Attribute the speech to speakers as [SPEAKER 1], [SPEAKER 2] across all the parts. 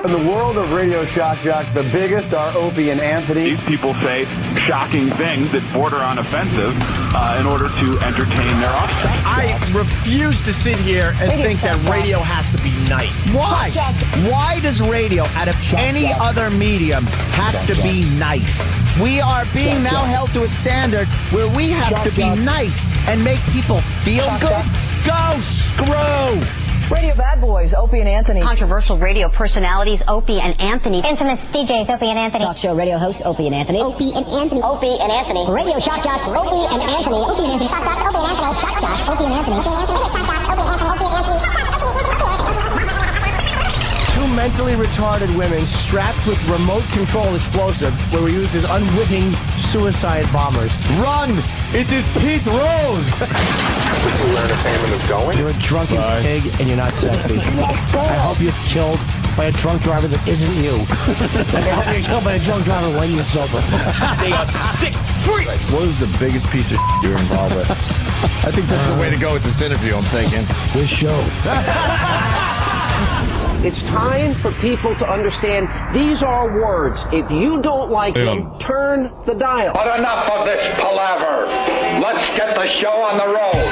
[SPEAKER 1] In the world of radio shock jocks, the biggest are Opie and Anthony.
[SPEAKER 2] These people say shocking things that border on offensive in order to entertain their offspring.
[SPEAKER 3] I refuse to sit here and think that radio has to be nice. Why? Why does radio, out of any other medium, have to be nice? We are being now held to a standard where we have to be nice and make people feel good. Go screw!
[SPEAKER 4] Radio bad boys, Opie and Anthony.
[SPEAKER 5] Controversial radio personalities, Opie and Anthony.
[SPEAKER 6] Infamous DJs, Opie and Anthony.
[SPEAKER 7] Talk show radio hosts, Opie and Anthony.
[SPEAKER 6] Opie and Anthony.
[SPEAKER 5] Opie and Anthony.
[SPEAKER 6] Radio shock jocks, Opie and Anthony. Opie and Anthony. Shock jocks, Opie and Anthony. Shock jocks, Opie and Anthony. Opie and Anthony. Shock jocks, Opie and Anthony. Opie and Anthony.
[SPEAKER 3] Two mentally retarded women strapped with remote control explosive were used as unwitting suicide bombers. Run! It is Pete Rose!
[SPEAKER 1] This is where entertainment is going.
[SPEAKER 3] You're a drunken pig and you're not sexy. I hope you're killed by a drunk driver that isn't you. I hope you're killed by a drunk driver when you're sober.
[SPEAKER 2] They are sick freaks.
[SPEAKER 8] What was the biggest piece of you were involved with? I think that's the way to go with this interview, I'm thinking.
[SPEAKER 3] This show.
[SPEAKER 9] It's time for people to understand these are words. If you don't like them, turn the dial.
[SPEAKER 10] But enough of this palaver. Let's get the show on the road.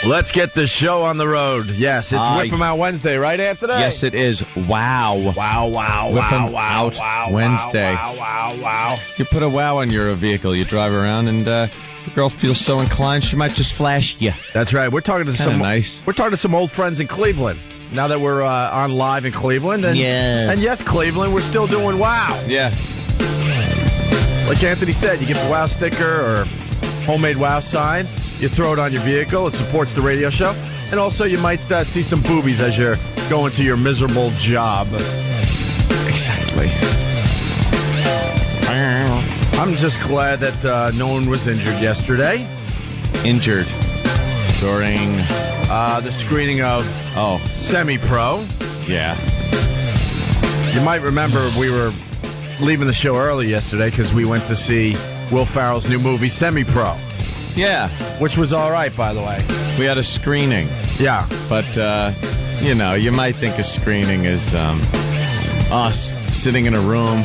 [SPEAKER 8] Let's get the show on the road. Yes, it's Whip 'em Out Wednesday, right, Anthony?
[SPEAKER 11] Yes, it is. Wow.
[SPEAKER 8] Wow.
[SPEAKER 11] Whip 'em out Wednesday.
[SPEAKER 8] Wow.
[SPEAKER 11] You put a wow on your vehicle, you drive around, and the girl feels so inclined, she might just flash you.
[SPEAKER 8] That's right. We're talking to We're talking to some old friends in Cleveland. Now that we're on live in Cleveland. And,
[SPEAKER 11] yes.
[SPEAKER 8] And yes, Cleveland, we're still doing wow.
[SPEAKER 11] Yeah.
[SPEAKER 8] Like Anthony said, you get the wow sticker or homemade wow sign. You throw it on your vehicle. It supports the radio show. And also you might see some boobies as you're going to your miserable job.
[SPEAKER 11] Exactly.
[SPEAKER 8] I'm just glad that no one was injured yesterday.
[SPEAKER 11] Injured during
[SPEAKER 8] the screening of Semi-Pro.
[SPEAKER 11] Yeah.
[SPEAKER 8] You might remember we were leaving the show early yesterday because we went to see Will Ferrell's new movie, Semi-Pro.
[SPEAKER 11] Yeah.
[SPEAKER 8] Which was all right, by the way.
[SPEAKER 11] We had a screening.
[SPEAKER 8] Yeah.
[SPEAKER 11] But, you might think a screening is us sitting in a room,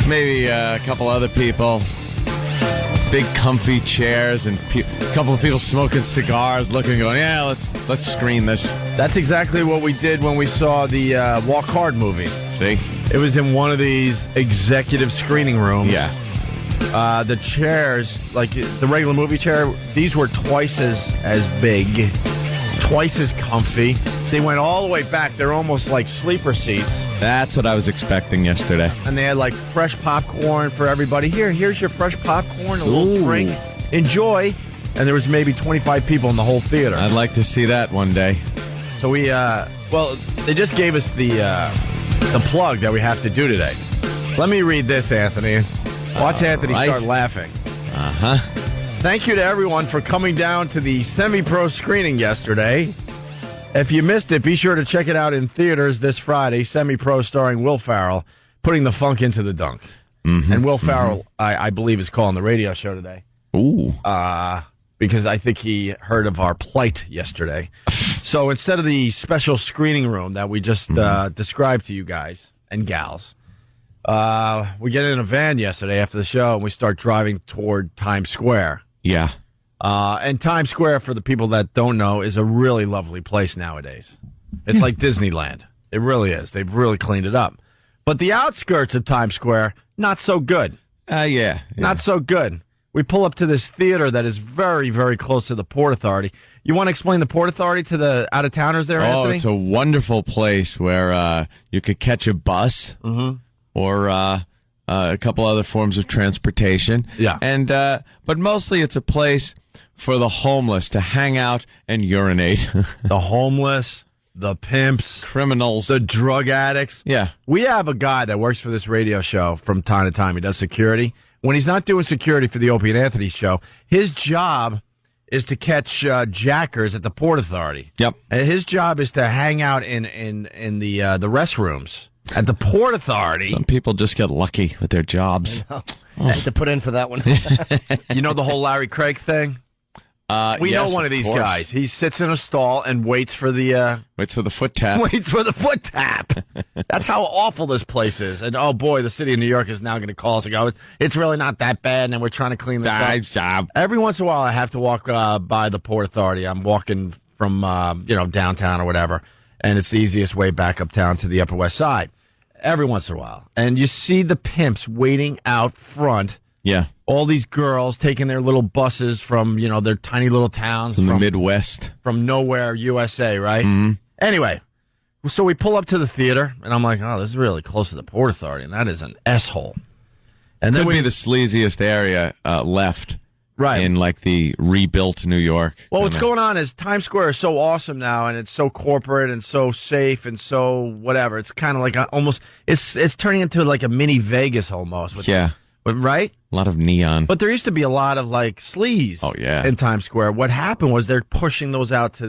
[SPEAKER 11] maybe a couple other people, big comfy chairs, and a couple of people smoking cigars, looking, going, yeah, let's screen this.
[SPEAKER 8] That's exactly what we did when we saw the Walk Hard movie.
[SPEAKER 11] See?
[SPEAKER 8] It was in one of these executive screening rooms.
[SPEAKER 11] Yeah.
[SPEAKER 8] The chairs, like the regular movie chair, these were twice as big, twice as comfy. They went all the way back. They're almost like sleeper seats.
[SPEAKER 11] That's what I was expecting yesterday.
[SPEAKER 8] And they had like fresh popcorn for everybody. Here's your fresh popcorn, a little drink. Enjoy. And there was maybe 25 people in the whole theater.
[SPEAKER 11] I'd like to see that one day.
[SPEAKER 8] So we, they just gave us the plug that we have to do today. Let me read this, Anthony. Watch Anthony start laughing.
[SPEAKER 11] Uh-huh.
[SPEAKER 8] Thank you to everyone for coming down to the Semi-Pro screening yesterday. If you missed it, be sure to check it out in theaters this Friday. Semi-Pro starring Will Ferrell, putting the funk into the dunk.
[SPEAKER 11] Mm-hmm.
[SPEAKER 8] And Will Ferrell, I believe, is calling the radio show today.
[SPEAKER 11] Ooh.
[SPEAKER 8] Because I think he heard of our plight yesterday. So instead of the special screening room that we just described to you guys and gals, we get in a van yesterday after the show and we start driving toward Times Square.
[SPEAKER 11] Yeah.
[SPEAKER 8] And Times Square, for the people that don't know, is a really lovely place nowadays. It's like Disneyland. It really is. They've really cleaned it up. But the outskirts of Times Square, not so good.
[SPEAKER 11] Yeah.
[SPEAKER 8] Not so good. We pull up to this theater that is very, very close to the Port Authority. You want to explain the Port Authority to the out-of-towners there, Anthony?
[SPEAKER 11] Oh, it's a wonderful place where you could catch a bus or a couple other forms of transportation.
[SPEAKER 8] Yeah.
[SPEAKER 11] And but mostly it's a place for the homeless to hang out and urinate.
[SPEAKER 8] The homeless, the pimps,
[SPEAKER 11] criminals,
[SPEAKER 8] the drug addicts.
[SPEAKER 11] Yeah.
[SPEAKER 8] We have a guy that works for this radio show from time to time. He does security. When he's not doing security for the Opie and Anthony show, his job is to catch jackers at the Port Authority.
[SPEAKER 11] Yep.
[SPEAKER 8] And his job is to hang out in the restrooms at the Port Authority.
[SPEAKER 11] Some people just get lucky with their jobs.
[SPEAKER 3] I had to put in for that one.
[SPEAKER 8] You know the whole Larry Craig thing? We know one of these guys. He sits in a stall and waits for the
[SPEAKER 11] foot tap.
[SPEAKER 8] Waits for the foot tap. That's how awful this place is. And, oh, boy, the city of New York is now going to call us and go, it's really not that bad, and we're trying to clean this up. Every once in a while, I have to walk by the Port Authority. I'm walking from, downtown or whatever, and it's the easiest way back uptown to the Upper West Side. Every once in a while. And you see the pimps waiting out front.
[SPEAKER 11] Yeah.
[SPEAKER 8] All these girls taking their little buses from, their tiny little towns.
[SPEAKER 11] From the Midwest.
[SPEAKER 8] From nowhere, USA, right?
[SPEAKER 11] Mm-hmm.
[SPEAKER 8] Anyway. So we pull up to the theater, and I'm like, oh, this is really close to the Port Authority, and that is an S-hole. And then
[SPEAKER 11] Could be the sleaziest area left
[SPEAKER 8] right
[SPEAKER 11] in, like, the rebuilt New York.
[SPEAKER 8] Well, what's going on is Times Square is so awesome now, and it's so corporate and so safe and so whatever. It's kind of like it's turning into like a mini Vegas almost. Right?
[SPEAKER 11] A lot of neon.
[SPEAKER 8] But there used to be a lot of, like, sleaze in Times Square. What happened was they're pushing those out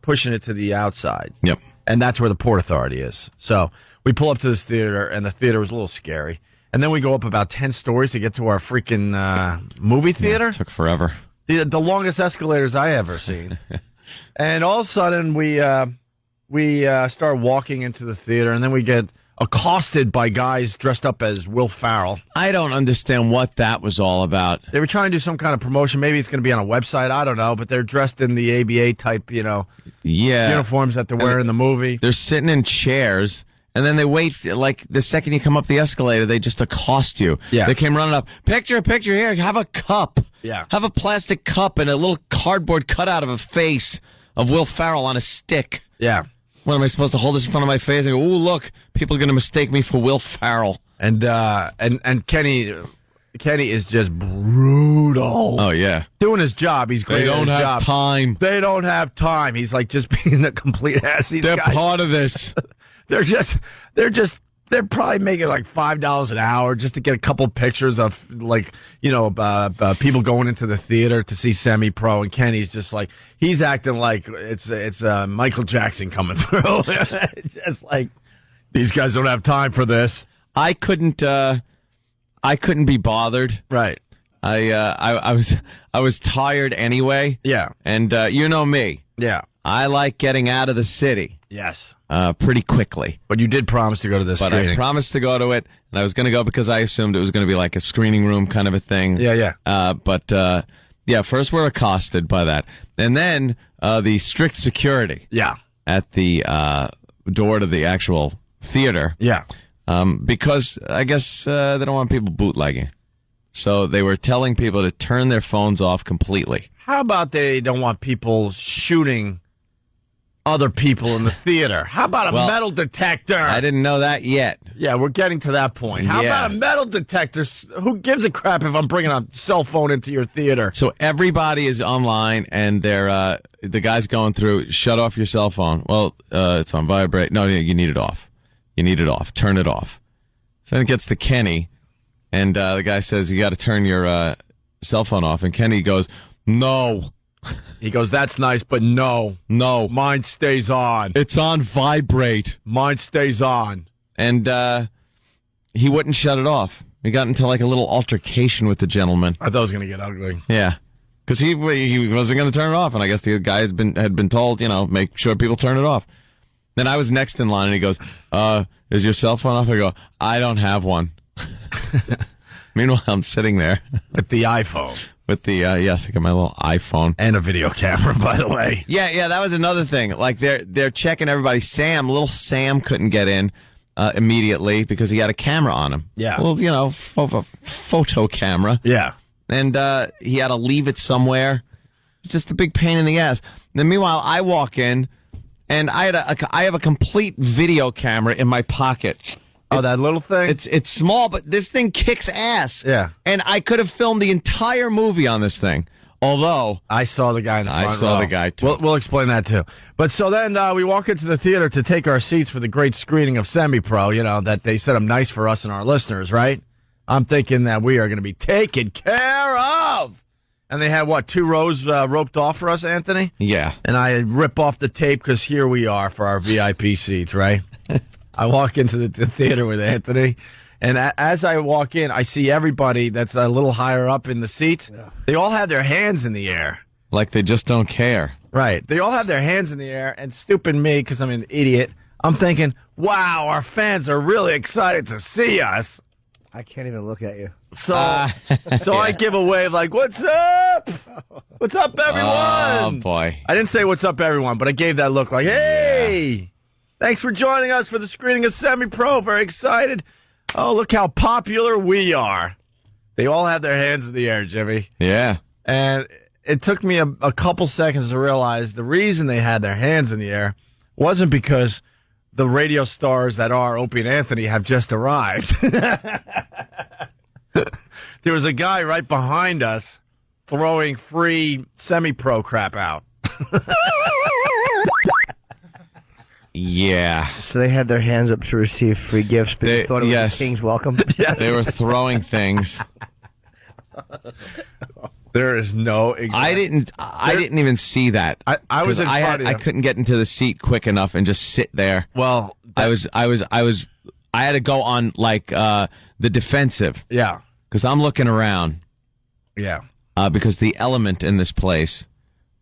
[SPEAKER 8] pushing it to the outside.
[SPEAKER 11] Yep.
[SPEAKER 8] And that's where the Port Authority is. So we pull up to this theater, and the theater was a little scary. And then we go up about 10 stories to get to our freaking movie theater.
[SPEAKER 11] Yeah, it took forever.
[SPEAKER 8] The longest escalators I ever seen. And all of a sudden, we start walking into the theater, and then we get accosted by guys dressed up as Will Ferrell.
[SPEAKER 11] I don't understand what that was all about.
[SPEAKER 8] They were trying to do some kind of promotion. Maybe it's going to be on a website. I don't know. But they're dressed in the ABA type, uniforms that they're wearing in the movie.
[SPEAKER 11] They're sitting in chairs, and then they wait. Like, the second you come up the escalator, they just accost you.
[SPEAKER 8] Yeah.
[SPEAKER 11] They came running up. Picture here. Have a cup.
[SPEAKER 8] Yeah.
[SPEAKER 11] Have a plastic cup and a little cardboard cutout of a face of Will Ferrell on a stick.
[SPEAKER 8] Yeah.
[SPEAKER 11] What, am I supposed to hold this in front of my face and go, ooh, look, people are going to mistake me for Will Ferrell.
[SPEAKER 8] And Kenny is just brutal.
[SPEAKER 11] Oh, yeah.
[SPEAKER 8] Doing his job. He's great at his job. They don't have time. He's like just being a complete ass. They're
[SPEAKER 11] part of this.
[SPEAKER 8] They're probably making like $5 an hour just to get a couple pictures of, like, people going into the theater to see Semi-Pro, and Kenny's just like, he's acting like it's Michael Jackson coming through. Just like, these guys don't have time for this.
[SPEAKER 11] I couldn't be bothered.
[SPEAKER 8] Right.
[SPEAKER 11] I was tired anyway.
[SPEAKER 8] Yeah.
[SPEAKER 11] And you know me.
[SPEAKER 8] Yeah.
[SPEAKER 11] I like getting out of the city.
[SPEAKER 8] Yes.
[SPEAKER 11] Pretty quickly.
[SPEAKER 8] But you did promise to go to this screening.
[SPEAKER 11] I promised to go to it, and I was going to go because I assumed it was going to be like a screening room kind of a thing.
[SPEAKER 8] Yeah.
[SPEAKER 11] First we're accosted by that. And then the strict security.
[SPEAKER 8] Yeah.
[SPEAKER 11] At the door to the actual theater.
[SPEAKER 8] Yeah.
[SPEAKER 11] Because I guess they don't want people bootlegging. So they were telling people to turn their phones off completely.
[SPEAKER 8] How about they don't want people shooting other people in the theater? How about a metal detector?
[SPEAKER 11] I didn't know that yet.
[SPEAKER 8] Yeah, we're getting to that point. How about a metal detector? Who gives a crap if I'm bringing a cell phone into your theater?
[SPEAKER 11] So everybody is online, and they're the guy's going through, shut off your cell phone. Well, it's on vibrate. No, you need it off. You need it off. Turn it off. So then it gets to Kenny, and the guy says, you got to turn your cell phone off. And Kenny goes, no.
[SPEAKER 8] He goes, that's nice, but no.
[SPEAKER 11] No.
[SPEAKER 8] Mine stays on.
[SPEAKER 11] It's on vibrate.
[SPEAKER 8] Mine stays on.
[SPEAKER 11] And he wouldn't shut it off. He got into like a little altercation with the gentleman.
[SPEAKER 8] I thought it was going to get ugly.
[SPEAKER 11] Yeah. Because he wasn't going to turn it off. And I guess the guy had been told, make sure people turn it off. Then I was next in line, and he goes, is your cell phone off? I go, I don't have one. Meanwhile, I'm sitting there.
[SPEAKER 8] With the iPhone.
[SPEAKER 11] With the, yes, I got my little iPhone.
[SPEAKER 8] And a video camera, by the way.
[SPEAKER 11] Yeah, that was another thing. Like, they're checking everybody. Little Sam couldn't get in immediately because he had a camera on him.
[SPEAKER 8] Yeah.
[SPEAKER 11] Well, photo camera.
[SPEAKER 8] Yeah.
[SPEAKER 11] And he had to leave it somewhere. It's just a big pain in the ass. Then meanwhile, I walk in, and I have a complete video camera in my pocket.
[SPEAKER 8] Oh, that little thing?
[SPEAKER 11] It's small, but this thing kicks ass.
[SPEAKER 8] Yeah.
[SPEAKER 11] And I could have filmed the entire movie on this thing. Although
[SPEAKER 8] I saw the guy in the front row.
[SPEAKER 11] I saw the guy, too.
[SPEAKER 8] We'll explain that, too. But so then we walk into the theater to take our seats for the great screening of Semi-Pro, that they set up nice for us and our listeners, right? I'm thinking that we are going to be taken care of. And they had, 2 rows roped off for us, Anthony?
[SPEAKER 11] Yeah.
[SPEAKER 8] And I rip off the tape because here we are for our VIP seats, right? I walk into the theater with Anthony, and as I walk in, I see everybody that's a little higher up in the seats. Yeah. They all have their hands in the air.
[SPEAKER 11] Like they just don't care.
[SPEAKER 8] Right. They all have their hands in the air, and stupid me, because I'm an idiot, I'm thinking, wow, our fans are really excited to see us.
[SPEAKER 3] I can't even look at you.
[SPEAKER 8] So I give a wave like, what's up? What's up, everyone?
[SPEAKER 11] Oh, boy.
[SPEAKER 8] I didn't say what's up, everyone, but I gave that look like, hey, thanks for joining us for the screening of Semi-Pro. Very excited. Oh, look how popular we are. They all have their hands in the air, Jimmy.
[SPEAKER 11] Yeah.
[SPEAKER 8] And it took me a couple seconds to realize the reason they had their hands in the air wasn't because the radio stars that are Opie and Anthony have just arrived. There was a guy right behind us throwing free Semi-Pro crap out.
[SPEAKER 11] Yeah.
[SPEAKER 3] So they had their hands up to receive free gifts, but they thought it was a king's welcome.
[SPEAKER 8] Yes.
[SPEAKER 11] They were throwing things.
[SPEAKER 8] There is no.
[SPEAKER 11] I didn't even see that.
[SPEAKER 8] I was in front of you.
[SPEAKER 11] I couldn't get into the seat quick enough and just sit there.
[SPEAKER 8] Well,
[SPEAKER 11] I had to go on like the defensive.
[SPEAKER 8] Yeah.
[SPEAKER 11] Because I'm looking around.
[SPEAKER 8] Yeah.
[SPEAKER 11] Because the element in this place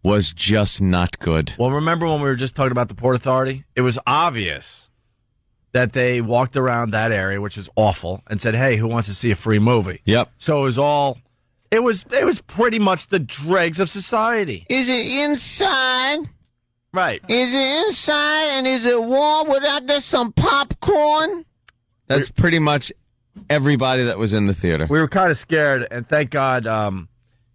[SPEAKER 11] was just not good.
[SPEAKER 8] Well, remember when we were just talking about the Port Authority? It was obvious that they walked around that area, which is awful, and said, hey, who wants to see a free movie?
[SPEAKER 11] Yep.
[SPEAKER 8] So it was pretty much the dregs of society.
[SPEAKER 11] Is it inside?
[SPEAKER 8] Right.
[SPEAKER 11] Is it inside and is it warm? Would I get some popcorn? That's pretty much everybody that was in the theater.
[SPEAKER 8] We were kind of scared, and thank God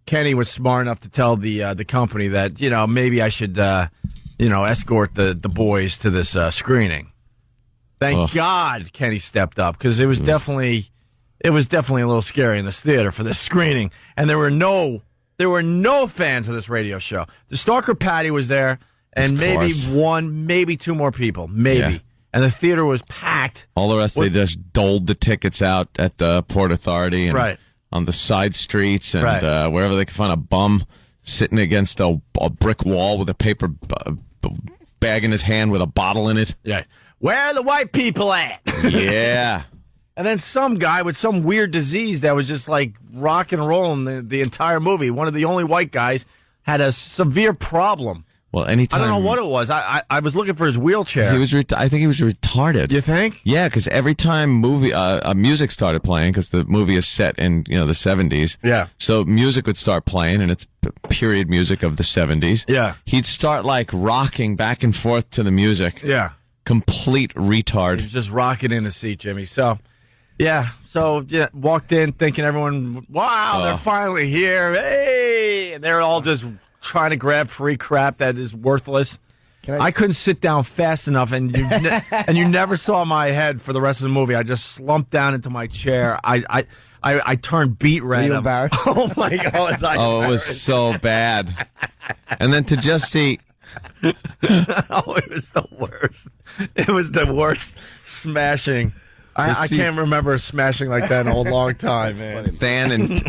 [SPEAKER 8] Kenny was smart enough to tell the company that, maybe I should, escort the boys to this screening. Thank God Kenny stepped up, because it was definitely a little scary in this theater for this screening, and there were no fans of this radio show. The Stalker Patty was there, and maybe two more people, maybe. Yeah. And the theater was packed.
[SPEAKER 11] All the rest, they just doled the tickets out at the Port Authority and on the side streets and wherever they could find a bum sitting against a brick wall with a paper bag in his hand with a bottle in it.
[SPEAKER 8] Yeah. Where are the white people at?
[SPEAKER 11] Yeah.
[SPEAKER 8] And then some guy with some weird disease that was just like rock and rolling the entire movie. One of the only white guys had a severe problem.
[SPEAKER 11] Well, anytime.
[SPEAKER 8] I don't know what it was. I was looking for his wheelchair.
[SPEAKER 11] I think he was retarded.
[SPEAKER 8] You think?
[SPEAKER 11] Yeah, because every time music started playing, because the movie is set in the 70s.
[SPEAKER 8] Yeah.
[SPEAKER 11] So music would start playing, and it's period music of the 70s.
[SPEAKER 8] Yeah.
[SPEAKER 11] He'd start like rocking back and forth to the music.
[SPEAKER 8] Yeah.
[SPEAKER 11] Complete retard.
[SPEAKER 8] He's just rocking in the seat, Jimmy. So, walked in thinking everyone, wow, they're finally here. Hey, and they're all just trying to grab free crap that is worthless. I couldn't sit down fast enough, and you never saw my head for the rest of the movie. I just slumped down into my chair. I turned beet red.
[SPEAKER 3] Were you embarrassed?
[SPEAKER 8] Oh my God!
[SPEAKER 11] It was so bad. And then to just see.
[SPEAKER 8] It was the worst. It was the worst smashing. I can't remember a smashing like that in a long time, man.
[SPEAKER 11] Than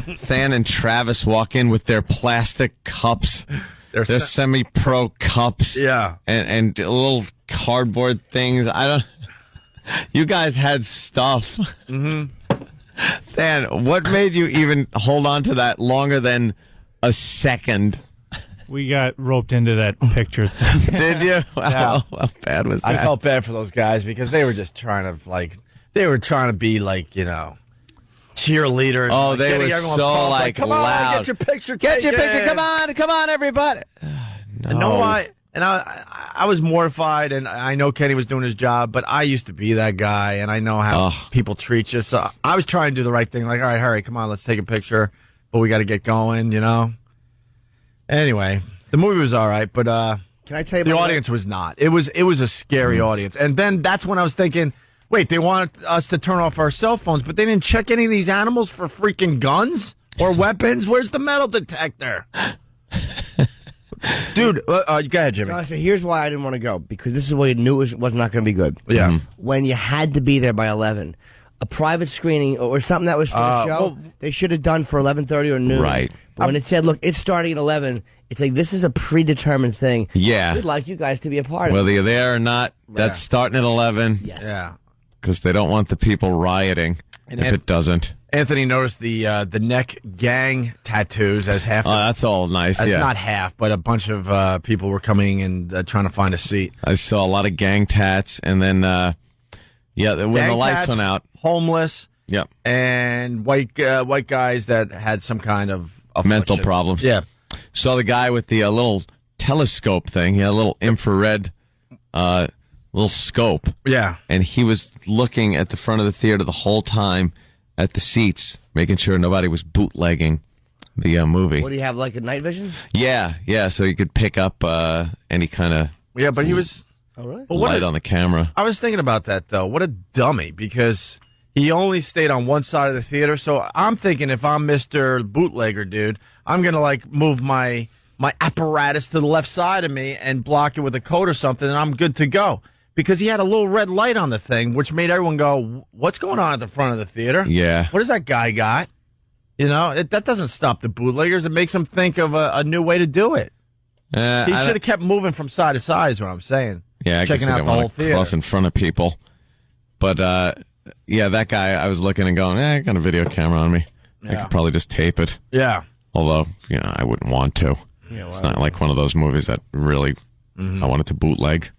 [SPEAKER 11] and Travis walk in with their plastic cups, their Semi-Pro cups, and little cardboard things. You guys had stuff.
[SPEAKER 8] Mm-hmm.
[SPEAKER 11] Than, what made you even hold on to that longer than a second?
[SPEAKER 7] We got roped into that picture thing.
[SPEAKER 11] Did you? How bad was that?
[SPEAKER 8] I felt bad for those guys because they were just trying to be cheerleaders.
[SPEAKER 11] Oh, they were so
[SPEAKER 8] loud.
[SPEAKER 11] Come on,
[SPEAKER 8] get your picture.
[SPEAKER 11] Get your picture. Come on, everybody. No.
[SPEAKER 8] And know why? And I was mortified, and I know Kenny was doing his job, but I used to be that guy, and I know how people treat you. So I was trying to do the right thing. Like, all right, hurry, come on, let's take a picture, but we got to get going, Anyway, the movie was all right, but
[SPEAKER 3] can I tell you
[SPEAKER 8] the audience was not. It was a scary audience. And then that's when I was thinking, wait, they wanted us to turn off our cell phones, but they didn't check any of these animals for freaking guns or weapons? Where's the metal detector? Dude, go ahead, Jimmy.
[SPEAKER 3] No, so here's why I didn't want to go, because this is what you knew was not going to be good.
[SPEAKER 8] Yeah.
[SPEAKER 11] Mm-hmm.
[SPEAKER 3] When you had to be there by 11. A private screening or something that was for a show, they should have done for 11:30 or noon.
[SPEAKER 11] Right.
[SPEAKER 3] But when it said, look, it's starting at 11, it's like, this is a predetermined thing.
[SPEAKER 11] Yeah.
[SPEAKER 3] We'd like you guys to be a part of it.
[SPEAKER 11] Whether you're there or not, that's starting at 11.
[SPEAKER 3] Yes.
[SPEAKER 8] Yeah.
[SPEAKER 11] Because they don't want the people rioting if it doesn't.
[SPEAKER 8] Anthony noticed the neck gang tattoos as half.
[SPEAKER 11] That's all nice.
[SPEAKER 8] That's not half, but a bunch of people were coming and trying to find a seat.
[SPEAKER 11] I saw a lot of gang tats, and then Yeah, when the
[SPEAKER 8] Gang
[SPEAKER 11] lights
[SPEAKER 8] cats,
[SPEAKER 11] went out.
[SPEAKER 8] homeless,
[SPEAKER 11] Yep.
[SPEAKER 8] and white guys that had some kind of
[SPEAKER 11] Mental
[SPEAKER 8] affliction.
[SPEAKER 11] problems.
[SPEAKER 8] Yeah.
[SPEAKER 11] Saw the guy with the little telescope thing. He had a little infrared little scope.
[SPEAKER 8] Yeah.
[SPEAKER 11] And he was looking at the front of the theater the whole time at the seats, making sure nobody was bootlegging the movie.
[SPEAKER 12] What do you have, like a night vision?
[SPEAKER 11] Yeah, so you could pick up any kind of
[SPEAKER 8] Yeah, but he was
[SPEAKER 12] All right.
[SPEAKER 11] light on the camera.
[SPEAKER 8] I was thinking about that, though. What a dummy, because he only stayed on one side of the theater. So I'm thinking if I'm Mr. Bootlegger, dude, I'm going to, like, move my apparatus to the left side of me and block it with a coat or something, and I'm good to go. Because he had a little red light on the thing, which made everyone go, what's going on at the front of the theater?
[SPEAKER 11] Yeah.
[SPEAKER 8] What does that guy got? You know, that doesn't stop the bootleggers. It makes them think of a new way to do it. He should have kept moving from side to side is what I'm saying.
[SPEAKER 11] Yeah, I
[SPEAKER 8] checking
[SPEAKER 11] guess I
[SPEAKER 8] out
[SPEAKER 11] didn't
[SPEAKER 8] the whole
[SPEAKER 11] want to
[SPEAKER 8] theater.
[SPEAKER 11] cross in front of people. But, yeah, that guy, I was looking and going, I got a video camera on me. I
[SPEAKER 8] Yeah.
[SPEAKER 11] could probably just tape it.
[SPEAKER 8] Yeah.
[SPEAKER 11] Although, I wouldn't want to.
[SPEAKER 12] Yeah,
[SPEAKER 11] It's not like one of those movies that really I wanted to bootleg.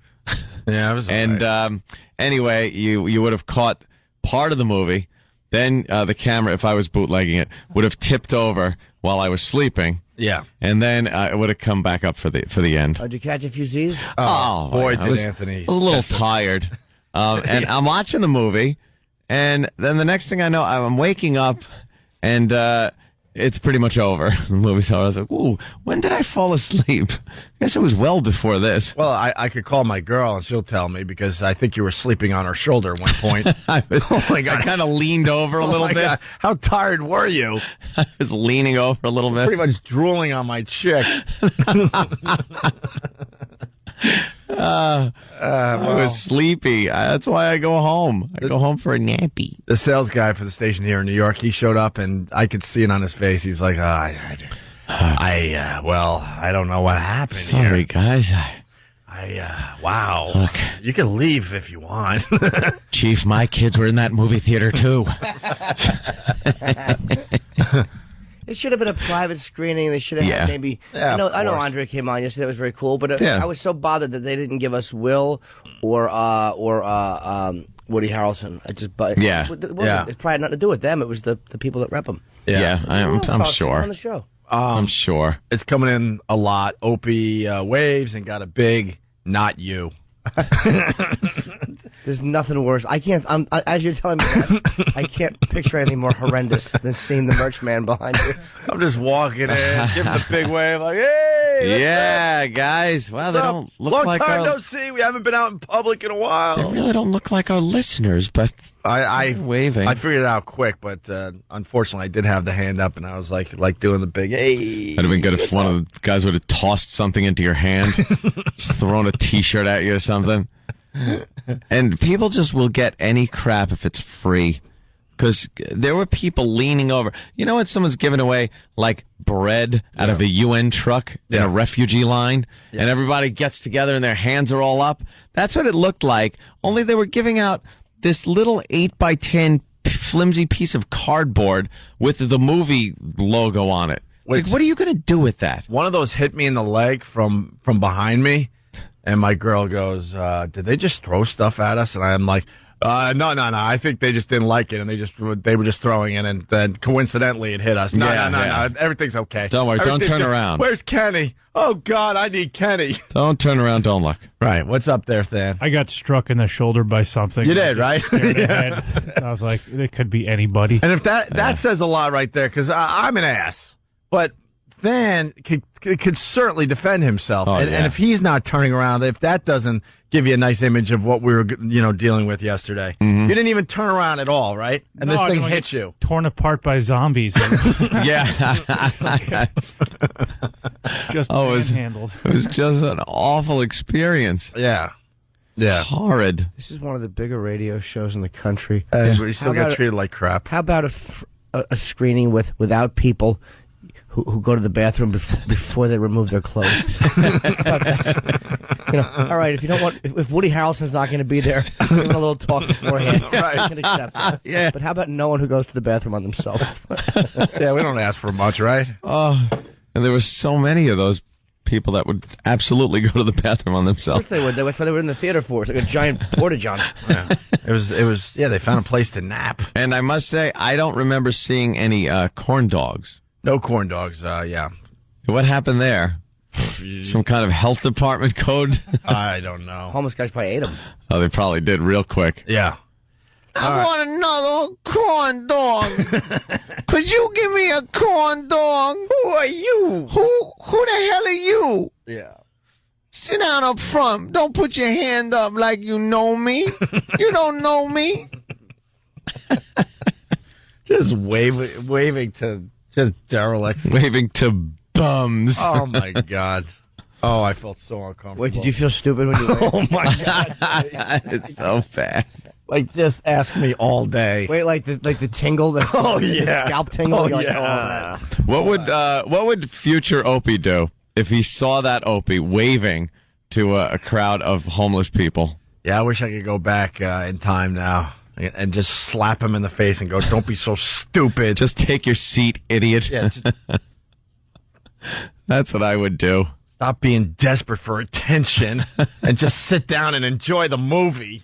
[SPEAKER 8] Yeah, it was
[SPEAKER 11] And anyway, you would have caught part of the movie. Then the camera, if I was bootlegging it, would have tipped over while I was sleeping.
[SPEAKER 8] Yeah.
[SPEAKER 11] And then it would have come back up for the end.
[SPEAKER 12] Did you catch a few Z's?
[SPEAKER 11] Oh,
[SPEAKER 8] boy,
[SPEAKER 11] I
[SPEAKER 8] did
[SPEAKER 11] was,
[SPEAKER 8] Anthony.
[SPEAKER 11] I was a little tired. And I'm watching the movie, and then the next thing I know, I'm waking up, and it's pretty much over. The movie's over. I was like, ooh, when did I fall asleep? I guess it was well before this.
[SPEAKER 8] Well, I could call my girl and she'll tell me because I think you were sleeping on her shoulder at one point. Oh my God.
[SPEAKER 11] I kind of leaned over a little
[SPEAKER 8] my
[SPEAKER 11] bit.
[SPEAKER 8] God. How tired were you?
[SPEAKER 11] I was leaning over a little bit.
[SPEAKER 8] Pretty much drooling on my chick.
[SPEAKER 11] I was sleepy. That's why I go home. I go home for a nappy.
[SPEAKER 8] The sales guy for the station here in New York, he showed up and I could see it on his face. He's like, I don't know what happened here.
[SPEAKER 11] Sorry, guys.
[SPEAKER 8] Wow.
[SPEAKER 11] Look.
[SPEAKER 8] You can leave if you want.
[SPEAKER 11] Chief, my kids were in that movie theater, too.
[SPEAKER 12] It should have been a private screening. They should have had maybe.
[SPEAKER 8] Yeah,
[SPEAKER 12] I know
[SPEAKER 8] of course.
[SPEAKER 12] Andre came on yesterday. That was very cool. But
[SPEAKER 11] Yeah.
[SPEAKER 12] I was so bothered that they didn't give us Will or Woody Harrelson.
[SPEAKER 11] Yeah.
[SPEAKER 12] It probably had nothing to do with them. It was the people that rep them.
[SPEAKER 11] Yeah, I'm sure.
[SPEAKER 12] On the show.
[SPEAKER 11] I'm sure.
[SPEAKER 8] It's coming in a lot. Opie waves and got a big not you.
[SPEAKER 12] There's nothing worse. I can't. As you're telling me that, I can't picture anything more horrendous than seeing the merch man behind you.
[SPEAKER 8] I'm just walking in, giving the big wave, like, hey!
[SPEAKER 11] Yeah, guys. Wow, they don't look
[SPEAKER 8] Long
[SPEAKER 11] like
[SPEAKER 8] time
[SPEAKER 11] our...
[SPEAKER 8] no see. We haven't been out in public in a while.
[SPEAKER 11] They really don't look like our listeners, but
[SPEAKER 8] I
[SPEAKER 11] waving.
[SPEAKER 8] I figured it out quick, but unfortunately, I did have the hand up, and I was like doing the big hey.
[SPEAKER 11] It'd have been good if one of the guys would have tossed something into your hand, just thrown a T-shirt at you or something. And people just will get any crap if it's free. Because there were people leaning over. You know when someone's giving away, like, bread out of a UN truck in a refugee line? Yeah. And everybody gets together and their hands are all up? That's what it looked like. Only they were giving out this little 8x10 flimsy piece of cardboard with the movie logo on it. Like, what are you going to do with that?
[SPEAKER 8] One of those hit me in the leg from behind me. And my girl goes, did they just throw stuff at us? And I'm like, no. I think they just didn't like it, and they were just throwing it, and then coincidentally it hit us. No. Everything's okay.
[SPEAKER 11] Don't worry. Don't turn around.
[SPEAKER 8] Where's Kenny? Oh, God, I need Kenny.
[SPEAKER 11] Don't turn around. Don't look.
[SPEAKER 8] Right. What's up there, Stan?
[SPEAKER 7] I got struck in the shoulder by something.
[SPEAKER 8] You did, right?
[SPEAKER 7] Yeah. I was like, it could be anybody.
[SPEAKER 8] And if that says a lot right there, because I'm an ass. But Than could certainly defend himself.
[SPEAKER 11] Oh,
[SPEAKER 8] and if he's not turning around, if that doesn't give you a nice image of what we were dealing with yesterday. You didn't even turn around at all, right? And
[SPEAKER 7] No,
[SPEAKER 8] this thing
[SPEAKER 7] I
[SPEAKER 8] hit you.
[SPEAKER 7] Torn apart by zombies.
[SPEAKER 11] Yeah.
[SPEAKER 7] Just handled.
[SPEAKER 11] It was just an awful experience.
[SPEAKER 8] Yeah.
[SPEAKER 11] Horrid.
[SPEAKER 12] This is one of the bigger radio shows in the country.
[SPEAKER 8] We still
[SPEAKER 12] How
[SPEAKER 8] get
[SPEAKER 12] about
[SPEAKER 8] treated like crap.
[SPEAKER 12] How about a screening without people who go to the bathroom before they remove their clothes? All right, if you don't want, if Woody Harrelson's not going to be there, give him a little talk beforehand.
[SPEAKER 8] Right.
[SPEAKER 12] I can accept that.
[SPEAKER 11] Yeah.
[SPEAKER 12] But how about no one who goes to the bathroom on themselves?
[SPEAKER 8] Yeah, we don't ask for much, right?
[SPEAKER 11] Oh, and there were so many of those people that would absolutely go to the bathroom on
[SPEAKER 12] Of
[SPEAKER 11] themselves.
[SPEAKER 12] course they would. That's why they were in the theater for. It's like a giant porta-john.
[SPEAKER 8] Yeah. It was. Yeah, they found a place to nap.
[SPEAKER 11] And I must say, I don't remember seeing any corn dogs.
[SPEAKER 8] No corn dogs. Yeah.
[SPEAKER 11] What happened there? Some kind of health department code?
[SPEAKER 8] I don't know.
[SPEAKER 12] Homeless guys probably ate them.
[SPEAKER 11] Oh, they probably did real quick.
[SPEAKER 8] Yeah.
[SPEAKER 11] I want another corn dog. Could you give me a corn dog?
[SPEAKER 8] Who are you?
[SPEAKER 11] Who the hell are you?
[SPEAKER 8] Yeah.
[SPEAKER 11] Sit down up front. Don't put your hand up like you know me. You don't know me.
[SPEAKER 8] Just waving to just derelicts.
[SPEAKER 11] Waving to bums.
[SPEAKER 8] Oh, my God. Oh, I felt so uncomfortable.
[SPEAKER 12] Wait, did you feel stupid when you waved?
[SPEAKER 8] Oh, my God.
[SPEAKER 11] It's so bad.
[SPEAKER 8] Like, just ask me all day.
[SPEAKER 12] Wait, like the tingle? The scalp tingle?
[SPEAKER 8] Oh,
[SPEAKER 12] You're like,
[SPEAKER 8] yeah.
[SPEAKER 11] What would future Opie do if he saw that Opie waving to a crowd of homeless people?
[SPEAKER 8] Yeah, I wish I could go back in time now and just slap him in the face and go, don't be so stupid.
[SPEAKER 11] Just take your seat, idiot.
[SPEAKER 8] Yeah, just
[SPEAKER 11] That's what I would do.
[SPEAKER 8] stop being desperate for attention and just sit down and enjoy the movie.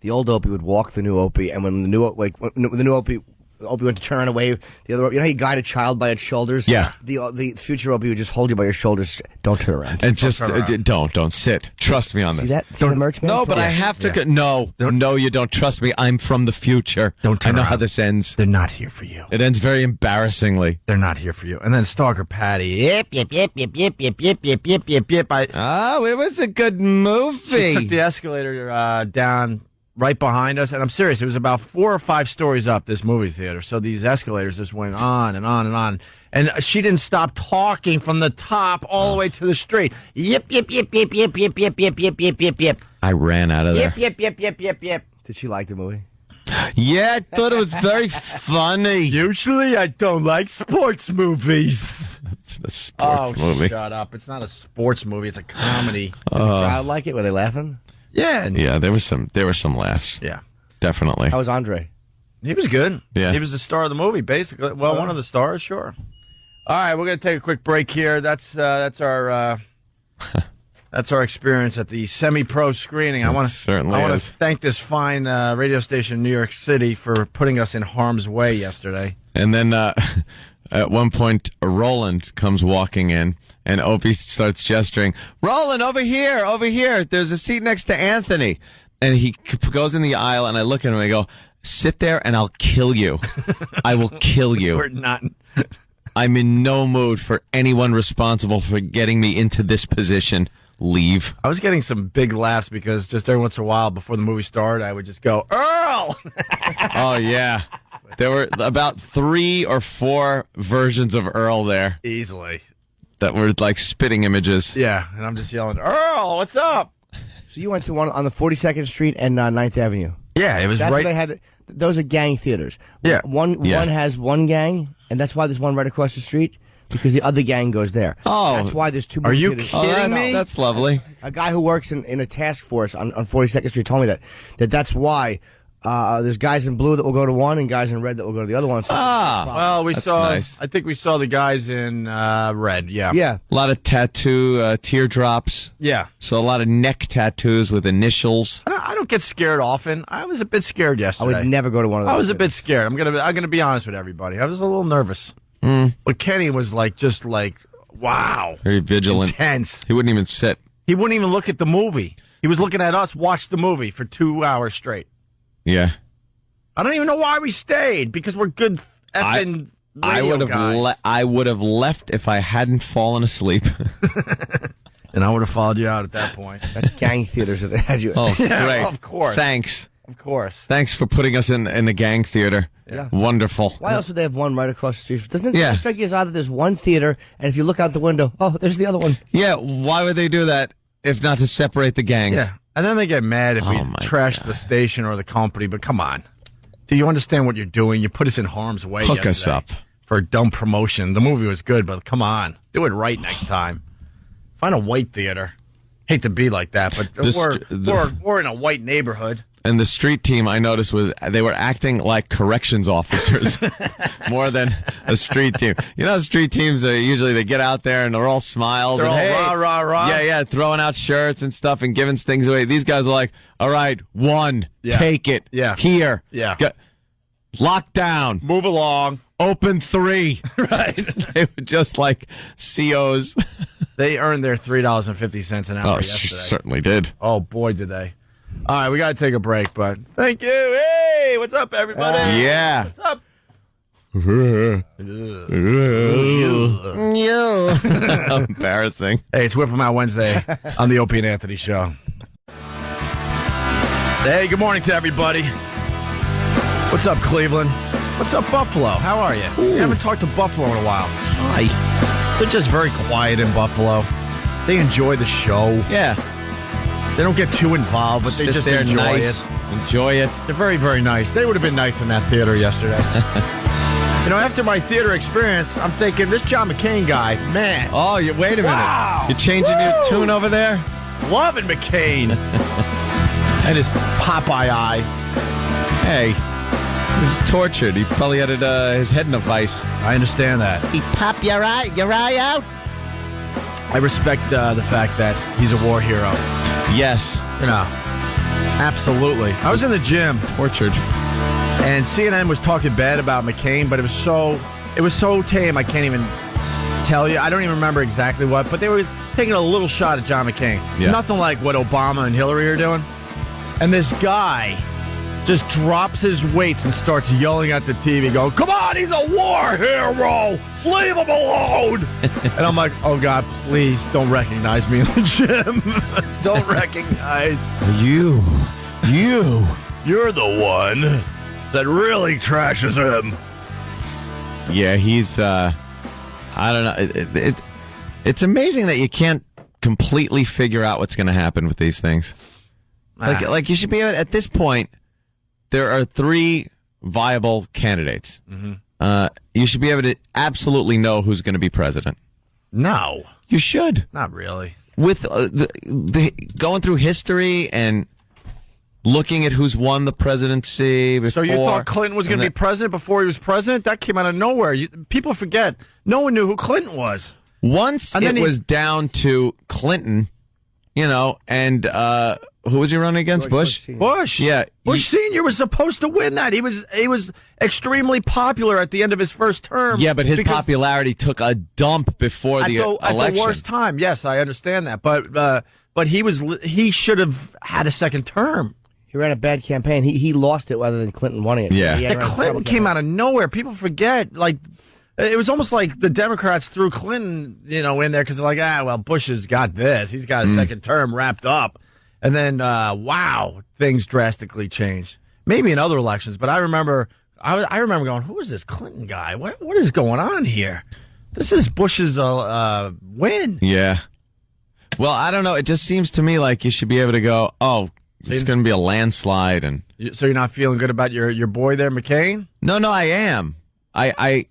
[SPEAKER 12] The old Opie would walk the new Opie, and when the new Opie went to turn around and wave, the other, you know how you guide a child by its shoulders?
[SPEAKER 11] Yeah.
[SPEAKER 12] The future Opie would just hold you by your shoulders. Don't turn around.
[SPEAKER 11] And just don't sit. Trust me on this.
[SPEAKER 12] See that? See the merch man?
[SPEAKER 11] No, but I have to. No, you don't trust me. I'm from the future.
[SPEAKER 8] Don't turn
[SPEAKER 11] I know
[SPEAKER 8] around.
[SPEAKER 11] how this ends.
[SPEAKER 8] They're not here for you.
[SPEAKER 11] It ends very embarrassingly.
[SPEAKER 8] They're not here for you. And then Stalker Patty. Yip, yip, yip, yip, yip, yip, yip, yip, yip, yip, yip.
[SPEAKER 11] Oh, it was a good
[SPEAKER 8] She
[SPEAKER 11] movie.
[SPEAKER 8] took the escalator down right behind us, and I'm serious. It was about 4 or 5 stories up, this movie theater. So these escalators just went on and on and on. And she didn't stop talking from the top all the way to the street. Yip, yip, yip, yip, yip, yip, yip, yip, yip, yip, yip, yip.
[SPEAKER 11] I ran out of there.
[SPEAKER 8] Yip, yip, yip, yip, yip, yip.
[SPEAKER 12] Did she like the movie?
[SPEAKER 11] Yeah, I thought it was very funny.
[SPEAKER 8] Usually I don't like sports movies.
[SPEAKER 11] It's a sports movie.
[SPEAKER 8] Shut up. It's not a sports movie. It's a comedy.
[SPEAKER 12] Did the crowd like it? Were they laughing?
[SPEAKER 8] Yeah.
[SPEAKER 11] Yeah, there were some laughs.
[SPEAKER 8] Yeah.
[SPEAKER 11] Definitely.
[SPEAKER 12] How was Andre?
[SPEAKER 8] He was good.
[SPEAKER 11] Yeah.
[SPEAKER 8] He was the star of the movie, basically. Well, one of the stars, sure. All right, we're going to take a quick break here. That's our that's our experience at the semi-pro screening. I want to thank this fine radio station in New York City for putting us in harm's way yesterday.
[SPEAKER 11] And then at one point, Roland comes walking in, and Opie starts gesturing. Roland, over here. There's a seat next to Anthony. And he goes in the aisle, and I look at him and I go, sit there and I'll kill you. I will kill you.
[SPEAKER 8] We're not.
[SPEAKER 11] I'm in no mood for anyone responsible for getting me into this position. Leave.
[SPEAKER 8] I was getting some big laughs because just every once in a while before the movie started, I would just go, Earl!
[SPEAKER 11] Oh, yeah. There were about 3 or 4 versions of Earl there.
[SPEAKER 8] Easily.
[SPEAKER 11] That were like spitting images.
[SPEAKER 8] Yeah, and I'm just yelling, Earl, what's up?
[SPEAKER 12] So you went to one on the 42nd Street and 9th Avenue.
[SPEAKER 8] Yeah, it was
[SPEAKER 12] That's
[SPEAKER 8] right.
[SPEAKER 12] Where they had. Those are gang theaters.
[SPEAKER 8] Yeah.
[SPEAKER 12] One has one gang, and that's why there's one right across the street, because the other gang goes there.
[SPEAKER 11] Oh.
[SPEAKER 12] That's why there's 2
[SPEAKER 8] Are
[SPEAKER 12] movie
[SPEAKER 8] you
[SPEAKER 12] theaters.
[SPEAKER 8] kidding me?
[SPEAKER 11] That's lovely.
[SPEAKER 12] A guy who works in a task force on 42nd Street told me that's why there's guys in blue that will go to one and guys in red that will go to the other one. So
[SPEAKER 8] Well, we
[SPEAKER 11] That's
[SPEAKER 8] saw.
[SPEAKER 11] nice.
[SPEAKER 8] I think we saw the guys in red. Yeah.
[SPEAKER 12] yeah.
[SPEAKER 11] A lot of tattoo teardrops.
[SPEAKER 8] Yeah.
[SPEAKER 11] So a lot of neck tattoos with initials.
[SPEAKER 8] I don't get scared often. I was a bit scared
[SPEAKER 12] I
[SPEAKER 8] yesterday.
[SPEAKER 12] would never go to one of those.
[SPEAKER 8] I was a bit scared. I'm gonna be honest with everybody. I was a little nervous. But Kenny was just like, wow,
[SPEAKER 11] Very vigilant.
[SPEAKER 8] intense.
[SPEAKER 11] He wouldn't even sit.
[SPEAKER 8] He wouldn't even look at the movie. He was looking at us watch the movie for 2 hours straight.
[SPEAKER 11] Yeah.
[SPEAKER 8] I don't even know why we stayed, because we're good effing radio guys.
[SPEAKER 11] I would have left if I hadn't fallen asleep.
[SPEAKER 8] And I would have followed you out at that point.
[SPEAKER 12] That's gang theaters that they had you.
[SPEAKER 11] Oh,
[SPEAKER 8] Yeah,
[SPEAKER 11] great.
[SPEAKER 8] of course.
[SPEAKER 11] Thanks.
[SPEAKER 8] Of course.
[SPEAKER 11] Thanks for putting us in the gang theater.
[SPEAKER 12] Yeah.
[SPEAKER 11] Wonderful.
[SPEAKER 12] Why else would they have one right across the street? Doesn't it
[SPEAKER 11] Yeah.
[SPEAKER 12] strike you as odd that there's one theater, and if you look out the window, oh, there's the other one.
[SPEAKER 11] Yeah, why would they do that if not to separate the gangs?
[SPEAKER 8] Yeah. And then they get mad if we
[SPEAKER 11] Oh, my
[SPEAKER 8] trash
[SPEAKER 11] God.
[SPEAKER 8] the station or the company, but come on. Do you understand what you're doing? You put us in harm's way
[SPEAKER 11] Hook us
[SPEAKER 8] yesterday
[SPEAKER 11] up.
[SPEAKER 8] for a dumb promotion. The movie was good, but come on. Do it right next time. Find a white theater. Hate to be like that, but we're in a white neighborhood.
[SPEAKER 11] And the street team, I noticed, they were acting like corrections officers more than a street team. You know, street teams, usually they get out there and they're all smiles.
[SPEAKER 8] They're
[SPEAKER 11] and,
[SPEAKER 8] all rah, rah, rah.
[SPEAKER 11] Yeah, throwing out shirts and stuff and giving things away. These guys are like, all right, take it.
[SPEAKER 8] Yeah.
[SPEAKER 11] Here.
[SPEAKER 8] Yeah.
[SPEAKER 11] Lock down.
[SPEAKER 8] Move along.
[SPEAKER 11] Open 3.
[SPEAKER 8] Right.
[SPEAKER 11] They were just like COs.
[SPEAKER 8] They earned their $3.50 an hour yesterday.
[SPEAKER 11] Certainly did.
[SPEAKER 8] Oh, boy, did they. All right, we got to take a break, but thank you. Hey, what's up, everybody?
[SPEAKER 11] Yeah.
[SPEAKER 8] What's up?
[SPEAKER 11] Embarrassing.
[SPEAKER 8] Hey, it's Whip 'em Out Wednesday on the Opie and Anthony Show. Hey, good morning to everybody. What's up, Cleveland? What's up, Buffalo? How are you? We haven't talked to Buffalo in a while. Hi. They're just very quiet in Buffalo. They enjoy the show.
[SPEAKER 11] Yeah.
[SPEAKER 8] They don't get too involved, but they just enjoy it.
[SPEAKER 11] Enjoy it.
[SPEAKER 8] They're very, very nice. They would have been nice in that theater yesterday. You know, after my theater experience, I'm thinking, this John McCain guy, man.
[SPEAKER 11] Oh, wait a minute.
[SPEAKER 8] Wow.
[SPEAKER 11] You're changing your tune over there?
[SPEAKER 8] Loving McCain. And his Popeye eye.
[SPEAKER 11] Hey, he was tortured. He probably had his head in a vice.
[SPEAKER 8] I understand that.
[SPEAKER 3] He pop your eye out?
[SPEAKER 8] I respect the fact that he's a war hero.
[SPEAKER 11] Yes.
[SPEAKER 8] You know, absolutely. I was in the gym.
[SPEAKER 11] Tortured.
[SPEAKER 8] And CNN was talking bad about McCain, but it was so tame, I can't even tell you. I don't even remember exactly what, but they were taking a little shot at John McCain.
[SPEAKER 11] Yeah.
[SPEAKER 8] Nothing like what Obama and Hillary are doing. And this guy just drops his weights and starts yelling at the TV, going, come on, he's a war hero! Leave him alone! And I'm like, oh, God, please don't recognize me in the gym. Don't recognize. You're the one that really trashes him.
[SPEAKER 11] Yeah, he's, I don't know. It's amazing that you can't completely figure out what's going to happen with these things. Like you should be able, at this point, there are 3 viable candidates. Mm-hmm. You should be able to absolutely know who's going to be president.
[SPEAKER 8] No.
[SPEAKER 11] You should.
[SPEAKER 8] Not really.
[SPEAKER 11] With the going through history and looking at who's won the presidency before.
[SPEAKER 8] So you thought Clinton was going to be president before he was president? That came out of nowhere. People forget. No one knew who Clinton was.
[SPEAKER 11] Once it was down to Clinton, and who was he running against? Bush?
[SPEAKER 8] Bush.
[SPEAKER 11] Yeah.
[SPEAKER 8] Bush Sr. was supposed to win that. He was extremely popular at the end of his first term.
[SPEAKER 11] Yeah, but his popularity took a dump before the election.
[SPEAKER 8] At the worst time. Yes, I understand that. But he should have had a second term.
[SPEAKER 12] He ran a bad campaign. He lost it rather than Clinton won it.
[SPEAKER 11] Yeah.
[SPEAKER 8] Clinton came out of nowhere. People forget. Like, it was almost like the Democrats threw Clinton, in there because they're like, well, Bush has got this. He's got a second term wrapped up. And then, wow, things drastically changed. Maybe in other elections, but I remember going, who is this Clinton guy? What is going on here? This is Bush's win.
[SPEAKER 11] Yeah. Well, I don't know. It just seems to me like you should be able to go, it's going to be a landslide. And
[SPEAKER 8] so you're not feeling good about your boy there, McCain?
[SPEAKER 11] No, I am. I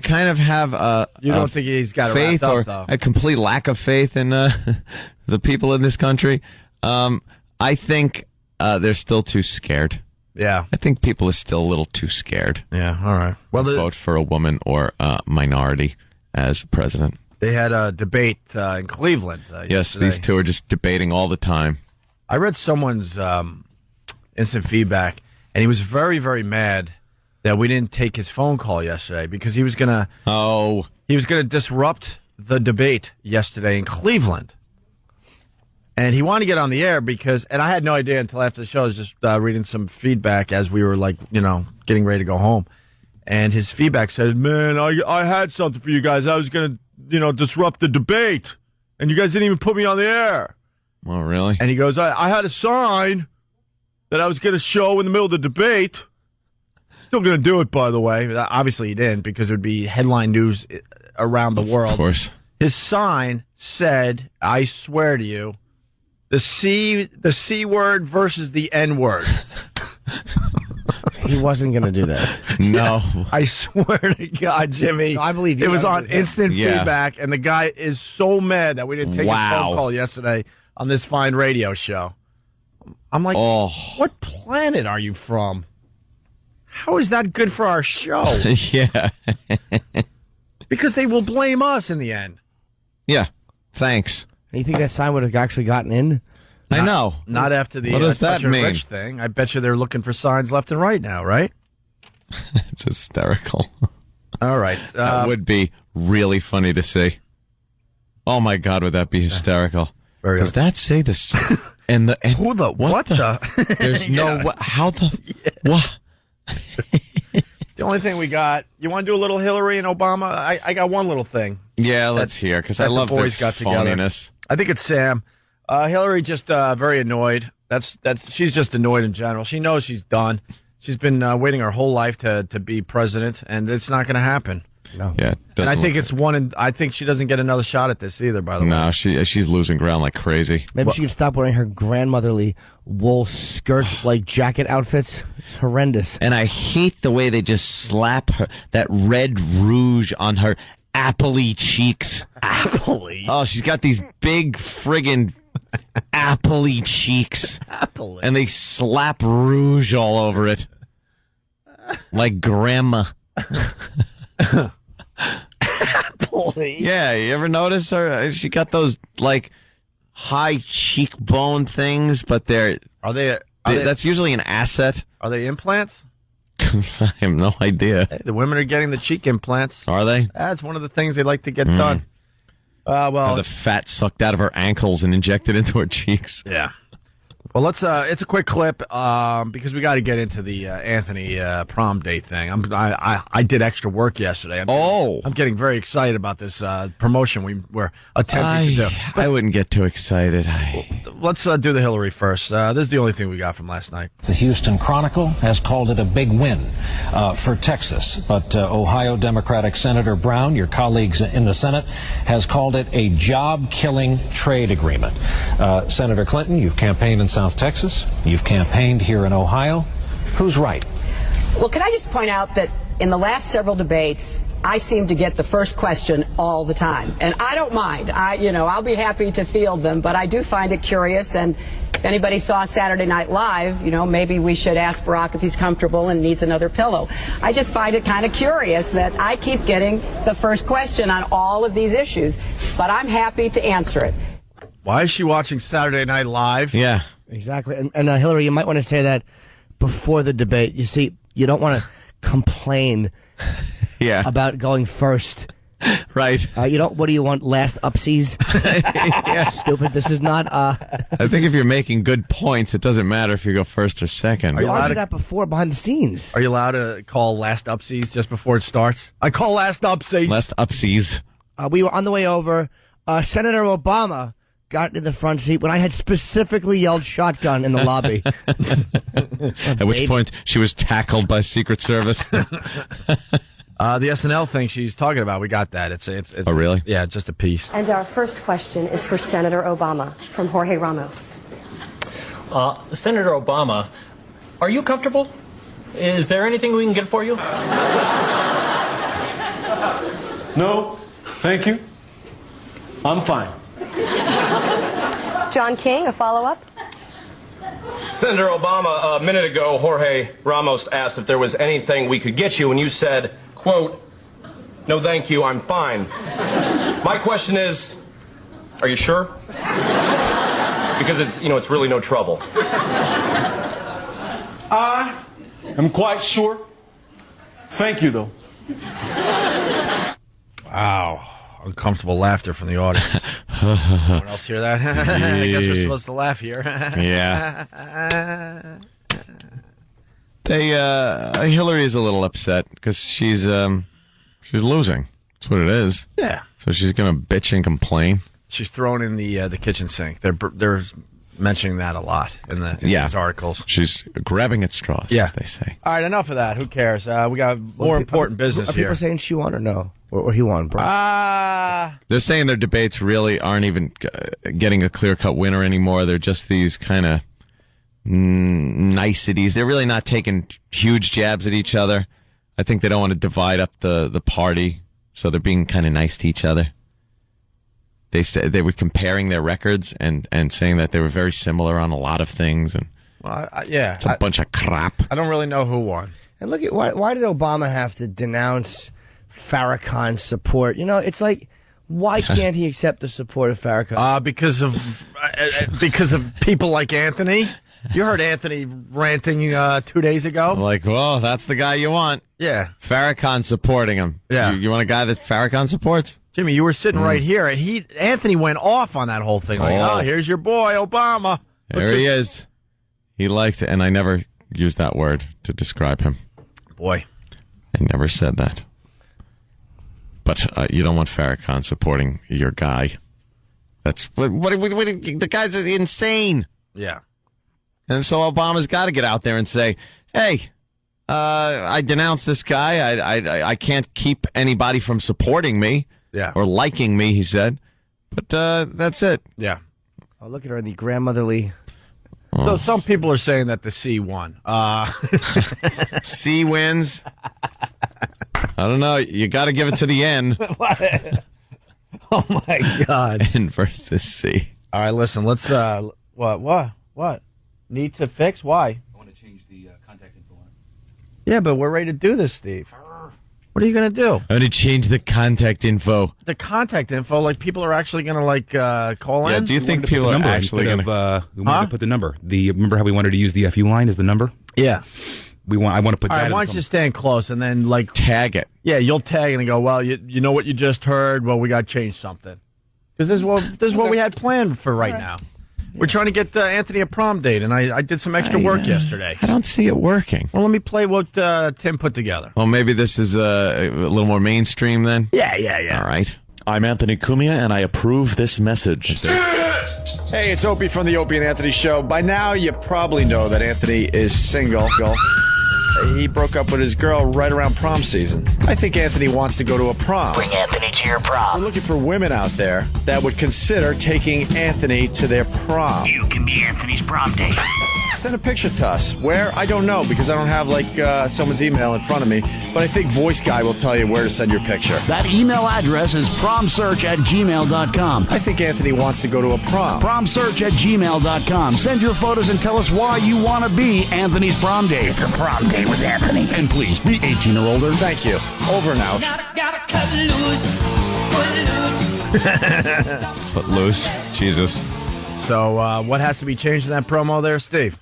[SPEAKER 11] kind of have
[SPEAKER 8] you don't think he's got
[SPEAKER 11] faith
[SPEAKER 8] up,
[SPEAKER 11] or
[SPEAKER 8] though.
[SPEAKER 11] A complete lack of faith in the people in this country. I think they're still too scared.
[SPEAKER 8] Yeah.
[SPEAKER 11] I think people are still a little too scared.
[SPEAKER 8] Yeah, all right. Well,
[SPEAKER 11] vote for a woman or a minority as president.
[SPEAKER 8] They had a debate in Cleveland.
[SPEAKER 11] Yes,
[SPEAKER 8] yesterday.
[SPEAKER 11] These two are just debating all the time.
[SPEAKER 8] I read someone's instant feedback, and he was very, very mad that we didn't take his phone call yesterday because he was gonna disrupt the debate yesterday in Cleveland. And he wanted to get on the air and I had no idea until after the show. I was just reading some feedback as we were getting ready to go home. And his feedback said, man, I had something for you guys. I was going to, disrupt the debate. And you guys didn't even put me on the air.
[SPEAKER 11] Oh, really?
[SPEAKER 8] And he goes, I had a sign that I was going to show in the middle of the debate. Still going to do it, by the way. Obviously he didn't because it would be headline news around the world.
[SPEAKER 11] Of course.
[SPEAKER 8] His sign said, I swear to you, the C word versus the N word.
[SPEAKER 12] He wasn't going to do that.
[SPEAKER 11] No.
[SPEAKER 8] I swear to God, Jimmy.
[SPEAKER 12] No, I believe you.
[SPEAKER 8] It was on instant feedback, and the guy is so mad that we didn't take his phone call yesterday on this fine radio show. I'm like, what planet are you from? How is that good for our show?
[SPEAKER 11] Yeah.
[SPEAKER 8] Because they will blame us in the end.
[SPEAKER 11] Yeah. Thanks.
[SPEAKER 12] And you think that sign would have actually gotten in?
[SPEAKER 11] I know.
[SPEAKER 8] Not after the
[SPEAKER 11] what does that mean?
[SPEAKER 8] Rich thing. I bet you they're looking for signs left and right now, right?
[SPEAKER 11] It's hysterical.
[SPEAKER 8] All right.
[SPEAKER 11] That would be really funny to see. Oh, my God, would that be hysterical? Does that say this? And
[SPEAKER 8] who the what the?
[SPEAKER 11] There's no how the what?
[SPEAKER 8] The only thing we got. You want to do a little Hillary and Obama? I got one little thing.
[SPEAKER 11] Yeah, let's hear because I love
[SPEAKER 8] the boys
[SPEAKER 11] this
[SPEAKER 8] got
[SPEAKER 11] phoniness.
[SPEAKER 8] Together. I think it's Sam. Hillary just very annoyed. She's just annoyed in general. She knows she's done. She's been waiting her whole life to be president, and it's not going to happen.
[SPEAKER 12] No.
[SPEAKER 11] Yeah,
[SPEAKER 8] and I think it's one. And I think she doesn't get another shot at this either. By the way,
[SPEAKER 11] no, she's losing ground like crazy.
[SPEAKER 12] Maybe she could stop wearing her grandmotherly wool skirt like jacket outfits. It's horrendous.
[SPEAKER 11] And I hate the way they just slap her that red rouge on her appley cheeks.
[SPEAKER 8] Appley.
[SPEAKER 11] Oh, she's got these big friggin' appley cheeks.
[SPEAKER 8] Appley.
[SPEAKER 11] And they slap rouge all over it. Like grandma.
[SPEAKER 8] Appley.
[SPEAKER 11] Yeah, you ever notice her? She got those like high cheekbone things, but that's usually an asset.
[SPEAKER 8] Are they implants?
[SPEAKER 11] I have no idea.
[SPEAKER 8] Hey, the women are getting the cheek implants.
[SPEAKER 11] Are they?
[SPEAKER 8] That's one of the things they like to get done. Well,
[SPEAKER 11] have the fat sucked out of her ankles and injected into her cheeks.
[SPEAKER 8] Yeah. Well, let's. It's a quick clip because we got to get into the Anthony prom date thing. I did extra work yesterday. I'm getting very excited about this promotion we were attempting to do.
[SPEAKER 11] I wouldn't get too excited.
[SPEAKER 8] Let's do the Hillary first. This is the only thing we got from last night.
[SPEAKER 13] The Houston Chronicle has called it a big win for Texas, but Ohio Democratic Senator Brown, your colleagues in the Senate, has called it a job-killing trade agreement. Senator Clinton, you've campaigned in South Texas. You've campaigned here in Ohio. Who's right?
[SPEAKER 4] Well, can I just point out that in the last several debates, I seem to get the first question all the time. And I don't mind. I'll be happy to field them, but I do find it curious. And if anybody saw Saturday Night Live, maybe we should ask Barack if he's comfortable and needs another pillow. I just find it kind of curious that I keep getting the first question on all of these issues, but I'm happy to answer it.
[SPEAKER 8] Why is she watching Saturday Night Live?
[SPEAKER 11] Yeah.
[SPEAKER 12] Exactly. And Hillary, you might want to say that before the debate. You see, you don't want to complain about going first.
[SPEAKER 11] Right.
[SPEAKER 12] What do you want, last upsies?
[SPEAKER 11] Yeah.
[SPEAKER 12] Stupid. This is not.
[SPEAKER 11] I think if you're making good points, it doesn't matter if you go first or second.
[SPEAKER 12] Are you allowed to do that before, behind the scenes?
[SPEAKER 8] Are you allowed to call last upsies just before it starts? I call last upsies.
[SPEAKER 11] Last upsies.
[SPEAKER 12] We were on the way over. Senator Obama got in the front seat when I had specifically yelled shotgun in the lobby.
[SPEAKER 11] At which point she was tackled by Secret Service.
[SPEAKER 8] The SNL thing she's talking about, we got that. It's
[SPEAKER 11] oh, really?
[SPEAKER 8] Yeah, just a piece.
[SPEAKER 14] And our first question is for Senator Obama from Jorge Ramos.
[SPEAKER 15] Senator Obama, are you comfortable? Is there anything we can get for you?
[SPEAKER 16] No, thank you. I'm fine.
[SPEAKER 14] John King, a follow-up?
[SPEAKER 17] Senator Obama, a minute ago, Jorge Ramos asked if there was anything we could get you, and you said, quote, "No, thank you, I'm fine." My question is, are you sure? Because it's really no trouble.
[SPEAKER 16] I am quite sure. Thank you, though.
[SPEAKER 8] Wow. Uncomfortable laughter from the audience. Anyone else hear that? I guess we're supposed to laugh here.
[SPEAKER 11] Yeah. Hillary is a little upset because she's losing. That's what it is.
[SPEAKER 8] Yeah.
[SPEAKER 11] So she's gonna bitch and complain.
[SPEAKER 8] She's thrown in the kitchen sink. They're mentioning that a lot in these articles.
[SPEAKER 11] She's grabbing at straws, as they say.
[SPEAKER 8] All right, enough of that. Who cares? We got more important business
[SPEAKER 12] are
[SPEAKER 8] here.
[SPEAKER 12] People saying she won or no? Or he won, bro?
[SPEAKER 11] They're saying their debates really aren't even getting a clear-cut winner anymore. They're just these kind of niceties. They're really not taking huge jabs at each other. I think they don't want to divide up the party, so they're being kind of nice to each other. They said they were comparing their records and saying that they were very similar on a lot of things, and
[SPEAKER 8] Well, yeah.
[SPEAKER 11] It's a bunch of crap.
[SPEAKER 8] I don't really know who won.
[SPEAKER 12] And look at why did Obama have to denounce Farrakhan's support? You know, it's like, why can't he accept the support of Farrakhan?
[SPEAKER 8] Because of people like Anthony. You heard Anthony ranting 2 days ago.
[SPEAKER 11] Like, well, that's the guy you want.
[SPEAKER 8] Yeah.
[SPEAKER 11] Farrakhan supporting him.
[SPEAKER 8] Yeah.
[SPEAKER 11] You want a guy that Farrakhan supports?
[SPEAKER 8] Jimmy, you were sitting right here, and Anthony went off on that whole thing. Like, here's your boy, Obama.
[SPEAKER 11] There he is. He liked it, and I never used that word to describe him.
[SPEAKER 8] Boy.
[SPEAKER 11] I never said that. But you don't want Farrakhan supporting your guy. That's what the guy's insane.
[SPEAKER 8] Yeah.
[SPEAKER 11] And so Obama's got to get out there and say, hey, I denounced this guy. I can't keep anybody from supporting me or liking me, he said. But that's it.
[SPEAKER 8] Yeah.
[SPEAKER 12] Oh, look at her in the grandmotherly.
[SPEAKER 8] So some people are saying that the C won.
[SPEAKER 11] C wins. I don't know. You got to give it to the N.
[SPEAKER 8] Oh, my God.
[SPEAKER 11] N versus C.
[SPEAKER 8] All right, listen. Let's, what? Need to fix? Why?
[SPEAKER 18] I want to change the contact info on it.
[SPEAKER 8] Yeah, but we're ready to do this, Steve. What are you going to do?
[SPEAKER 11] I'm going to change the contact info.
[SPEAKER 8] The contact info, like people are actually going to call in?
[SPEAKER 11] Yeah, do you think people are actually going to...
[SPEAKER 18] We wanted to put the number. Remember how we wanted to use the FU line as the number?
[SPEAKER 8] Yeah.
[SPEAKER 18] I want to put
[SPEAKER 8] All
[SPEAKER 18] that
[SPEAKER 8] right, why don't you stand close and then
[SPEAKER 11] tag it?
[SPEAKER 8] Yeah, you'll tag it and go, well, you know what you just heard? Well, we got to change something. Because this is what we had planned for right now. We're trying to get Anthony a prom date, and I did some extra work yesterday.
[SPEAKER 11] I don't see it working.
[SPEAKER 8] Well, let me play what Tim put together.
[SPEAKER 11] Well, maybe this is a little more mainstream then?
[SPEAKER 8] Yeah.
[SPEAKER 11] All right.
[SPEAKER 19] I'm Anthony Cumia, and I approve this message.
[SPEAKER 8] Hey, it's Opie from the Opie and Anthony Show. By now, you probably know that Anthony is single. He broke up with his girl right around prom season. I think Anthony wants to go to a prom.
[SPEAKER 20] Bring Anthony to your prom.
[SPEAKER 8] We're looking for women out there that would consider taking Anthony to their prom.
[SPEAKER 20] You can be Anthony's prom date.
[SPEAKER 8] Send a picture to us. Where? I don't know, because I don't have, someone's email in front of me. But I think Voice Guy will tell you where to send your picture.
[SPEAKER 20] That email address is promsearch@gmail.com.
[SPEAKER 8] I think Anthony wants to go to a prom.
[SPEAKER 20] Promsearch@gmail.com. Send your photos and tell us why you want to be Anthony's prom date. It's a prom date with Anthony. And please, be 18 or older.
[SPEAKER 8] Thank you. Over and out.
[SPEAKER 20] Gotta cut loose.
[SPEAKER 11] Foot loose. Jesus.
[SPEAKER 8] So, what has to be changed in that promo there, Steve?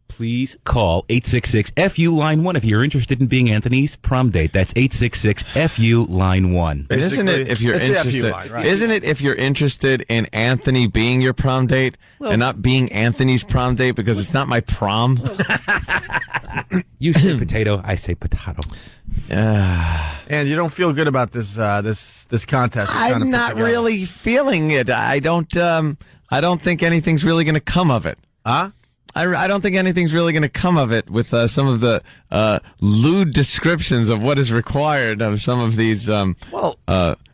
[SPEAKER 18] Please call 866-FU Line 1 if you're interested in being Anthony's prom date. That's 866-FU Line 1.
[SPEAKER 11] Isn't it if you're interested?
[SPEAKER 8] Line, right?
[SPEAKER 11] Isn't it if you're interested in Anthony being your prom date and not being Anthony's prom date because it's not my prom?
[SPEAKER 18] You say potato, I say potato.
[SPEAKER 8] And you don't feel good about this this contest.
[SPEAKER 11] I'm not really feeling it. I don't think anything's really going to come of it.
[SPEAKER 8] Huh?
[SPEAKER 11] I don't think anything's really going to come of it with some of the lewd descriptions of what is required of some of these young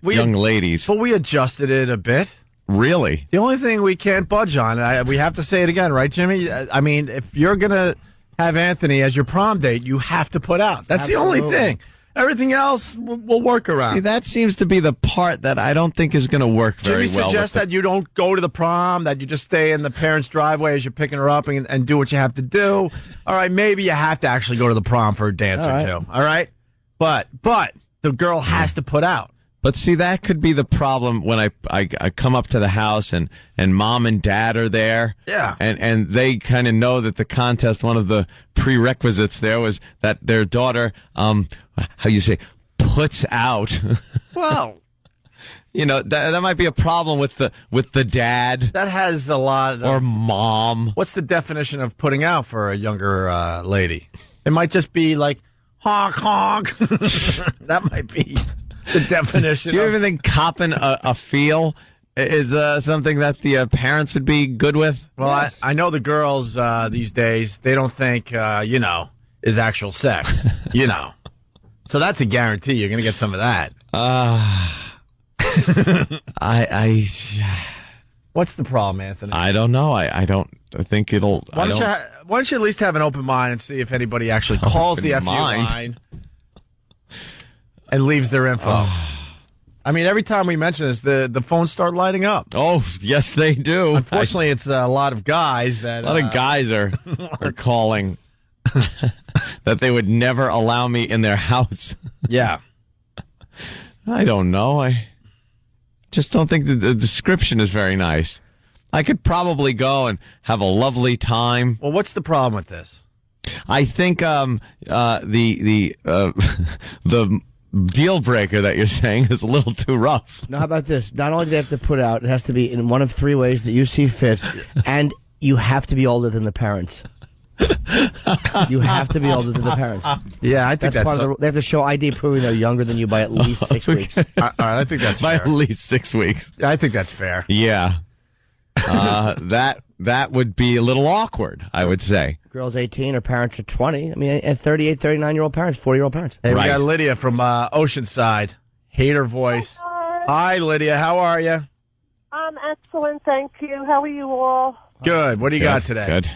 [SPEAKER 11] ladies.
[SPEAKER 8] But we adjusted it a bit.
[SPEAKER 11] Really?
[SPEAKER 8] The only thing we can't budge on, we have to say it again, right, Jimmy? I mean, if you're going to have Anthony as your prom date, you have to put out. That's
[SPEAKER 12] Absolutely.
[SPEAKER 8] the only thing. Everything else, we'll work around.
[SPEAKER 11] See, that seems to be the part that I don't think is going to work very
[SPEAKER 8] Jimmy
[SPEAKER 11] well.
[SPEAKER 8] Suggests that you don't go to the prom, that you just stay in the parents' driveway as you're picking her up and do what you have to do. All right, maybe you have to actually go to the prom for a dance or two. All right? But the girl has to put out.
[SPEAKER 11] But see, that could be the problem when I come up to the house and mom and dad are there.
[SPEAKER 8] Yeah.
[SPEAKER 11] And they kind of know that the contest, one of the prerequisites there was that their daughter, how you say, puts out.
[SPEAKER 8] Well,
[SPEAKER 11] you know, that might be a problem with the dad.
[SPEAKER 8] That has a lot of,
[SPEAKER 11] or mom.
[SPEAKER 8] What's the definition of putting out for a younger lady? It might just be like, honk, honk. That might be the definition.
[SPEAKER 11] Do you even think copping a feel is something that the parents would be good with?
[SPEAKER 8] Well, yes. I know the girls these days, they don't think, is actual sex, So that's a guarantee. You're going to get some of that. What's the problem, Anthony?
[SPEAKER 11] I don't know. I don't think it'll...
[SPEAKER 8] Why don't you at least have an open mind and see if anybody actually calls the FU line and leaves their info? I mean, every time we mention this, the phones start lighting up.
[SPEAKER 11] Oh, yes, they do.
[SPEAKER 8] Unfortunately, it's a lot of guys that...
[SPEAKER 11] A lot of guys are calling that they would never allow me in their house.
[SPEAKER 8] Yeah.
[SPEAKER 11] I don't know. I just don't think the description is very nice. I could probably go and have a lovely time.
[SPEAKER 8] Well, what's the problem with this?
[SPEAKER 11] I think the deal breaker that you're saying is a little too rough.
[SPEAKER 12] Now, how about this? Not only do they have to put out, it has to be in one of 3 ways that you see fit, and you have to be older than the parents. You have to be older than the parents.
[SPEAKER 8] Yeah, I think that's
[SPEAKER 12] part of the, they have to show ID proving they're younger than you by at least 6 weeks.
[SPEAKER 8] All right, I think that's
[SPEAKER 11] by
[SPEAKER 8] fair.
[SPEAKER 11] at least 6 weeks.
[SPEAKER 8] I think that's fair.
[SPEAKER 11] Yeah. That would be a little awkward, I would say.
[SPEAKER 12] Girls 18, her parents are 20. I mean, and 38, 39-year-old parents, 40-year-old parents.
[SPEAKER 8] Hey, we got Lydia from Oceanside. Hate her voice. Hi, Lydia. How are you?
[SPEAKER 21] I'm excellent, thank you. How are you all?
[SPEAKER 8] Good. What do you got today?
[SPEAKER 11] Good.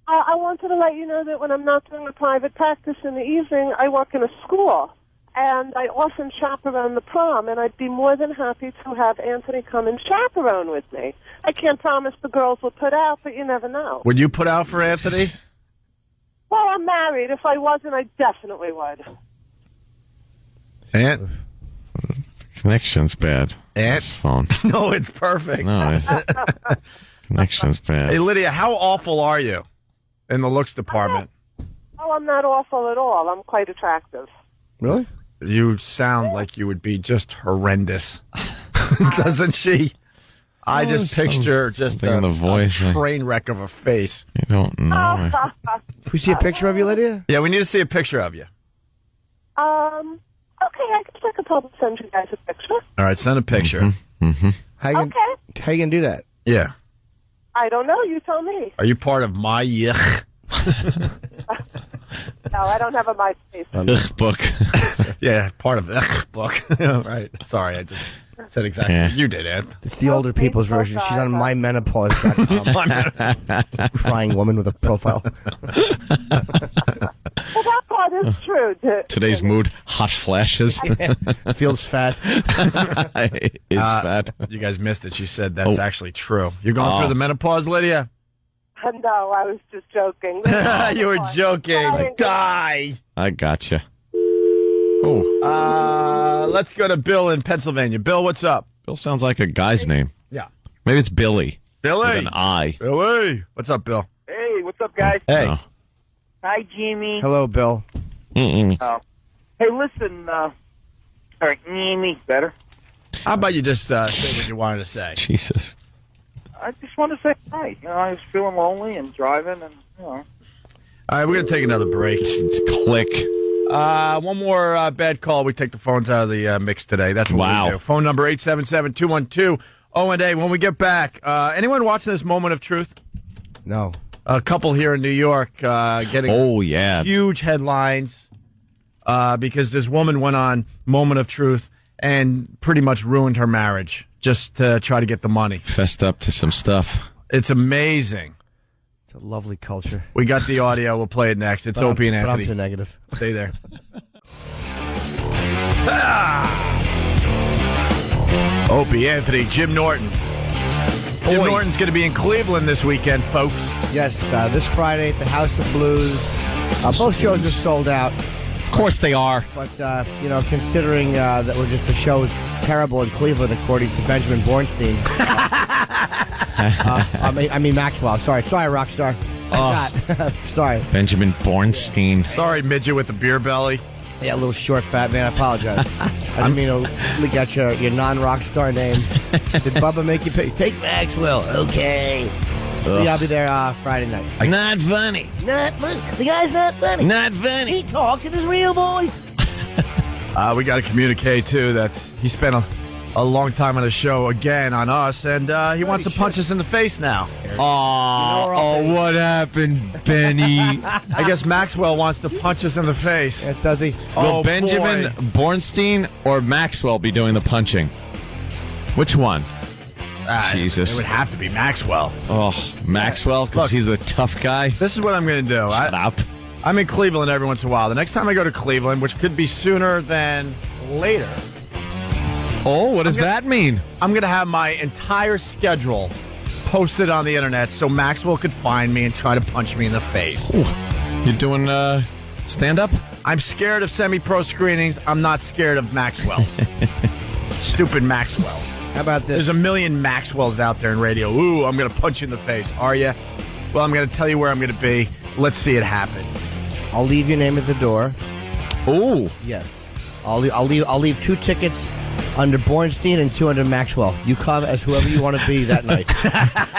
[SPEAKER 21] I wanted to let you know that when I'm not doing a private practice in the evening, I work in a school. And I often chaperone the prom, and I'd be more than happy to have Anthony come and chaperone with me. I can't promise the girls will put out, but you never know.
[SPEAKER 8] Would you put out for Anthony?
[SPEAKER 21] Well, I'm married. If I wasn't, I definitely would.
[SPEAKER 8] Ant?
[SPEAKER 11] Connection's bad.
[SPEAKER 8] Ant?
[SPEAKER 11] Phone.
[SPEAKER 8] No, it's perfect.
[SPEAKER 11] No, connection's bad.
[SPEAKER 8] Hey, Lydia, how awful are you in the looks department?
[SPEAKER 21] Oh, I'm not awful at all. I'm quite attractive.
[SPEAKER 12] Really?
[SPEAKER 8] You sound like you would be just horrendous. Doesn't she? I just picture just
[SPEAKER 11] in the voice,
[SPEAKER 8] a train wreck of a face.
[SPEAKER 11] You don't know.
[SPEAKER 12] Can we see a picture of you, Lydia?
[SPEAKER 8] Yeah, we need to see a picture of you.
[SPEAKER 21] Okay, I could probably send you guys a picture.
[SPEAKER 8] All right, send a picture.
[SPEAKER 11] Mm-hmm.
[SPEAKER 12] How you gonna do that?
[SPEAKER 8] Yeah.
[SPEAKER 21] I don't know. You tell me.
[SPEAKER 8] Are you part of my yuck?
[SPEAKER 21] No, I don't have a MySpace.
[SPEAKER 11] Ugh, book.
[SPEAKER 8] Yeah, part of ugh book. Right. Sorry, I just said exactly what you did, Ed.
[SPEAKER 12] It's the older people's version. She's on mymenopause.com. Crying woman with a profile.
[SPEAKER 21] Well, that part is true.
[SPEAKER 11] Today's mood, hot flashes.
[SPEAKER 12] Feels fat.
[SPEAKER 11] Is fat.
[SPEAKER 8] You guys missed it. She said that's actually true. You're going through the menopause, Lydia?
[SPEAKER 21] No, I was just joking.
[SPEAKER 8] You were joking. Die.
[SPEAKER 11] I gotcha.
[SPEAKER 8] Oh. Let's go to Bill in Pennsylvania. Bill, what's up?
[SPEAKER 11] Bill sounds like a guy's name.
[SPEAKER 8] Yeah.
[SPEAKER 11] Maybe it's Billy.
[SPEAKER 8] Billy.
[SPEAKER 11] With an I.
[SPEAKER 8] Billy. What's up, Bill?
[SPEAKER 22] Hey, what's up, guys?
[SPEAKER 8] Hey.
[SPEAKER 11] Oh.
[SPEAKER 22] Hi, Jimmy.
[SPEAKER 12] Hello, Bill.
[SPEAKER 22] Oh. Hey, listen, all right, Jimmy, better?
[SPEAKER 8] How about you just say what you wanted to say?
[SPEAKER 11] Jesus.
[SPEAKER 22] I just wanted to say hi. You know, I was feeling lonely and driving, and, you know.
[SPEAKER 8] All right, we're going to take another break.
[SPEAKER 11] Click.
[SPEAKER 8] One more bad call. We take the phones out of the mix today. That's what we do. Phone number 877-212-0&A. When we get back, anyone watching this Moment of Truth?
[SPEAKER 12] No.
[SPEAKER 8] A couple here in New York getting huge headlines because this woman went on Moment of Truth and pretty much ruined her marriage just to try to get the money.
[SPEAKER 11] Fessed up to some stuff.
[SPEAKER 8] It's amazing.
[SPEAKER 12] It's a lovely culture.
[SPEAKER 8] We got the audio. We'll play it next. It's Opie and Anthony.
[SPEAKER 12] But I'm too negative.
[SPEAKER 8] Stay there. Opie, Anthony, Jim Norton. Jim Norton's going to be in Cleveland this weekend, folks.
[SPEAKER 12] Yes, this Friday at the House of Blues. Both shows are sold out.
[SPEAKER 11] Of course they are.
[SPEAKER 12] But, you know, considering that the show is terrible in Cleveland, according to Benjamin Bornstein. I mean Maxwell. Sorry, Rockstar. Sorry.
[SPEAKER 11] Benjamin Bornstein.
[SPEAKER 8] Sorry, midget with the beer belly.
[SPEAKER 12] Yeah, a little short, fat man. I apologize. I didn't mean to look at your non-Rockstar name. Did Bubba make you pick? Take Maxwell. Okay. So yeah, I'll be there Friday night.
[SPEAKER 11] Not funny.
[SPEAKER 12] Not funny. The guy's not funny.
[SPEAKER 11] Not funny.
[SPEAKER 12] He talks in his real voice.
[SPEAKER 8] We got to communicate, too, that he spent a long time on the show again on us, and he wants to punch us in the face now.
[SPEAKER 11] What happened, Benny?
[SPEAKER 8] I guess Maxwell wants to punch us in the face.
[SPEAKER 12] Yeah, does he?
[SPEAKER 11] Will Benjamin Bornstein or Maxwell be doing the punching? Which one? Jesus.
[SPEAKER 8] It would have to be Maxwell.
[SPEAKER 11] Oh, Maxwell, because he's the tough guy?
[SPEAKER 8] This is what I'm going to do.
[SPEAKER 11] Shut up.
[SPEAKER 8] I'm in Cleveland every once in a while. The next time I go to Cleveland, which could be sooner than later,
[SPEAKER 11] Oh, what does that mean?
[SPEAKER 8] I'm going to have my entire schedule posted on the internet so Maxwell could find me and try to punch me in the face.
[SPEAKER 11] Ooh. You doing stand-up?
[SPEAKER 8] I'm scared of semi-pro screenings. I'm not scared of Maxwell's. Stupid Maxwell.
[SPEAKER 12] How about this?
[SPEAKER 8] There's a million Maxwells out there in radio. Ooh, I'm going to punch you in the face. Are you? Well, I'm going to tell you where I'm going to be. Let's see it happen.
[SPEAKER 12] I'll leave your name at the door.
[SPEAKER 8] Ooh.
[SPEAKER 12] Yes. I'll leave 2 tickets under Bornstein and 2 under Maxwell. You come as whoever you want to be that night.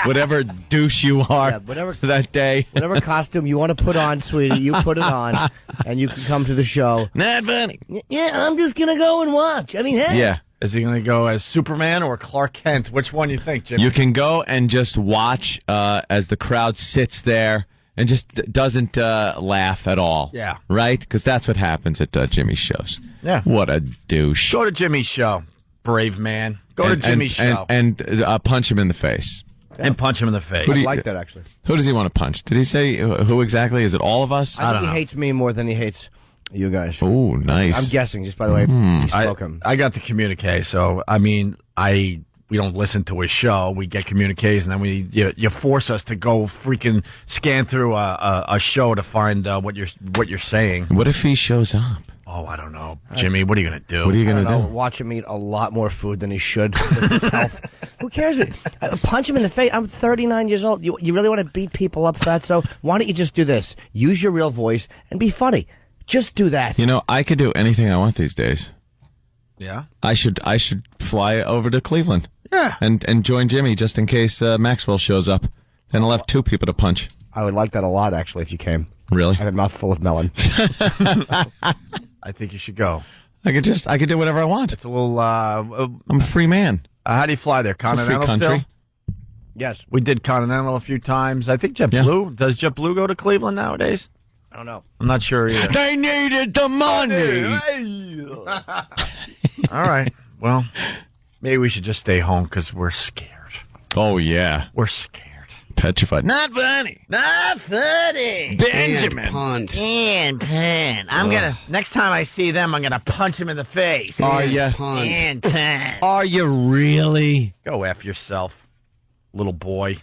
[SPEAKER 11] Whatever douche you are that day.
[SPEAKER 12] Whatever costume you want to put on, sweetie, you put it on, and you can come to the show.
[SPEAKER 11] Not funny.
[SPEAKER 12] Yeah, I'm just going to go and watch. I mean, hey.
[SPEAKER 11] Yeah.
[SPEAKER 8] Is he going to go as Superman or Clark Kent? Which one do you think, Jimmy?
[SPEAKER 11] You can go and just watch as the crowd sits there and just doesn't laugh at all.
[SPEAKER 8] Yeah.
[SPEAKER 11] Right? Because that's what happens at Jimmy's shows.
[SPEAKER 8] Yeah.
[SPEAKER 11] What a douche.
[SPEAKER 8] Go to Jimmy's show, brave man. Go to Jimmy's show.
[SPEAKER 11] And punch him in the face.
[SPEAKER 8] And punch him in the face.
[SPEAKER 12] I like that, actually.
[SPEAKER 11] Who does he want to punch? Did he say who exactly? Is it all of us?
[SPEAKER 12] I think he hates me more than he hates you guys.
[SPEAKER 11] Oh, nice.
[SPEAKER 12] I'm guessing, just by the way. You spoke him.
[SPEAKER 8] I got the communique, so, I mean, we don't listen to his show. We get communiques, and then you force us to go freaking scan through a show to find what you're saying.
[SPEAKER 11] What if he shows up?
[SPEAKER 8] Oh, I don't know, Jimmy. What are you gonna do?
[SPEAKER 11] What are you gonna do?
[SPEAKER 12] Watch him eat a lot more food than he should. His health. Who cares? Punch him in the face. I'm 39 years old. You really want to beat people up for that? So why don't you just do this? Use your real voice and be funny. Just do that.
[SPEAKER 11] You know, I could do anything I want these days.
[SPEAKER 8] Yeah.
[SPEAKER 11] I should fly over to Cleveland.
[SPEAKER 8] Yeah.
[SPEAKER 11] And join Jimmy just in case Maxwell shows up. Then I'll have 2 people to punch.
[SPEAKER 12] I would like that a lot, actually, if you came.
[SPEAKER 11] Really?
[SPEAKER 12] I have a mouthful of melon.
[SPEAKER 8] I think you should go.
[SPEAKER 11] I could do whatever I want.
[SPEAKER 8] It's a little.
[SPEAKER 11] I'm a free man.
[SPEAKER 8] How do you fly there? Continental
[SPEAKER 11] it's a free country.
[SPEAKER 8] Still?
[SPEAKER 12] Yes.
[SPEAKER 8] We did Continental a few times. I think JetBlue. Yeah. Does JetBlue go to Cleveland nowadays?
[SPEAKER 12] I don't know.
[SPEAKER 8] I'm not sure either.
[SPEAKER 11] They needed the money.
[SPEAKER 8] All right. Well, maybe we should just stay home because we're scared.
[SPEAKER 11] Oh, yeah.
[SPEAKER 8] We're scared.
[SPEAKER 11] Petrified. Not funny.
[SPEAKER 8] Not funny.
[SPEAKER 11] Benjamin.
[SPEAKER 8] And punt. I'm gonna. Next time I see them, I'm gonna punch him in the face.
[SPEAKER 11] Are you?
[SPEAKER 8] And punt.
[SPEAKER 11] Are you really?
[SPEAKER 8] Go F yourself, little boy.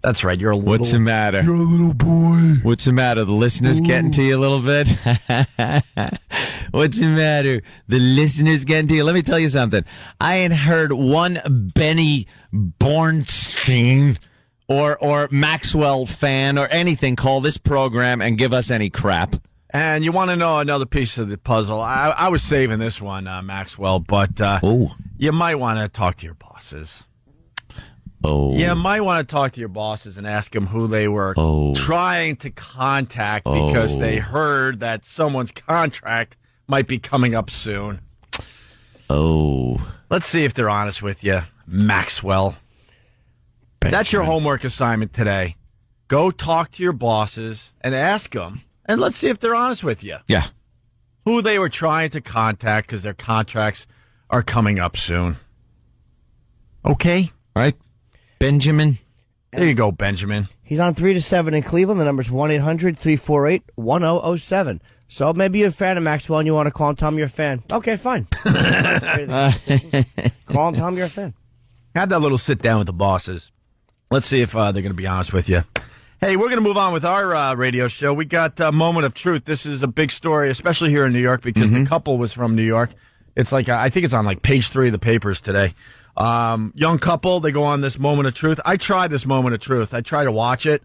[SPEAKER 8] That's right. You're a little.
[SPEAKER 11] What's the matter?
[SPEAKER 8] You're a little boy.
[SPEAKER 11] What's the matter? The listeners getting to you a little bit? What's the matter? The listeners getting to you? Let me tell you something. I ain't heard one Benny Bornstein or Maxwell fan or anything call this program and give us any crap.
[SPEAKER 8] And you want to know another piece of the puzzle? I was saving this one, Maxwell, but you might want to talk to your bosses.
[SPEAKER 11] Oh.
[SPEAKER 8] You might want to talk to your bosses and ask them who they were trying to contact because they heard that someone's contract might be coming up soon.
[SPEAKER 11] Oh.
[SPEAKER 8] Let's see if they're honest with you, Maxwell. Benjamin. That's your homework assignment today. Go talk to your bosses and ask them, and let's see if they're honest with you.
[SPEAKER 11] Yeah.
[SPEAKER 8] Who they were trying to contact because their contracts are coming up soon. Okay?
[SPEAKER 11] Right. Benjamin.
[SPEAKER 8] There you go, Benjamin.
[SPEAKER 12] He's on 3 to 7 in Cleveland. The number's 1-800-348-1007. So maybe you're a fan of Maxwell and you want to call and tell him you're a fan. Okay, fine. Call and tell him you're a fan.
[SPEAKER 8] Have that little sit down with the bosses. Let's see if they're going to be honest with you. Hey, we're going to move on with our radio show. We got Moment of Truth. This is a big story, especially here in New York, because the couple was from New York. It's like, I think it's on like page 3 of the papers today. Young couple, they go on this Moment of Truth. I tried this Moment of Truth. I tried to watch it.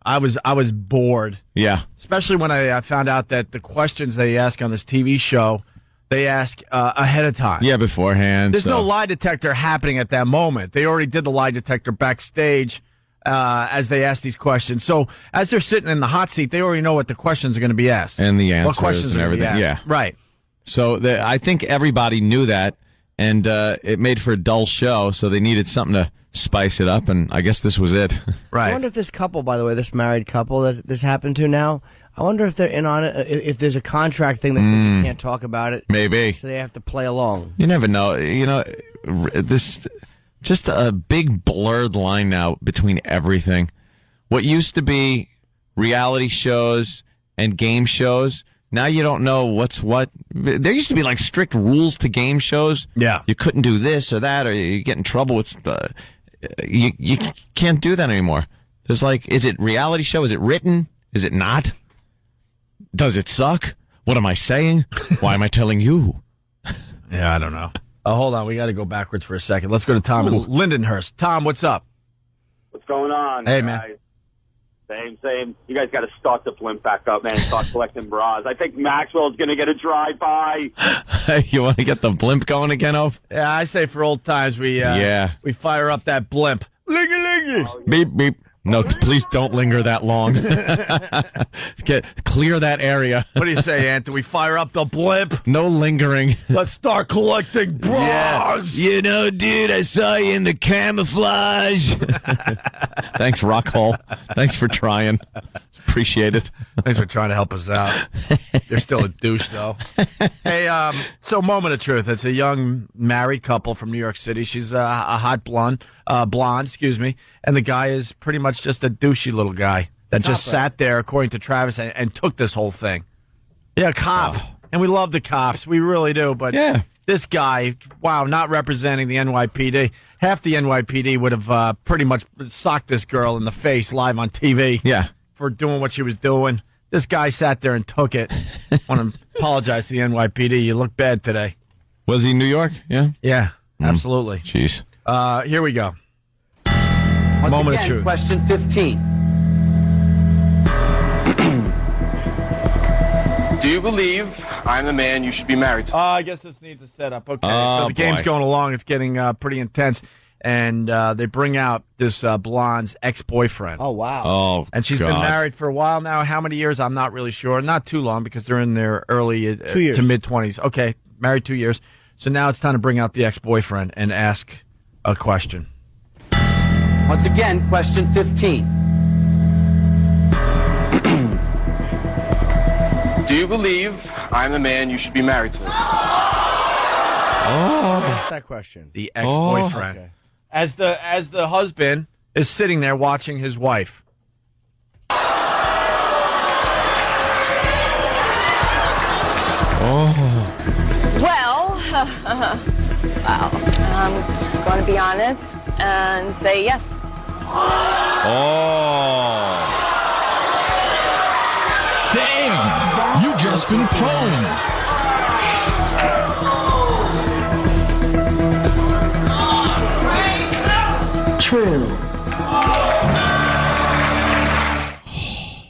[SPEAKER 8] I was bored.
[SPEAKER 11] Yeah.
[SPEAKER 8] Especially when I found out that the questions they ask on this TV show, they ask ahead of time.
[SPEAKER 11] Yeah, beforehand.
[SPEAKER 8] There's no lie detector happening at that moment. They already did the lie detector backstage as they ask these questions. So as they're sitting in the hot seat, they already know what the questions are going to be asked.
[SPEAKER 11] And the answers
[SPEAKER 8] what questions
[SPEAKER 11] and
[SPEAKER 8] are
[SPEAKER 11] everything.
[SPEAKER 8] Be asked.
[SPEAKER 11] Yeah.
[SPEAKER 8] Right.
[SPEAKER 11] So I think everybody knew that, and it made for a dull show, so they needed something to spice it up, and I guess this was it.
[SPEAKER 8] Right.
[SPEAKER 12] I wonder if this couple, by the way, this married couple that this happened to now, I wonder if they're in on it, if there's a contract thing that says you can't talk about it.
[SPEAKER 11] Maybe.
[SPEAKER 12] So they have to play along.
[SPEAKER 11] You never know. You know, this just a big blurred line now between everything. What used to be reality shows and game shows Now you don't know what's what. There used to be like strict rules to game shows.
[SPEAKER 8] Yeah.
[SPEAKER 11] You couldn't do this or that, or you get in trouble with the. You can't do that anymore. There's like, is it reality show? Is it written? Is it not? Does it suck? What am I saying? Why am I telling you?
[SPEAKER 8] Yeah, I don't know. Hold on, we got to go backwards for a second. Let's go to Tom in Lindenhurst. Tom, what's up?
[SPEAKER 5] What's going on?
[SPEAKER 8] Hey,
[SPEAKER 5] guys? Same. You guys got to start the blimp back up, man. Start collecting bras. I think Maxwell's going to get a drive-by.
[SPEAKER 11] You want to get the blimp going again, Ove?
[SPEAKER 8] Yeah, I say for old times we we fire up that blimp. Lingy.
[SPEAKER 11] Beep beep. No, please don't linger that long. Clear that area.
[SPEAKER 8] What do you say, Ant? Do we fire up the blimp?
[SPEAKER 11] No lingering.
[SPEAKER 8] Let's start collecting bras.
[SPEAKER 11] Yeah. You know, dude, I saw you in the camouflage. Thanks, Rockhole. Thanks for trying. Appreciate it.
[SPEAKER 8] Thanks for trying to help us out. You're still a douche, though. Hey, so moment of truth. It's a young married couple from New York City. She's a hot blonde, and the guy is pretty much just a douchey little guy that just sat there, according to Travis, and took this whole thing. Yeah, cop. Oh. And we love the cops. We really do. But this guy, wow, not representing the NYPD. Half the NYPD would have pretty much socked this girl in the face live on TV.
[SPEAKER 11] Yeah.
[SPEAKER 8] For doing what she was doing. This guy sat there and took it. I want to apologize to the NYPD. You look bad today.
[SPEAKER 11] Was he in New York? Yeah?
[SPEAKER 8] Yeah, absolutely.
[SPEAKER 11] Jeez.
[SPEAKER 8] Here we go.
[SPEAKER 1] Once
[SPEAKER 8] Moment
[SPEAKER 1] again,
[SPEAKER 8] of truth.
[SPEAKER 1] Question 15.
[SPEAKER 17] Do you believe I'm the man you should be married to?
[SPEAKER 8] I guess this needs a setup. Okay, so the game's going along. It's getting pretty intense. And they bring out this blonde's ex-boyfriend.
[SPEAKER 12] Oh, wow.
[SPEAKER 11] Oh,
[SPEAKER 8] and she's been married for a while now. How many years? I'm not really sure. Not too long because they're in their early
[SPEAKER 12] 2 years.
[SPEAKER 8] to mid-20s. Okay, married 2 years. So now it's time to bring out the ex-boyfriend and ask a question.
[SPEAKER 1] Once again, question 15.
[SPEAKER 17] Do you believe I'm the man you should be married to?
[SPEAKER 12] Oh, what's that question?
[SPEAKER 8] The ex-boyfriend.
[SPEAKER 12] Okay.
[SPEAKER 8] As the husband is sitting there watching his wife.
[SPEAKER 6] Well, wow. I'm going to be honest and say yes.
[SPEAKER 11] Oh.
[SPEAKER 20] Damn! You just been pwned.
[SPEAKER 6] True.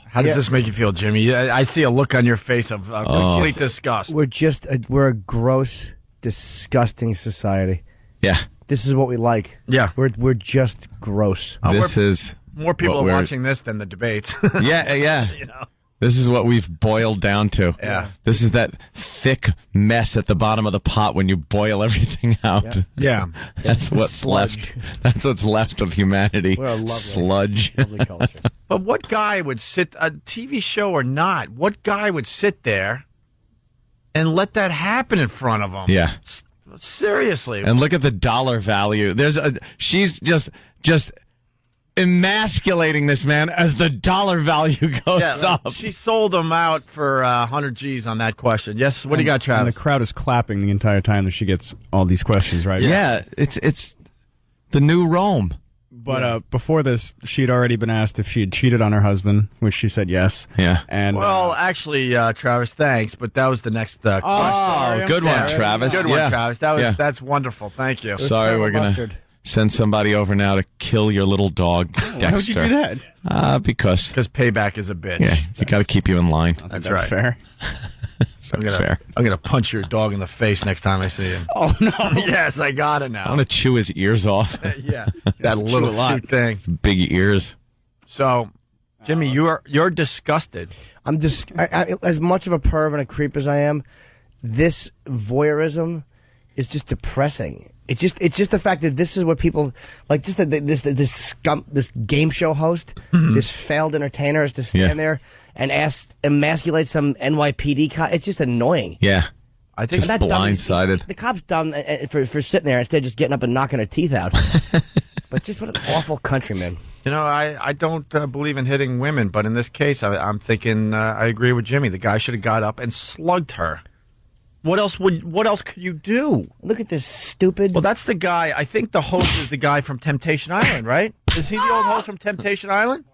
[SPEAKER 8] How does this make you feel, Jimmy? I see a look on your face of complete disgust.
[SPEAKER 12] We're a gross, disgusting society.
[SPEAKER 11] Yeah.
[SPEAKER 12] This is what we like.
[SPEAKER 8] Yeah.
[SPEAKER 12] We're just gross.
[SPEAKER 8] More people are watching this than the debates.
[SPEAKER 11] Yeah.
[SPEAKER 8] You know?
[SPEAKER 11] This is what we've boiled down to.
[SPEAKER 8] Yeah.
[SPEAKER 11] This is that thick mess at the bottom of the pot when you boil everything out.
[SPEAKER 8] Yeah.
[SPEAKER 11] That's what's left. That's what's left of humanity.
[SPEAKER 12] We're a lovely,
[SPEAKER 11] sludge.
[SPEAKER 12] lovely culture.
[SPEAKER 8] But what guy would sit, a TV show or not, what guy would sit there and let that happen in front of him?
[SPEAKER 11] Yeah.
[SPEAKER 8] Seriously.
[SPEAKER 11] And look at the dollar value. She's just emasculating this man as the dollar value goes up.
[SPEAKER 8] She sold him out for 100 G's on that question. Yes, what do you got, Travis?
[SPEAKER 7] And the crowd is clapping the entire time that she gets all these questions, right?
[SPEAKER 11] Yeah, it's the new Rome.
[SPEAKER 7] But before this, she'd already been asked if she had cheated on her husband, which she said yes.
[SPEAKER 11] Yeah.
[SPEAKER 7] And
[SPEAKER 8] well, actually, Travis, thanks, but that was the next question.
[SPEAKER 11] Good one, Travis.
[SPEAKER 8] Good one, Travis. That's wonderful. Thank you.
[SPEAKER 11] Sorry, we're gonna send somebody over now to kill your little dog, Dexter.
[SPEAKER 7] Why would you do that?
[SPEAKER 11] Because
[SPEAKER 8] payback is a bitch.
[SPEAKER 11] Yeah, you got to keep you in line.
[SPEAKER 8] That's right.
[SPEAKER 7] Fair.
[SPEAKER 8] I'm gonna punch your dog in the face next time I see him.
[SPEAKER 7] Oh no!
[SPEAKER 8] Yes, I got it now.
[SPEAKER 11] I want to chew his ears off.
[SPEAKER 8] Yeah, that little cute thing.
[SPEAKER 11] It's big ears.
[SPEAKER 8] So, Jimmy, you're disgusted.
[SPEAKER 12] I'm just as much of a perv and a creep as I am. This voyeurism is just depressing. It's just the fact that this is what people like. Just this game show host, this failed entertainer, is to stand there and emasculate some NYPD cop. It's just annoying.
[SPEAKER 11] Yeah,
[SPEAKER 8] I think
[SPEAKER 11] it's blindsided.
[SPEAKER 12] The cop's dumb for sitting there instead of just getting up and knocking her teeth out. But just what an awful country, man.
[SPEAKER 8] You know, I don't believe in hitting women, but in this case, I'm thinking I agree with Jimmy. The guy should have got up and slugged her. What else could you do?
[SPEAKER 12] Look at this stupid.
[SPEAKER 8] Well, that's the guy. I think the host is the guy from Temptation Island, right? Is he the old host from Temptation Island?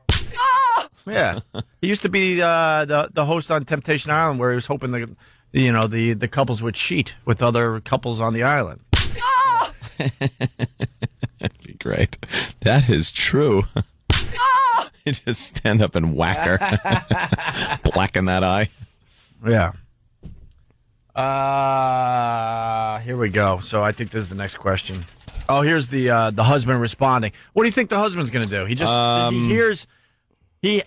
[SPEAKER 8] Yeah, he used to be the host on Temptation Island, where he was hoping the couples would cheat with other couples on the island.
[SPEAKER 11] Great. That is true. You just stand up and whack her. Blacken that eye.
[SPEAKER 8] Yeah. Here we go. So I think this is the next question. Oh, here's the husband responding. What do you think the husband's going to do? He just he hears he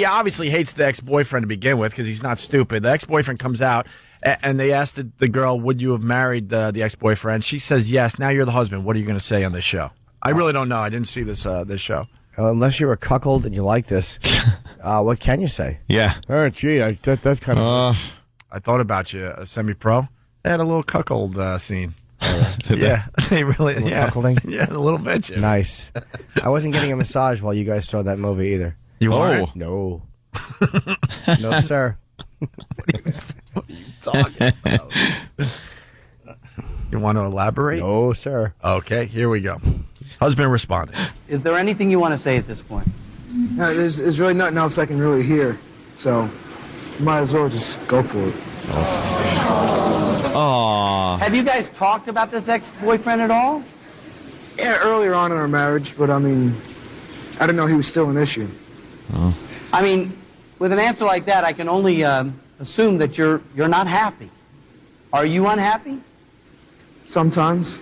[SPEAKER 8] obviously hates the ex-boyfriend to begin with because he's not stupid. The ex-boyfriend comes out and they asked the girl, "Would you have married the ex-boyfriend?" She says yes. Now you're the husband. What are you going to say on this show? I really don't know. I didn't see this show.
[SPEAKER 12] Unless you're a cuckold and you like this, what can you say?
[SPEAKER 11] Yeah.
[SPEAKER 12] Oh, gee, that's kind of.
[SPEAKER 8] I thought about you, semi-pro. They had a little cuckold scene.
[SPEAKER 11] Did
[SPEAKER 8] they really? Yeah,
[SPEAKER 12] cuckolding?
[SPEAKER 8] Yeah, a little bit. Yeah.
[SPEAKER 12] Nice. I wasn't getting a massage while you guys saw that movie either.
[SPEAKER 8] You weren't?
[SPEAKER 12] No. No, sir.
[SPEAKER 8] What are you talking about? You want to elaborate?
[SPEAKER 12] No, sir.
[SPEAKER 8] Okay, here we go. Husband responding.
[SPEAKER 2] Is there anything you want to say at this point?
[SPEAKER 9] No, there's really nothing else I can really hear, so might as well just go for it.
[SPEAKER 11] Aww.
[SPEAKER 2] Have you guys talked about this ex-boyfriend at all?
[SPEAKER 9] Yeah, earlier on in our marriage, but I mean, I didn't know he was still an issue.
[SPEAKER 11] Oh.
[SPEAKER 2] I mean, with an answer like that, I can only assume that you're not happy. Are you unhappy?
[SPEAKER 9] Sometimes.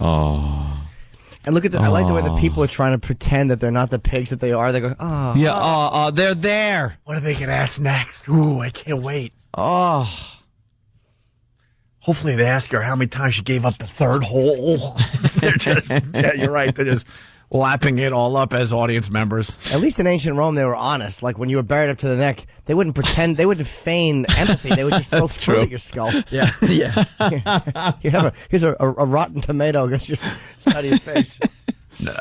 [SPEAKER 11] Oh.
[SPEAKER 12] And look at I like the way the people are trying to pretend that they're not the pigs that they are. They're going, oh.
[SPEAKER 11] Yeah, they're there.
[SPEAKER 8] What are they going to ask next? Ooh, I can't wait.
[SPEAKER 11] Oh.
[SPEAKER 8] Hopefully they ask her how many times she gave up the third hole. They're just, yeah, you're right. They're just lapping it all up as audience members.
[SPEAKER 12] At least in ancient Rome, they were honest. Like when you were buried up to the neck, they wouldn't pretend, they wouldn't feign empathy. They would just throw food at your skull.
[SPEAKER 8] Yeah, yeah.
[SPEAKER 12] Here's a rotten tomato against your side of your face.
[SPEAKER 8] Well,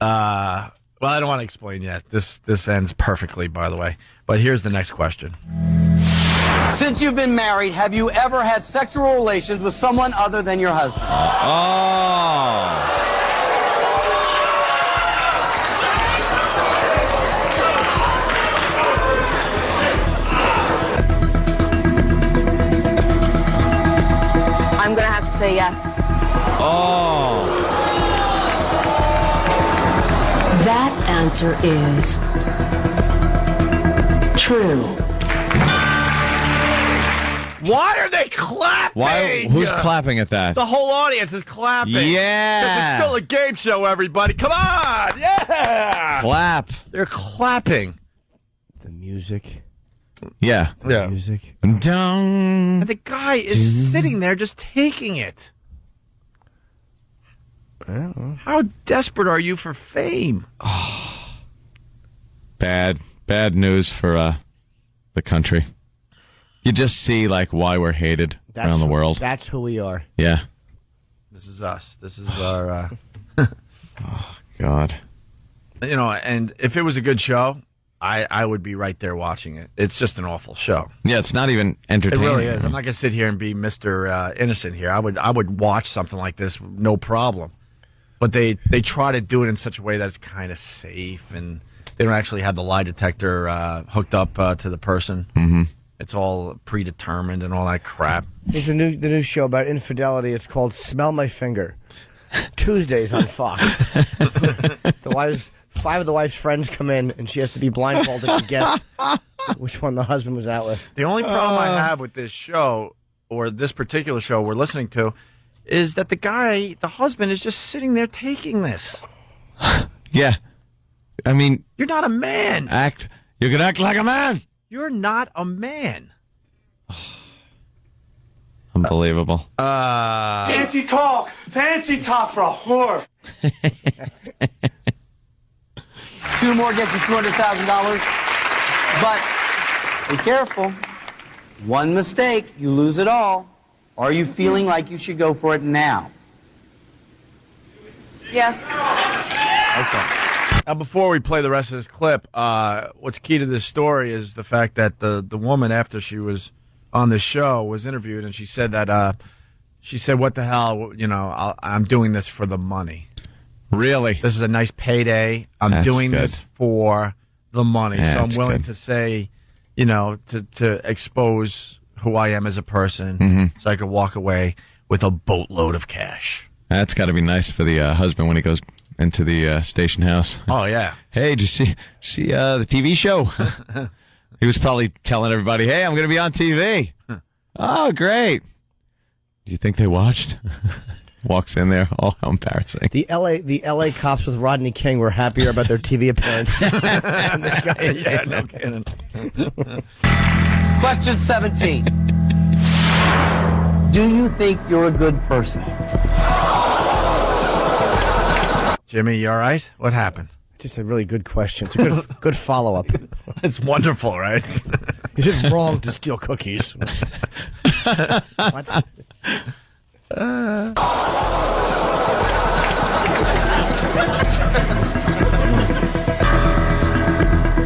[SPEAKER 8] I don't want to explain yet. This ends perfectly, by the way. But here's the next question.
[SPEAKER 2] Since you've been married, have you ever had sexual relations with someone other than your husband?
[SPEAKER 11] Oh.
[SPEAKER 6] I'm going to have to say yes.
[SPEAKER 11] Oh.
[SPEAKER 6] That answer is true.
[SPEAKER 8] Why are they clapping?
[SPEAKER 11] Why? Who's clapping at that?
[SPEAKER 8] The whole audience is clapping.
[SPEAKER 11] Yeah.
[SPEAKER 8] This is still a game show, everybody. Come on. Yeah.
[SPEAKER 11] Clap.
[SPEAKER 8] They're clapping.
[SPEAKER 12] The music.
[SPEAKER 11] Yeah.
[SPEAKER 8] Yeah.
[SPEAKER 12] Music.
[SPEAKER 11] Dong.
[SPEAKER 8] And the guy is sitting there just taking it. How desperate are you for fame?
[SPEAKER 11] Oh. Bad news for the country. You just see like why we're hated around the world.
[SPEAKER 12] That's who we are.
[SPEAKER 11] Yeah.
[SPEAKER 8] This is us. This is our.
[SPEAKER 11] Oh God.
[SPEAKER 8] You know, and if it was a good show, I would be right there watching it. It's just an awful show.
[SPEAKER 11] Yeah, it's not even entertaining.
[SPEAKER 8] It really is. I'm not gonna sit here and be Mr. Innocent here. I would watch something like this, no problem. But they try to do it in such a way that it's kind of safe, and they don't actually have the lie detector hooked up to the person.
[SPEAKER 11] Mm-hmm.
[SPEAKER 8] It's all predetermined and all that crap.
[SPEAKER 12] There's the new show about infidelity. It's called Smell My Finger. Tuesdays on Fox. Five of the wife's friends come in, and she has to be blindfolded to guess which one the husband was out with.
[SPEAKER 8] The only problem I have with this show, or this particular show we're listening to, is that the husband, is just sitting there taking this.
[SPEAKER 11] Yeah. I mean...
[SPEAKER 8] You're not a man.
[SPEAKER 11] You can act like a man.
[SPEAKER 8] You're not a man.
[SPEAKER 11] Unbelievable.
[SPEAKER 16] Fancy talk for a whore.
[SPEAKER 2] 2 more gets you $200,000. But be careful. One mistake, you lose it all. Are you feeling like you should go for it now?
[SPEAKER 6] Yes.
[SPEAKER 8] Okay. Now, before we play the rest of this clip, what's key to this story is the fact that the woman, after she was on the show, was interviewed, and she said that what the hell, I'm doing this for the money.
[SPEAKER 11] Really?
[SPEAKER 8] This is a nice payday. I'm
[SPEAKER 11] That's
[SPEAKER 8] doing
[SPEAKER 11] good.
[SPEAKER 8] this for the money. So I'm
[SPEAKER 11] That's
[SPEAKER 8] willing
[SPEAKER 11] good.
[SPEAKER 8] to say, to expose who I am as a person,
[SPEAKER 11] Mhm.
[SPEAKER 8] so I could walk away with a boatload of cash.
[SPEAKER 11] That's got to be nice for the husband when he goes into the station house.
[SPEAKER 8] Oh, yeah.
[SPEAKER 11] Hey, did you see the TV show? He was probably telling everybody, hey, I'm going to be on TV. Oh, great. Do you think they watched? Walks in there. Oh, how embarrassing.
[SPEAKER 12] The LA cops with Rodney King were happier about their TV appearance than this guy.
[SPEAKER 8] Yeah, no kidding.
[SPEAKER 2] Question 17. Do you think you're a good person?
[SPEAKER 8] Jimmy, you all right? What happened?
[SPEAKER 12] Just a really good question. It's a good follow-up.
[SPEAKER 8] It's wonderful, right?
[SPEAKER 12] Is it wrong to steal cookies? What?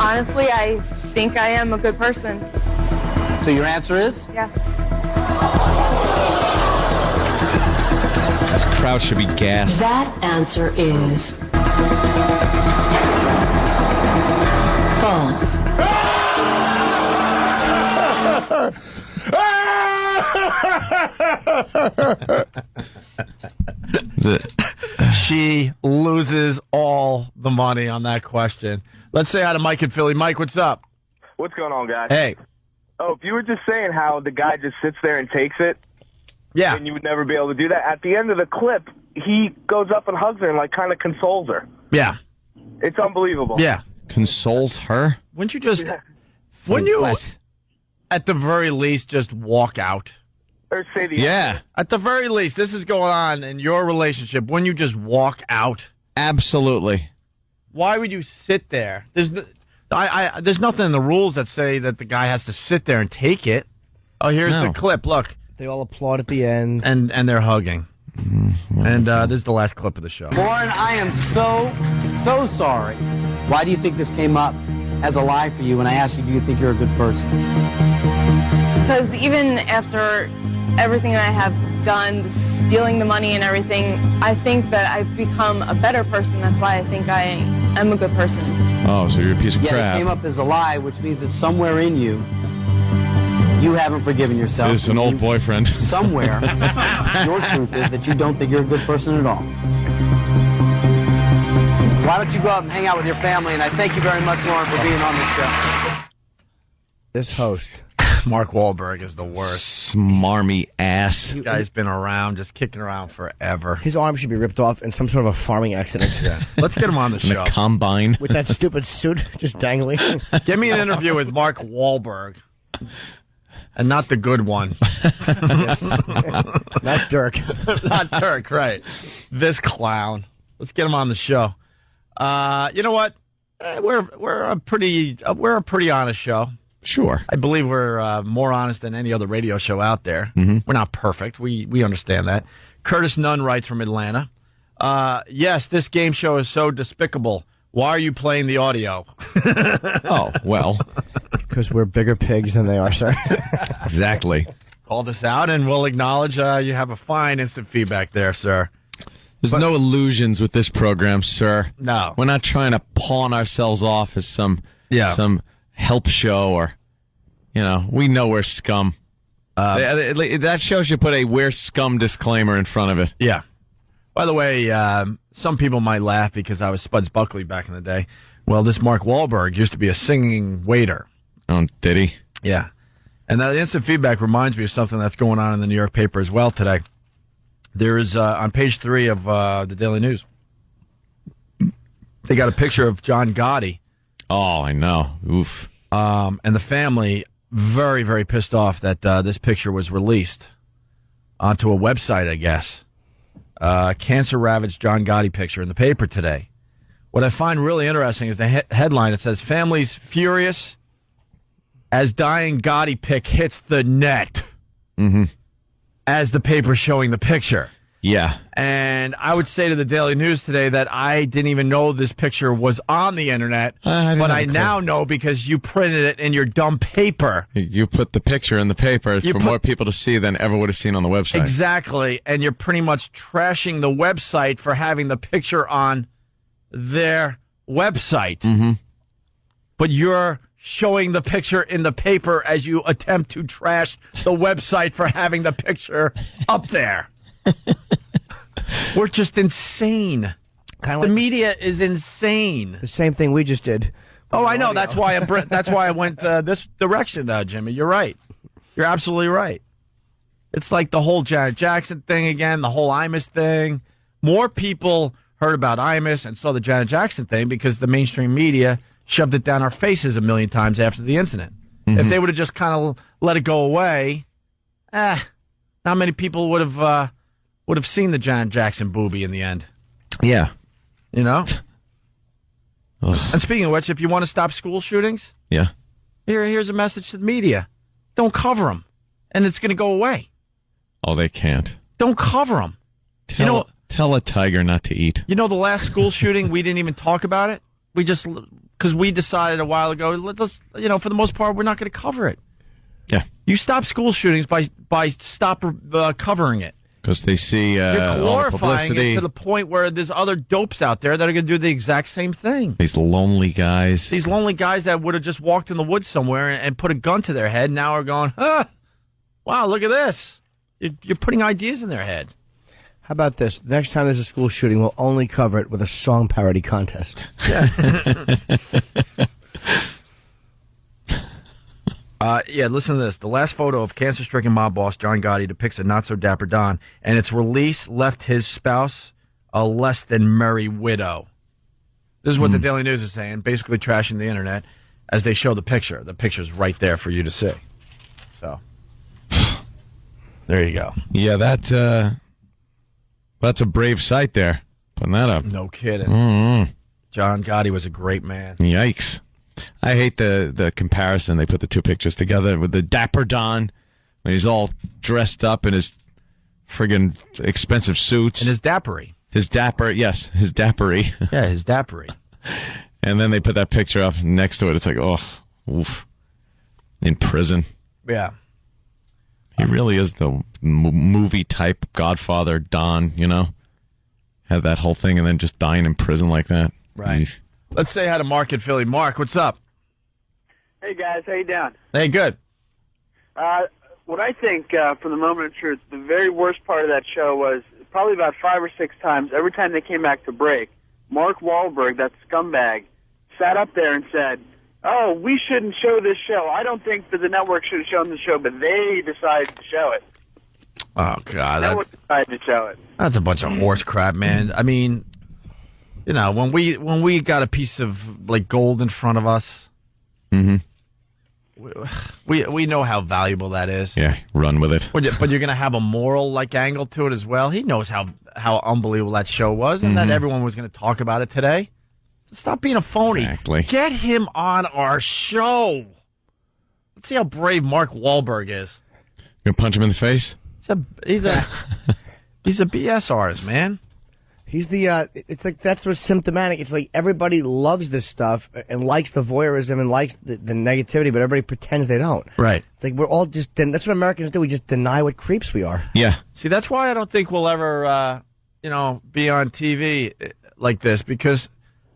[SPEAKER 6] Honestly, I think I am a good person.
[SPEAKER 2] So your answer is?
[SPEAKER 6] Yes.
[SPEAKER 11] This crowd should be gassed.
[SPEAKER 6] That answer is false.
[SPEAKER 8] She loses all the money on that question. Let's say hi to Mike in Philly. Mike, what's up?
[SPEAKER 3] What's going on, guys?
[SPEAKER 8] Hey.
[SPEAKER 3] Oh, if you were just saying how the guy just sits there and takes it,
[SPEAKER 8] yeah,
[SPEAKER 3] and you would never be able to do that. At the end of the clip, he goes up and hugs her and like kind of consoles her.
[SPEAKER 8] Yeah.
[SPEAKER 3] It's unbelievable.
[SPEAKER 8] Yeah.
[SPEAKER 11] Consoles her?
[SPEAKER 8] Wouldn't you just, wouldn't you, at the very least, just walk out?
[SPEAKER 3] Or say the
[SPEAKER 8] Yeah. At the very least, this is going on in your relationship. Wouldn't you just walk out?
[SPEAKER 11] Absolutely.
[SPEAKER 8] Why would you sit there? There's nothing in the rules that say that the guy has to sit there and take it. Oh, here's the clip. Look.
[SPEAKER 12] They all applaud at the end.
[SPEAKER 8] And they're hugging. And this is the last clip of the show.
[SPEAKER 2] Lauren, I am so sorry. Why do you think this came up as a lie for you when I asked you, do you think you're a good person?
[SPEAKER 6] Because even after everything that I have done, stealing the money and everything, I think that I've become a better person. That's why I think I am a good person.
[SPEAKER 11] Oh, so you're a piece of
[SPEAKER 2] Yeah,
[SPEAKER 11] crap.
[SPEAKER 2] it came up as a lie, which means that somewhere in you, you haven't forgiven yourself.
[SPEAKER 11] It's an old boyfriend.
[SPEAKER 2] Somewhere, your truth is that you don't think you're a good person at all. Why don't you go out and hang out with your family? And I thank you very much, Lauren, for being on the show.
[SPEAKER 12] This host.
[SPEAKER 8] Mark Wahlberg is the worst.
[SPEAKER 11] Smarmy ass.
[SPEAKER 8] This guy's been around, just kicking around forever.
[SPEAKER 12] His arm should be ripped off in some sort of a farming accident.
[SPEAKER 8] Yeah. Let's get him on the
[SPEAKER 11] In
[SPEAKER 8] show.
[SPEAKER 11] a combine.
[SPEAKER 12] With that stupid suit just dangling.
[SPEAKER 8] Give me an interview with Mark Wahlberg. And not the good one.
[SPEAKER 12] Not Dirk.
[SPEAKER 8] Not Dirk, right. This clown. Let's get him on the show. You know what? We're a pretty honest show.
[SPEAKER 11] Sure.
[SPEAKER 8] I believe we're more honest than any other radio show out there.
[SPEAKER 11] Mm-hmm.
[SPEAKER 8] We're not perfect. We understand that. Curtis Nunn writes from Atlanta. Yes, this game show is so despicable. Why are you playing the audio?
[SPEAKER 11] Oh, well.
[SPEAKER 12] Because we're bigger pigs than they are, sir.
[SPEAKER 11] Exactly.
[SPEAKER 8] Call this out, and we'll acknowledge you have a fine instant feedback there, sir.
[SPEAKER 11] There's no illusions with this program, sir.
[SPEAKER 8] No.
[SPEAKER 11] We're not trying to pawn ourselves off as some help show or, we know we're scum. That show should put a "we're scum" disclaimer in front of it.
[SPEAKER 8] Yeah. By the way, some people might laugh because I was Spuds Buckley back in the day. Well, this Mark Wahlberg used to be a singing waiter.
[SPEAKER 11] Oh, did he?
[SPEAKER 8] Yeah. And that instant feedback reminds me of something that's going on in the New York paper as well today. There is, on page 3 of the Daily News, they got a picture of John Gotti.
[SPEAKER 11] Oh, I know. Oof.
[SPEAKER 8] And the family very, very pissed off that this picture was released onto a website, I guess. Cancer-ravaged John Gotti picture in the paper today. What I find really interesting is the headline. It says, "Families furious as dying Gotti pic hits the net."
[SPEAKER 11] Mm-hmm.
[SPEAKER 8] As the paper showing the picture.
[SPEAKER 11] Yeah.
[SPEAKER 8] And I would say to the Daily News today that I didn't even know this picture was on the internet, but I now know because you printed it in your dumb paper.
[SPEAKER 11] You put the picture in the paper for more people to see than ever would have seen on the website.
[SPEAKER 8] Exactly. And you're pretty much trashing the website for having the picture on their website.
[SPEAKER 11] Mm-hmm.
[SPEAKER 8] But you're showing the picture in the paper as you attempt to trash the website for having the picture up there. We're just insane. The media is insane.
[SPEAKER 12] The same thing we just did.
[SPEAKER 8] Oh, I know. That's why I went this direction, Jimmy. You're right. You're absolutely right. It's like the whole Janet Jackson thing again, the whole Imus thing. More people heard about Imus and saw the Janet Jackson thing because the mainstream media shoved it down our faces a million times after the incident.
[SPEAKER 11] Mm-hmm.
[SPEAKER 8] If they would have just kind of let it go away, not many people would have seen the Janet Jackson boobie in the end.
[SPEAKER 11] Yeah.
[SPEAKER 8] You know? And speaking of which, if you want to stop school shootings,
[SPEAKER 11] yeah,
[SPEAKER 8] here's a message to the media. Don't cover them, and it's going to go away.
[SPEAKER 11] Oh, they can't.
[SPEAKER 8] Don't cover them.
[SPEAKER 11] Tell a tiger not to eat.
[SPEAKER 8] You know, the last school shooting, we didn't even talk about it. We just, because we decided a while ago, let's, for the most part, we're not going to cover it.
[SPEAKER 11] Yeah.
[SPEAKER 8] You stop school shootings by stop covering it.
[SPEAKER 11] Because they see
[SPEAKER 8] You're
[SPEAKER 11] all the
[SPEAKER 8] glorifying
[SPEAKER 11] publicity.
[SPEAKER 8] it to the point where there's other dopes out there that are going to do the exact same thing.
[SPEAKER 11] These lonely guys.
[SPEAKER 8] These lonely guys that would have just walked in the woods somewhere and put a gun to their head now are going, wow, look at this. You're putting ideas in their head.
[SPEAKER 12] How about this? Next time there's a school shooting, we'll only cover it with a song parody contest.
[SPEAKER 8] Listen to this. The last photo of cancer-stricken mob boss John Gotti depicts a not-so-dapper Don, and its release left his spouse a less-than-merry widow. This is what the Daily News is saying, basically trashing the internet as they show the picture. The picture's right there for you to see. So, there you go.
[SPEAKER 11] Yeah, that's a brave sight there. Putting that up.
[SPEAKER 8] No kidding.
[SPEAKER 11] Mm-hmm.
[SPEAKER 8] John Gotti was a great man.
[SPEAKER 11] Yikes. I hate the comparison. They put the two pictures together with the dapper Don when he's all dressed up in his friggin' expensive suits.
[SPEAKER 8] And his dappery.
[SPEAKER 11] His dappery.
[SPEAKER 8] Yeah, his dappery.
[SPEAKER 11] And then they put that picture up next to it. It's like, oh, oof. In prison.
[SPEAKER 8] Yeah.
[SPEAKER 11] He really is the movie type Godfather Don, Had that whole thing and then just dying in prison like that.
[SPEAKER 8] Right. Let's say hi to Mark in Philly. Mark, what's up?
[SPEAKER 10] Hey, guys. How you doing?
[SPEAKER 8] Hey, good.
[SPEAKER 10] What I think, from the moment of truth, the very worst part of that show was probably about 5 or 6 times, every time they came back to break, Mark Wahlberg, that scumbag, sat up there and said, oh, we shouldn't show this show. I don't think that the network should have shown the show, but they decided to show it.
[SPEAKER 8] Oh, God.
[SPEAKER 10] The network decided to show it.
[SPEAKER 8] That's a bunch of horse crap, man. I mean, when we got a piece of, like, gold in front of us, we know how valuable that is.
[SPEAKER 11] Yeah, run with it.
[SPEAKER 8] But you're going to have a moral, like, angle to it as well. He knows how unbelievable that show was and that everyone was going to talk about it today. Stop being a phony.
[SPEAKER 11] Exactly.
[SPEAKER 8] Get him on our show. Let's see how brave Mark Wahlberg is.
[SPEAKER 11] You gonna punch him in the face?
[SPEAKER 8] He's a BS artist, man.
[SPEAKER 12] He's it's like that's what's symptomatic. It's like everybody loves this stuff and likes the voyeurism and likes the negativity, but everybody pretends they don't.
[SPEAKER 8] Right.
[SPEAKER 12] It's like we're all just, that's what Americans do. We just deny what creeps we are.
[SPEAKER 11] Yeah.
[SPEAKER 8] See, that's why I don't think we'll ever, be on TV like this, because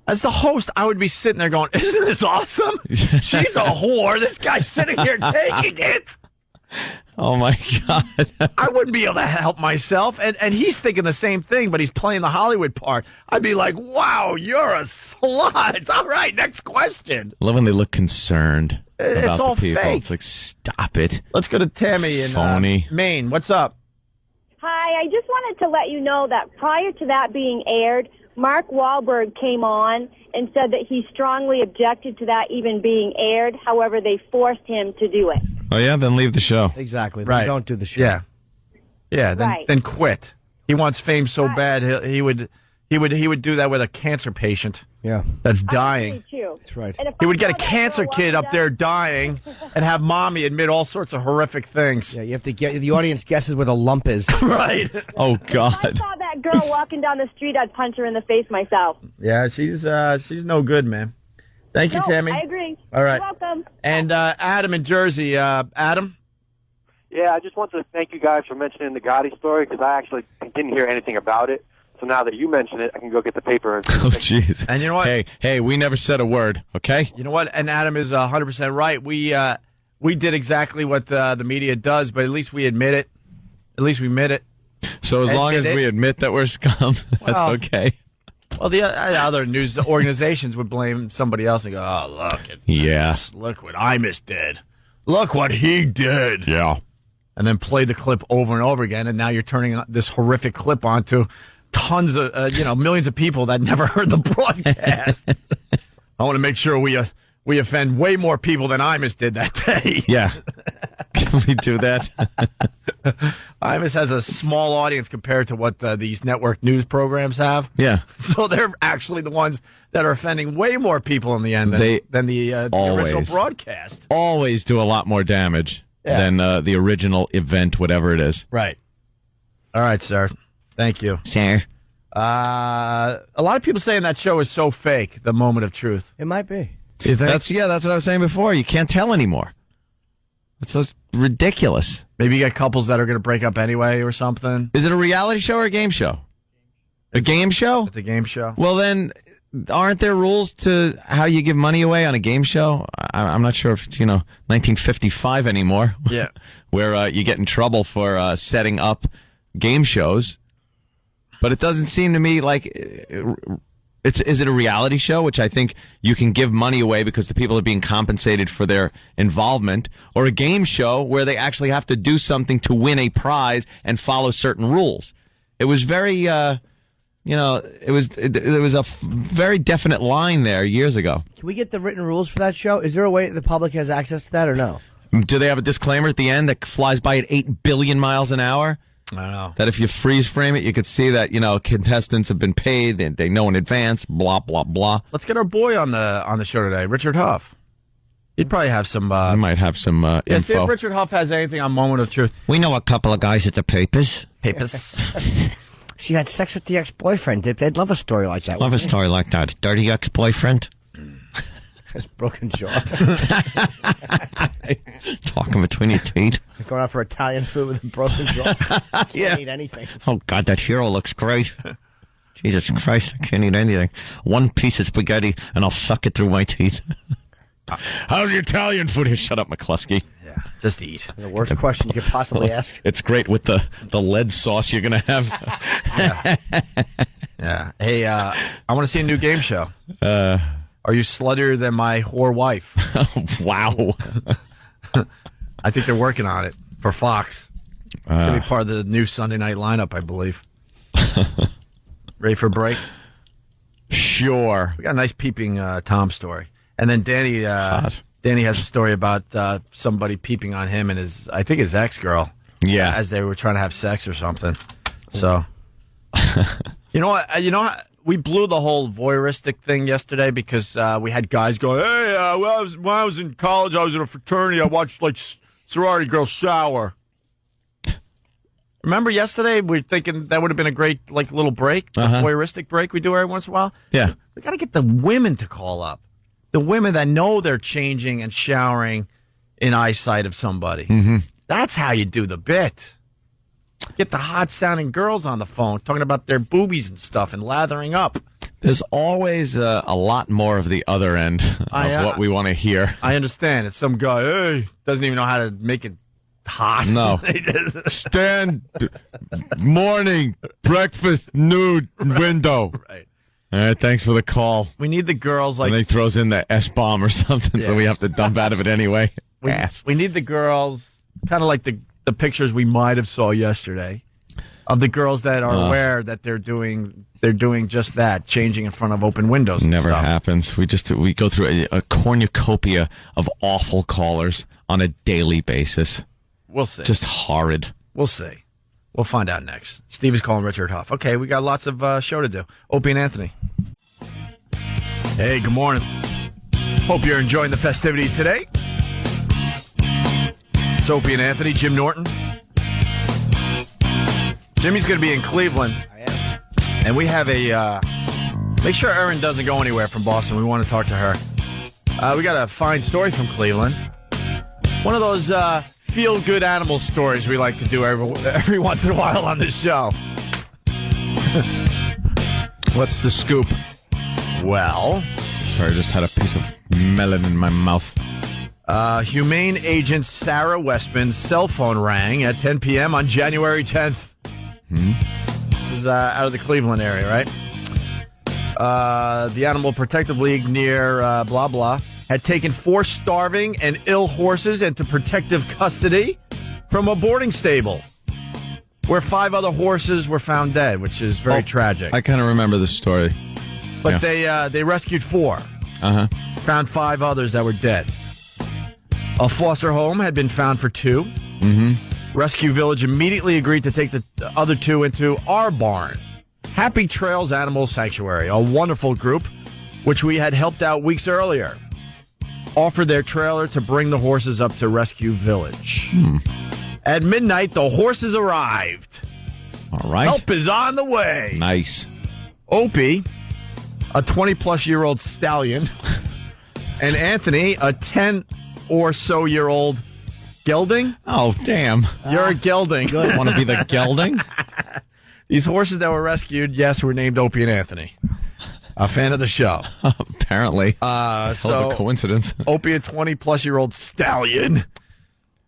[SPEAKER 8] as the host, I would be sitting there going, isn't this awesome? She's a whore. This guy's sitting here taking it.
[SPEAKER 11] Oh, my God.
[SPEAKER 8] I wouldn't be able to help myself. And he's thinking the same thing, but he's playing the Hollywood part. I'd be like, wow, you're a slut. All right, next question.
[SPEAKER 11] I love when they look concerned about
[SPEAKER 8] It's all
[SPEAKER 11] the people.
[SPEAKER 8] fake.
[SPEAKER 11] It's like, stop it.
[SPEAKER 8] Let's go to Tammy in
[SPEAKER 11] Phony.
[SPEAKER 8] Maine. What's up?
[SPEAKER 13] Hi, I just wanted to let you know that prior to that being aired, Mark Wahlberg came on and said that he strongly objected to that even being aired. However, they forced him to do it.
[SPEAKER 11] Oh, yeah? Then leave the show.
[SPEAKER 12] Exactly.
[SPEAKER 8] Right.
[SPEAKER 12] Don't do the show.
[SPEAKER 8] Yeah. Yeah,
[SPEAKER 13] Right.
[SPEAKER 8] then quit. He wants fame so bad he would do that with a cancer patient.
[SPEAKER 12] Yeah.
[SPEAKER 8] That's dying.
[SPEAKER 13] Too.
[SPEAKER 12] That's right.
[SPEAKER 13] And if
[SPEAKER 8] He
[SPEAKER 13] I
[SPEAKER 8] would get a
[SPEAKER 13] know that
[SPEAKER 8] cancer
[SPEAKER 13] girl
[SPEAKER 8] kid
[SPEAKER 13] wound
[SPEAKER 8] up there dying, and have mommy admit all sorts of horrific things.
[SPEAKER 12] Yeah, you have to get the audience guesses where the lump is.
[SPEAKER 8] Right.
[SPEAKER 11] Oh,
[SPEAKER 13] If I
[SPEAKER 11] God.
[SPEAKER 13] saw that girl walking down the street, I'd punch her in the face myself.
[SPEAKER 8] Yeah, she's no good, man. Thank you,
[SPEAKER 13] No,
[SPEAKER 8] Tammy.
[SPEAKER 13] I agree.
[SPEAKER 8] All right.
[SPEAKER 13] You're welcome.
[SPEAKER 8] And Adam in Jersey. Adam?
[SPEAKER 4] Yeah, I just want to thank you guys for mentioning the Gotti story because I actually didn't hear anything about it. So now that you mention it, I can go get the paper. And
[SPEAKER 11] Oh, jeez.
[SPEAKER 8] And you know what?
[SPEAKER 11] Hey, we never said a word, okay?
[SPEAKER 8] You know what? And Adam is 100% right. We did exactly what the media does, but at least we admit it. At least we admit it.
[SPEAKER 11] So as long as we admit that we're scum, that's
[SPEAKER 8] Well,
[SPEAKER 11] okay.
[SPEAKER 8] Well, the other news organizations would blame somebody else and go, "Oh, look at
[SPEAKER 11] Yeah.
[SPEAKER 8] this. Look what Imus did. Look what he did."
[SPEAKER 11] Yeah.
[SPEAKER 8] And then play the clip over and over again, and now you're turning this horrific clip onto tons of, millions of people that never heard the broadcast. I want to make sure we offend way more people than Imus did that day.
[SPEAKER 11] Yeah. Can we do that?
[SPEAKER 8] Imus has a small audience compared to what these network news programs have.
[SPEAKER 11] Yeah.
[SPEAKER 8] So they're actually the ones that are offending way more people in the end than the original broadcast.
[SPEAKER 11] Always do a lot more damage than the original event, whatever it is.
[SPEAKER 8] Right. All right, sir. Thank you.
[SPEAKER 11] Sir.
[SPEAKER 8] A lot of people saying that show is so fake, The Moment of Truth.
[SPEAKER 12] It might be.
[SPEAKER 11] That's what I was saying before. You can't tell anymore. It's so ridiculous.
[SPEAKER 8] Maybe you got couples that are going to break up anyway or something.
[SPEAKER 11] Is it a reality show or a game show? A game show?
[SPEAKER 8] It's a game show.
[SPEAKER 11] Well, then, aren't there rules to how you give money away on a game show? I'm not sure if it's, 1955 anymore.
[SPEAKER 8] Yeah.
[SPEAKER 11] Where you get in trouble for setting up game shows. But it doesn't seem to me like... Is it a reality show, which I think you can give money away because the people are being compensated for their involvement, or a game show where they actually have to do something to win a prize and follow certain rules? It was very, there was a very definite line there years ago.
[SPEAKER 12] Can we get the written rules for that show? Is there a way the public has access to that or no?
[SPEAKER 11] Do they have a disclaimer at the end that flies by at 8 billion miles an hour?
[SPEAKER 8] I don't know.
[SPEAKER 11] That if you freeze frame it, you could see that, contestants have been paid, they know in advance, blah, blah, blah.
[SPEAKER 8] Let's get our boy on the show today, Richard Huff. He'd probably have some...
[SPEAKER 11] he might have some
[SPEAKER 8] see
[SPEAKER 11] info.
[SPEAKER 8] if Richard Huff has anything on Moment of Truth.
[SPEAKER 11] We know a couple of guys at the Papers.
[SPEAKER 12] She had sex with the ex-boyfriend. They'd love a story like that.
[SPEAKER 11] Love a story like that. Dirty ex-boyfriend.
[SPEAKER 12] His broken jaw.
[SPEAKER 11] Talking between your teeth.
[SPEAKER 12] Going out for Italian food with a broken jaw. Can't eat anything.
[SPEAKER 11] Oh, God, that hero looks great. Jesus Christ, I can't eat anything. One piece of spaghetti, and I'll suck it through my teeth. How's the Italian food? Here, shut up, McCluskey.
[SPEAKER 8] Yeah, just eat.
[SPEAKER 12] The worst question you could possibly ask.
[SPEAKER 11] It's great with the lead sauce you're going to have.
[SPEAKER 8] Yeah. Hey, I want to see a new game show. Are you sluttier than my whore wife?
[SPEAKER 11] Wow.
[SPEAKER 8] I think they're working on it for Fox. It's going to be part of the new Sunday night lineup, I believe. Ready for a break?
[SPEAKER 11] Sure.
[SPEAKER 8] We got a nice peeping Tom story. And then Danny has a story about somebody peeping on him and his ex-girl.
[SPEAKER 11] Yeah.
[SPEAKER 8] As they were trying to have sex or something. So, you know what? We blew the whole voyeuristic thing yesterday because we had guys going, hey, when I was in college, I was in a fraternity. I watched, sorority girls shower. Remember yesterday? We were thinking that would have been a great, little break, a voyeuristic break we do every once in a while.
[SPEAKER 11] Yeah.
[SPEAKER 8] We got to get the women to call up. The women that know they're changing and showering in eyesight of somebody.
[SPEAKER 11] Mm-hmm.
[SPEAKER 8] That's how you do the bit. Get the hot-sounding girls on the phone talking about their boobies and stuff and lathering up.
[SPEAKER 11] There's always a lot more of the other end of what we want to hear.
[SPEAKER 8] I understand. It's some guy, hey, doesn't even know how to make it hot.
[SPEAKER 11] No. Stand, morning, breakfast, nude, window.
[SPEAKER 8] Right.
[SPEAKER 11] All right, thanks for the call.
[SPEAKER 8] We need the girls
[SPEAKER 11] and he throws in the S-bomb or something, so we have to dump out of it anyway.
[SPEAKER 8] We need the girls, kind of like the pictures we might have saw yesterday, of the girls that are aware that they're doing just that, changing in front of open windows.
[SPEAKER 11] Never
[SPEAKER 8] and stuff.
[SPEAKER 11] happens. We go through a cornucopia of awful callers on a daily basis.
[SPEAKER 8] We'll see.
[SPEAKER 11] Just horrid.
[SPEAKER 8] We'll see. We'll find out next. Steve is calling Richard Huff. Okay, we got lots of show to do. Opie and Anthony. Hey, good morning. Hope you're enjoying the festivities today. It's Opie and Anthony, Jim Norton. Jimmy's going to be in Cleveland.
[SPEAKER 12] I am.
[SPEAKER 8] And we have a... make sure Erin doesn't go anywhere from Boston. We want to talk to her. We got a fine story from Cleveland. One of those feel-good animal stories we like to do every once in a while on this show. What's the scoop? Well...
[SPEAKER 11] Sorry, I just had a piece of melon in my mouth.
[SPEAKER 8] Humane agent Sarah Westman's cell phone rang at 10 p.m. on January 10th. This is out of the Cleveland area, right? The Animal Protective League near blah, blah, had taken 4 starving and ill horses into protective custody from a boarding stable where 5 other horses were found dead, which is very tragic.
[SPEAKER 11] I kind of remember this story.
[SPEAKER 8] But they rescued 4.
[SPEAKER 11] Uh-huh.
[SPEAKER 8] Found 5 others that were dead. A foster home had been found for 2.
[SPEAKER 11] Mm-hmm.
[SPEAKER 8] Rescue Village immediately agreed to take the other 2 into our barn. Happy Trails Animal Sanctuary, a wonderful group, which we had helped out weeks earlier, offered their trailer to bring the horses up to Rescue Village. At midnight, the horses arrived.
[SPEAKER 11] All right.
[SPEAKER 8] Help is on the way.
[SPEAKER 11] Nice.
[SPEAKER 8] Opie, a 20-plus-year-old stallion, and Anthony, a 10-or-so-year-old gelding.
[SPEAKER 11] Oh, damn.
[SPEAKER 8] You're a gelding.
[SPEAKER 11] Good. Want to be the gelding?
[SPEAKER 8] These horses that were rescued, yes, were named Opie and Anthony. A fan of the show.
[SPEAKER 11] Apparently.
[SPEAKER 8] So
[SPEAKER 11] Hell of a coincidence.
[SPEAKER 8] Opie, a 20-plus-year-old stallion,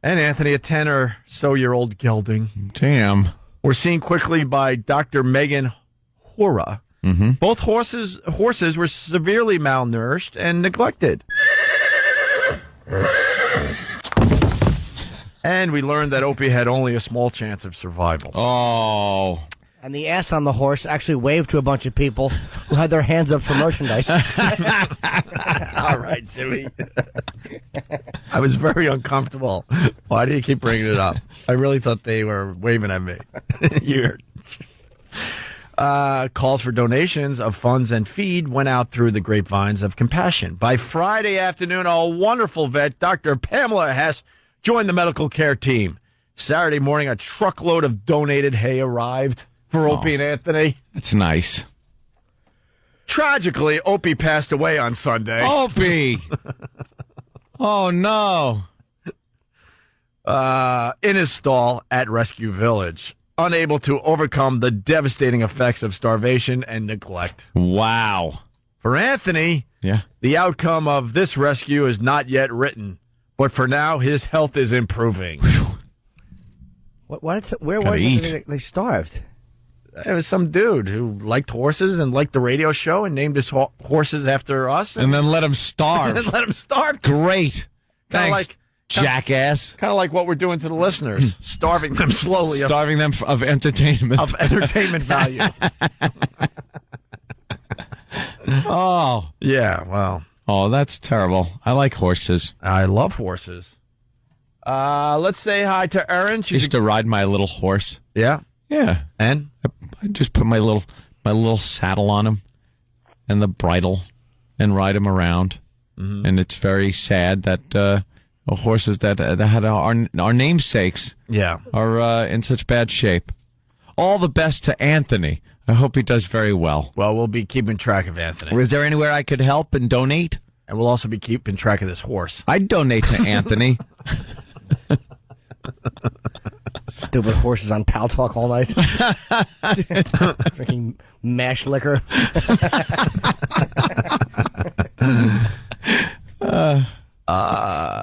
[SPEAKER 8] and Anthony, a 10-or-so-year-old gelding.
[SPEAKER 11] Damn.
[SPEAKER 8] Were seen quickly by Dr. Megan Hora.
[SPEAKER 11] Mm-hmm.
[SPEAKER 8] Both horses were severely malnourished and neglected. And we learned that Opie had only a small chance of survival.
[SPEAKER 11] Oh.
[SPEAKER 12] And the ass on the horse actually waved to a bunch of people who had their hands up for merchandise.
[SPEAKER 8] All right, Jimmy. I was very uncomfortable. Why do you keep bringing it up? I really thought they were waving at me. Calls for donations of funds and feed went out through the grapevines of compassion. By Friday afternoon, a wonderful vet, Dr. Pamela Hess, joined the medical care team. Saturday morning, a truckload of donated hay arrived for Opie and Anthony.
[SPEAKER 11] That's nice.
[SPEAKER 8] Tragically, Opie passed away on Sunday.
[SPEAKER 11] Opie! Oh, no.
[SPEAKER 8] In his stall at Rescue Village, unable to overcome the devastating effects of starvation and neglect.
[SPEAKER 11] Wow.
[SPEAKER 8] For Anthony, the outcome of this rescue is not yet written, but for now, his health is improving.
[SPEAKER 12] Where was it? They starved.
[SPEAKER 8] It was some dude who liked horses and liked the radio show and named his horses after us.
[SPEAKER 11] And then let him starve.
[SPEAKER 8] And then let him starve.
[SPEAKER 11] Great.
[SPEAKER 8] Kinda
[SPEAKER 11] Thanks, jackass.
[SPEAKER 8] Kind of like what we're doing to the listeners. Starving them slowly.
[SPEAKER 11] Starving them of entertainment.
[SPEAKER 8] Of entertainment value.
[SPEAKER 11] Oh.
[SPEAKER 8] Yeah, well.
[SPEAKER 11] Oh, that's terrible. I like horses.
[SPEAKER 8] I love horses. Let's say hi to Erin.
[SPEAKER 11] She used to ride my little horse.
[SPEAKER 8] Yeah?
[SPEAKER 11] Yeah.
[SPEAKER 8] And?
[SPEAKER 11] I just put my little saddle on him and the bridle and ride him around. Mm-hmm. And it's very sad that horses that had our namesakes are in such bad shape. All the best to Anthony. I hope he does very well.
[SPEAKER 8] Well, we'll be keeping track of Anthony.
[SPEAKER 11] Is there anywhere I could help and donate?
[SPEAKER 8] And we'll also be keeping track of this horse.
[SPEAKER 11] I'd donate to Anthony.
[SPEAKER 12] Stupid horses on Pal Talk all night. Drinking mash liquor.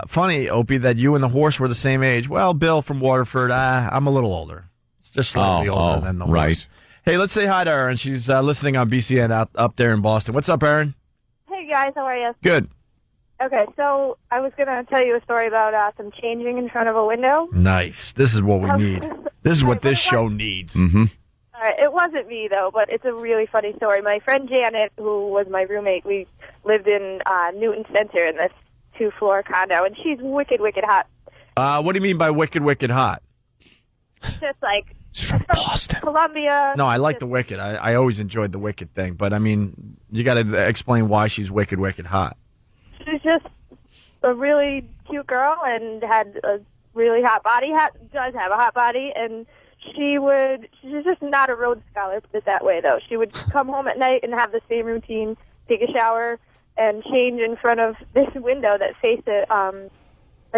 [SPEAKER 8] Funny, Opie, that you and the horse were the same age. Well, Bill from Waterford, I'm a little older. It's just slightly older than the horse.
[SPEAKER 11] Right.
[SPEAKER 8] Hey, let's say hi to Erin. She's listening on BCN up there in Boston. What's up, Erin?
[SPEAKER 14] Hey, guys. How are you?
[SPEAKER 8] Good.
[SPEAKER 14] Okay, so I was going to tell you a story about some changing in front of a window.
[SPEAKER 8] Nice. This is what we need. This is what this show needs.
[SPEAKER 11] Mm-hmm.
[SPEAKER 14] All right, it wasn't me, though, but it's a really funny story. My friend Janet, who was my roommate, we lived in Newton Center in this 2-floor condo, and she's wicked, wicked hot.
[SPEAKER 8] What do you mean by wicked, wicked hot?
[SPEAKER 14] Just like...
[SPEAKER 11] From Boston.
[SPEAKER 14] Columbia.
[SPEAKER 8] No, I like the wicked. I always enjoyed the wicked thing, but I mean, you got to explain why she's wicked, wicked hot.
[SPEAKER 14] She's just a really cute girl and had a really hot body, does have a hot body, and she's just not a Rhodes Scholar, put it that way, though. She would come home at night and have the same routine, take a shower, and change in front of this window that faced a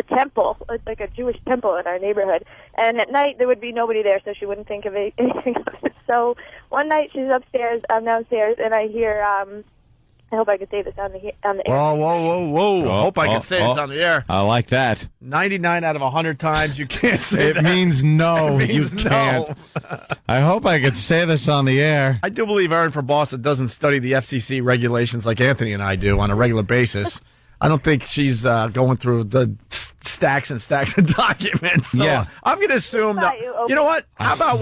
[SPEAKER 14] temple. It's like a Jewish temple in our neighborhood. And at night, there would be nobody there, so she wouldn't think of anything of it. So one night, she's upstairs, I'm downstairs, and I hear, I hope I can say this on the air.
[SPEAKER 8] Whoa. I hope I can say this on the air.
[SPEAKER 11] I like that.
[SPEAKER 8] 99 out of 100 times you can't say
[SPEAKER 11] It
[SPEAKER 8] that.
[SPEAKER 11] means no,
[SPEAKER 8] It means
[SPEAKER 11] you can't.
[SPEAKER 8] no.
[SPEAKER 11] I hope I could say this on the air.
[SPEAKER 8] I do believe Aaron from Boston doesn't study the FCC regulations like Anthony and I do on a regular basis. I don't think she's going through the stacks and stacks of documents. So
[SPEAKER 11] Yeah.
[SPEAKER 8] I'm going to assume that. You know what? How about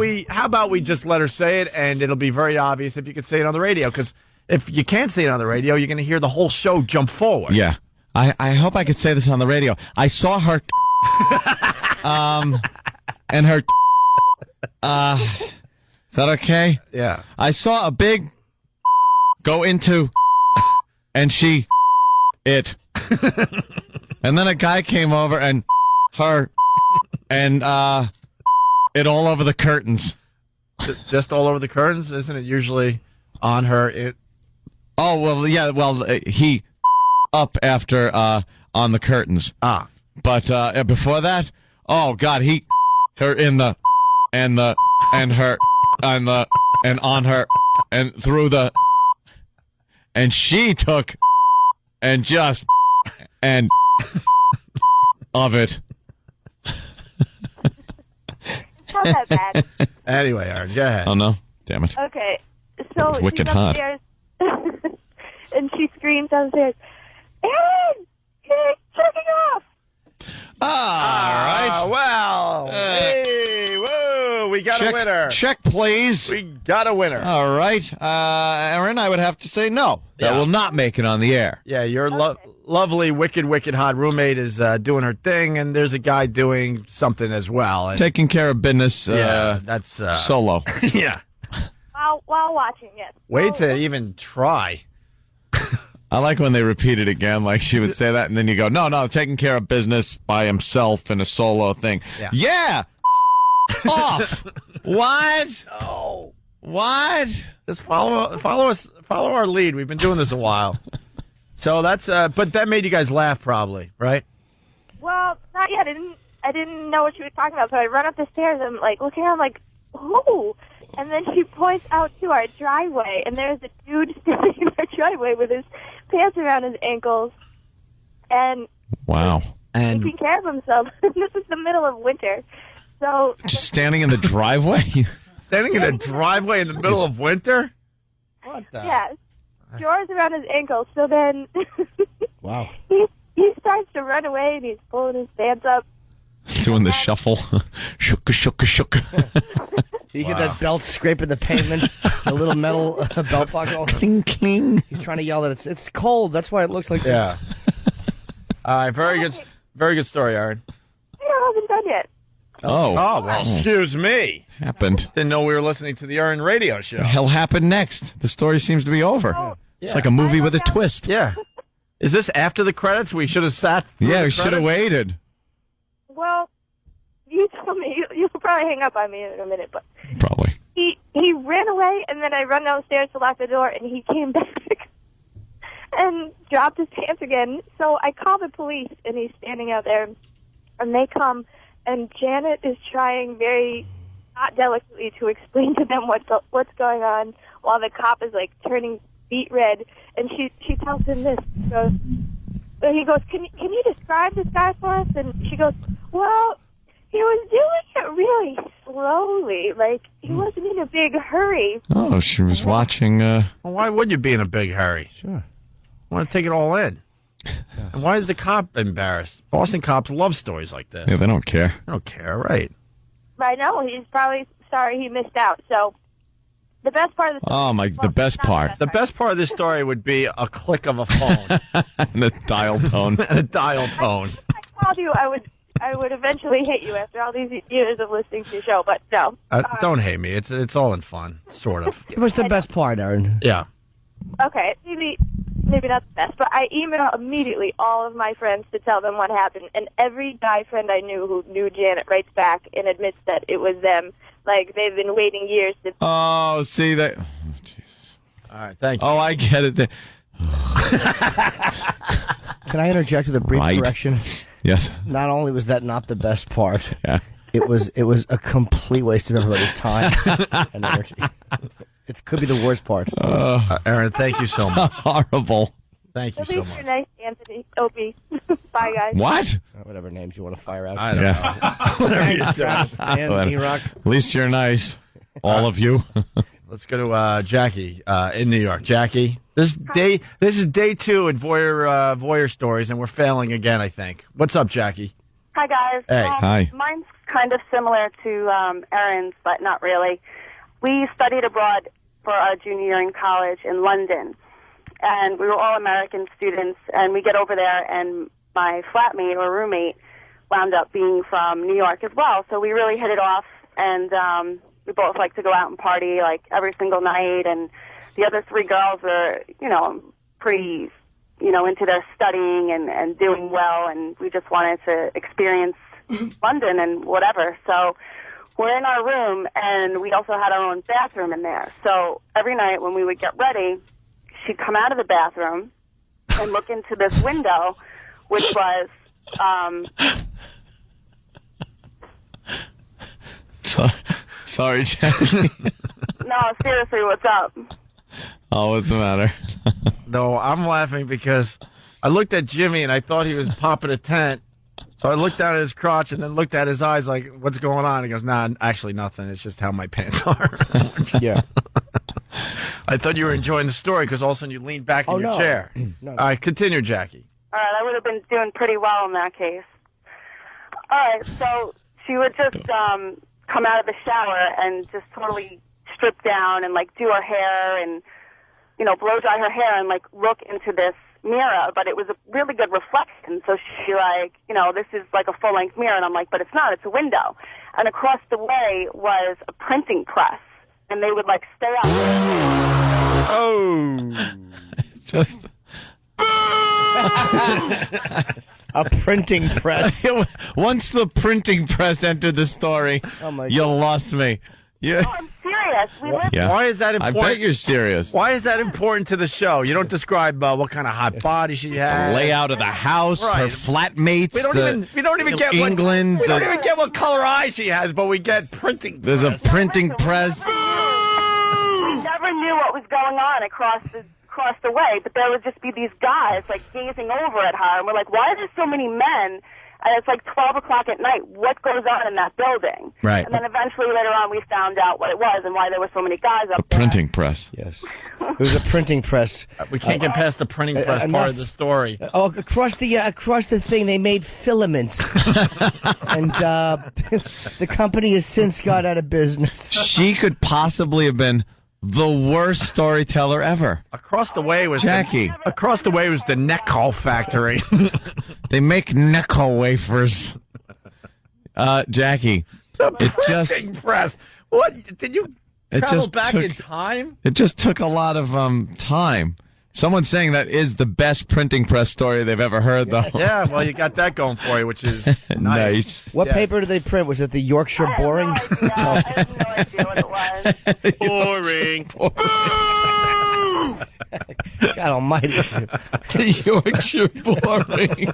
[SPEAKER 8] we just let her say it, and it'll be very obvious if you could say it on the radio, because if you can't say it on the radio, you're going to hear the whole show jump forward.
[SPEAKER 11] Yeah. I hope I could say this on the radio. I saw her and her is that okay?
[SPEAKER 8] Yeah.
[SPEAKER 11] I saw a big go into and she it. And then a guy came over and her and it all over the curtains.
[SPEAKER 8] Just all over the curtains? Isn't it usually on her?
[SPEAKER 11] Oh, well, yeah, well, he up after on the curtains.
[SPEAKER 8] Ah.
[SPEAKER 11] But before that, oh, God, he her in the and her and on her and through the and she took and just and of it.
[SPEAKER 14] Not that bad.
[SPEAKER 8] Anyway, Aaron, go ahead.
[SPEAKER 11] Oh, no. Damn it.
[SPEAKER 14] Okay, so
[SPEAKER 11] It's wicked
[SPEAKER 14] she's
[SPEAKER 11] hot.
[SPEAKER 14] upstairs, and she screams downstairs, "Aaron, you're jerking off!"
[SPEAKER 11] All right.
[SPEAKER 8] Well, hey, whoa, we got a winner.
[SPEAKER 11] Check, please.
[SPEAKER 8] We got a winner.
[SPEAKER 11] All right. Aaron, I would have to say no. That will not make it on the air.
[SPEAKER 8] Yeah, your lovely, wicked hot roommate is doing her thing, and there's a guy doing something as well. And
[SPEAKER 11] Taking care of business.
[SPEAKER 8] that's
[SPEAKER 11] solo.
[SPEAKER 8] Yeah.
[SPEAKER 14] While watching it.
[SPEAKER 8] Wait to even try.
[SPEAKER 11] I like when they repeat it again, like she would say that, and then you go, no, taking care of business by himself in a solo thing. Yeah! Off! What?
[SPEAKER 8] No.
[SPEAKER 11] What?
[SPEAKER 8] Just follow our lead. We've been doing this a while. So that's, but that made you guys laugh probably, right?
[SPEAKER 14] Well, not yet. I didn't know what she was talking about, so I run up the stairs and I'm like looking around like, who? And then she points out to our driveway, and there's a dude standing in our driveway with his pants around his ankles, and
[SPEAKER 11] Wow. And
[SPEAKER 14] taking care of himself. This is the middle of winter, so
[SPEAKER 11] just standing in the driveway?
[SPEAKER 8] Standing in a driveway in the middle of winter? What the?
[SPEAKER 14] yeah, drawers around his ankles. So then
[SPEAKER 11] Wow.
[SPEAKER 14] he starts to run away, and he's pulling his pants up.
[SPEAKER 11] Doing the shuffle. Shooka.
[SPEAKER 12] You get that belt scraping the pavement, the little metal belt buckle.
[SPEAKER 11] Cling, cling.
[SPEAKER 12] He's trying to yell that it's cold. That's why it looks like
[SPEAKER 8] Yeah.
[SPEAKER 12] this.
[SPEAKER 8] All right, very good story, Aaron.
[SPEAKER 14] I haven't done yet.
[SPEAKER 11] Oh.
[SPEAKER 8] Oh, well, excuse me.
[SPEAKER 11] Happened.
[SPEAKER 8] Didn't know we were listening to the Aaron radio show.
[SPEAKER 11] What the hell happened next? The story seems to be over. It's like a movie with a twist.
[SPEAKER 8] Yeah. Is this after the credits? We should have sat through
[SPEAKER 11] Yeah,
[SPEAKER 8] the
[SPEAKER 11] we should have
[SPEAKER 8] credits?
[SPEAKER 11] waited.
[SPEAKER 14] Well, you told me you'll probably hang up on me in a minute, but
[SPEAKER 11] Probably.
[SPEAKER 14] he ran away, and then I run downstairs to lock the door, and he came back and dropped his pants again. So I call the police, and he's standing out there, and they come, and Janet is trying very not delicately to explain to them what's going on, while the cop is like turning beet red, and she tells him this. He goes, can you describe this guy for us? And she goes, well, he was doing it really slowly, like he wasn't in a big hurry.
[SPEAKER 11] Oh, she was watching.
[SPEAKER 8] Well, why would you be in a big hurry?
[SPEAKER 12] Sure.
[SPEAKER 8] I want to take it all in. And why is the cop embarrassed? Boston cops love stories like this.
[SPEAKER 11] Yeah, they don't care.
[SPEAKER 8] They don't care, right?
[SPEAKER 14] I know, he's probably sorry he missed out. So the best part of the
[SPEAKER 11] Oh, the best part.
[SPEAKER 8] The best part of this story would be a click of a phone.
[SPEAKER 11] And a dial tone.
[SPEAKER 8] And a dial tone.
[SPEAKER 14] I told you I would eventually hit you after all these years of listening to your show, but no.
[SPEAKER 8] Don't hate me. It's all in fun, sort of.
[SPEAKER 12] It was the best part, Aaron.
[SPEAKER 8] Yeah.
[SPEAKER 14] Okay, maybe maybe not the best, but I email immediately all of my friends to tell them what happened. And every guy friend I knew who knew Janet writes back and admits that it was them. Like, they've been waiting years to...
[SPEAKER 11] Oh, see that. Oh, Jesus.
[SPEAKER 8] All right, thank you.
[SPEAKER 11] Oh, I get it.
[SPEAKER 12] Can I interject with a brief correction?
[SPEAKER 11] Yes.
[SPEAKER 12] Not only was that not the best part,
[SPEAKER 11] yeah.
[SPEAKER 12] it was a complete waste of everybody's time and energy. It could be the worst part.
[SPEAKER 8] Aaron, thank you so much.
[SPEAKER 11] Horrible.
[SPEAKER 8] Thank you
[SPEAKER 14] At
[SPEAKER 8] so
[SPEAKER 14] least
[SPEAKER 8] much.
[SPEAKER 14] you're nice, Anthony. Opie. Bye, guys.
[SPEAKER 11] What?
[SPEAKER 12] Whatever names you want to fire out.
[SPEAKER 8] I don't know. Whatever you
[SPEAKER 12] Thanks, Travis, Dan, E-Rock.
[SPEAKER 11] At least you're nice. All of you.
[SPEAKER 8] Let's go to Jackie in New York. Jackie, this is day 2 at Voyeur Stories, and we're failing again, I think. What's up, Jackie?
[SPEAKER 15] Hi, guys.
[SPEAKER 8] Hey.
[SPEAKER 11] Hi.
[SPEAKER 15] Mine's kind of similar to Erin's, but not really. We studied abroad for our junior year in college in London, and we were all American students, and we get over there, and my flatmate or roommate wound up being from New York as well, so we really hit it off, and we both like to go out and party, like, every single night, and the other 3 girls were, pretty, into their studying and doing well, and we just wanted to experience London and whatever, so we're in our room, and we also had our own bathroom in there, so every night when we would get ready, she'd come out of the bathroom and look into this window, which was,
[SPEAKER 11] Sorry, Jackie.
[SPEAKER 15] no, seriously, what's up?
[SPEAKER 11] Oh, what's the matter?
[SPEAKER 8] No, I'm laughing because I looked at Jimmy and I thought he was popping a tent. So I looked down at his crotch and then looked at his eyes like, what's going on? He goes, nah, actually nothing. It's just how my pants are.
[SPEAKER 12] Yeah.
[SPEAKER 15] I
[SPEAKER 8] thought you were enjoying the story because all of a sudden you leaned back in your
[SPEAKER 15] no.
[SPEAKER 8] chair.
[SPEAKER 15] No.
[SPEAKER 8] All right, continue, Jackie.
[SPEAKER 15] All right, I would have been doing pretty well in that case. All right, so she would just come out of the shower and just totally strip down and, like, do her hair and, blow dry her hair and, like, look into this mirror, but it was a really good reflection. So she, like, this is like a full-length mirror, and I'm like, but it's not, it's a window. And across the way was a printing press, and they would, like, stay up.
[SPEAKER 8] Oh.
[SPEAKER 11] Just...
[SPEAKER 12] A printing press.
[SPEAKER 11] Once the printing press entered the story, you lost me. Yeah.
[SPEAKER 15] Oh, I'm serious. We lived
[SPEAKER 11] Yeah.
[SPEAKER 8] Why is that important?
[SPEAKER 11] I bet you're serious.
[SPEAKER 8] Why is that important to the show? You don't describe what kind of hot body she has.
[SPEAKER 11] The layout of the house, her flatmates.
[SPEAKER 8] We don't even get
[SPEAKER 11] England.
[SPEAKER 8] We don't even get what color eyes she has, but we get printing.
[SPEAKER 11] There's a printing press.
[SPEAKER 15] We never knew what was going on across the way, but there would just be these guys, like, gazing over at her, and we're like, why are there so many men? And it's like 12 o'clock at night. What goes on in that building?
[SPEAKER 11] Right.
[SPEAKER 15] And then eventually later on we found out what it was and why there were so many guys up there.
[SPEAKER 11] Printing press.
[SPEAKER 12] Yes. It was a printing press.
[SPEAKER 8] We can't get past the printing press part of the story.
[SPEAKER 12] Across the thing, they made filaments. And the company has since got out of business.
[SPEAKER 11] She could possibly have been the worst storyteller ever.
[SPEAKER 8] Across the way was
[SPEAKER 11] Jackie.
[SPEAKER 8] Across the way was the Necco factory.
[SPEAKER 11] They make Necco wafers. Jackie, it just
[SPEAKER 8] printing press. What did you travel back in time?
[SPEAKER 11] It just took a lot of time. Someone saying that is the best printing press story they've ever heard, though.
[SPEAKER 8] Yeah, well, you got that going for you, which is nice.
[SPEAKER 12] What paper did they print? Was it the Yorkshire Boring?
[SPEAKER 15] I have no idea what it was.
[SPEAKER 8] Boring.
[SPEAKER 12] God almighty.
[SPEAKER 11] Yorkshire Boring.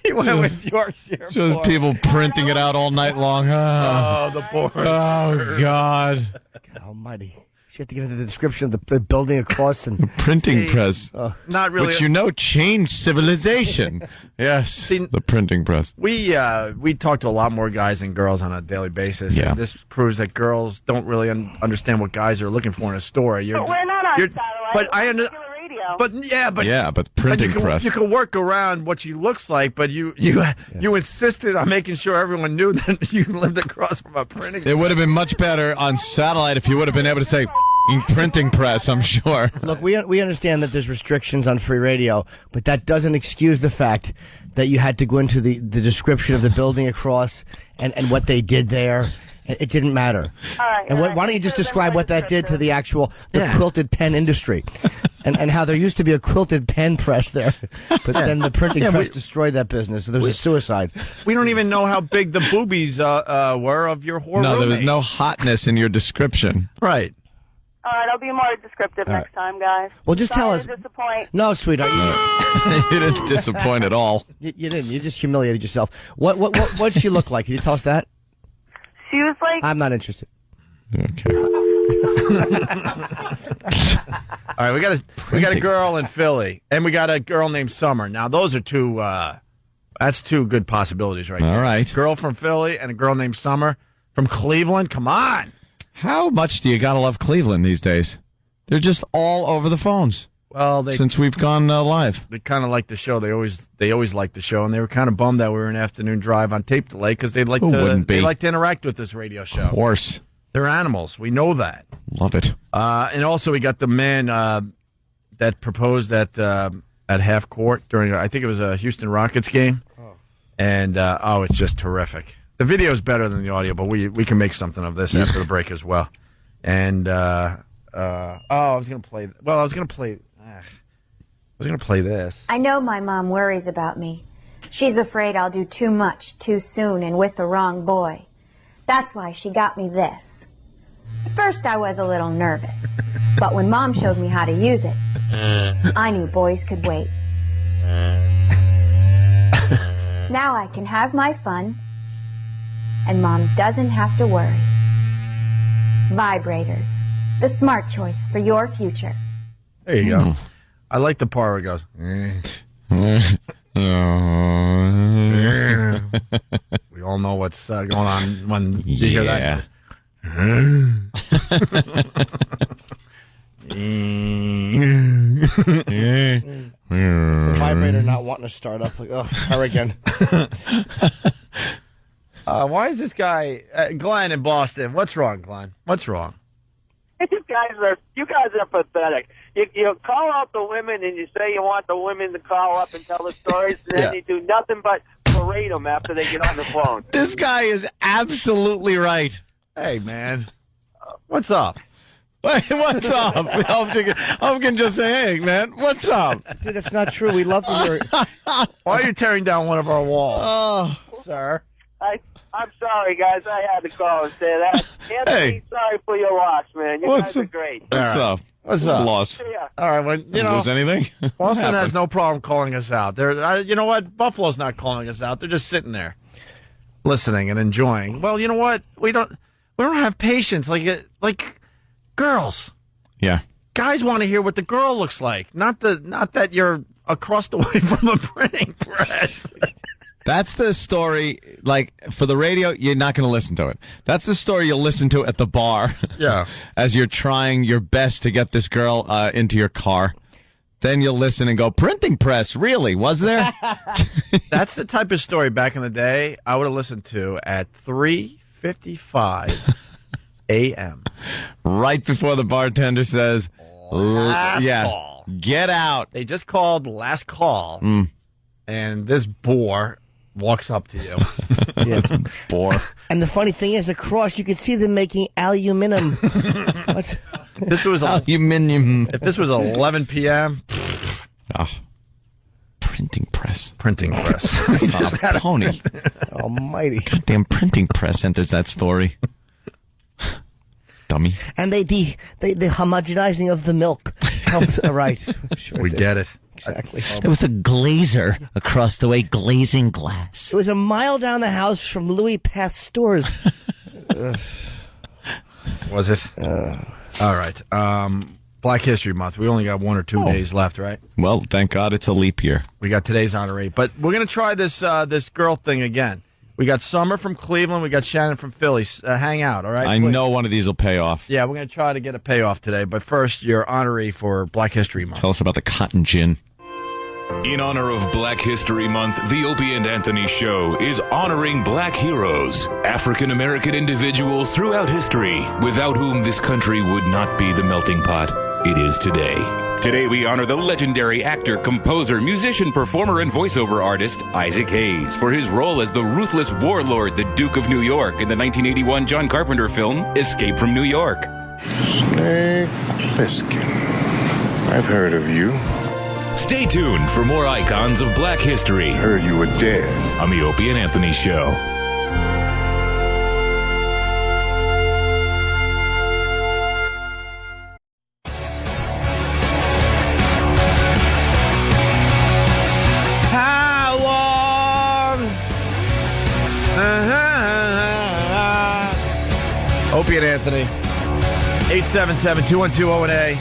[SPEAKER 8] He went with Yorkshire
[SPEAKER 11] Shows
[SPEAKER 8] Boring.
[SPEAKER 11] people printing it out all night long.
[SPEAKER 8] Oh, the boring.
[SPEAKER 11] Oh, God.
[SPEAKER 12] God almighty. She had to give it the description of the building across and
[SPEAKER 11] Printing press.
[SPEAKER 8] Not really.
[SPEAKER 11] Which changed civilization. Yes, the printing press.
[SPEAKER 8] We talk to a lot more guys than girls on a daily basis.
[SPEAKER 11] Yeah.
[SPEAKER 8] And this proves that girls don't really understand what guys are looking for in a story.
[SPEAKER 15] But we're not on satellite.
[SPEAKER 8] But I understand. But
[SPEAKER 11] printing
[SPEAKER 8] you can,
[SPEAKER 11] press.
[SPEAKER 8] You can work around what she looks like, but you insisted on making sure everyone knew that you lived across from a printing.
[SPEAKER 11] It would have been much better on satellite if you would have been able to say printing press, I'm sure.
[SPEAKER 12] Look, we understand that there's restrictions on free radio, but that doesn't excuse the fact that you had to go into the description of the building across and what they did there. It didn't matter.
[SPEAKER 15] All right.
[SPEAKER 12] And why don't you just describe what that did to the quilted pen industry, and how there used to be a quilted pen press there, but then the printing press destroyed that business. So there was a suicide.
[SPEAKER 8] We don't even know how big the boobies were of your whore
[SPEAKER 11] No, there was
[SPEAKER 8] roommate.
[SPEAKER 11] no hotness in your description.
[SPEAKER 8] Right.
[SPEAKER 15] All right, I'll be more descriptive next time, guys.
[SPEAKER 12] Well, just tell
[SPEAKER 15] Sorry
[SPEAKER 12] us.
[SPEAKER 15] to disappoint.
[SPEAKER 12] No, sweetheart.
[SPEAKER 11] You didn't disappoint at all.
[SPEAKER 12] You didn't. You just humiliated yourself. What did she look like? Can you tell us that?
[SPEAKER 15] She was like,
[SPEAKER 12] I'm not interested.
[SPEAKER 11] Okay.
[SPEAKER 8] All right, we got a girl in Philly, and we got a girl named Summer. Now, those are two. That's two good possibilities, right?
[SPEAKER 11] All right.
[SPEAKER 8] Girl from Philly and a girl named Summer from Cleveland. Come on.
[SPEAKER 11] How much do you gotta love Cleveland these days? They're just all over the phones.
[SPEAKER 8] Well,
[SPEAKER 11] since we've gone live,
[SPEAKER 8] they kind of like the show. They always like the show, and they were kind of bummed that we were an afternoon drive on tape delay because they like to interact with this radio show.
[SPEAKER 11] Of course,
[SPEAKER 8] they're animals. We know that.
[SPEAKER 11] Love it.
[SPEAKER 8] And also, we got the man that proposed at half court during, I think it was a Houston Rockets game, and it's just terrific. The video is better than the audio, but we can make something of this after the break as well. And I was going to play. Well, I was going to play this.
[SPEAKER 18] I know my mom worries about me. She's afraid I'll do too much too soon and with the wrong boy. That's why she got me this. At first I was a little nervous, but when Mom showed me how to use it, I knew boys could wait. Now I can have my fun, and Mom doesn't have to worry. Vibrators, the smart choice for your future.
[SPEAKER 8] There you go. I like the part where it goes. We all know what's going on when you hear that.
[SPEAKER 12] The vibrator not wanting to start up. Like, her again.
[SPEAKER 8] Why is this guy, Glenn in Boston? What's wrong, Glenn? What's wrong?
[SPEAKER 10] You guys are pathetic. You call out the women and you say you want the women to call up and tell the stories, and then you do nothing but berate them after they get on the phone.
[SPEAKER 8] This guy is absolutely right. Hey, man. What's up? What's up? I can just say, hey, man, what's up?
[SPEAKER 12] Dude, that's not true. We love to hear it.
[SPEAKER 8] Why are you tearing down one of our walls?
[SPEAKER 12] Oh,
[SPEAKER 8] sir.
[SPEAKER 10] I'm sorry, guys. I had to call and say that. Anthony, sorry for your loss, man. You guys are great.
[SPEAKER 11] What's up?
[SPEAKER 8] What's up?
[SPEAKER 11] Loss.
[SPEAKER 8] All right, well, you know.
[SPEAKER 11] Lose anything?
[SPEAKER 8] Boston has no problem calling us out. You know what? Buffalo's not calling us out. They're just sitting there, listening and enjoying. Well, you know what? We don't have patience like girls.
[SPEAKER 11] Yeah.
[SPEAKER 8] Guys want to hear what the girl looks like, not that you're a crust away from a printing press.
[SPEAKER 11] That's the story, like, for the radio, you're not going to listen to it. That's the story you'll listen to at the bar.
[SPEAKER 8] Yeah.
[SPEAKER 11] As you're trying your best to get this girl into your car. Then you'll listen and go, printing press, really? Was there?
[SPEAKER 8] That's the type of story back in the day I would have listened to at 3:55 a.m.
[SPEAKER 11] Right before the bartender says,
[SPEAKER 8] Last call.
[SPEAKER 11] Get out.
[SPEAKER 8] They just called last call, and this bore walks up to you.
[SPEAKER 11] Bore.
[SPEAKER 12] And the funny thing is, across you could see them making aluminum.
[SPEAKER 8] This was
[SPEAKER 11] aluminum.
[SPEAKER 8] If this was 11 p.m.
[SPEAKER 11] Printing press.
[SPEAKER 8] Son
[SPEAKER 11] of a pony.
[SPEAKER 12] Almighty.
[SPEAKER 11] Goddamn printing press enters that story. Dummy.
[SPEAKER 12] And the homogenizing of the milk helps. Right. Sure
[SPEAKER 8] We get it.
[SPEAKER 12] Exactly.
[SPEAKER 19] There was a glazer across the way glazing glass.
[SPEAKER 12] It was a mile down the house from Louis Pasteur's.
[SPEAKER 8] Was it? All right. Black History Month. We only got 1 or 2 days left, right?
[SPEAKER 11] Well, thank God it's a leap year.
[SPEAKER 8] We got today's honoree. But we're going to try this girl thing again. We got Summer from Cleveland. We got Shannon from Philly. Hang out, all right?
[SPEAKER 11] I know one of these will pay off.
[SPEAKER 8] Yeah, we're going to try to get a payoff today. But first, your honoree for Black History Month.
[SPEAKER 11] Tell us about the cotton gin.
[SPEAKER 23] In honor of Black History Month, the Opie and Anthony Show is honoring black heroes, African-American individuals throughout history, without whom this country would not be the melting pot it is today. Today we honor the legendary actor, composer, musician, performer, and voiceover artist Isaac Hayes for his role as the ruthless warlord, the Duke of New York, in the 1981 John Carpenter film Escape from New York.
[SPEAKER 5] Snake Plissken. I've heard of you.
[SPEAKER 23] Stay tuned for more icons of black history.
[SPEAKER 5] Heard you were dead.
[SPEAKER 23] On the Opie and Anthony Show.
[SPEAKER 8] How long? Opie and Anthony. 877-212-0-A.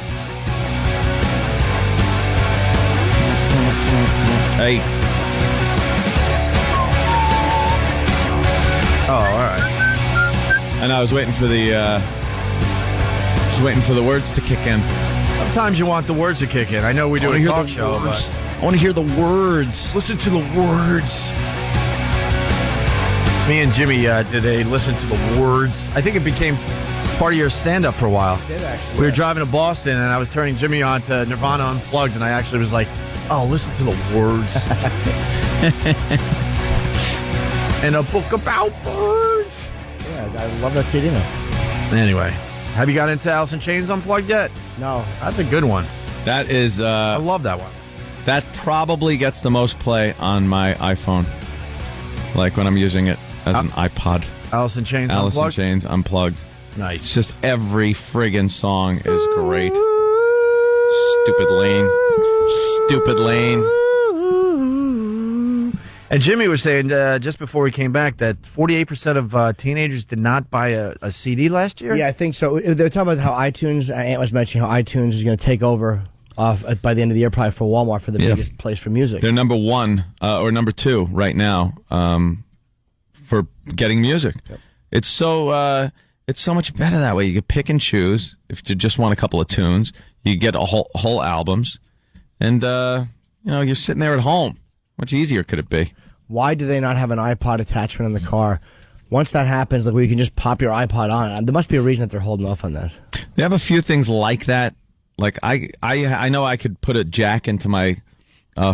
[SPEAKER 8] Hey. Oh, all right.
[SPEAKER 11] And I was waiting for the words to kick in.
[SPEAKER 8] Sometimes you want the words to kick in. I know we do a talk show, but
[SPEAKER 11] I want to hear the words.
[SPEAKER 8] Listen to the words. Me and Jimmy did a listen to the words. I think it became part of your stand-up for a while.
[SPEAKER 12] It did, actually.
[SPEAKER 8] We were driving to Boston, and I was turning Jimmy on to Nirvana Unplugged, and I actually was like, oh, listen to the words. And a book about birds.
[SPEAKER 12] Yeah, I love that CD now.
[SPEAKER 8] Anyway, have you got into Alice in Chains Unplugged yet?
[SPEAKER 12] No.
[SPEAKER 8] That's a good one.
[SPEAKER 11] That is...
[SPEAKER 8] I love that one.
[SPEAKER 11] That probably gets the most play on my iPhone. Like when I'm using it as an iPod.
[SPEAKER 8] Alice in Chains
[SPEAKER 11] Alice
[SPEAKER 8] Unplugged?
[SPEAKER 11] in Chains Unplugged.
[SPEAKER 8] Nice.
[SPEAKER 11] It's just every friggin' song is great. Stupid Lane. Stupid Lane.
[SPEAKER 8] And Jimmy was saying just before we came back that 48% of teenagers did not buy a CD last year?
[SPEAKER 12] Yeah, I think so. They're talking about how iTunes, Ant was mentioning how iTunes is going to take over by the end of the year, probably for Walmart, for the biggest place for music.
[SPEAKER 11] They're number one or number two right now for getting music. Yep. It's so much better that way. You can pick and choose if you just want a couple of tunes. You get a whole albums, and you're sitting there at home. Much easier could it be?
[SPEAKER 12] Why do they not have an iPod attachment in the car? Once that happens, like where you can just pop your iPod on, there must be a reason that they're holding off on that.
[SPEAKER 11] They have a few things like that. Like I know I could put a jack into my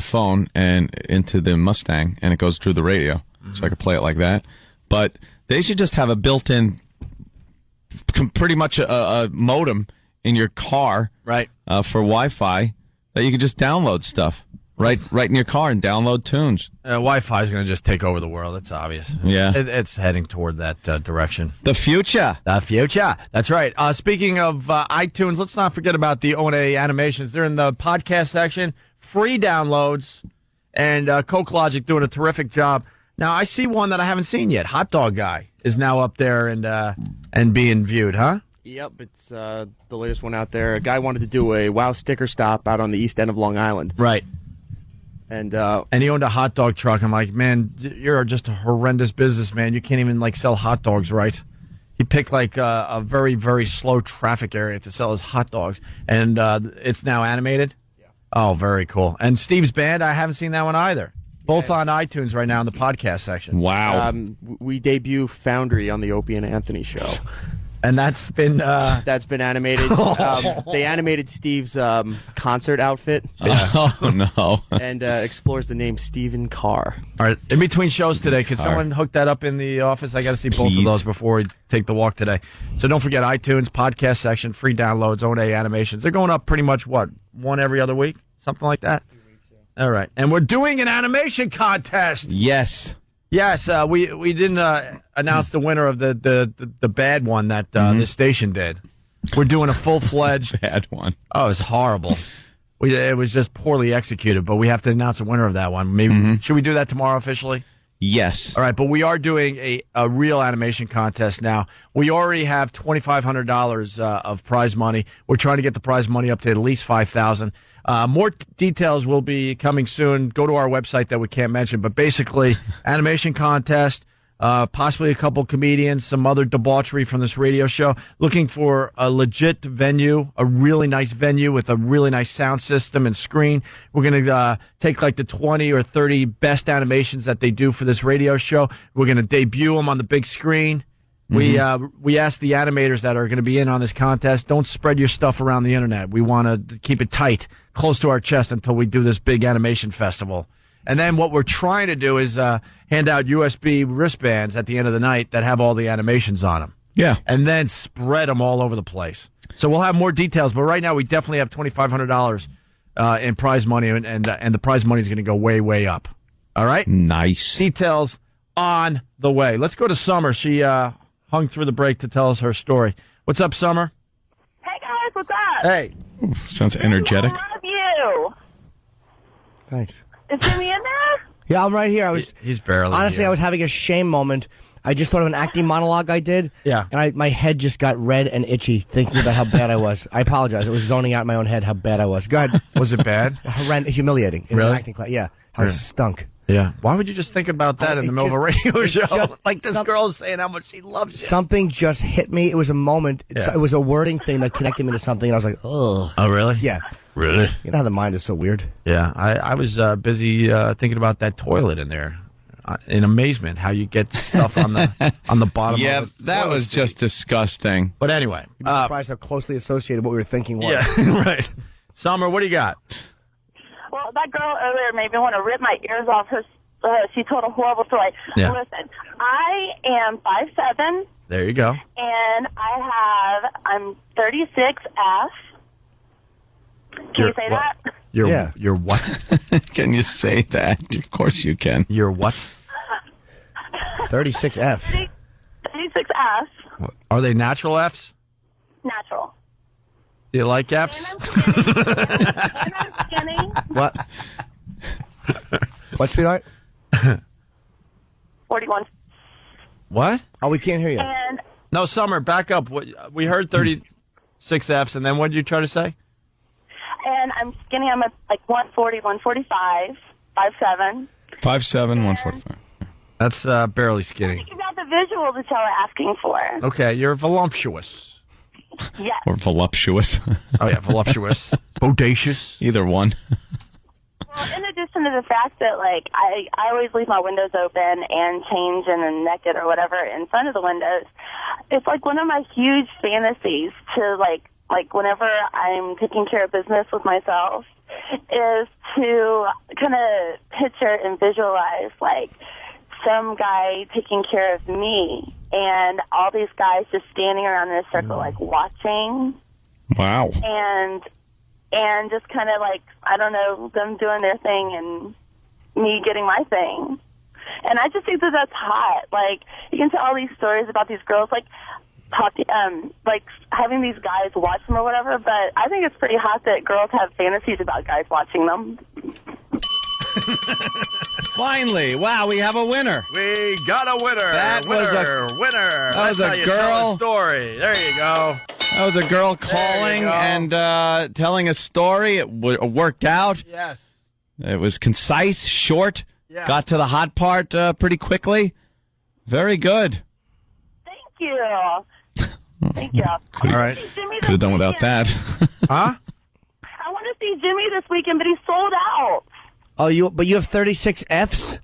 [SPEAKER 11] phone and into the Mustang, and it goes through the radio, so I could play it like that. But they should just have a built-in, pretty much a modem in your car,
[SPEAKER 8] right?
[SPEAKER 11] For Wi-Fi that you could just download stuff right in your car and download tunes.
[SPEAKER 8] Wi-Fi is going to just take over the world. It's obvious.
[SPEAKER 11] Yeah,
[SPEAKER 8] it's heading toward that direction.
[SPEAKER 11] The future.
[SPEAKER 8] The future. That's right. Speaking of iTunes, let's not forget about the O&A animations. They're in the podcast section. Free downloads. And Coke Logic doing a terrific job. Now, I see one that I haven't seen yet. Hot Dog Guy is now up there and being viewed, huh?
[SPEAKER 21] Yep, it's the latest one out there. A guy wanted to do a WOW sticker stop out on the east end of Long Island.
[SPEAKER 8] Right.
[SPEAKER 21] And
[SPEAKER 8] he owned a hot dog truck. I'm like, man, you're just a horrendous businessman. You can't even sell hot dogs right. He picked a very, very slow traffic area to sell his hot dogs, and it's now animated. Yeah. Oh, very cool. And Steve's Band, I haven't seen that one either. Both on iTunes right now in the podcast section.
[SPEAKER 11] Wow.
[SPEAKER 21] We debut Foundry on the Opie and Anthony show.
[SPEAKER 8] And that's been
[SPEAKER 21] animated. They animated Steve's concert outfit.
[SPEAKER 11] Oh, no.
[SPEAKER 21] And explores the name Stephen Carr.
[SPEAKER 8] All right. In between shows today, could someone hook that up in the office? I got to see both of those before we take the walk today. So don't forget iTunes, podcast section, free downloads, O&A animations. They're going up pretty much, one every other week? Something like that? All right. And we're doing an animation contest.
[SPEAKER 11] Yes.
[SPEAKER 8] Yes, we didn't announce the winner of the bad one that this station did. We're doing a full-fledged
[SPEAKER 11] bad one.
[SPEAKER 8] Oh, it was horrible. It was just poorly executed, but we have to announce the winner of that one. Maybe should we do that tomorrow officially?
[SPEAKER 11] Yes.
[SPEAKER 8] All right, but we are doing a real animation contest now. We already have $2,500 of prize money. We're trying to get the prize money up to at least $5,000. More details will be coming soon. Go to our website that we can't mention, but basically, animation contest, possibly a couple comedians, some other debauchery from this radio show. Looking for a legit venue, a really nice venue with a really nice sound system and screen. We're going to take the 20 or 30 best animations that they do for this radio show. We're going to debut them on the big screen. We asked the animators that are going to be in on this contest, don't spread your stuff around the internet. We want to keep it tight, close to our chest until we do this big animation festival. And then what we're trying to do is hand out USB wristbands at the end of the night that have all the animations on them.
[SPEAKER 7] Yeah.
[SPEAKER 8] And then spread them all over the place. So we'll have more details, but right now we definitely have $2,500 in prize money, and the prize money is going to go way, way up. All right?
[SPEAKER 11] Nice.
[SPEAKER 8] Details on the way. Let's go to Summer. She hung through the break to tell us her story. What's up, Summer?
[SPEAKER 15] Hey guys, what's up?
[SPEAKER 8] Hey.
[SPEAKER 7] Sounds energetic.
[SPEAKER 15] I love you.
[SPEAKER 12] Thanks.
[SPEAKER 15] Is Jimmy in there?
[SPEAKER 12] Yeah, I'm right here.
[SPEAKER 8] He's barely
[SPEAKER 12] honestly,
[SPEAKER 8] here.
[SPEAKER 12] I was having a shame moment. I just thought of an acting monologue I did.
[SPEAKER 8] Yeah.
[SPEAKER 12] And my head just got red and itchy thinking about how bad I was. I apologize. It was zoning out in my own head how bad I was. Go ahead.
[SPEAKER 8] Was it bad?
[SPEAKER 12] Humiliating. In
[SPEAKER 8] Really?
[SPEAKER 12] an acting class. Yeah. How it stunk.
[SPEAKER 8] Yeah. Why would you just think about that in the middle of a radio show? Like this
[SPEAKER 12] some-
[SPEAKER 8] girl's saying how much she loves you.
[SPEAKER 12] Something just hit me. It was a moment.
[SPEAKER 8] Yeah.
[SPEAKER 12] It was a wording thing that connected me to something. And I was like, ugh.
[SPEAKER 8] Oh, really?
[SPEAKER 12] Yeah.
[SPEAKER 8] Really?
[SPEAKER 12] You know how the mind is so weird?
[SPEAKER 8] Yeah. I was busy thinking about that toilet in there. In amazement, how you get stuff on the bottom.
[SPEAKER 11] Yeah,
[SPEAKER 8] of the
[SPEAKER 11] that
[SPEAKER 8] toilet
[SPEAKER 11] was
[SPEAKER 8] seat.
[SPEAKER 11] just disgusting.
[SPEAKER 8] But anyway,
[SPEAKER 12] You'd be surprised how closely associated what we were thinking was.
[SPEAKER 8] Yeah, right. Summer, what do you got?
[SPEAKER 15] Well, that girl earlier made me want to rip my ears off. She told a horrible story.
[SPEAKER 8] Yeah.
[SPEAKER 15] Listen, I am 5'7",
[SPEAKER 8] There you go.
[SPEAKER 15] and I'm 36F. Can you say that?
[SPEAKER 8] You're what?
[SPEAKER 11] Can you say that? Of course you can.
[SPEAKER 8] You're what?
[SPEAKER 12] 36F.
[SPEAKER 15] 36F,
[SPEAKER 8] Are they natural Fs?
[SPEAKER 15] natural.
[SPEAKER 8] Do you like Fs?
[SPEAKER 15] And I'm skinny.
[SPEAKER 12] What? What, sweetheart?
[SPEAKER 15] 41.
[SPEAKER 8] What?
[SPEAKER 12] Oh, we can't hear you.
[SPEAKER 15] And
[SPEAKER 8] No, Summer, back up. We heard 36 Fs, and then what did you try to say?
[SPEAKER 15] and I'm skinny. I'm at like 140, 145, 5'7".
[SPEAKER 11] 5'7", 145.
[SPEAKER 8] That's barely skinny.
[SPEAKER 15] You got the visual that y'all are asking for.
[SPEAKER 8] Okay, you're voluptuous.
[SPEAKER 15] Yes.
[SPEAKER 11] Or voluptuous.
[SPEAKER 8] Oh, yeah, voluptuous. Bodacious.
[SPEAKER 11] Either one.
[SPEAKER 15] Well, in addition to the fact that, like, I always leave my windows open and change and then naked or whatever in front of the windows, it's like one of my huge fantasies to, like whenever I'm taking care of business with myself, is to kind of picture and visualize, like, some guy taking care of me and all these guys just standing around in a circle, like, watching.
[SPEAKER 11] Wow.
[SPEAKER 15] And just kind of like, I don't know, them doing their thing and me getting my thing. And I just think that that's hot. Like, you can tell all these stories about these girls, like, like having these guys watch them or whatever, but I think it's pretty hot that girls have fantasies about guys watching them.
[SPEAKER 11] Finally. Wow, we have a winner.
[SPEAKER 8] We got a winner.
[SPEAKER 11] That was a
[SPEAKER 8] winner.
[SPEAKER 11] That was
[SPEAKER 8] That's how
[SPEAKER 11] a
[SPEAKER 8] you tell
[SPEAKER 11] girl.
[SPEAKER 8] a story. There you go.
[SPEAKER 11] That was a girl calling
[SPEAKER 8] go.
[SPEAKER 11] and telling a story. It worked out.
[SPEAKER 8] Yes.
[SPEAKER 11] It was concise, short,
[SPEAKER 8] Yeah.
[SPEAKER 11] got to the hot part pretty quickly. Very good.
[SPEAKER 15] Thank you. Thank you.
[SPEAKER 8] All right.
[SPEAKER 11] Could have done without that.
[SPEAKER 8] Huh?
[SPEAKER 15] I want to see Jimmy this weekend, but he's sold out.
[SPEAKER 12] Oh, but you have 36 Fs?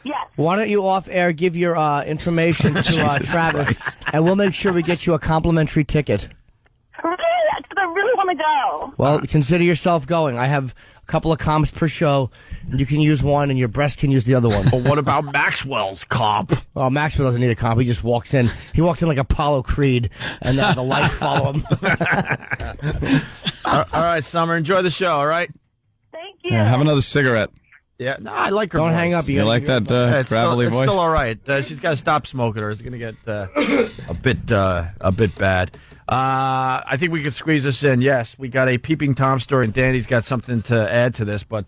[SPEAKER 15] Yes.
[SPEAKER 12] Why don't you off air give your information to
[SPEAKER 11] Jesus
[SPEAKER 12] Travis,
[SPEAKER 11] Christ.
[SPEAKER 12] and we'll make sure we get you a complimentary ticket.
[SPEAKER 15] Really? Because I really want to go.
[SPEAKER 12] Well, consider yourself going. I have a couple of comps per show, and you can use one, and your breast can use the other one.
[SPEAKER 8] But what about Maxwell's comp?
[SPEAKER 12] Oh, Maxwell doesn't need a comp. He just walks in. He walks in like Apollo Creed, and the lights follow him.
[SPEAKER 8] All right, Summer, enjoy the show, all right?
[SPEAKER 15] Thank you.
[SPEAKER 11] Yeah, have another cigarette.
[SPEAKER 8] Yeah, no, I like her
[SPEAKER 12] Don't
[SPEAKER 8] voice.
[SPEAKER 12] hang up.
[SPEAKER 11] You like that
[SPEAKER 8] Yeah,
[SPEAKER 11] gravelly
[SPEAKER 8] it's
[SPEAKER 11] voice?
[SPEAKER 8] still all right. She's got to stop smoking, or it's going to get a bit bad. I think we could squeeze this in. Yes, we got a Peeping Tom story, and Danny's got something to add to this, but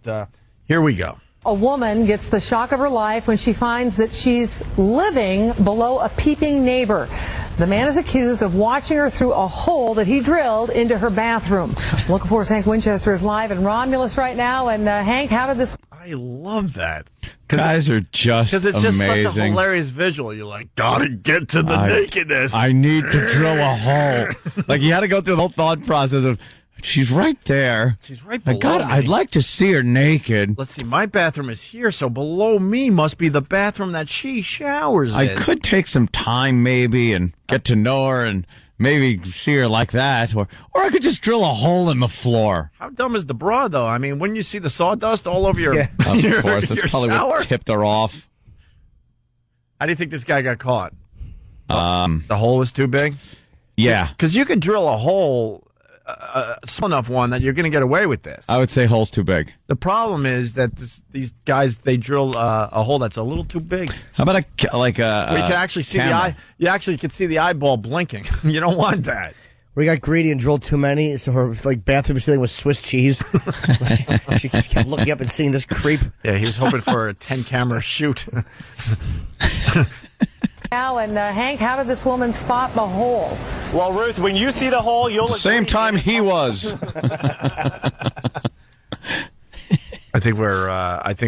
[SPEAKER 8] here we go.
[SPEAKER 1] A woman gets the shock of her life when she finds that she's living below a peeping neighbor. The man is accused of watching her through a hole that he drilled into her bathroom. Local 4's Hank Winchester is live in Romulus right now. And Hank, how did this...
[SPEAKER 8] I love that.
[SPEAKER 11] Guys are just
[SPEAKER 8] Because it's just
[SPEAKER 11] amazing.
[SPEAKER 8] such a hilarious visual. You're like, gotta get to the nakedness.
[SPEAKER 11] I need to drill a hole. Like, you had to go through the whole thought process of She's right there.
[SPEAKER 8] She's right
[SPEAKER 11] I
[SPEAKER 8] below me.
[SPEAKER 11] I'd like to see her naked.
[SPEAKER 8] Let's see. My bathroom is here, so below me must be the bathroom that she showers in.
[SPEAKER 11] I could take some time maybe and get to know her and maybe see her like that. Or I could just drill a hole in the floor.
[SPEAKER 8] How dumb is the bra, though? I mean, wouldn't you see the sawdust all over your
[SPEAKER 11] Of course, that's
[SPEAKER 8] your
[SPEAKER 11] probably
[SPEAKER 8] shower?
[SPEAKER 11] what tipped her off.
[SPEAKER 8] How do you think this guy got caught? The hole was too big?
[SPEAKER 11] Yeah.
[SPEAKER 8] Because you could drill a hole, small enough one, that you're going to get away with this.
[SPEAKER 11] I would say hole's too big.
[SPEAKER 8] The problem is that these guys, they drill a hole that's a little too big.
[SPEAKER 11] How about where
[SPEAKER 8] you can actually see the eye. You actually can see the eyeball blinking. You don't want that.
[SPEAKER 12] We got greedy and drilled too many, so her bathroom ceiling was Swiss cheese. She kept looking up and seeing this creep.
[SPEAKER 8] Yeah, he was hoping for a 10-camera shoot.
[SPEAKER 1] Now, and Hank, how did this woman spot the hole?
[SPEAKER 17] Well, Ruth, when you see the hole, you'll
[SPEAKER 11] Same time he was.
[SPEAKER 8] I think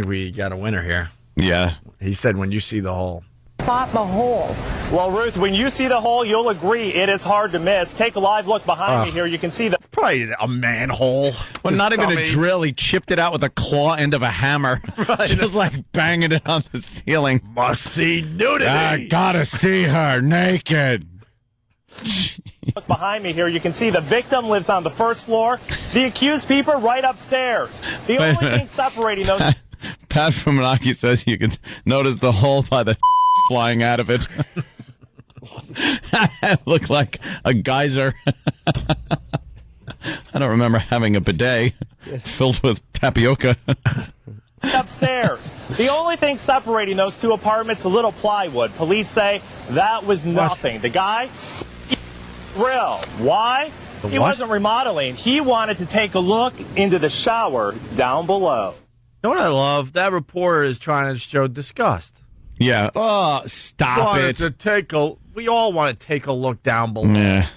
[SPEAKER 8] we got a winner here.
[SPEAKER 11] Yeah.
[SPEAKER 8] He said when you see the hole.
[SPEAKER 1] Spot the hole.
[SPEAKER 17] Well, Ruth, when you see the hole, you'll agree it is hard to miss. Take a live look behind me here. You can see the...
[SPEAKER 8] Probably a manhole.
[SPEAKER 11] Well, not even a drill. He chipped it out with a claw end of a hammer.
[SPEAKER 8] Right.
[SPEAKER 11] Just like banging it on the ceiling.
[SPEAKER 8] Must see nudity.
[SPEAKER 11] I gotta see her naked.
[SPEAKER 17] Look behind me here. You can see the victim lives on the first floor. The accused peeper right upstairs. The only thing separating those...
[SPEAKER 11] Pat from Rocky says you can notice the hole by the flying out of it. It looked like a geyser. I don't remember having a bidet filled with tapioca.
[SPEAKER 17] Upstairs. The only thing separating those two apartments, a little plywood. Police say that was nothing. The guy, grill. Why? He wasn't remodeling. He wanted to take a look into the shower down below.
[SPEAKER 8] You know what I love? That reporter is trying to show disgust.
[SPEAKER 11] Yeah. Oh, stop it.
[SPEAKER 8] We all want to take a look down below.
[SPEAKER 11] Yeah.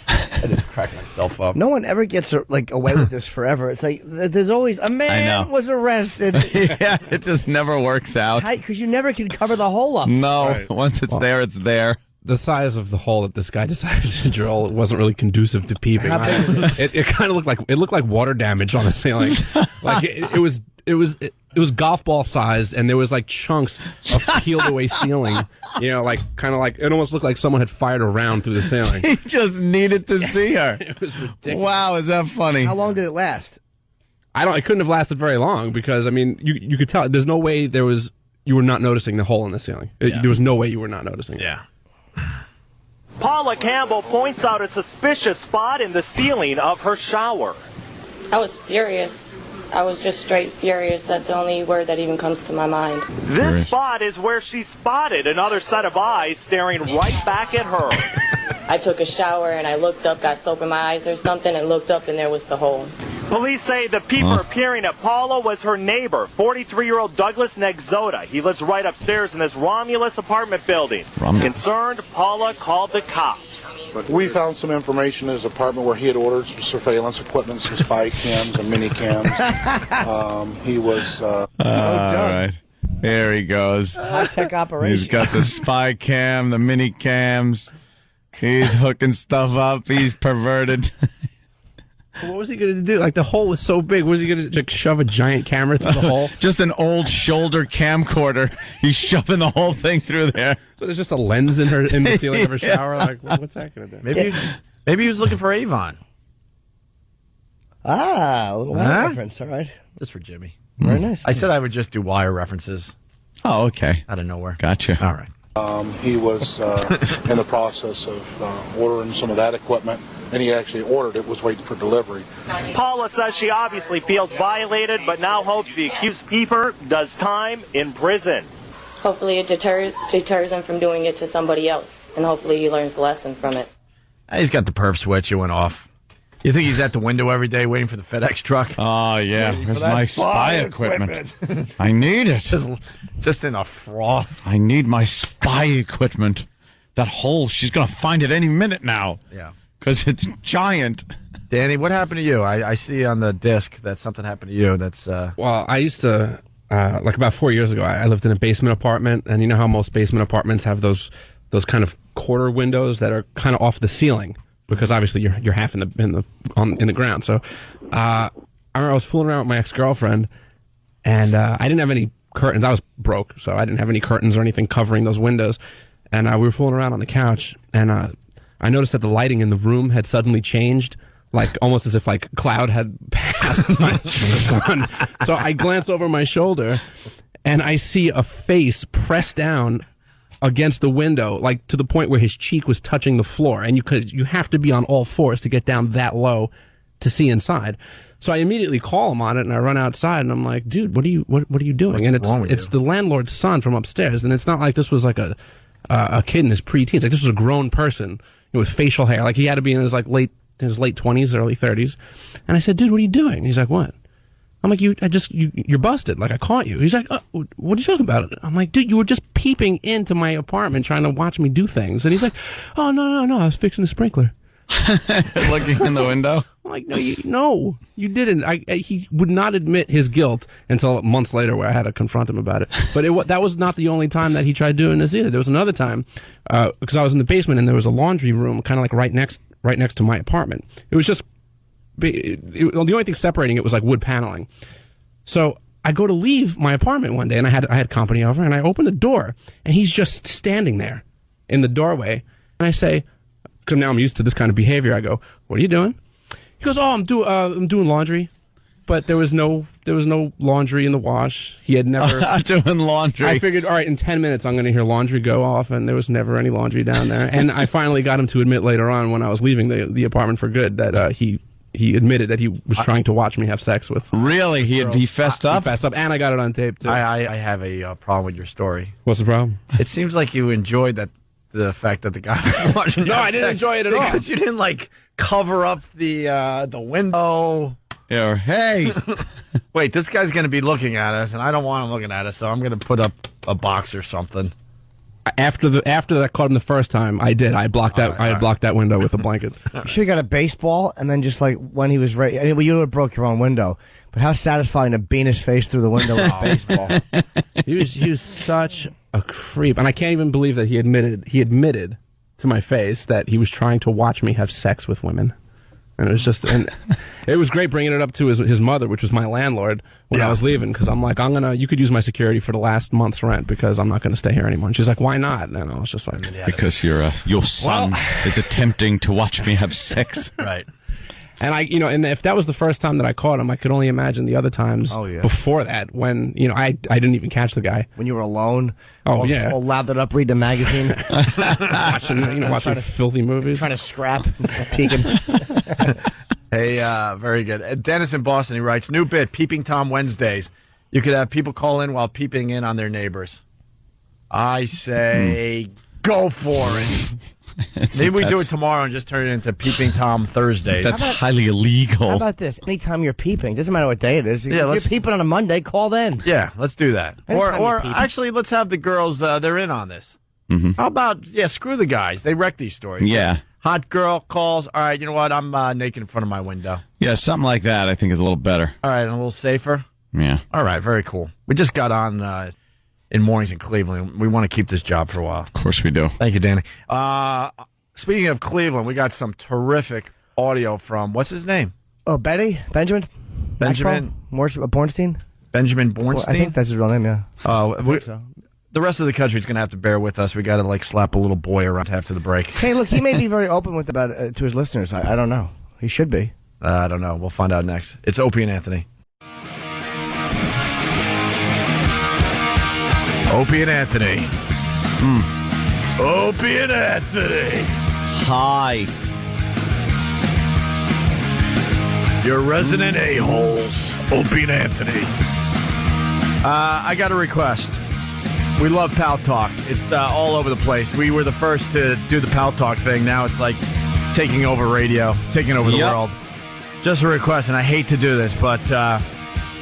[SPEAKER 8] I just cracked myself up.
[SPEAKER 12] No one ever gets away with this forever. It's like there's always a man was arrested.
[SPEAKER 11] Yeah, it just never works out.
[SPEAKER 12] Because you never can cover the hole up.
[SPEAKER 11] No,
[SPEAKER 20] Right.
[SPEAKER 11] once it's there, it's there.
[SPEAKER 20] The size of the hole that this guy decided to drill wasn't really conducive to peeping. It kind of looked like water damage on the ceiling. Like it was golf ball sized, and there was like chunks of peeled away ceiling. You know, it almost looked like someone had fired a round through the ceiling.
[SPEAKER 11] He just needed to see her.
[SPEAKER 20] It was ridiculous.
[SPEAKER 11] Wow, is that funny?
[SPEAKER 12] How long did it last?
[SPEAKER 20] It couldn't have lasted very long because you could tell. There's no way you were not noticing the hole in the ceiling. There was no way you were not noticing it.
[SPEAKER 8] Yeah.
[SPEAKER 17] Paula Campbell points out a suspicious spot in the ceiling of her shower.
[SPEAKER 22] I was furious. I was just straight furious. That's the only word that even comes to my mind.
[SPEAKER 17] This spot is where she spotted another set of eyes staring right back at her.
[SPEAKER 22] I took a shower and I looked up, got soap in my eyes or something, and looked up and there was the hole.
[SPEAKER 17] Police say the peeper appearing at Paula was her neighbor, 43-year-old Douglas Nexota. He lives right upstairs in this Romulus apartment building. Concerned, Paula called the cops.
[SPEAKER 24] We found some information in his apartment where he had ordered some surveillance equipment, some spy cams and mini cams. He was...
[SPEAKER 11] All right. There he goes.
[SPEAKER 12] High-tech operation.
[SPEAKER 11] He's got the spy cam, the mini cams. He's hooking stuff up. He's perverted.
[SPEAKER 20] What was he going to do? Like, the hole was so big. Was he going to shove a giant camera through the hole?
[SPEAKER 11] Just an old shoulder camcorder. He's shoving the whole thing through there.
[SPEAKER 20] So there's just a lens in the ceiling of her shower. Like, what's that going to do?
[SPEAKER 8] Maybe he was looking for Avon.
[SPEAKER 12] A little wire reference. All right.
[SPEAKER 8] Just for Jimmy.
[SPEAKER 12] Very nice.
[SPEAKER 8] I said I would just do wire references.
[SPEAKER 11] Oh, okay.
[SPEAKER 8] Out of nowhere.
[SPEAKER 11] Gotcha.
[SPEAKER 8] All right.
[SPEAKER 24] He was in the process of ordering some of that equipment, and he actually ordered it, was waiting for delivery.
[SPEAKER 17] Paula says she obviously feels violated, but now hopes the accused peeper does time in prison.
[SPEAKER 22] Hopefully it deters him from doing it to somebody else, and hopefully he learns the lesson from it.
[SPEAKER 8] He's got the perf switch. It went off. You think he's at the window every day waiting for the FedEx truck?
[SPEAKER 11] Oh, yeah. Where's my spy equipment? I need it.
[SPEAKER 8] Just in a froth.
[SPEAKER 11] I need my spy equipment. That hole, she's going to find it any minute now.
[SPEAKER 8] Yeah.
[SPEAKER 11] Because it's giant.
[SPEAKER 8] Danny, what happened to you? I see on the disc that something happened to you. That's
[SPEAKER 20] Well, I used to, about 4 years ago, I lived in a basement apartment, and you know how most basement apartments have those kind of quarter windows that are kind of off the ceiling. because obviously you're half in the ground. So I remember I was fooling around with my ex-girlfriend, and I didn't have any curtains. I was broke, so I didn't have any curtains or anything covering those windows. And we were fooling around on the couch, and I noticed that the lighting in the room had suddenly changed, like almost as if like a cloud had passed my sun. So I glanced over my shoulder, and I see a face pressed down against the window, like to the point where his cheek was touching the floor, and you have to be on all fours to get down that low to see inside. So I immediately call him on it, and I run outside, and I'm like, "Dude, what are you doing?"
[SPEAKER 8] What's wrong with
[SPEAKER 20] it's the landlord's son from upstairs, and it's not like this was like a kid in his preteens. Like this was a grown person with facial hair. Like he had to be in his late 20s, early 30s. And I said, "Dude, what are you doing?" He's like, "What?" I'm like, you're busted. Like, I caught you. He's like, what are you talking about? I'm like, dude, you were just peeping into my apartment trying to watch me do things. And he's like, oh, no, I was fixing the sprinkler.
[SPEAKER 11] Looking in the window?
[SPEAKER 20] I'm like, no, you didn't. He would not admit his guilt until months later where I had to confront him about it. But that was not the only time that he tried doing this either. There was another time, because I was in the basement and there was a laundry room kind of like right next to my apartment. It was just, the only thing separating it was like wood paneling. So I go to leave my apartment one day, and I had company over, and I open the door, and he's just standing there in the doorway. And I say, because now I'm used to this kind of behavior, I go, "What are you doing?" He goes, "Oh, I'm doing laundry." But there was no laundry in the wash. He had never
[SPEAKER 11] doing laundry.
[SPEAKER 20] I figured, all right, in 10 minutes I'm going to hear laundry go off, and there was never any laundry down there. And I finally got him to admit later on, when I was leaving the apartment for good, that he admitted that he was trying to watch me have sex with.
[SPEAKER 11] Really? He fessed up?
[SPEAKER 20] He fessed up, and I got it on tape, too.
[SPEAKER 8] I have a problem with your story.
[SPEAKER 20] What's the problem?
[SPEAKER 8] It seems like you enjoyed the fact that the guy was watching you.
[SPEAKER 20] No, I didn't enjoy it at all.
[SPEAKER 8] Because you didn't, cover up the window.
[SPEAKER 11] Yeah, or, hey.
[SPEAKER 8] Wait, this guy's going to be looking at us, and I don't want him looking at us, so I'm going to put up a box or something.
[SPEAKER 20] After that I caught him the first time, I did. I blocked that window with a blanket.
[SPEAKER 12] You should have got a baseball, and then just when he was ready, you would have broke your own window. But how satisfying to bean his face through the window with a baseball.
[SPEAKER 20] He was such a creep, and I can't even believe that he admitted to my face that he was trying to watch me have sex with women. And it was just, and it was great bringing it up to his mother, which was my landlord, when I was leaving, because I'm like, you could use my security for the last month's rent because I'm not going to stay here anymore. And she's like, why not? And I was just like,
[SPEAKER 11] because your son is attempting to watch me have sex.
[SPEAKER 8] Right.
[SPEAKER 20] And and if that was the first time that I caught him, I could only imagine the other times before that when, I didn't even catch the guy.
[SPEAKER 12] When you were alone?
[SPEAKER 20] Oh,
[SPEAKER 12] all lathered up, reading a magazine.
[SPEAKER 20] watching filthy movies.
[SPEAKER 12] Trying to scrap, peeking.
[SPEAKER 8] Hey, very good. Dennis in Boston, he writes, new bit, Peeping Tom Wednesdays. You could have people call in while peeping in on their neighbors. I say, go for it. Maybe we do it tomorrow and just turn it into Peeping Tom Thursdays.
[SPEAKER 11] That's highly illegal.
[SPEAKER 12] How about this? Anytime you're peeping, doesn't matter what day it is. If you're peeping on a Monday, call then.
[SPEAKER 8] Yeah, let's do that.
[SPEAKER 12] Anytime
[SPEAKER 8] Or actually, let's have the girls, they're in on this.
[SPEAKER 11] Mm-hmm.
[SPEAKER 8] How about, screw the guys. They wreck these stories.
[SPEAKER 11] Yeah.
[SPEAKER 8] Hot girl calls, all right, you know what, I'm naked in front of my window.
[SPEAKER 11] Yeah, something like that I think is a little better.
[SPEAKER 8] All right, and a little safer?
[SPEAKER 11] Yeah.
[SPEAKER 8] All right, very cool. We just got on in Mornings in Cleveland. We want to keep this job for a while.
[SPEAKER 11] Of course we do.
[SPEAKER 8] Thank you, Danny. Speaking of Cleveland, we got some terrific audio from, what's his name?
[SPEAKER 12] Oh, Benjamin? Bornstein?
[SPEAKER 8] Benjamin Bornstein?
[SPEAKER 12] I think that's his real name, yeah.
[SPEAKER 8] The rest of the country's going to have to bear with us. We got to slap a little boy around after the break.
[SPEAKER 12] Hey, look, he may be very open about it to his listeners. I don't know. He should be.
[SPEAKER 8] I don't know. We'll find out next. It's Opie and Anthony. Opie and Anthony. Opie and Anthony.
[SPEAKER 19] Hi.
[SPEAKER 8] Your resident a-holes. Opie and Anthony. I got a request. We love Pal Talk. It's all over the place. We were the first to do the Pal Talk thing. Now it's like taking over radio, taking over the world. Just a request, and I hate to do this, but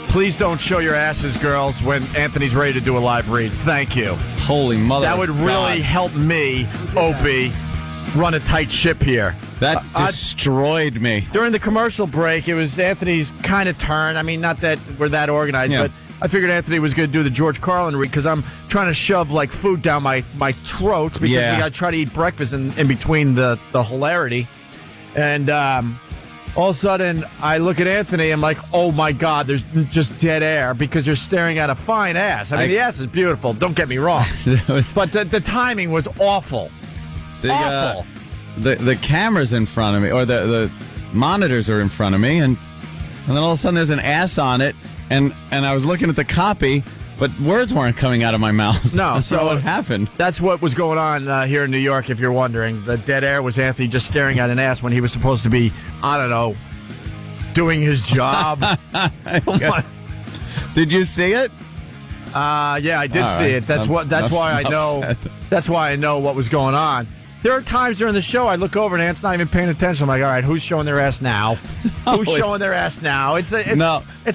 [SPEAKER 8] please don't show your asses, girls, when Anthony's ready to do a live read. Thank you.
[SPEAKER 11] Holy mother
[SPEAKER 8] That would really help me, Opie, run a tight ship here.
[SPEAKER 11] That destroyed me.
[SPEAKER 8] During the commercial break, it was Anthony's kind of turn. I mean, not that we're that organized, but I figured Anthony was going to do the George Carlin read because I'm trying to shove food down my throat because we got to try to eat breakfast in between the hilarity. And all of a sudden, I look at Anthony. I'm like, oh, my God, there's just dead air because you're staring at a fine ass. I mean, the ass is beautiful. Don't get me wrong. But the timing was awful. Awful.
[SPEAKER 11] The camera's in front of me, or the monitors are in front of me, and then all of a sudden there's an ass on it, and I was looking at the copy, but words weren't coming out of my mouth.
[SPEAKER 8] No,
[SPEAKER 11] so what happened?
[SPEAKER 8] That's what was going on here in New York, if you're wondering. The dead air was Anthony just staring at an ass when he was supposed to be, I don't know, doing his job.
[SPEAKER 11] Did you see it?
[SPEAKER 8] Yeah, I did see it. That's why I know. That's why I know what was going on. There are times during the show I look over and Ant's not even paying attention. I'm like, all right, who's showing their ass now? Who's showing their ass now? It's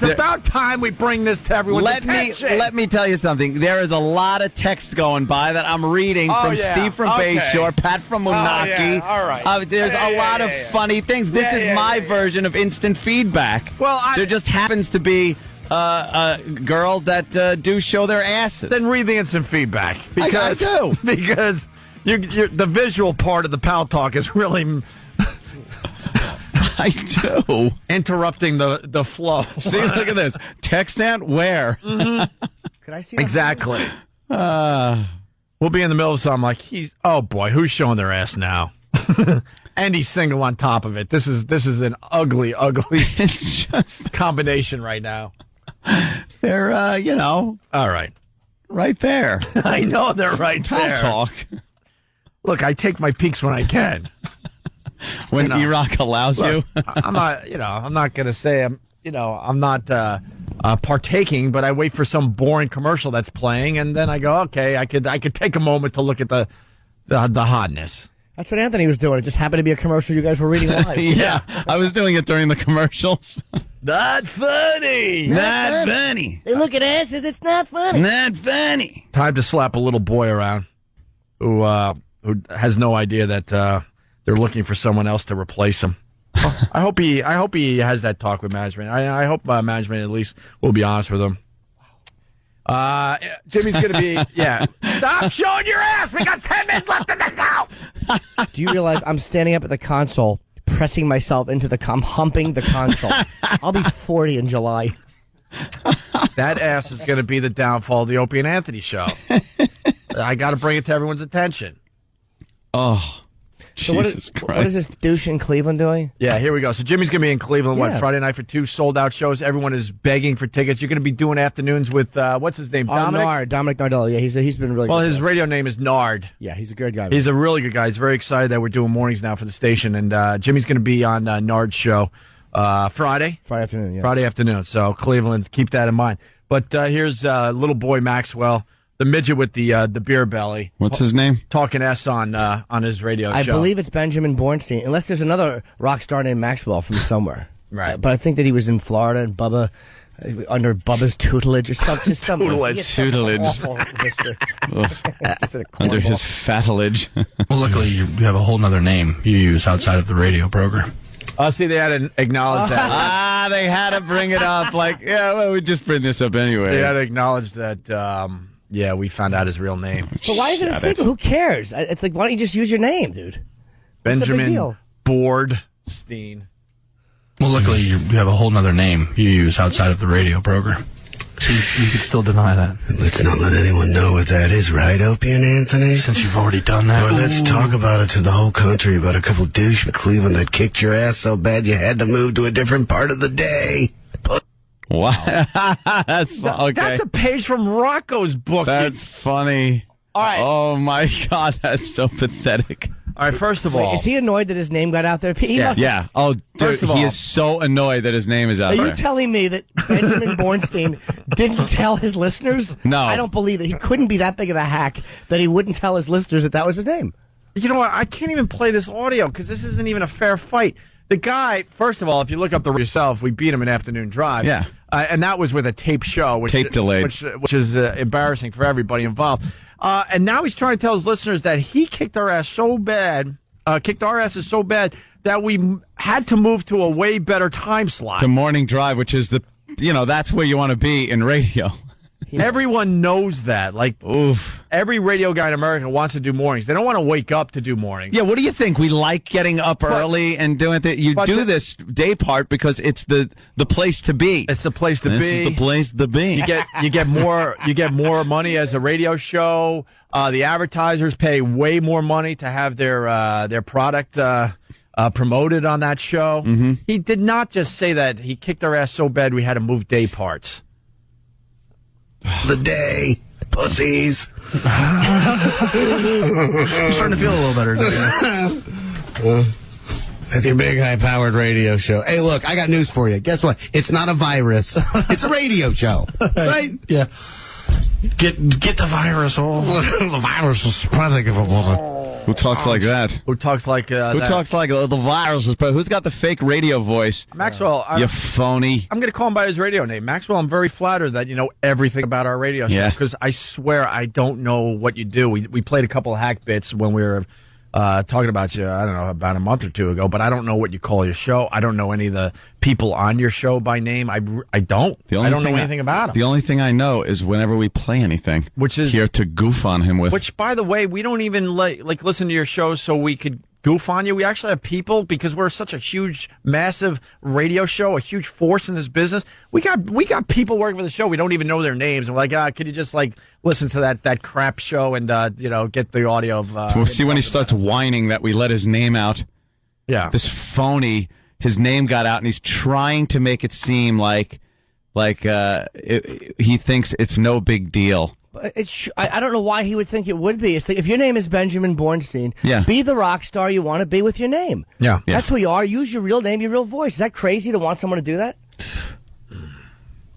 [SPEAKER 8] about time we bring this to everyone's attention.
[SPEAKER 11] Let me tell you something. There is a lot of text going by that I'm reading from Steve from Bayshore, Pat from Moonachie.
[SPEAKER 8] All right.
[SPEAKER 11] There's a lot of funny things. This is my version of instant feedback.
[SPEAKER 8] Well,
[SPEAKER 11] there just happens to be girls that do show their asses.
[SPEAKER 8] Then read the instant feedback.
[SPEAKER 11] I do.
[SPEAKER 8] Because the visual part of the Pal Talk is really...
[SPEAKER 11] I do.
[SPEAKER 8] Interrupting the flow.
[SPEAKER 11] See, look at this. Text Ant, where?
[SPEAKER 8] Mm-hmm.
[SPEAKER 12] Could I see
[SPEAKER 8] exactly. We'll be in the middle of something like, oh boy, who's showing their ass now? And he's single on top of it. This is an ugly
[SPEAKER 11] it's just
[SPEAKER 8] combination right now.
[SPEAKER 11] They're,
[SPEAKER 8] all right.
[SPEAKER 11] Right there.
[SPEAKER 8] I know they're right there.
[SPEAKER 11] Talk.
[SPEAKER 8] Look, I take my peeks when I can.
[SPEAKER 11] When Iraq allows you.
[SPEAKER 8] I'm not going to say I'm not partaking, but I wait for some boring commercial that's playing, and then I go, okay, I could take a moment to look at the hotness.
[SPEAKER 12] That's what Anthony was doing. It just happened to be a commercial you guys were reading live.
[SPEAKER 11] Yeah, I was doing it during the commercials.
[SPEAKER 8] Not funny.
[SPEAKER 11] Not funny.
[SPEAKER 12] They look at asses. It's not funny.
[SPEAKER 11] Not funny.
[SPEAKER 8] Time to slap a little boy around who has no idea that they're looking for someone else to replace him. I hope he has that talk with management. I hope management at least will be honest with him. Jimmy's going to be, Stop showing your ass! We got 10 minutes left in the show!
[SPEAKER 12] Do you realize I'm standing up at the console, pressing myself into I'm humping the console. I'll be 40 in July.
[SPEAKER 8] That ass is going to be the downfall of the Opie and Anthony show. I got to bring it to everyone's attention.
[SPEAKER 11] Oh,
[SPEAKER 12] so
[SPEAKER 11] Jesus Christ.
[SPEAKER 12] What is this douche in Cleveland doing?
[SPEAKER 8] Yeah, here we go. So Jimmy's going to be in Cleveland, Friday night for 2 sold-out shows. Everyone is begging for tickets. You're going to be doing afternoons with, what's his name, Dominic?
[SPEAKER 12] Dominic Nardella. Yeah, he's been really good.
[SPEAKER 8] Well, his radio name is Nard.
[SPEAKER 12] Yeah, he's a good guy.
[SPEAKER 8] He's a really good guy. He's very excited that we're doing mornings now for the station. And Jimmy's going to be on Nard's show Friday
[SPEAKER 12] afternoon, yeah.
[SPEAKER 8] Friday afternoon. So Cleveland, keep that in mind. But here's little boy Maxwell. The midget with the beer belly.
[SPEAKER 11] What's his name?
[SPEAKER 8] Talking S on his radio show.
[SPEAKER 12] I believe it's Benjamin Bornstein, unless there's another rock star named Maxwell from somewhere.
[SPEAKER 8] Right.
[SPEAKER 12] But I think that he was in Florida and Bubba, under Bubba's tutelage or something.
[SPEAKER 11] Tutelage. Under his fatilage.
[SPEAKER 3] Well, luckily you have a whole nother name you use outside of the radio program.
[SPEAKER 8] See, they had to acknowledge that.
[SPEAKER 11] They had to bring it up. Like, we just bring this up anyway.
[SPEAKER 8] They had to acknowledge that... we found out his real name.
[SPEAKER 12] But why is it a secret? Who cares? It's like, why don't you just use your name, dude?
[SPEAKER 8] Benjamin Bornstein.
[SPEAKER 3] Well, luckily you have a whole nother name you use outside of the radio program. So you could still deny that.
[SPEAKER 6] Let's not let anyone know what that is, right, Opie and Anthony?
[SPEAKER 3] Since you've already done that.
[SPEAKER 6] Or let's talk about it to the whole country about a couple douche from Cleveland that kicked your ass so bad you had to move to a different part of the day.
[SPEAKER 11] Wow. That's okay.
[SPEAKER 8] That's a page from Rocco's book.
[SPEAKER 11] That's funny.
[SPEAKER 8] All right.
[SPEAKER 11] Oh, my God. That's so pathetic.
[SPEAKER 8] All right, first of all.
[SPEAKER 12] Is he annoyed that his name got out there?
[SPEAKER 11] Yeah. Oh, dude,
[SPEAKER 8] first of all,
[SPEAKER 11] he is so annoyed that his name is out there.
[SPEAKER 12] Are you telling me that Benjamin Bornstein didn't tell his listeners?
[SPEAKER 11] No.
[SPEAKER 12] I don't believe it. He couldn't be that big of a hack that he wouldn't tell his listeners that was his name.
[SPEAKER 8] You know what? I can't even play this audio because this isn't even a fair fight. The guy, first of all, if you look up yourself, we beat him in Afternoon Drive.
[SPEAKER 11] Yeah.
[SPEAKER 8] And that was with a tape show.
[SPEAKER 11] Tape delayed.
[SPEAKER 8] Which is embarrassing for everybody involved. And now he's trying to tell his listeners that he kicked our ass so bad, kicked our asses so bad, that we had to move to a way better time slot.
[SPEAKER 11] The morning drive, which is that's where you want to be in radio.
[SPEAKER 8] Everyone knows that. Like,
[SPEAKER 11] oof.
[SPEAKER 8] every radio guy in America wants to do mornings. They don't want to wake up to do mornings.
[SPEAKER 11] Yeah, what do you think? We like getting up early and doing it. You do this day part because it's the place to be.
[SPEAKER 8] It's the place to be.
[SPEAKER 11] This is the place to be.
[SPEAKER 8] You get more money as a radio show. The advertisers pay way more money to have their product promoted on that show.
[SPEAKER 11] Mm-hmm.
[SPEAKER 8] He did not just say that. He kicked our ass so bad we had to move day parts.
[SPEAKER 6] The day, pussies.
[SPEAKER 3] I'm starting to feel a little better today.
[SPEAKER 6] That's your big, high-powered radio show. Hey, look, I got news for you. Guess what? It's not a virus. It's a radio show. Right?
[SPEAKER 3] Yeah. Get the virus all.
[SPEAKER 6] The virus is spreading of a woman.
[SPEAKER 11] Who talks like that?
[SPEAKER 8] Who talks like
[SPEAKER 11] Who talks like the virus is? Who's got the fake radio voice?
[SPEAKER 8] Maxwell.
[SPEAKER 11] You phony.
[SPEAKER 8] I'm going to call him by his radio name. Maxwell, I'm very flattered that you know everything about our radio show.
[SPEAKER 11] Yeah.
[SPEAKER 8] Because I swear I don't know what you do. We played a couple of hack bits when we were talking about you, I don't know, about a month or two ago, but I don't know what you call your show. I don't know any of the people on your show by name. I don't. I don't know anything about them.
[SPEAKER 11] The only thing I know is whenever we play anything,
[SPEAKER 8] which is
[SPEAKER 11] here to goof on him with.
[SPEAKER 8] Which, by the way, we don't even like listen to your show so we could goof on you. We actually have people, because we're such a huge, massive radio show, a huge force in this business. We got people working for the show. We don't even know their names. And we're like, could you just like listen to that crap show and get the audio of.
[SPEAKER 11] We'll see when he starts whining that we let his name out.
[SPEAKER 8] Yeah,
[SPEAKER 11] this phony. His name got out, and he's trying to make it seem like he thinks it's no big deal.
[SPEAKER 12] I don't know why he would think it would be. It's like, if your name is Benjamin Bornstein, be the rock star you want to be with your name.
[SPEAKER 8] Yeah.
[SPEAKER 12] That's who you are. Use your real name, your real voice. Is that crazy to want someone to do that?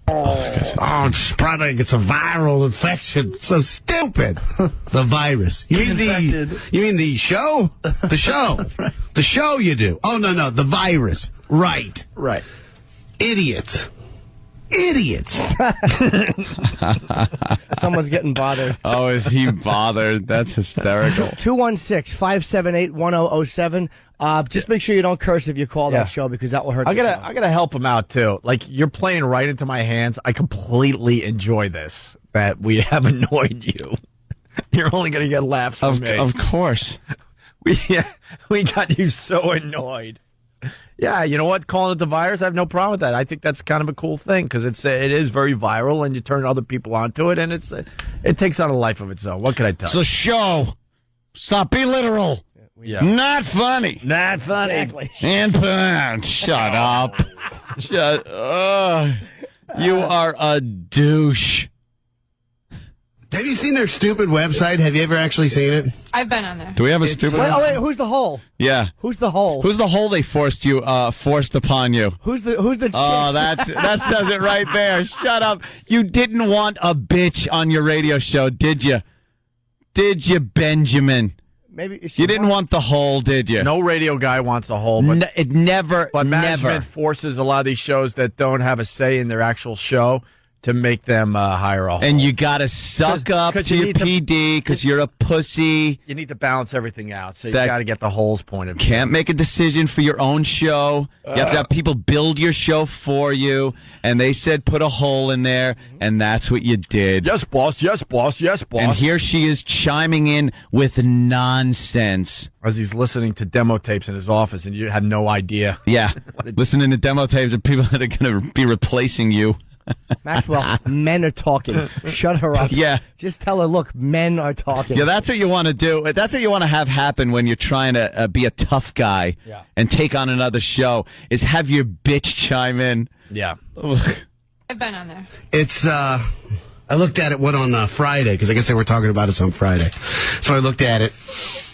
[SPEAKER 6] It's spreading. It's a viral infection. So stupid. The virus. You mean the show? The show. The show you do. Oh, no. The virus. Right. Idiots.
[SPEAKER 12] Someone's getting bothered.
[SPEAKER 11] Oh, is he bothered? That's hysterical.
[SPEAKER 12] 216-578-1007. Just make sure you don't curse if you call that show, because that will hurt.
[SPEAKER 8] I gotta help him out too. Like, you're playing right into my hands. I completely enjoy this, that we have annoyed you. You're only gonna get laughs from me.
[SPEAKER 11] Of course.
[SPEAKER 8] We got you so annoyed. Yeah, you know what? Calling it the virus, I have no problem with that. I think that's kind of a cool thing, because it is very viral, and you turn other people onto it, and it takes on a life of its own. What can I tell you?
[SPEAKER 6] It's a show. Stop. Be literal.
[SPEAKER 8] Yeah.
[SPEAKER 6] Not funny.
[SPEAKER 8] Not funny.
[SPEAKER 12] Exactly.
[SPEAKER 11] And shut up. Shut up. You are a douche.
[SPEAKER 6] Have you seen their stupid website? Have you ever actually seen it?
[SPEAKER 2] I've been on there.
[SPEAKER 11] Do we have a stupid?
[SPEAKER 12] Wait, who's the hole?
[SPEAKER 11] Yeah.
[SPEAKER 12] Who's the hole?
[SPEAKER 11] Who's the hole they forced upon you?
[SPEAKER 12] Who's the?
[SPEAKER 11] Oh, that says it right there. Shut up. You didn't want a bitch on your radio show, did you? Did you, Benjamin?
[SPEAKER 12] Maybe
[SPEAKER 11] you didn't want the hole, did you?
[SPEAKER 8] No radio guy wants a hole, but
[SPEAKER 11] it never.
[SPEAKER 8] But management forces a lot of these shows that don't have a say in their actual show to make them hire a hole.
[SPEAKER 11] And you got to suck up to your PD because you're a pussy.
[SPEAKER 8] You need to balance everything out, so you got to get the hole's point of view.
[SPEAKER 11] Can't make a decision for your own show. You have to have people build your show for you, and they said put a hole in there, and that's what you did.
[SPEAKER 8] Yes, boss. Yes, boss. Yes, boss.
[SPEAKER 11] And here she is chiming in with nonsense.
[SPEAKER 8] As he's listening to demo tapes in his office, and you had no idea.
[SPEAKER 11] Yeah, listening to demo tapes of people that are going to be replacing you.
[SPEAKER 12] Maxwell, men are talking. Shut her up.
[SPEAKER 11] Yeah.
[SPEAKER 12] Just tell her, look, men are talking.
[SPEAKER 11] Yeah, that's what you want to do. That's what you want to have happen when you're trying to be a tough guy and take on another show, is have your bitch chime in.
[SPEAKER 8] Yeah.
[SPEAKER 2] I've been on there.
[SPEAKER 6] It's, I looked at it, on Friday, because I guess they were talking about us on Friday. So I looked at it.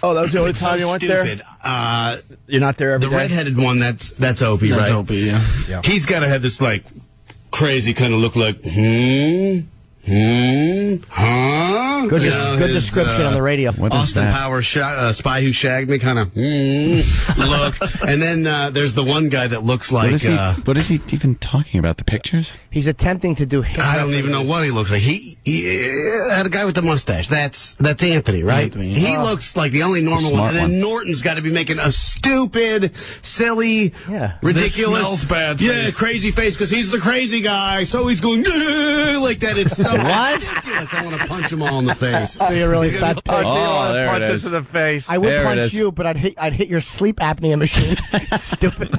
[SPEAKER 8] Oh, that was the only time you went there? You're not there every day?
[SPEAKER 6] The redheaded one, that's Opie, right?
[SPEAKER 3] That's Opie, yeah.
[SPEAKER 6] He's got to have this, like, crazy kind of look like, huh?
[SPEAKER 12] Good description on the radio.
[SPEAKER 11] What
[SPEAKER 6] Austin Powers, Spy Who Shagged Me kind of look. And then there's the one guy that looks like...
[SPEAKER 11] What is he even talking about? The pictures?
[SPEAKER 12] He's attempting to do...
[SPEAKER 6] I don't even know what he looks like. He I the guy with the mustache. That's Anthony, right?
[SPEAKER 3] Anthony.
[SPEAKER 6] He looks like the only normal one.
[SPEAKER 3] Smart
[SPEAKER 6] And then
[SPEAKER 3] one.
[SPEAKER 6] Norton's got to be making a stupid, silly, ridiculous,
[SPEAKER 3] This smells bad face.
[SPEAKER 6] crazy face because he's the crazy guy. So he's going like that. It's so ridiculous. I want to punch him all in the face.
[SPEAKER 12] So you're really fat pig.
[SPEAKER 11] Oh, there it is.
[SPEAKER 8] To the face.
[SPEAKER 12] I would
[SPEAKER 11] There it
[SPEAKER 12] punch
[SPEAKER 11] is.
[SPEAKER 12] you, but I'd hit your sleep apnea machine. Stupid.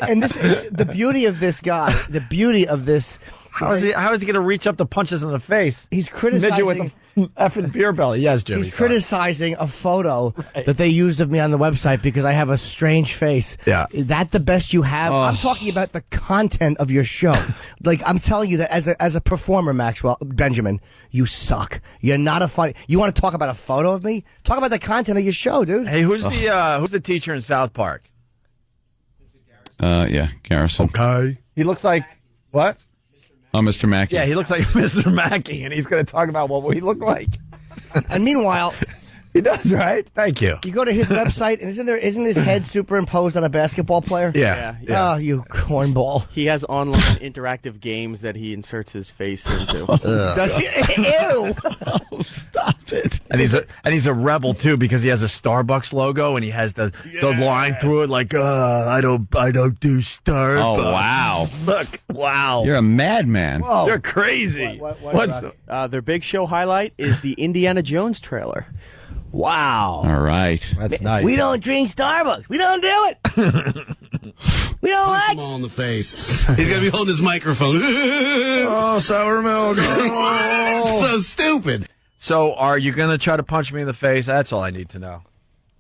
[SPEAKER 12] And the beauty of this guy, the beauty of this.
[SPEAKER 8] How is he going to reach up to punch us in the face?
[SPEAKER 12] He's criticizing
[SPEAKER 8] Midget with a effing beer belly. Yes, Jimmy.
[SPEAKER 12] He's criticizing a photo that they used of me on the website because I have a strange face.
[SPEAKER 8] Yeah.
[SPEAKER 12] Is that the best you have?
[SPEAKER 8] Oh.
[SPEAKER 12] I'm talking about the content of your show. Like, I'm telling you that as a performer, Benjamin, you suck. You're not a funny. You want to talk about a photo of me? Talk about the content of your show, dude.
[SPEAKER 8] Hey, who's the teacher in South Park?
[SPEAKER 11] Yeah, Garrison.
[SPEAKER 8] Okay. He looks like what?
[SPEAKER 11] Oh, Mr. Mackey.
[SPEAKER 8] Yeah, he looks like Mr. Mackey, and he's going to talk about what we look like.
[SPEAKER 12] And meanwhile,
[SPEAKER 8] he does, right? Thank you.
[SPEAKER 12] You go to his website, and isn't his head superimposed on a basketball player?
[SPEAKER 21] Yeah.
[SPEAKER 12] Oh, you cornball.
[SPEAKER 21] He has online interactive games that he inserts his face into.
[SPEAKER 12] Does he? Ew.
[SPEAKER 8] Stop it. And he's a rebel too because he has a Starbucks logo and he has the line through it like I don't do Starbucks.
[SPEAKER 11] Oh, wow.
[SPEAKER 8] Look, wow.
[SPEAKER 11] You're a madman.
[SPEAKER 21] Whoa.
[SPEAKER 8] You're crazy.
[SPEAKER 21] What's their big show highlight is the Indiana Jones trailer.
[SPEAKER 12] Wow.
[SPEAKER 11] All right.
[SPEAKER 8] That's nice.
[SPEAKER 12] We don't drink Starbucks. We don't do it. We don't
[SPEAKER 6] Punch
[SPEAKER 12] like
[SPEAKER 6] him all in the face. He's going to be holding his microphone.
[SPEAKER 8] Oh, sour milk.
[SPEAKER 6] So stupid.
[SPEAKER 8] So are you going to try to punch me in the face? That's all I need to know.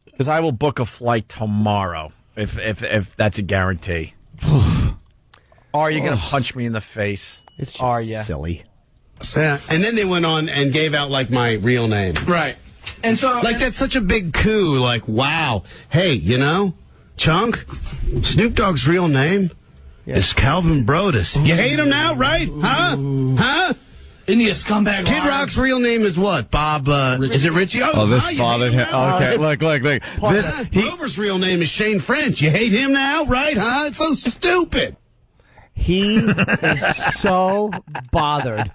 [SPEAKER 8] Because I will book a flight tomorrow if that's a guarantee. Are you going to punch me in the face?
[SPEAKER 12] It's just
[SPEAKER 8] Are you?
[SPEAKER 12] silly.
[SPEAKER 6] Yeah. And then they went on and gave out like my real name.
[SPEAKER 3] Right. And so,
[SPEAKER 6] Like that's such a big coup. Like, wow. Hey, you know, Chunk, Snoop Dogg's real name is Calvin Brodus. You hate him now, right? Huh?
[SPEAKER 3] isn't he a scumbag?
[SPEAKER 6] Kid Rock's real name is what? Bob, is it Richie?
[SPEAKER 11] Oh, this
[SPEAKER 6] you
[SPEAKER 11] bothered
[SPEAKER 6] hate
[SPEAKER 11] him.
[SPEAKER 6] now?
[SPEAKER 11] Okay, look.
[SPEAKER 6] Grover's real name is Shane French. You hate him now, right? Huh? It's so stupid.
[SPEAKER 12] He is so bothered.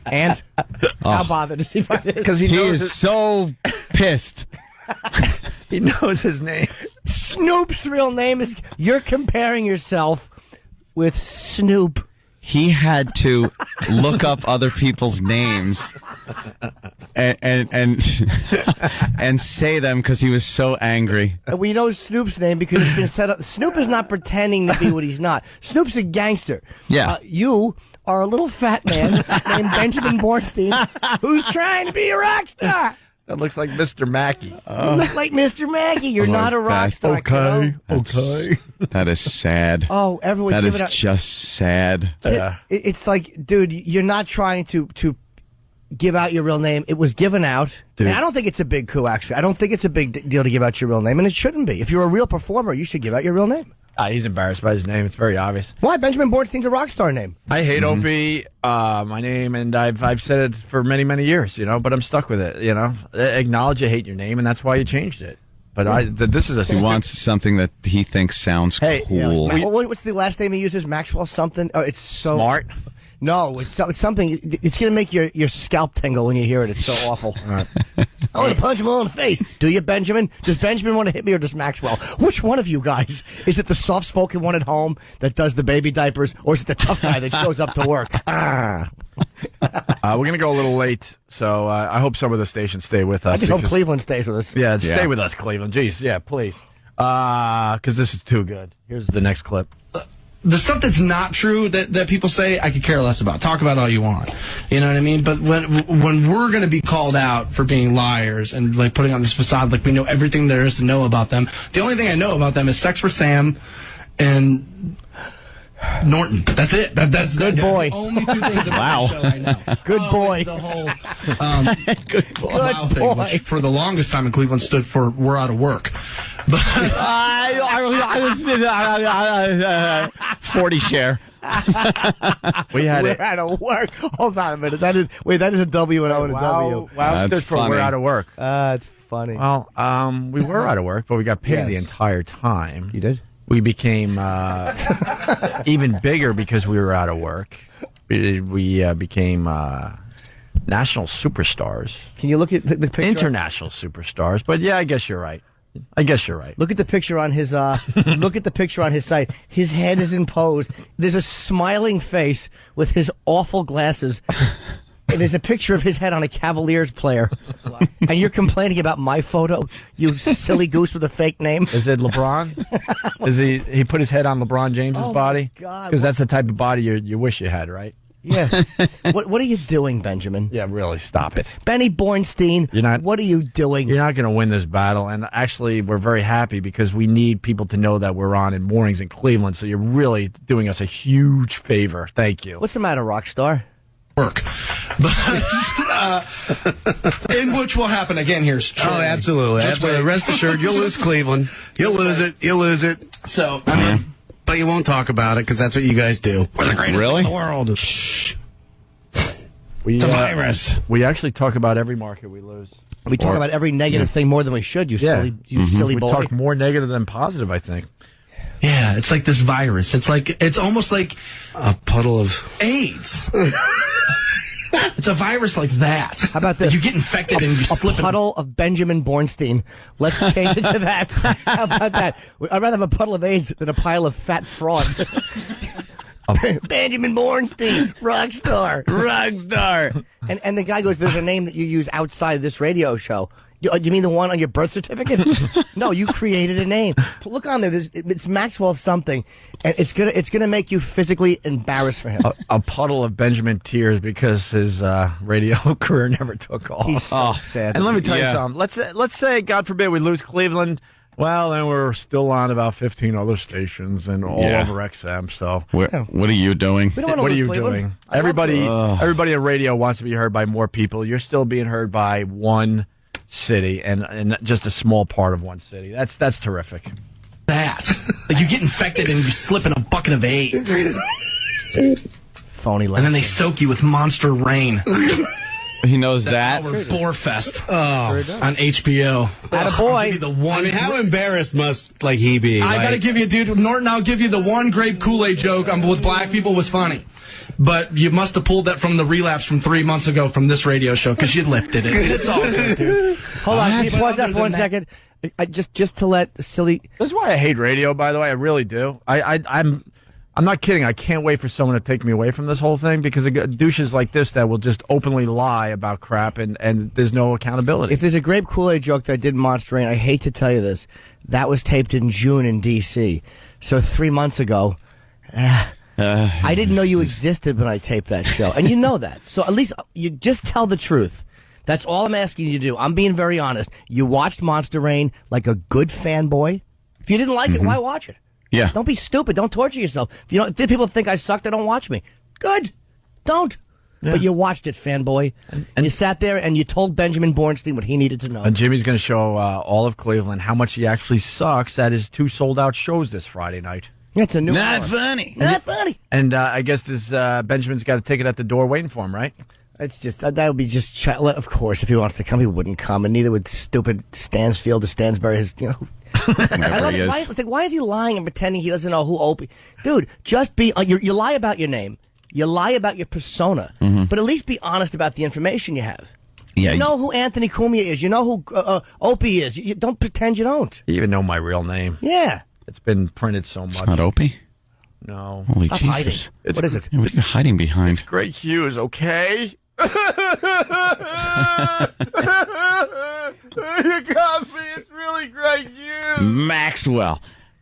[SPEAKER 12] And how bothered is he by this?
[SPEAKER 8] Because
[SPEAKER 11] He is so pissed.
[SPEAKER 8] he knows his name.
[SPEAKER 12] Snoop's real name is... You're comparing yourself with Snoop.
[SPEAKER 11] He had to look up other people's names and say them because he was so angry.
[SPEAKER 12] And we know Snoop's name because it's been set up. Snoop is not pretending to be what he's not. Snoop's a gangster.
[SPEAKER 11] Yeah.
[SPEAKER 12] You are a little fat man named Benjamin Bornstein who's trying to be a rock star.
[SPEAKER 8] That looks like Mr. Mackey.
[SPEAKER 12] You look like Mr. Mackey. You're not a rock star.
[SPEAKER 8] Okay.
[SPEAKER 11] That is sad.
[SPEAKER 12] Oh, everyone
[SPEAKER 11] That
[SPEAKER 12] give
[SPEAKER 11] is
[SPEAKER 12] it up.
[SPEAKER 11] just sad.
[SPEAKER 12] It's like, dude, you're not trying to give out your real name. It was given out.
[SPEAKER 8] Dude.
[SPEAKER 12] And I don't think it's a big coup, actually. I don't think it's a big deal to give out your real name, and it shouldn't be. If you're a real performer, you should give out your real name.
[SPEAKER 8] He's embarrassed by his name. It's very obvious.
[SPEAKER 12] Why? Benjamin Bornstein's a rock star name.
[SPEAKER 8] I hate Opie, my name, and I've said it for many, many years, but I'm stuck with it, Acknowledge you hate your name, and that's why you changed it. But this is
[SPEAKER 11] He wants something that he thinks sounds cool.
[SPEAKER 12] What's the last name he uses? Maxwell something? Oh, it's so...
[SPEAKER 8] Smart?
[SPEAKER 12] No, it's something... It's going to make your scalp tingle when you hear it. It's so awful. I want to punch him all in the face. Do you, Benjamin? Does Benjamin want to hit me or does Maxwell? Which one of you guys? Is it the soft-spoken one at home that does the baby diapers, or is it the tough guy that shows up to work?
[SPEAKER 8] We're going to go a little late, so I hope some of the stations stay with us.
[SPEAKER 12] I just hope Cleveland stays with us.
[SPEAKER 8] Yeah, stay with us, Cleveland. Jeez, yeah, please. Because this is too good. Here's the next clip.
[SPEAKER 3] The stuff that's not true that people say, I could care less about. Talk about all you want. You know what I mean? But when we're going to be called out for being liars and like putting on this facade like we know everything there is to know about them, the only thing I know about them is Sex for Sam and Norton. That's it. That's
[SPEAKER 12] good boy.
[SPEAKER 3] The only two things about the show I know.
[SPEAKER 12] Good boy.
[SPEAKER 3] The whole
[SPEAKER 12] good boy.
[SPEAKER 3] Wow thing, which for the longest time in Cleveland stood for "we're out of work." But
[SPEAKER 11] 40 share.
[SPEAKER 8] We had
[SPEAKER 12] We're
[SPEAKER 8] it.
[SPEAKER 12] out of work. Hold on a minute. That is a W and O and a W.
[SPEAKER 8] Wow, stood for we're out of work.
[SPEAKER 12] That's funny.
[SPEAKER 8] Well, we were out of work, but we got paid the entire time.
[SPEAKER 12] You did?
[SPEAKER 8] We became even bigger because we were out of work. We became national superstars.
[SPEAKER 12] Can you look at the picture?
[SPEAKER 8] International superstars. But yeah, I guess you're right. Look at the picture on his
[SPEAKER 12] look at the picture on his site. His head is in pose. There's a smiling face with his awful glasses. And there's a picture of his head on a Cavaliers player. And you're complaining about my photo, you silly goose with a fake name.
[SPEAKER 8] Is it LeBron? Is he put his head on LeBron James's body?
[SPEAKER 12] God.
[SPEAKER 8] Because that's the type of body you wish you had, right?
[SPEAKER 12] Yeah. What are you doing, Benjamin?
[SPEAKER 8] Yeah, really, stop it.
[SPEAKER 12] Benny Bornstein, what are you doing?
[SPEAKER 8] You're not going to win this battle. And actually, we're very happy because we need people to know that we're on in mornings in Cleveland. So you're really doing us a huge favor. Thank you.
[SPEAKER 12] What's the matter, Rockstar?
[SPEAKER 3] Work. But, in which will happen again here.
[SPEAKER 6] Oh, absolutely. Rest assured, you'll lose Cleveland. You'll lose it.
[SPEAKER 3] So, I mean...
[SPEAKER 6] But you won't talk about it because that's what you guys do. We're the greatest in the world.
[SPEAKER 8] It's
[SPEAKER 6] a virus.
[SPEAKER 8] We actually talk about every market we lose.
[SPEAKER 12] We talk about every negative thing more than we should, you silly boy.
[SPEAKER 8] We talk more negative than positive, I think.
[SPEAKER 3] Yeah, it's like this virus. It's almost like
[SPEAKER 6] a puddle of
[SPEAKER 3] AIDS. It's a virus like that.
[SPEAKER 12] How about this?
[SPEAKER 3] You get infected and you slip.
[SPEAKER 12] A puddle of Benjamin Bornstein. Let's change it to that. How about that? I'd rather have a puddle of AIDS than a pile of fat fraud. Benjamin Bornstein, Rockstar. And the guy goes, there's a name that you use outside this radio show. You mean the one on your birth certificate? No, you created a name. Look on there. It's Maxwell something, and it's gonna make you physically embarrassed for him.
[SPEAKER 8] A puddle of Benjamin tears because his radio career never took off.
[SPEAKER 12] He's so sad.
[SPEAKER 8] And let me tell you something. Let's say, God forbid, we lose Cleveland. Well, then we're still on about 15 other stations and all over XM. So
[SPEAKER 11] what are you doing?
[SPEAKER 8] What are you doing? Everybody in radio wants to be heard by more people. You're still being heard by one city and just a small part of one city. That's terrific.
[SPEAKER 3] Like you get infected and you slip in a bucket of AIDS.
[SPEAKER 12] Phony.
[SPEAKER 3] And then they soak you with Monster Rain.
[SPEAKER 11] He knows that.
[SPEAKER 3] Our Boarfest on HBO.
[SPEAKER 12] Attaboy.
[SPEAKER 6] How embarrassed must he be?
[SPEAKER 3] I gotta give you, dude, Norton, I'll give you the one grape Kool-Aid joke with black people was funny. But you must have pulled that from the relapse from 3 months ago from this radio show because you lifted it. It's all good, dude.
[SPEAKER 12] Hold on, can you pause that for 1 second? Just to let the silly...
[SPEAKER 8] This is why I hate radio, by the way. I really do. I'm not kidding. I can't wait for someone to take me away from this whole thing because of douches like this that will just openly lie about crap and there's no accountability.
[SPEAKER 12] If there's a grape Kool-Aid joke that I did in Monster Rain, I hate to tell you this, that was taped in June in D.C. So 3 months ago... I didn't know you existed when I taped that show, and you know that. So at least you just tell the truth. That's all I'm asking you to do. I'm being very honest. You watched Monster Rain like a good fanboy. If you didn't like it, why watch it?
[SPEAKER 11] Yeah.
[SPEAKER 12] Don't be stupid. Don't torture yourself. If people think I suck, they don't watch me. Good. Don't. Yeah. But you watched it, fanboy. And you sat there and you told Benjamin Bornstein what he needed to know.
[SPEAKER 8] And Jimmy's going to show all of Cleveland how much he actually sucks at his 2 sold-out shows this Friday night.
[SPEAKER 12] It's a new
[SPEAKER 11] Not
[SPEAKER 12] hour.
[SPEAKER 11] funny.
[SPEAKER 12] Not funny.
[SPEAKER 8] And I guess this Benjamin's got a ticket at the door waiting for him, right?
[SPEAKER 12] It's just that would be just of course if he wants to come he wouldn't come, and neither would stupid Stansfield or Stansbury. Why is he lying and pretending he doesn't know who Opie? Dude, just be you lie about your name, you lie about your persona, but at least be honest about the information you have.
[SPEAKER 11] Yeah,
[SPEAKER 12] you know who Anthony Cumia is. You know who Opie is. You don't pretend you don't.
[SPEAKER 8] You even know my real name.
[SPEAKER 12] Yeah.
[SPEAKER 8] It's been printed so much.
[SPEAKER 11] It's not Opie?
[SPEAKER 8] No.
[SPEAKER 11] Holy
[SPEAKER 12] Stop
[SPEAKER 11] Jesus.
[SPEAKER 12] What is it?
[SPEAKER 11] What are you hiding behind?
[SPEAKER 8] It's Greg Hughes, okay? You got me. It's really Greg Hughes.
[SPEAKER 11] Maxwell.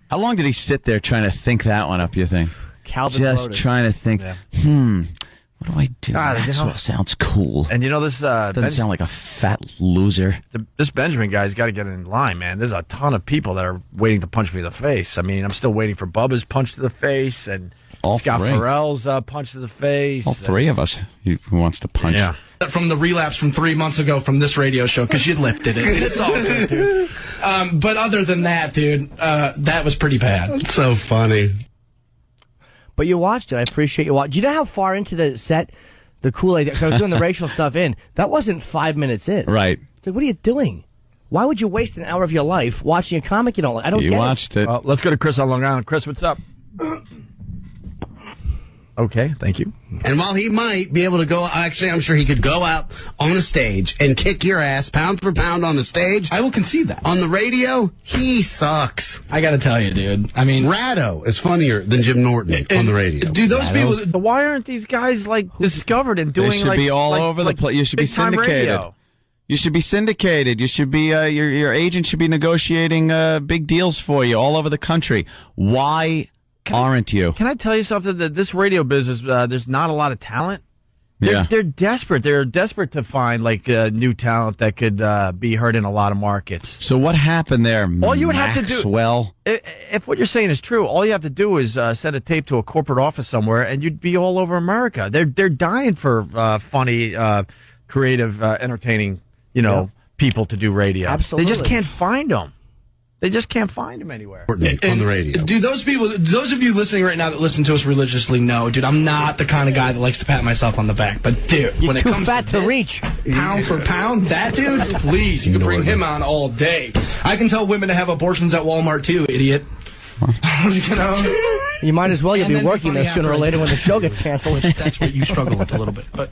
[SPEAKER 11] How long did he sit there trying to think that one up, you think?
[SPEAKER 12] Calvin
[SPEAKER 11] Just
[SPEAKER 12] Broadus.
[SPEAKER 11] trying to think, what do I do? Maxwell sounds cool.
[SPEAKER 8] And this
[SPEAKER 11] doesn't sound like a fat loser.
[SPEAKER 8] This Benjamin guy's got to get in line, man. There's a ton of people that are waiting to punch me in the face. I mean, I'm still waiting for Bubba's punch to the face and Scott Farrell's punch to the face.
[SPEAKER 11] All three of us who wants to punch.
[SPEAKER 8] Yeah.
[SPEAKER 3] From the relapse from 3 months ago from this radio show because you lifted it. It's all good, dude. But other than that, dude, that was pretty bad.
[SPEAKER 6] That's so funny.
[SPEAKER 12] But you watched it. I appreciate you watching. Do you know how far into the set the Kool-Aid? Because I was doing the racial stuff in. That wasn't 5 minutes in.
[SPEAKER 11] Right.
[SPEAKER 12] It's like, what are you doing? Why would you waste an hour of your life watching a comic you don't like? I don't get it.
[SPEAKER 11] You watched it.
[SPEAKER 8] Let's go to Chris on Long Island. Chris, what's up? Okay, thank you.
[SPEAKER 6] And while he might be able to go, actually, I'm sure he could go out on a stage and kick your ass pound for pound on the stage.
[SPEAKER 3] I will concede that.
[SPEAKER 6] On the radio, he sucks.
[SPEAKER 3] I got to tell you, dude. I mean,
[SPEAKER 6] Rado is funnier than Jim Norton on the radio.
[SPEAKER 3] Do those people?
[SPEAKER 8] So why aren't these guys like discovered and doing?
[SPEAKER 11] They should be all over the place. You should be syndicated.
[SPEAKER 8] Radio.
[SPEAKER 11] You should be syndicated. You should be your agent should be negotiating big deals for you all over the country. Why aren't you?
[SPEAKER 8] Can I tell you something? That this radio business, there's not a lot of talent.
[SPEAKER 11] Yeah.
[SPEAKER 8] They're desperate. They're desperate to find like new talent that could be heard in a lot of markets.
[SPEAKER 11] So what happened there?
[SPEAKER 8] All you would have to do,
[SPEAKER 11] Maxwell?
[SPEAKER 8] if what you're saying is true, all you have to do is send a tape to a corporate office somewhere, and you'd be all over America. They're dying for funny, creative, entertaining, people to do radio.
[SPEAKER 12] Absolutely.
[SPEAKER 8] They just can't find them. They just can't find him anywhere.
[SPEAKER 6] On the radio.
[SPEAKER 3] Do those people, those of you listening right now that listen to us religiously know, dude, I'm not the kind of guy that likes to pat myself on the back. But, dude,
[SPEAKER 12] You're
[SPEAKER 3] when it
[SPEAKER 12] too
[SPEAKER 3] comes
[SPEAKER 12] fat to
[SPEAKER 3] this,
[SPEAKER 12] reach.
[SPEAKER 3] pound for pound, that dude, please, you can bring him on all day. I can tell women to have abortions at Walmart, too, idiot.
[SPEAKER 12] You might as well. You'll
[SPEAKER 3] And
[SPEAKER 12] be
[SPEAKER 3] then
[SPEAKER 12] working there
[SPEAKER 3] funny
[SPEAKER 12] sooner or
[SPEAKER 3] after
[SPEAKER 12] later
[SPEAKER 3] I-
[SPEAKER 12] when the show gets canceled.
[SPEAKER 3] That's what you struggle with a little bit. But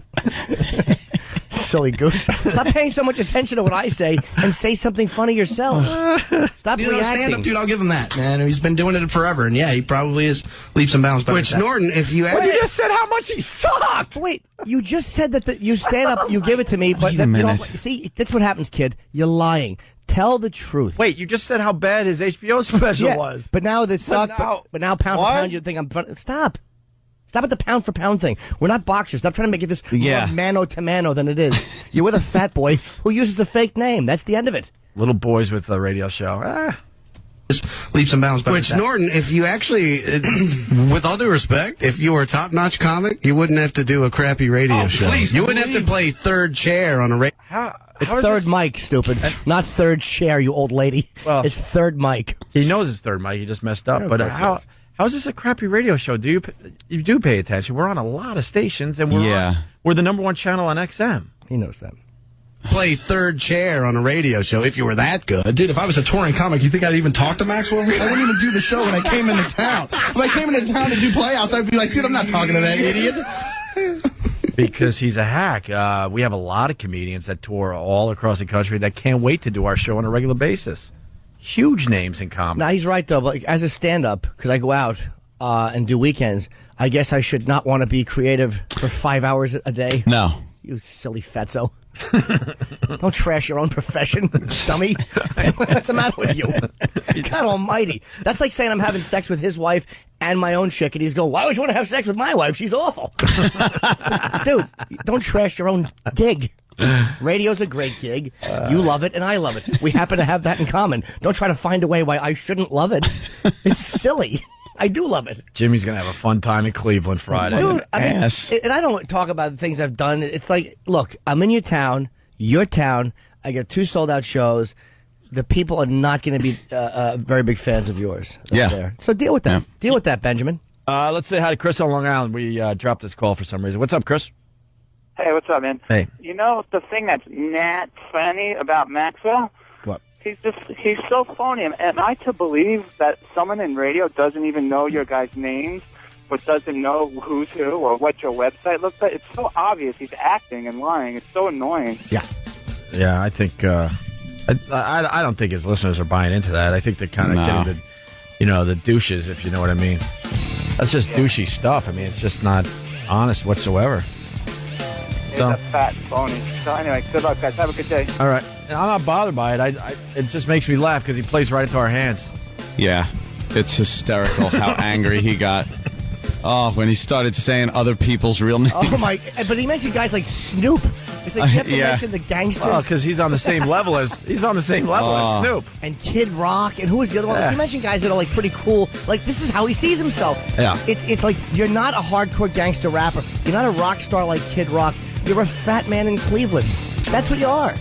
[SPEAKER 12] Silly goose. Stop paying so much attention to what I say and say something funny yourself. Stop
[SPEAKER 3] stand up,
[SPEAKER 12] reacting.
[SPEAKER 3] dude, I'll give him that, man. He's been doing it forever, and yeah, he probably is leaps and bounds.
[SPEAKER 6] Which, Norton, if you
[SPEAKER 8] But you just said how much he sucked.
[SPEAKER 12] Wait, you just said that you stand up, you give it to me, but
[SPEAKER 11] Wait a minute.
[SPEAKER 12] see, that's what happens, kid. You're lying. Tell the truth.
[SPEAKER 8] Wait, you just said how bad his HBO special
[SPEAKER 12] Yeah,
[SPEAKER 8] was.
[SPEAKER 12] but now that suck.
[SPEAKER 8] now-
[SPEAKER 12] But now pound
[SPEAKER 8] What?
[SPEAKER 12] for pound, you think I'm funny. Stop. Stop at the pound for pound thing. We're not boxers. Stop trying to make it this
[SPEAKER 11] Yeah.
[SPEAKER 12] more mano to mano than it is. You're with a fat boy who uses a fake name. That's the end of it.
[SPEAKER 8] Little boys with a radio show.
[SPEAKER 3] leaps and bounds.
[SPEAKER 6] Which, Norton, if you actually, with all due respect, if you were a top-notch comic, you wouldn't have to do a crappy radio show.
[SPEAKER 3] please,
[SPEAKER 6] you wouldn't have to play third chair on a radio.
[SPEAKER 12] It's third mic, stupid. Not third chair, you old lady.
[SPEAKER 8] Well,
[SPEAKER 12] it's third mic.
[SPEAKER 8] He knows it's third mic. He just messed up.
[SPEAKER 12] Yeah, of
[SPEAKER 8] But
[SPEAKER 12] course
[SPEAKER 8] how
[SPEAKER 12] it is.
[SPEAKER 8] how is this a crappy radio show? You do pay attention? We're on a lot of stations, and we're the number one channel on XM.
[SPEAKER 12] He knows that.
[SPEAKER 6] Play third chair on a radio show if you were that good.
[SPEAKER 3] Dude, if I was a touring comic, you think I'd even talk to Maxwell? I wouldn't even do the show when I came into town. If I came into town to do Playhouse, I'd be like, dude, I'm not talking to that idiot.
[SPEAKER 8] Because he's a hack. We have a lot of comedians that tour all across the country that can't wait to do our show on a regular basis. Huge names in comedy.
[SPEAKER 12] Now, he's right, though. But as a stand-up, because I go out and do weekends, I guess I should not want to be creative for 5 hours a day.
[SPEAKER 11] No.
[SPEAKER 12] You silly fatso. Don't trash your own profession, dummy. What's the matter with you? God almighty. That's like saying I'm having sex with his wife and my own chick, and he's going, why would you want to have sex with my wife? She's awful. Dude, don't trash your own gig. Radio's a great gig. You love it, and I love it. We happen to have that in common. Don't try to find a way why I shouldn't love it. It's silly. I do love it.
[SPEAKER 8] Jimmy's going to have a fun time in Cleveland Friday.
[SPEAKER 12] Dude, I mean, and I don't talk about the things I've done. It's like, look, I'm in your town. I got 2 sold-out shows. The people are not going to be very big fans of yours.
[SPEAKER 11] Yeah.
[SPEAKER 12] There. So deal with that. Deal with that, Benjamin.
[SPEAKER 8] Let's say hi to Chris on Long Island. We dropped this call for some reason. What's up, Chris?
[SPEAKER 4] Hey, what's up, man?
[SPEAKER 8] Hey.
[SPEAKER 4] You know the thing that's not funny about Maxwell?
[SPEAKER 8] What?
[SPEAKER 4] He's so phony. Am I to believe that someone in radio doesn't even know your guys' names, but doesn't know who's who or what your website looks like? It's so obvious he's acting and lying. It's so annoying.
[SPEAKER 8] Yeah, I think I don't think his listeners are buying into that. I think they're kind of getting the douches, if you know what I mean. That's just douchey stuff. I mean, it's just not honest whatsoever.
[SPEAKER 4] He's a fat phony. So anyway, good luck, guys. Have a good day.
[SPEAKER 8] All right. And I'm not bothered by it. It just makes me laugh because he plays right into our hands.
[SPEAKER 11] Yeah, it's hysterical how angry he got. Oh, when he started saying other people's real names.
[SPEAKER 12] Oh, my. But he mentioned guys like Snoop. It's like you have to
[SPEAKER 11] Yeah.
[SPEAKER 12] mention the gangsters.
[SPEAKER 8] Well, because he's on the same level as Snoop.
[SPEAKER 12] And Kid Rock. And who was the other one?
[SPEAKER 8] Yeah.
[SPEAKER 12] You mentioned guys that are like pretty cool. Like, this is how he sees himself.
[SPEAKER 8] Yeah.
[SPEAKER 12] It's like you're not a hardcore gangster rapper. You're not a rock star like Kid Rock. You're a fat man in Cleveland. That's what you are.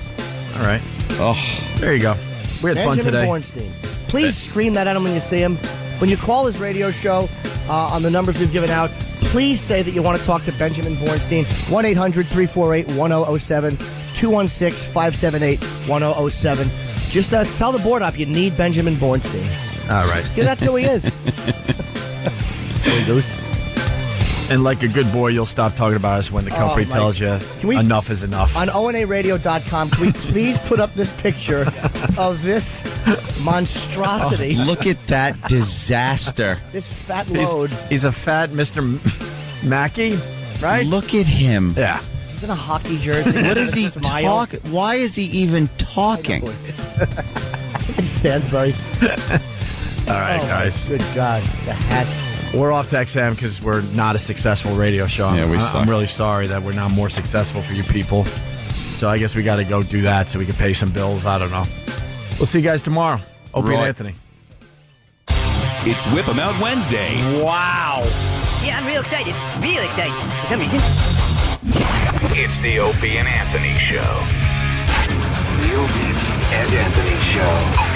[SPEAKER 8] All right. Oh, there you go. We had fun
[SPEAKER 12] Benjamin
[SPEAKER 8] today.
[SPEAKER 12] Bornstein. Please scream that at him when you see him. When you call his radio show on the numbers we've given out, please say that you want to talk to Benjamin Bornstein. 1-800-348-1007, 216-578-1007. Just tell the board up you need Benjamin Bornstein.
[SPEAKER 8] All right.
[SPEAKER 12] Because that's who he is. Silly goose.
[SPEAKER 8] And like a good boy, you'll stop talking about us when the company tells you enough is enough.
[SPEAKER 12] On onaradio.com, can we please put up this picture of this monstrosity?
[SPEAKER 11] Oh, look at that disaster.
[SPEAKER 12] This fat load.
[SPEAKER 8] He's a fat Mr. Mackey, right?
[SPEAKER 11] Look at him.
[SPEAKER 8] Yeah.
[SPEAKER 12] He's in a hockey jersey.
[SPEAKER 11] What is he talk? Why is he even talking?
[SPEAKER 12] It's Stansbury.
[SPEAKER 8] All right, guys.
[SPEAKER 12] Good God. The hat.
[SPEAKER 8] We're off to XM because we're not a successful radio show.
[SPEAKER 11] Yeah, we suck.
[SPEAKER 8] I'm really sorry that we're not more successful for you people. So I guess we got to go do that so we can pay some bills. I don't know. We'll see you guys tomorrow. Opie and Anthony.
[SPEAKER 23] It's Whip 'em Out Wednesday.
[SPEAKER 8] Wow.
[SPEAKER 9] Yeah, I'm real excited. Real excited. For some reason.
[SPEAKER 23] It's the Opie and Anthony Show. The Opie and Anthony Show.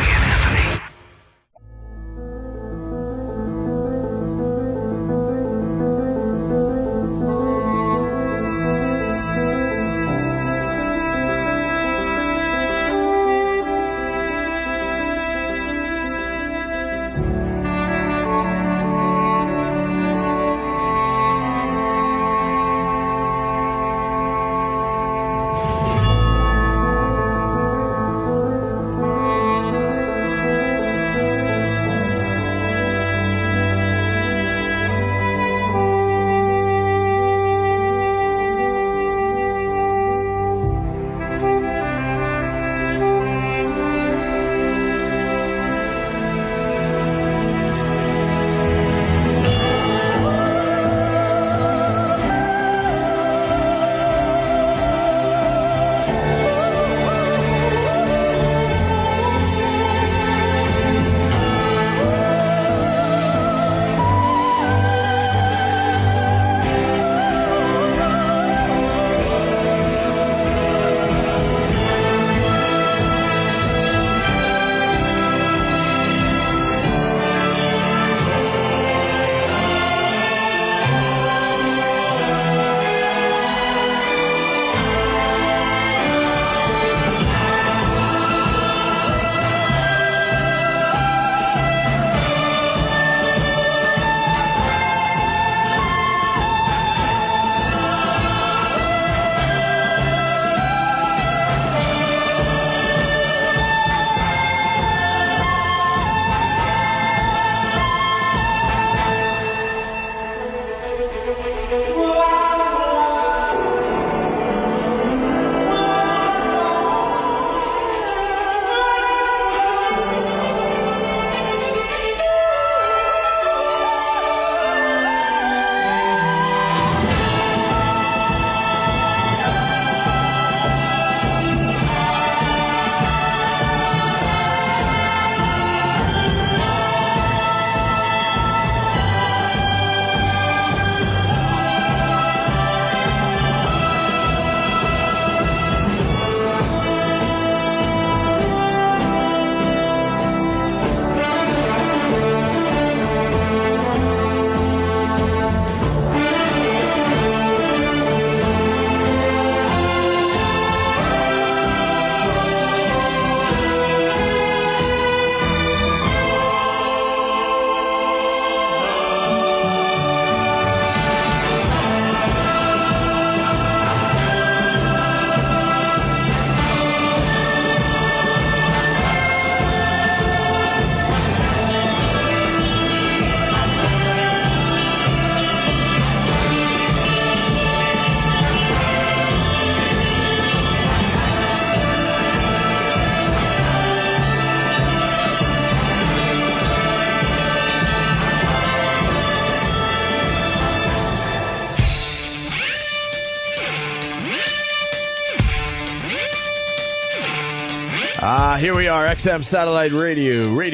[SPEAKER 8] Here we are, XM Satellite Radio. Hey,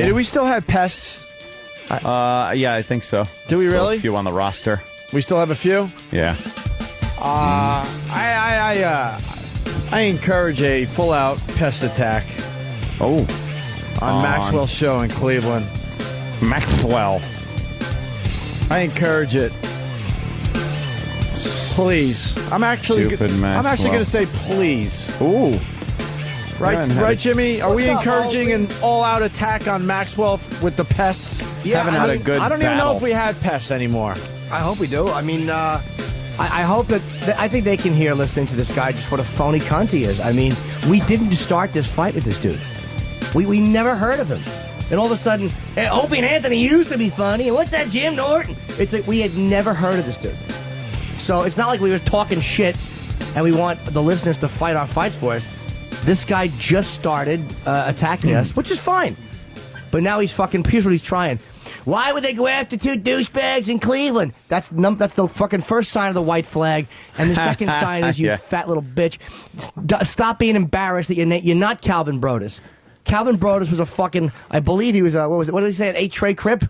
[SPEAKER 8] do we still have pests?
[SPEAKER 11] Yeah, I think so.
[SPEAKER 8] Do we
[SPEAKER 11] Still
[SPEAKER 8] really?
[SPEAKER 11] A few on the roster.
[SPEAKER 8] We still have a few?
[SPEAKER 11] Yeah.
[SPEAKER 8] I encourage a full-out pest attack.
[SPEAKER 11] Oh.
[SPEAKER 8] On Maxwell's show in Cleveland.
[SPEAKER 11] Maxwell.
[SPEAKER 8] I encourage it. Please. I'm actually going to say please.
[SPEAKER 11] Ooh.
[SPEAKER 8] Right, Jimmy? Are we
[SPEAKER 12] What's up,
[SPEAKER 8] encouraging
[SPEAKER 12] Oldie?
[SPEAKER 8] an all-out attack on Maxwell with the pests?
[SPEAKER 12] Yeah,
[SPEAKER 8] Haven't
[SPEAKER 12] I
[SPEAKER 8] had
[SPEAKER 12] mean,
[SPEAKER 8] a good I don't even know if we have pests anymore.
[SPEAKER 12] I hope we do. I mean, I hope that I think they can hear listening to this guy just what a phony cunt he is. I mean, we didn't start this fight with this dude. We never heard of him. And all of a sudden, hey, Opie and Anthony used to be funny. And what's that, Jim Norton? It's like we had never heard of this dude. So it's not like we were talking shit and we want the listeners to fight our fights for us. This guy just started attacking us, which is fine. But now here's what he's trying. Why would they go after two douchebags in Cleveland? That's the fucking first sign of the white flag. And the second sign is, you fat little bitch. Stop being embarrassed that you're not Calvin Brodus. Calvin Brodus was a fucking, I believe he was what did he say, an 8-tray Crip?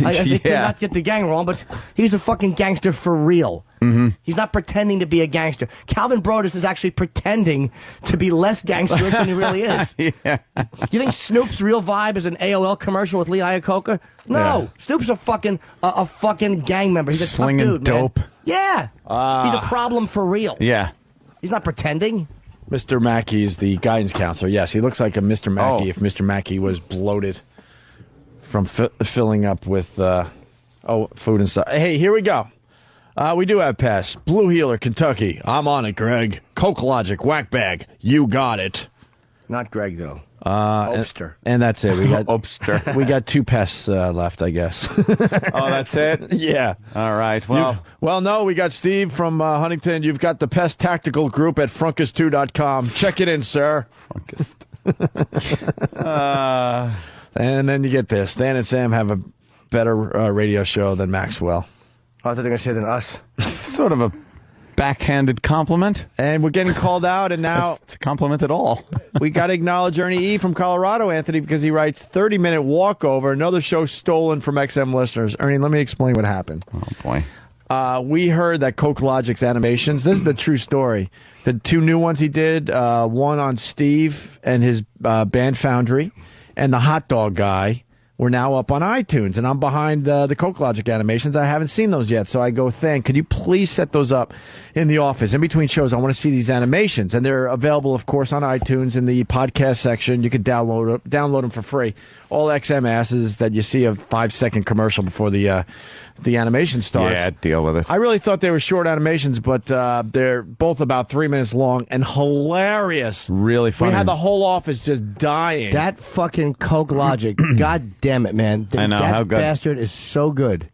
[SPEAKER 12] I did not get the gang wrong, but he's a fucking gangster for real.
[SPEAKER 11] Mm-hmm.
[SPEAKER 12] He's not pretending to be a gangster. Calvin Brodus is actually pretending to be less gangsterous than he really is.
[SPEAKER 11] Yeah.
[SPEAKER 12] You think Snoop's real vibe is an AOL commercial with Lee Iacocca? No,
[SPEAKER 11] Yeah.
[SPEAKER 12] Snoop's a fucking gang member. He's a
[SPEAKER 11] Slinging
[SPEAKER 12] tough dude,
[SPEAKER 11] dope.
[SPEAKER 12] Man. Yeah, he's a problem for real.
[SPEAKER 11] Yeah.
[SPEAKER 12] He's not pretending.
[SPEAKER 8] Mr. Mackey is the guidance counselor. Yes, he looks like a Mr. Mackey
[SPEAKER 11] Oh.
[SPEAKER 8] if Mr. Mackey was bloated from filling up with food and stuff. Hey, here we go. We do have pests. Blue Healer, Kentucky. I'm on it, Greg. Coke Logic, Whack Bag. You got it.
[SPEAKER 12] Not Greg, though.
[SPEAKER 8] Obster. And that's it. We got
[SPEAKER 11] Obster.
[SPEAKER 8] We got 2 pests left, I guess.
[SPEAKER 11] Oh, that's it?
[SPEAKER 8] Yeah.
[SPEAKER 11] All right. Well,
[SPEAKER 8] No, we got Steve from Huntington. You've got the Pest Tactical Group at Frunkus2.com. Check it in, sir. And then you get this. Dan and Sam have a better radio show than Maxwell.
[SPEAKER 12] I thought they were going to say than us.
[SPEAKER 11] sort of a backhanded compliment.
[SPEAKER 8] And we're getting called out, and now
[SPEAKER 11] it's a compliment at all.
[SPEAKER 8] We got to acknowledge Ernie E. from Colorado, Anthony, because he writes 30-minute walkover, another show stolen from XM listeners. Ernie, let me explain what happened.
[SPEAKER 11] Oh, boy.
[SPEAKER 8] We heard that Coke Logic's animations, this is the true story. The 2 new ones he did, one on Steve and his band Foundry, and the hot dog guy, were now up on iTunes, and I'm behind the Coke Logic animations. I haven't seen those yet, so I go, could you please set those up in the office? In between shows, I want to see these animations, and they're available, of course, on iTunes in the podcast section. You can download them for free. All XM asses that you see a 5-second commercial before the animation starts.
[SPEAKER 11] Yeah, deal with it.
[SPEAKER 8] I really thought they were short animations, but they're both about 3 minutes long and hilarious.
[SPEAKER 11] Really funny.
[SPEAKER 8] We had the whole office just dying.
[SPEAKER 12] That fucking Coke Logic, god damn it, man.
[SPEAKER 11] I know,
[SPEAKER 12] that
[SPEAKER 11] how good.
[SPEAKER 12] bastard is so good.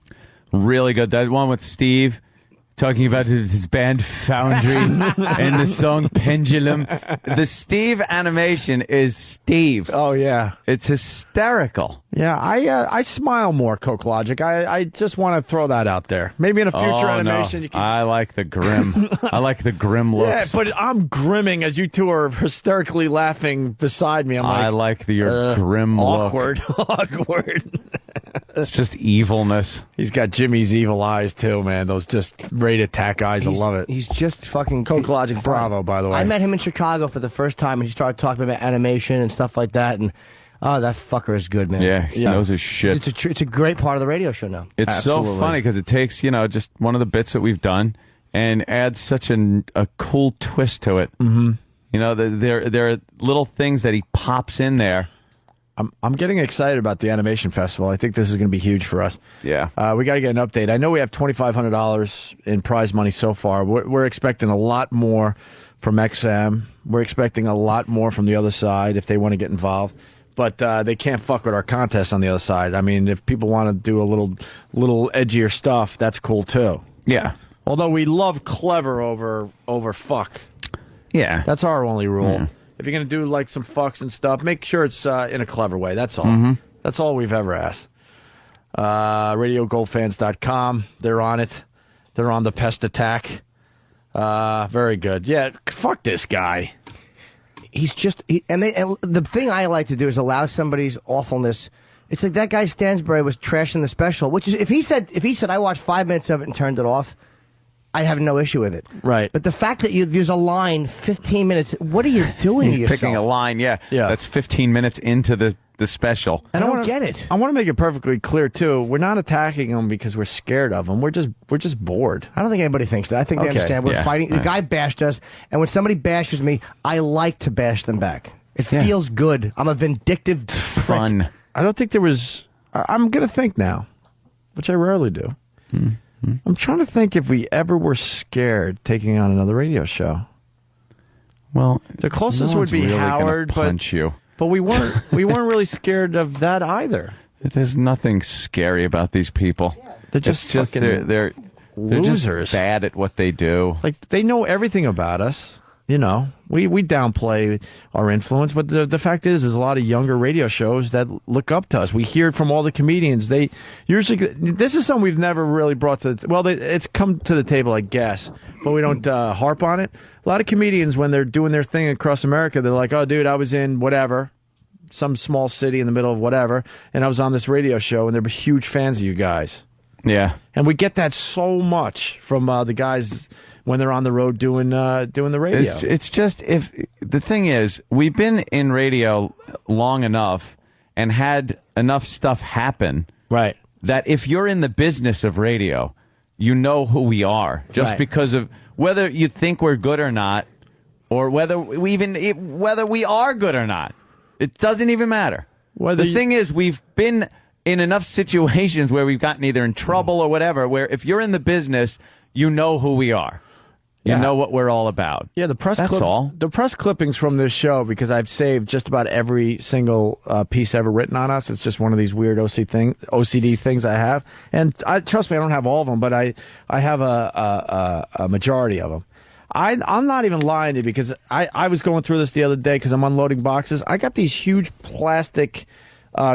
[SPEAKER 11] Really good. That one with Steve talking about his band Foundry and the song Pendulum. The Steve animation is Steve.
[SPEAKER 8] Oh, yeah.
[SPEAKER 11] It's hysterical.
[SPEAKER 8] Yeah, I smile more, Coke Logic. I just want to throw that out there. Maybe in a future animation you can...
[SPEAKER 11] I like the grim. I like the grim looks.
[SPEAKER 8] Yeah, but I'm grimming as you two are hysterically laughing beside me.
[SPEAKER 11] I like your grim
[SPEAKER 8] awkward.
[SPEAKER 11] look.
[SPEAKER 8] Awkward.
[SPEAKER 11] It's just evilness.
[SPEAKER 8] He's got Jimmy's evil eyes, too, man. Those just great attack eyes. I love it.
[SPEAKER 12] He's just fucking...
[SPEAKER 8] Coke Logic Bravo, by the way.
[SPEAKER 12] I met him in Chicago for the first time, and he started talking about animation and stuff like that, and... Oh, that fucker is good, man.
[SPEAKER 11] Yeah, he knows his shit.
[SPEAKER 12] It's a great part of the radio show now.
[SPEAKER 11] It's
[SPEAKER 8] Absolutely.
[SPEAKER 11] so funny because it takes, just one of the bits that we've done and adds such a cool twist to it.
[SPEAKER 8] Mm-hmm.
[SPEAKER 11] There are little things that he pops in there.
[SPEAKER 8] I'm getting excited about the animation festival. I think this is going to be huge for us.
[SPEAKER 11] Yeah.
[SPEAKER 8] We got to get an update. I know we have $2,500 in prize money so far. We're expecting a lot more from XM. We're expecting a lot more from the other side if they want to get involved. But they can't fuck with our contest on the other side. I mean, if people want to do a little edgier stuff, that's cool too.
[SPEAKER 11] Yeah.
[SPEAKER 8] Although we love clever over fuck.
[SPEAKER 11] Yeah.
[SPEAKER 8] That's our only rule.
[SPEAKER 11] Yeah.
[SPEAKER 8] If you're going to do like some fucks and stuff, make sure it's in a clever way. That's all.
[SPEAKER 11] Mm-hmm.
[SPEAKER 8] That's all we've ever asked. RadioGoldFans.com. They're on it. They're on the pest attack. Very good. Yeah, fuck this guy.
[SPEAKER 12] He's just... And the thing I like to do is allow somebody's awfulness... It's like that guy Stansbury was trashing the special, which is... If he said I watched 5 minutes of it and turned it off, I have no issue with it.
[SPEAKER 8] Right.
[SPEAKER 12] But the fact that there's a line 15 minutes... What are you doing to
[SPEAKER 11] He's
[SPEAKER 12] yourself?
[SPEAKER 11] picking a line, yeah. That's 15 minutes into the special.
[SPEAKER 12] I don't get it.
[SPEAKER 8] I want to make it perfectly clear too. We're not attacking him because we're scared of him. We're just bored.
[SPEAKER 12] I don't think anybody thinks that. I think they understand. We're fighting. The guy bashed us, and when somebody bashes me, I like to bash them back. It feels good. I'm a vindictive prick.
[SPEAKER 6] I don't think there was. I'm going to think now, which I rarely do. I'm trying to think if we ever were scared taking on another radio show.
[SPEAKER 11] Well,
[SPEAKER 6] the closest would be
[SPEAKER 11] really
[SPEAKER 6] Howard,
[SPEAKER 11] punch you.
[SPEAKER 6] But we weren't. We weren't really scared of that either.
[SPEAKER 11] There's nothing scary about these people.
[SPEAKER 6] They're just fucking
[SPEAKER 11] they're
[SPEAKER 6] losers.
[SPEAKER 11] just bad at what they do.
[SPEAKER 6] Like they know everything about us. You know, we downplay our influence, but the fact is, there's a lot of younger radio shows that look up to us. We hear it from all the comedians. They usually, this is something we've never really brought to, it's come to the table, I guess, but we don't harp on it. A lot of comedians, when they're doing their thing across America, they're like, oh, dude, I was in whatever, some small city in the middle of whatever, and I was on this radio show, and they're huge fans of you guys.
[SPEAKER 11] Yeah.
[SPEAKER 6] And we get that so much from the guys when they're on the road doing the radio.
[SPEAKER 11] It's just, if the thing is, we've been in radio long enough and had enough stuff happen,
[SPEAKER 6] right?
[SPEAKER 11] That if you're in the business of radio, you know who we are, just
[SPEAKER 12] Right.
[SPEAKER 11] because of whether you think we're good or not, or whether we are good or not. It doesn't even matter. The thing is, we've been in enough situations where we've gotten either in trouble or whatever, where if you're in the business, you know who we are. You know what we're all about.
[SPEAKER 6] Yeah, the press
[SPEAKER 11] That's all.
[SPEAKER 6] The press clippings from this show, because I've saved just about every single piece ever written on us. It's just one of these weird OCD things I have. And trust me, I don't have all of them, but I have a majority of them. I'm not even lying to you, because I was going through this the other day because I'm unloading boxes. I got these huge plastic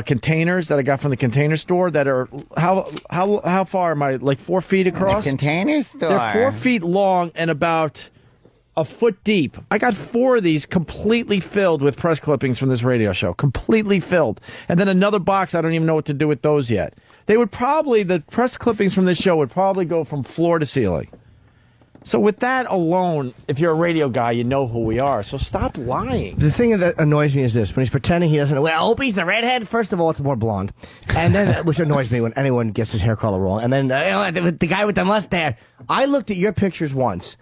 [SPEAKER 6] containers that I got from the Container Store that are how far am I? Like 4 feet across?
[SPEAKER 19] The Container Store.
[SPEAKER 6] They're 4 feet long and about a foot deep. I got 4 of these completely filled with press clippings from this radio show, completely filled, and then another box. I don't even know what to do with those yet. The press clippings from this show would probably go from floor to ceiling. So with that alone, if you're a radio guy, you know who we are. So stop lying.
[SPEAKER 12] The thing that annoys me is this: when he's pretending he doesn't know. Well, Opie's the redhead. First of all, it's more blonde, and then which annoys me when anyone gets his hair color wrong. And then the guy with the mustache. I looked at your pictures once.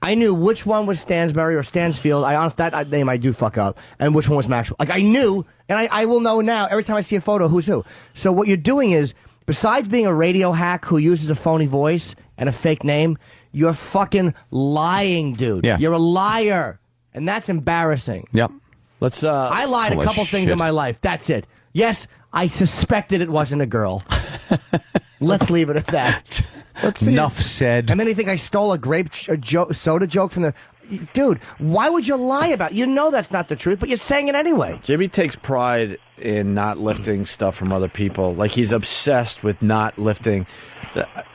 [SPEAKER 12] I knew which one was Stansbury or Stansfield. That name I do fuck up, and which one was Maxwell. Like I knew, and I will know now every time I see a photo who's who. So what you're doing is, besides being a radio hack who uses a phony voice and a fake name, you're fucking lying, dude.
[SPEAKER 11] Yeah.
[SPEAKER 12] You're a liar. And that's embarrassing.
[SPEAKER 11] Yep.
[SPEAKER 6] Let's
[SPEAKER 12] I lied a couple things in my life. That's it. Yes, I suspected it wasn't a girl. Let's leave it at that.
[SPEAKER 11] Enough said.
[SPEAKER 12] And then you think I stole a grape soda joke from the... Dude, why would you lie about it? You know that's not the truth, but you're saying it anyway.
[SPEAKER 6] Jimmy takes pride in not lifting stuff from other people. Like, he's obsessed with not lifting.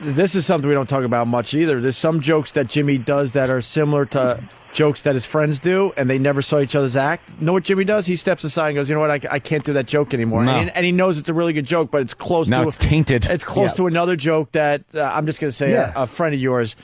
[SPEAKER 6] This is something we don't talk about much either. There's some jokes that Jimmy does that are similar to jokes that his friends do, and they never saw each other's act. You know what Jimmy does? He steps aside and goes, you know what, I can't do that joke anymore.
[SPEAKER 11] No.
[SPEAKER 6] And he knows it's a really good joke, but it's close
[SPEAKER 11] now
[SPEAKER 6] to...
[SPEAKER 11] it's tainted.
[SPEAKER 6] It's close to another joke that, I'm just going to say, a friend of yours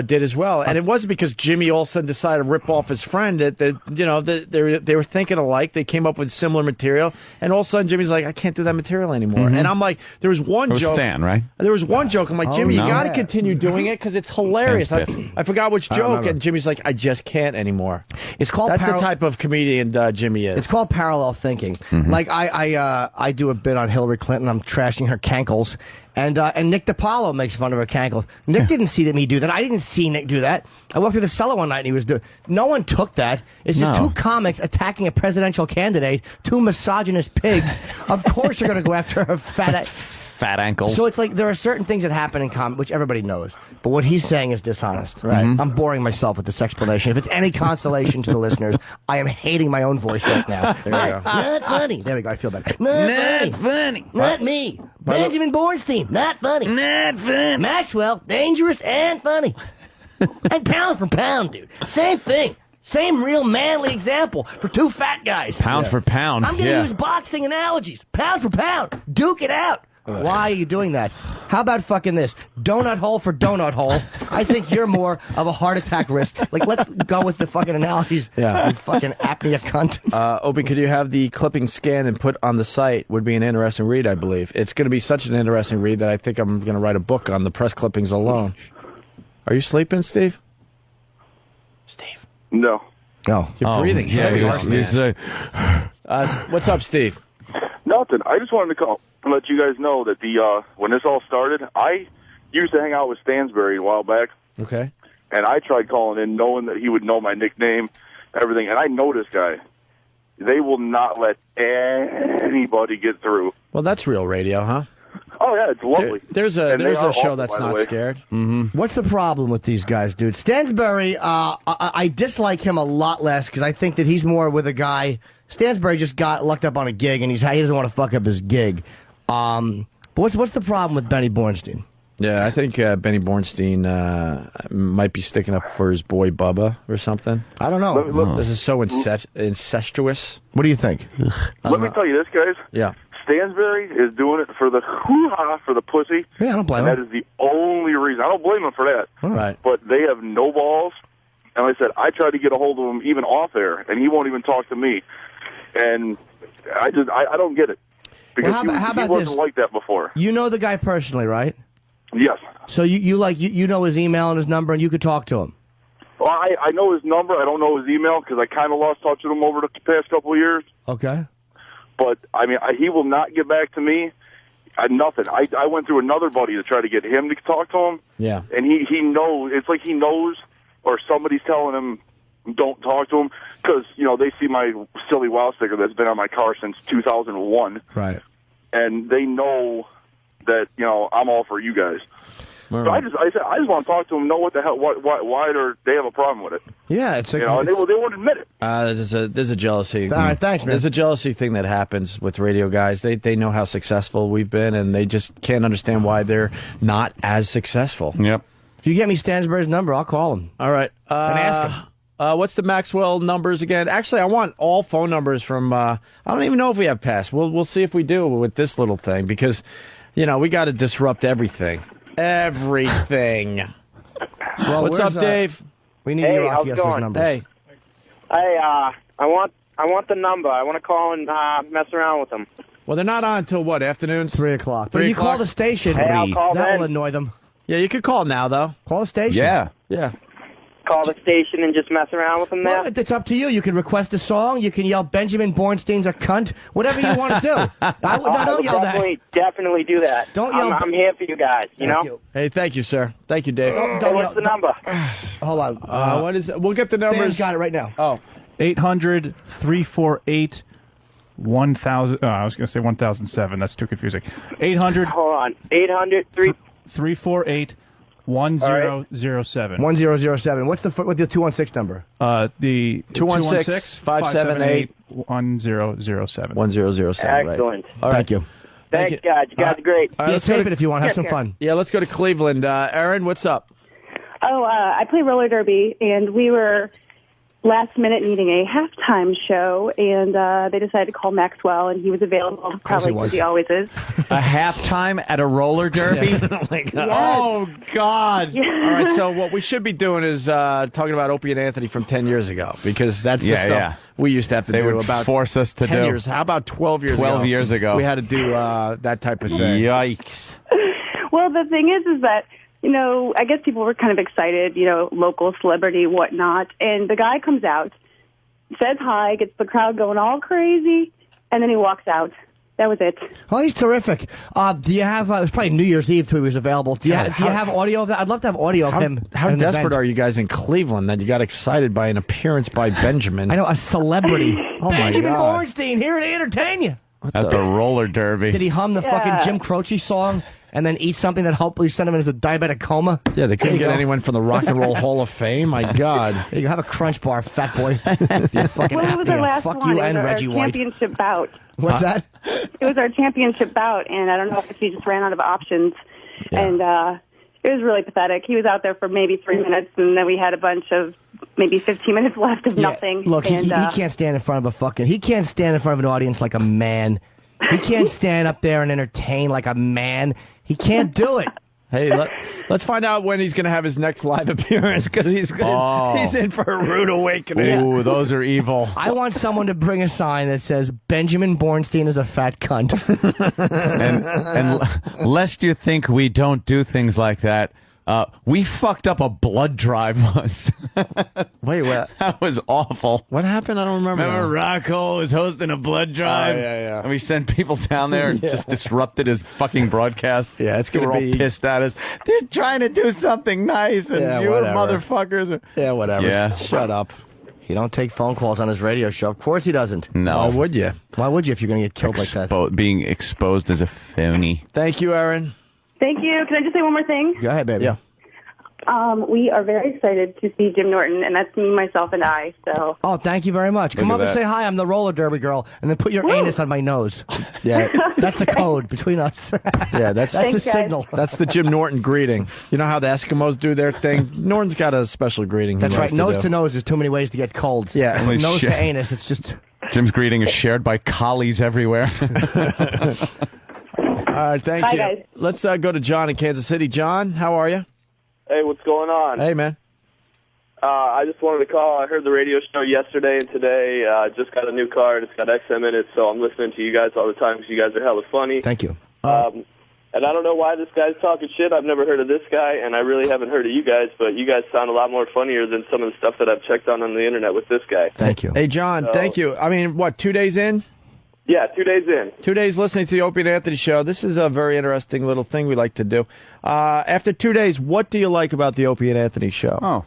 [SPEAKER 6] did as well. And it wasn't because Jimmy all of a sudden decided to rip off his friend. They were thinking alike. They came up with similar material. And all of a sudden, Jimmy's like, I can't do that material anymore.
[SPEAKER 11] Mhm.
[SPEAKER 6] And I'm like, there was one
[SPEAKER 11] It was
[SPEAKER 6] joke.
[SPEAKER 11] Stan, right?
[SPEAKER 6] There was one joke. I'm like, Jimmy,
[SPEAKER 11] no.
[SPEAKER 6] you got to continue doing it because it's hilarious.
[SPEAKER 11] Stan's bit.
[SPEAKER 6] I forgot which
[SPEAKER 12] I
[SPEAKER 6] joke.
[SPEAKER 12] remember.
[SPEAKER 6] And Jimmy's like, I just can't anymore.
[SPEAKER 12] It's called
[SPEAKER 6] That's the type of comedian Jimmy is.
[SPEAKER 12] It's called parallel thinking. Like I do a bit on Hillary Clinton. I'm trashing her cankles, and Nick DiPaolo makes fun of her cankles. Nick didn't see me do that. I didn't see Nick do that. I walked through the cellar one night and he was doing. No one took that. It's just
[SPEAKER 11] No.
[SPEAKER 12] two comics attacking a presidential candidate, two misogynist pigs. Of course, you're going to go after her
[SPEAKER 11] fat ankles.
[SPEAKER 12] So it's like there are certain things that happen in comedy, which everybody knows. But what he's saying is dishonest. Right? I'm boring myself with this explanation. If it's any consolation to the listeners, I am hating my own voice right now.
[SPEAKER 6] There you go.
[SPEAKER 12] Not funny. There we go. I feel better. Not funny. Not me. Benjamin Bornstein. Not funny. Not funny. Maxwell. Dangerous and funny. And pound for pound, dude. Same thing. Same real manly example for two fat guys.
[SPEAKER 11] Pound for pound.
[SPEAKER 12] I'm going to use boxing analogies. Pound for pound. Duke it out. Why are you doing that? How about fucking this? Donut hole for donut hole. I think you're more of a heart attack risk. Like, let's go with the fucking analogies.
[SPEAKER 6] Yeah.
[SPEAKER 12] You fucking apnea cunt.
[SPEAKER 6] Opie, could you have the clipping scanned and put on the site? Would be an interesting read, I believe. It's going to be such an interesting read that I think I'm going to write a book on the press clippings alone. Are you sleeping, Steve?
[SPEAKER 13] No.
[SPEAKER 12] No.
[SPEAKER 8] You're breathing.
[SPEAKER 11] Yeah,
[SPEAKER 8] what's up, Steve?
[SPEAKER 13] Nothing. I just wanted to call and let you guys know that when this all started, I used to hang out with Stansbury a while back.
[SPEAKER 8] Okay.
[SPEAKER 13] And I tried calling in knowing that he would know my nickname, everything. And I know this guy. They will not let anybody get through.
[SPEAKER 8] Well, that's real radio, huh?
[SPEAKER 13] Oh, yeah, it's lovely.
[SPEAKER 8] There's a show that's not scared.
[SPEAKER 12] Mm-hmm. What's the problem with these guys, dude? Stansbury, I dislike him a lot less because I think that he's more with a guy. Stansbury just got lucked up on a gig, and he doesn't want to fuck up his gig. But what's the problem with Benny Bornstein?
[SPEAKER 8] Yeah, I think Benny Bornstein might be sticking up for his boy Bubba or something.
[SPEAKER 12] I don't know.
[SPEAKER 8] This is so incestuous.
[SPEAKER 12] What do you think?
[SPEAKER 13] Let me tell you this, guys.
[SPEAKER 8] Yeah.
[SPEAKER 13] Stansbury is doing it for the hoo-ha, for the pussy.
[SPEAKER 12] Yeah, I don't blame
[SPEAKER 13] him.
[SPEAKER 12] him.
[SPEAKER 13] That is the only reason. I don't blame him for that.
[SPEAKER 12] All right.
[SPEAKER 13] But they have no balls. And like I said, I tried to get a hold of him even off air, and he won't even talk to me. And I don't get it. Because
[SPEAKER 12] Well, how about
[SPEAKER 13] he wasn't
[SPEAKER 12] this?
[SPEAKER 13] like that before.
[SPEAKER 12] You know the guy personally, right?
[SPEAKER 13] Yes.
[SPEAKER 12] So you know his email and his number, and you could talk to him.
[SPEAKER 13] Well, I know his number. I don't know his email because I kind of lost touch with him over the past couple of years.
[SPEAKER 12] Okay.
[SPEAKER 13] But, I mean, he will not get back to me. Nothing. I went through another buddy to try to get him to talk to him.
[SPEAKER 8] Yeah.
[SPEAKER 13] And he knows. It's like he knows or somebody's telling him don't talk to him because, they see my silly WOW sticker that's been on my car since 2001.
[SPEAKER 12] Right.
[SPEAKER 13] And they know that, I'm all for you guys.
[SPEAKER 8] All
[SPEAKER 13] So
[SPEAKER 8] right.
[SPEAKER 13] I said I just want to talk to them, know what the hell, why they have a problem with it.
[SPEAKER 12] Yeah, it's
[SPEAKER 13] and they won't admit it.
[SPEAKER 8] There's a jealousy.
[SPEAKER 12] All right, thanks, man.
[SPEAKER 8] There's a jealousy thing that happens with radio guys. They know how successful we've been, and they just can't understand why they're not as successful.
[SPEAKER 11] Yep.
[SPEAKER 12] If you get me Stansbury's number, I'll call him.
[SPEAKER 8] All right.
[SPEAKER 12] And ask him.
[SPEAKER 8] What's the Maxwell numbers again? Actually, I want all phone numbers from. I don't even know if we have past. We'll see if we do with this little thing because, we got to disrupt everything. Everything.
[SPEAKER 12] Well,
[SPEAKER 8] what's up, Dave?
[SPEAKER 12] We need
[SPEAKER 14] Hey,
[SPEAKER 12] your
[SPEAKER 14] how's it going?
[SPEAKER 12] numbers.
[SPEAKER 8] Hey.
[SPEAKER 14] Hey, I want the number. I want to call and mess around with them.
[SPEAKER 8] Well, they're not on until what, afternoons?
[SPEAKER 12] 3 o'clock. But if you call the station,
[SPEAKER 14] Hey, I'll call
[SPEAKER 12] that
[SPEAKER 14] then.
[SPEAKER 12] will annoy them.
[SPEAKER 8] Yeah, you could call now, though.
[SPEAKER 12] Call the station.
[SPEAKER 11] Yeah.
[SPEAKER 8] Yeah.
[SPEAKER 14] Call the station and just mess around with them there.
[SPEAKER 12] Well, it's up to you. You can request a song. You can yell Benjamin Bornstein's a cunt. Whatever you want to do.
[SPEAKER 14] I
[SPEAKER 12] don't yell that.
[SPEAKER 14] Definitely do that.
[SPEAKER 12] Don't yell.
[SPEAKER 14] I'm here for you guys, you know?
[SPEAKER 8] Hey, thank you, sir. Thank you, Dave.
[SPEAKER 14] Hey, what's the number?
[SPEAKER 12] Hold on.
[SPEAKER 8] What is it? We'll get the numbers.
[SPEAKER 12] Sam's got it right now.
[SPEAKER 8] Oh.
[SPEAKER 16] 800-348-1000. I was going to say 1007. That's too confusing. 800.
[SPEAKER 14] Hold on.
[SPEAKER 16] 348 1007.
[SPEAKER 12] 1007. What's the 216 number?
[SPEAKER 16] The
[SPEAKER 8] 216-578-1007.
[SPEAKER 16] 1007.
[SPEAKER 8] 1007.
[SPEAKER 14] Excellent.
[SPEAKER 8] Right. All right.
[SPEAKER 12] Thank you.
[SPEAKER 14] Thanks, guys. You guys are great.
[SPEAKER 8] All right, let's
[SPEAKER 12] tape it if you want. Have some fun.
[SPEAKER 8] Yeah, let's go to Cleveland. Aaron, what's up?
[SPEAKER 18] Oh, I play roller derby, and we were last minute needing a halftime show, and they decided to call Maxwell, and he was available, probably because he always is.
[SPEAKER 11] A halftime at a roller derby?
[SPEAKER 8] Oh, my God.
[SPEAKER 18] Yes.
[SPEAKER 8] Oh, God.
[SPEAKER 18] Yeah.
[SPEAKER 8] All right, so what we should be doing is talking about Opie and Anthony from 10 years ago, because that's the stuff we used to have to
[SPEAKER 11] They
[SPEAKER 8] do
[SPEAKER 11] would
[SPEAKER 8] about
[SPEAKER 11] force us to
[SPEAKER 8] 10
[SPEAKER 11] do.
[SPEAKER 8] years. How about 12 years ago?
[SPEAKER 11] 12 years ago.
[SPEAKER 8] We had to do that type of thing.
[SPEAKER 11] Yikes.
[SPEAKER 18] Well, the thing is that, I guess people were kind of excited, local celebrity, whatnot, and the guy comes out, says hi, gets the crowd going all crazy, and then he walks out. That was it.
[SPEAKER 12] Oh, he's terrific. Do you have? It was probably New Year's Eve too. He was available. Do you have audio of that? I'd love to have audio of him.
[SPEAKER 8] How desperate are you guys in Cleveland that you got excited by an appearance by Benjamin?
[SPEAKER 12] I know, a celebrity.
[SPEAKER 8] Oh, my
[SPEAKER 12] Benjamin
[SPEAKER 8] God.
[SPEAKER 12] Bornstein here to entertain you.
[SPEAKER 11] At the roller derby.
[SPEAKER 12] Did he hum the fucking Jim Croce song and then eat something that hopefully sent him into a diabetic coma?
[SPEAKER 8] Yeah, they couldn't
[SPEAKER 12] There you
[SPEAKER 8] get
[SPEAKER 12] go.
[SPEAKER 8] anyone from the Rock and Roll Hall of Fame. My God.
[SPEAKER 12] There you go. Have a Crunch Bar, fat boy. You fucking
[SPEAKER 18] Well, it was our
[SPEAKER 12] apnea.
[SPEAKER 18] last
[SPEAKER 12] Fuck
[SPEAKER 18] one.
[SPEAKER 12] you
[SPEAKER 18] It was
[SPEAKER 12] and
[SPEAKER 18] our
[SPEAKER 12] Reggie White.
[SPEAKER 18] championship bout.
[SPEAKER 12] What's that?
[SPEAKER 18] It was our championship bout, and I don't know if he just ran out of options. And it was really pathetic. He was out there for maybe 3 minutes, and then we had a bunch of maybe 15 minutes left of nothing.
[SPEAKER 12] Look,
[SPEAKER 18] and,
[SPEAKER 12] he can't stand in front of he can't stand in front of an audience like a man. He can't stand up there and entertain like a man. He can't do it.
[SPEAKER 8] Hey, let's find out when he's going to have his next live appearance, because he's in for a rude awakening.
[SPEAKER 11] Ooh, those are evil.
[SPEAKER 12] I want someone to bring a sign that says Benjamin Bornstein is a fat cunt.
[SPEAKER 11] and lest you think we don't do things like that, we fucked up a blood drive once.
[SPEAKER 8] Wait, what?
[SPEAKER 11] That was awful.
[SPEAKER 8] What happened? I don't remember.
[SPEAKER 11] Remember Rocco was hosting a blood drive?
[SPEAKER 8] yeah.
[SPEAKER 11] And we sent people down there and just disrupted his fucking broadcast.
[SPEAKER 8] Yeah, it's going
[SPEAKER 11] We're
[SPEAKER 8] to
[SPEAKER 11] all
[SPEAKER 8] be...
[SPEAKER 11] pissed at us. They're trying to do something nice, and you motherfuckers are...
[SPEAKER 8] Yeah, whatever.
[SPEAKER 11] Yeah.
[SPEAKER 8] Shut up.
[SPEAKER 12] He don't take phone calls on his radio show. Of course he doesn't.
[SPEAKER 11] No.
[SPEAKER 8] Why would you?
[SPEAKER 12] Why would you if you're going to get killed like that?
[SPEAKER 11] Being exposed as a phony.
[SPEAKER 8] Thank you, Aaron.
[SPEAKER 18] Thank you. Can I just say one more thing?
[SPEAKER 12] Go ahead, baby.
[SPEAKER 8] Yeah.
[SPEAKER 18] We are very excited to see Jim Norton, and that's me, myself, and I. So.
[SPEAKER 12] Oh, thank you very much. Come
[SPEAKER 11] Look
[SPEAKER 12] up
[SPEAKER 11] at
[SPEAKER 12] and
[SPEAKER 11] that.
[SPEAKER 12] say hi. I'm the roller derby girl, and then put your anus on my nose. Yeah, that's the code between us.
[SPEAKER 8] Yeah, that's
[SPEAKER 18] Thanks,
[SPEAKER 12] the
[SPEAKER 18] guys.
[SPEAKER 12] signal.
[SPEAKER 8] That's the Jim Norton greeting. You know how the Eskimos do their thing? Norton's got a special greeting.
[SPEAKER 12] That's right. Nose to nose. There's too many ways to get colds.
[SPEAKER 8] Yeah.
[SPEAKER 12] From
[SPEAKER 11] Holy
[SPEAKER 12] nose
[SPEAKER 11] shit.
[SPEAKER 12] to anus. It's just.
[SPEAKER 11] Jim's greeting is shared by collies everywhere.
[SPEAKER 8] All right, thank
[SPEAKER 18] Bye,
[SPEAKER 8] you.
[SPEAKER 18] guys.
[SPEAKER 8] Let's go to John in Kansas City. John, how are you?
[SPEAKER 5] Hey, what's going on?
[SPEAKER 8] Hey, man.
[SPEAKER 5] I just wanted to call. I heard the radio show yesterday and today. Just got a new car, and it's got XM in it, so I'm listening to you guys all the time because you guys are hella funny.
[SPEAKER 12] Thank you.
[SPEAKER 5] And I don't know why this guy's talking shit. I've never heard of this guy, and I really haven't heard of you guys, but you guys sound a lot more funnier than some of the stuff that I've checked on the internet with this guy.
[SPEAKER 12] Thank you.
[SPEAKER 8] Hey, John, thank you. I mean, what, 2 days in?
[SPEAKER 5] Yeah, 2 days in.
[SPEAKER 8] 2 days listening to the Opie and Anthony show. This is a very interesting little thing we like to do. After 2 days, what do you like about the Opie and Anthony show?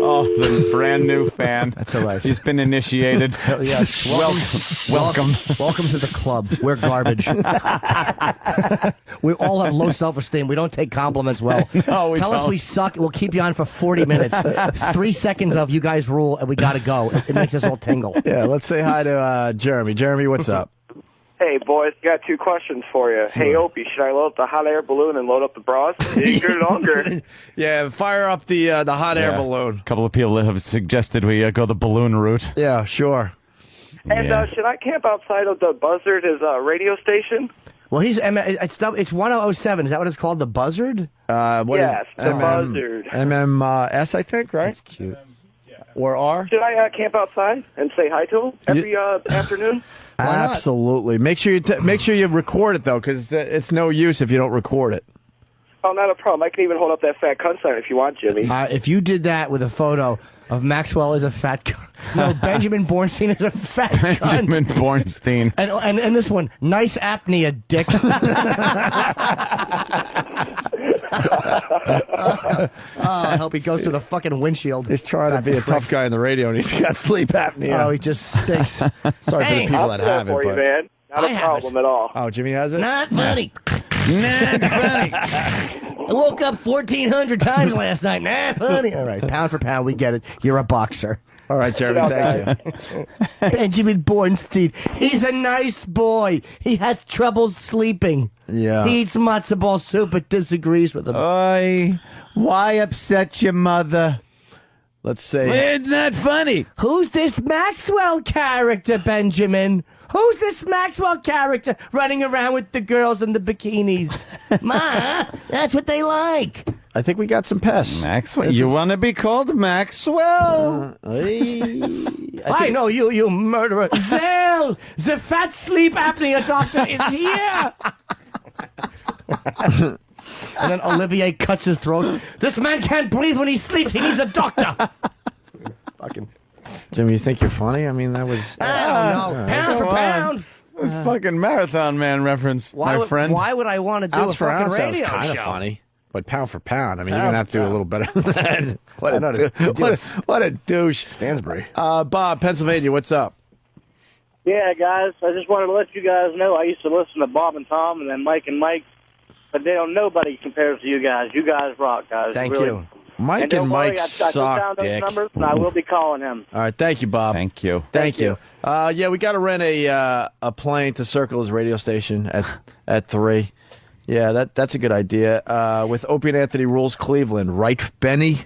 [SPEAKER 11] Oh, the brand new fan.
[SPEAKER 12] That's all right.
[SPEAKER 11] He's been initiated.
[SPEAKER 12] Yes.
[SPEAKER 11] Welcome.
[SPEAKER 12] Welcome to the club. We're garbage. We all have low self-esteem. We don't take compliments well.
[SPEAKER 11] No, we
[SPEAKER 12] Tell us
[SPEAKER 11] don't.
[SPEAKER 12] we suck. We'll keep you on for 40 minutes. 3 seconds of you guys rule, and we got to go. It makes us all tingle.
[SPEAKER 8] Yeah, let's say hi to Jeremy. Jeremy, what's up?
[SPEAKER 14] Hey, boys, got two questions for you. Hey, Opie, should I load up the hot air balloon and load up the bras? Bigger, longer.
[SPEAKER 8] Yeah, fire up the hot air balloon.
[SPEAKER 11] A couple of people have suggested we go the balloon route.
[SPEAKER 8] Yeah, sure.
[SPEAKER 14] And should I camp outside of the Buzzard, his radio station?
[SPEAKER 12] Well, it's 1007. Is that what it's called? The Buzzard?
[SPEAKER 14] Yes, the Buzzard.
[SPEAKER 8] MMS, I think, right? That's
[SPEAKER 12] cute.
[SPEAKER 8] Or R?
[SPEAKER 14] Should I camp outside and say hi to him every afternoon?
[SPEAKER 8] Absolutely. Make sure you record it though, because it's no use if you don't record it.
[SPEAKER 14] Oh, not a problem. I can even hold up that fat cunt sign if you want, Jimmy.
[SPEAKER 12] If you did that with a photo of Maxwell as a fat cunt. No, Benjamin Bornstein is a fat cunt.
[SPEAKER 11] Benjamin Bornstein.
[SPEAKER 12] And this one, nice apnea, dick. I hope he goes through the fucking windshield.
[SPEAKER 8] He's trying to be a tough guy in the radio, and he's got sleep apnea.
[SPEAKER 12] Oh, he just stinks.
[SPEAKER 8] Sorry for the people that have it.
[SPEAKER 14] for you,
[SPEAKER 8] But...
[SPEAKER 14] man. Not a problem at all.
[SPEAKER 8] Oh, Jimmy has it?
[SPEAKER 12] Not funny. Not funny. I woke up 1,400 times last night. Not funny. All right, pound for pound, we get it. You're a boxer.
[SPEAKER 8] All right, Jeremy, thank you.
[SPEAKER 12] Benjamin Bornstein. He's a nice boy. He has trouble sleeping.
[SPEAKER 8] Yeah.
[SPEAKER 12] He eats matzo ball soup but disagrees with him.
[SPEAKER 11] Why upset your mother?
[SPEAKER 8] Let's say...
[SPEAKER 11] It's not funny.
[SPEAKER 12] Who's this Maxwell character, Benjamin? Who's this Maxwell character running around with the girls in the bikinis? Ma, that's what they like.
[SPEAKER 8] I think we got some pests.
[SPEAKER 11] Maxwell. You want to be called Maxwell?
[SPEAKER 12] I know you murderer. Zell, the fat sleep apnea doctor is here. And then Olivier cuts his throat. This man can't breathe when he sleeps. He needs a doctor.
[SPEAKER 8] Fucking Jimmy, you think you're funny? I mean, that was...
[SPEAKER 12] I don't know. Pound for pound.
[SPEAKER 11] This fucking Marathon Man reference, my friend.
[SPEAKER 12] Why would I want to do
[SPEAKER 8] Ounce
[SPEAKER 12] a
[SPEAKER 8] for
[SPEAKER 12] fucking
[SPEAKER 8] ounce sounds
[SPEAKER 12] radio
[SPEAKER 8] kind of
[SPEAKER 12] show?
[SPEAKER 8] funny. But pound for pound, I mean,
[SPEAKER 12] Pound
[SPEAKER 8] you're going to have to
[SPEAKER 12] for
[SPEAKER 8] do a
[SPEAKER 12] pound.
[SPEAKER 8] little better than that. What a douche.
[SPEAKER 6] Stansbury.
[SPEAKER 8] Bob, Pennsylvania, what's up?
[SPEAKER 14] Yeah, guys, I just wanted to let you guys know I used to listen to Bob and Tom and then Mike and Mike, but nobody compares to you guys. You guys rock, guys.
[SPEAKER 8] Thank
[SPEAKER 14] really.
[SPEAKER 8] you. Mike
[SPEAKER 14] and don't
[SPEAKER 8] and
[SPEAKER 14] worry,
[SPEAKER 8] Mike
[SPEAKER 14] I took
[SPEAKER 8] suck,
[SPEAKER 14] down those
[SPEAKER 8] Dick.
[SPEAKER 14] numbers, and I will be calling him.
[SPEAKER 8] All right, thank you, Bob.
[SPEAKER 11] Thank you.
[SPEAKER 8] Thank you. Yeah, we got to rent a plane to circle his radio station at 3. Yeah, that's a good idea. With Opie and Anthony rules Cleveland, right, Benny?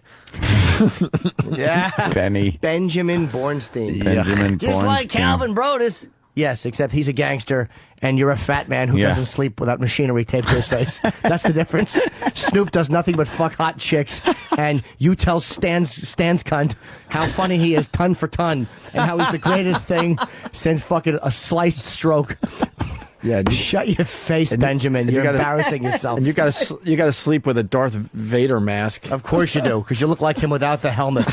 [SPEAKER 12] Yeah.
[SPEAKER 11] Benny.
[SPEAKER 12] Benjamin Bornstein.
[SPEAKER 11] Benjamin
[SPEAKER 12] Just like
[SPEAKER 11] Bornstein.
[SPEAKER 12] Calvin Brodus. Yes, except he's a gangster, and you're a fat man who
[SPEAKER 11] Yeah.
[SPEAKER 12] doesn't sleep without machinery taped to his face. That's the difference. Snoop does nothing but fuck hot chicks, and you tell Stan's cunt how funny he is ton for ton, and how he's the greatest thing since fucking a sliced stroke.
[SPEAKER 8] Yeah,
[SPEAKER 12] Shut your face, Benjamin. You're embarrassing yourself.
[SPEAKER 8] And you got to sleep with a Darth Vader mask.
[SPEAKER 12] Of course you do, because you look like him without the helmet.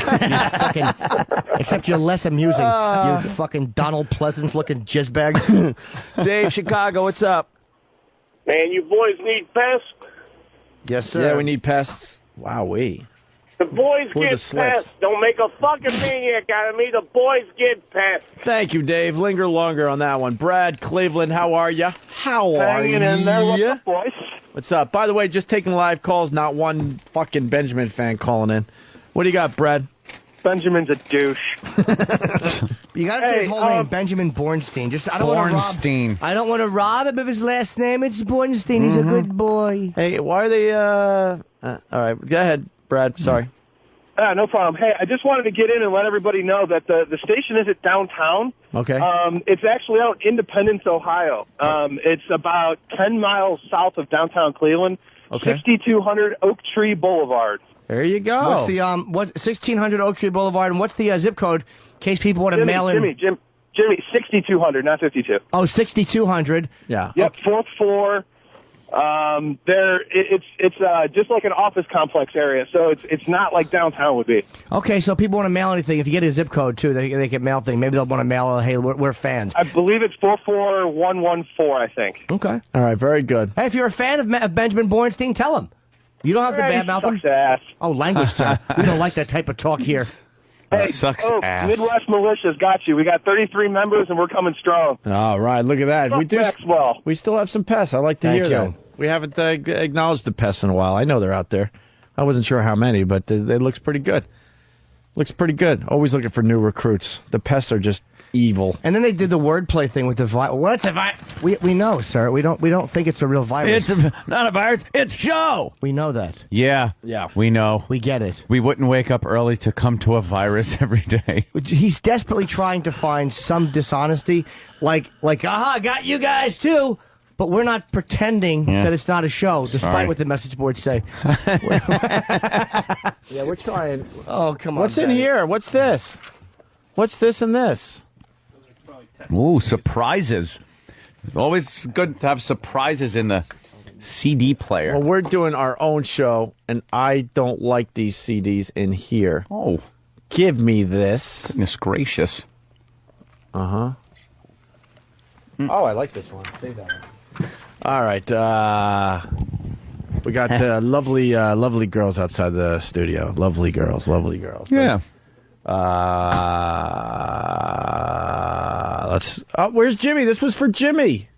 [SPEAKER 12] Except you're less amusing. You fucking Donald Pleasance-looking jizzbag.
[SPEAKER 8] Dave, Chicago, what's up?
[SPEAKER 1] Man, you boys need pests.
[SPEAKER 12] Yes, sir.
[SPEAKER 8] Yeah, we need pests. Wowee.
[SPEAKER 1] The boys
[SPEAKER 8] Who are
[SPEAKER 1] get
[SPEAKER 8] the slits?
[SPEAKER 1] pests. Don't make a fucking maniac out of me. The boys get pests.
[SPEAKER 8] Thank you, Dave. Linger longer on that one. Brad, Cleveland, how are you? How are you?
[SPEAKER 1] Hanging in there. What's up, boys?
[SPEAKER 8] What's up? By the way, just taking live calls, not one fucking Benjamin fan calling in. What do you got, Brad?
[SPEAKER 1] Benjamin's a douche.
[SPEAKER 12] You gotta say his whole name, Benjamin Bornstein. I don't want to rob him of his last name. It's Bornstein. He's a good boy.
[SPEAKER 8] Hey, why are they? All right, go ahead, Brad. Sorry.
[SPEAKER 1] No problem. Hey, I just wanted to get in and let everybody know that the station isn't downtown.
[SPEAKER 8] Okay.
[SPEAKER 1] It's actually out in Independence, Ohio. It's about 10 miles south of downtown Cleveland.
[SPEAKER 8] Okay.
[SPEAKER 1] 6200 Oak Tree Boulevard.
[SPEAKER 8] There you go.
[SPEAKER 12] What's the 1600 Oak Tree Boulevard, and what's the zip code in case people want to mail in?
[SPEAKER 1] Jimmy, 6200, not 52.
[SPEAKER 12] Oh, 6200.
[SPEAKER 8] Yeah.
[SPEAKER 1] Yep, fourth floor. It's just like an office complex area, so it's not like downtown would be.
[SPEAKER 12] Okay, so people want to mail anything. If you get a zip code too, they can mail thing. Maybe they'll want to mail. Hey, we're fans.
[SPEAKER 1] I believe it's 44114. I think.
[SPEAKER 12] Okay.
[SPEAKER 8] All right. Very good.
[SPEAKER 12] Hey, if you're a fan of Benjamin Bornstein, tell him. You don't have to badmouth him.
[SPEAKER 1] Ass.
[SPEAKER 12] Oh, language, sir. We don't like that type of talk here.
[SPEAKER 1] Hey,
[SPEAKER 11] ass.
[SPEAKER 1] Midwest Militia's got you. We got 33 members, and we're coming strong.
[SPEAKER 8] All right. Look at that.
[SPEAKER 1] Fuck
[SPEAKER 8] We do.
[SPEAKER 1] Maxwell.
[SPEAKER 8] We still have some pests. I like to
[SPEAKER 12] Thank
[SPEAKER 8] hear
[SPEAKER 12] you.
[SPEAKER 8] that. We haven't acknowledged the pests in a while. I know they're out there. I wasn't sure how many, but it looks pretty good. Looks pretty good. Always looking for new recruits. The pests are just evil.
[SPEAKER 12] And then they did the wordplay thing with the virus. What's a virus? We know, sir. We don't think it's a real virus.
[SPEAKER 11] It's not a virus. It's Joe.
[SPEAKER 12] We know that.
[SPEAKER 11] Yeah.
[SPEAKER 8] We
[SPEAKER 11] know.
[SPEAKER 12] We get it.
[SPEAKER 11] We wouldn't wake up early to come to a virus every day.
[SPEAKER 12] He's desperately trying to find some dishonesty, like, aha, got you guys too. But we're not pretending that it's not a show, despite what the message boards say.
[SPEAKER 8] Yeah, we're trying.
[SPEAKER 12] Oh, come on.
[SPEAKER 8] What's in here? What's this? What's this and this?
[SPEAKER 11] Ooh, surprises. Always good to have surprises in the CD player.
[SPEAKER 8] Well, we're doing our own show, and I don't like these CDs in here.
[SPEAKER 11] Oh.
[SPEAKER 8] Give me this.
[SPEAKER 11] Goodness gracious.
[SPEAKER 8] Uh-huh. Oh, I like this one. Save that one. All right. We got lovely girls outside the studio. Lovely girls.
[SPEAKER 11] Yeah.
[SPEAKER 8] Where's Jimmy? This was for Jimmy.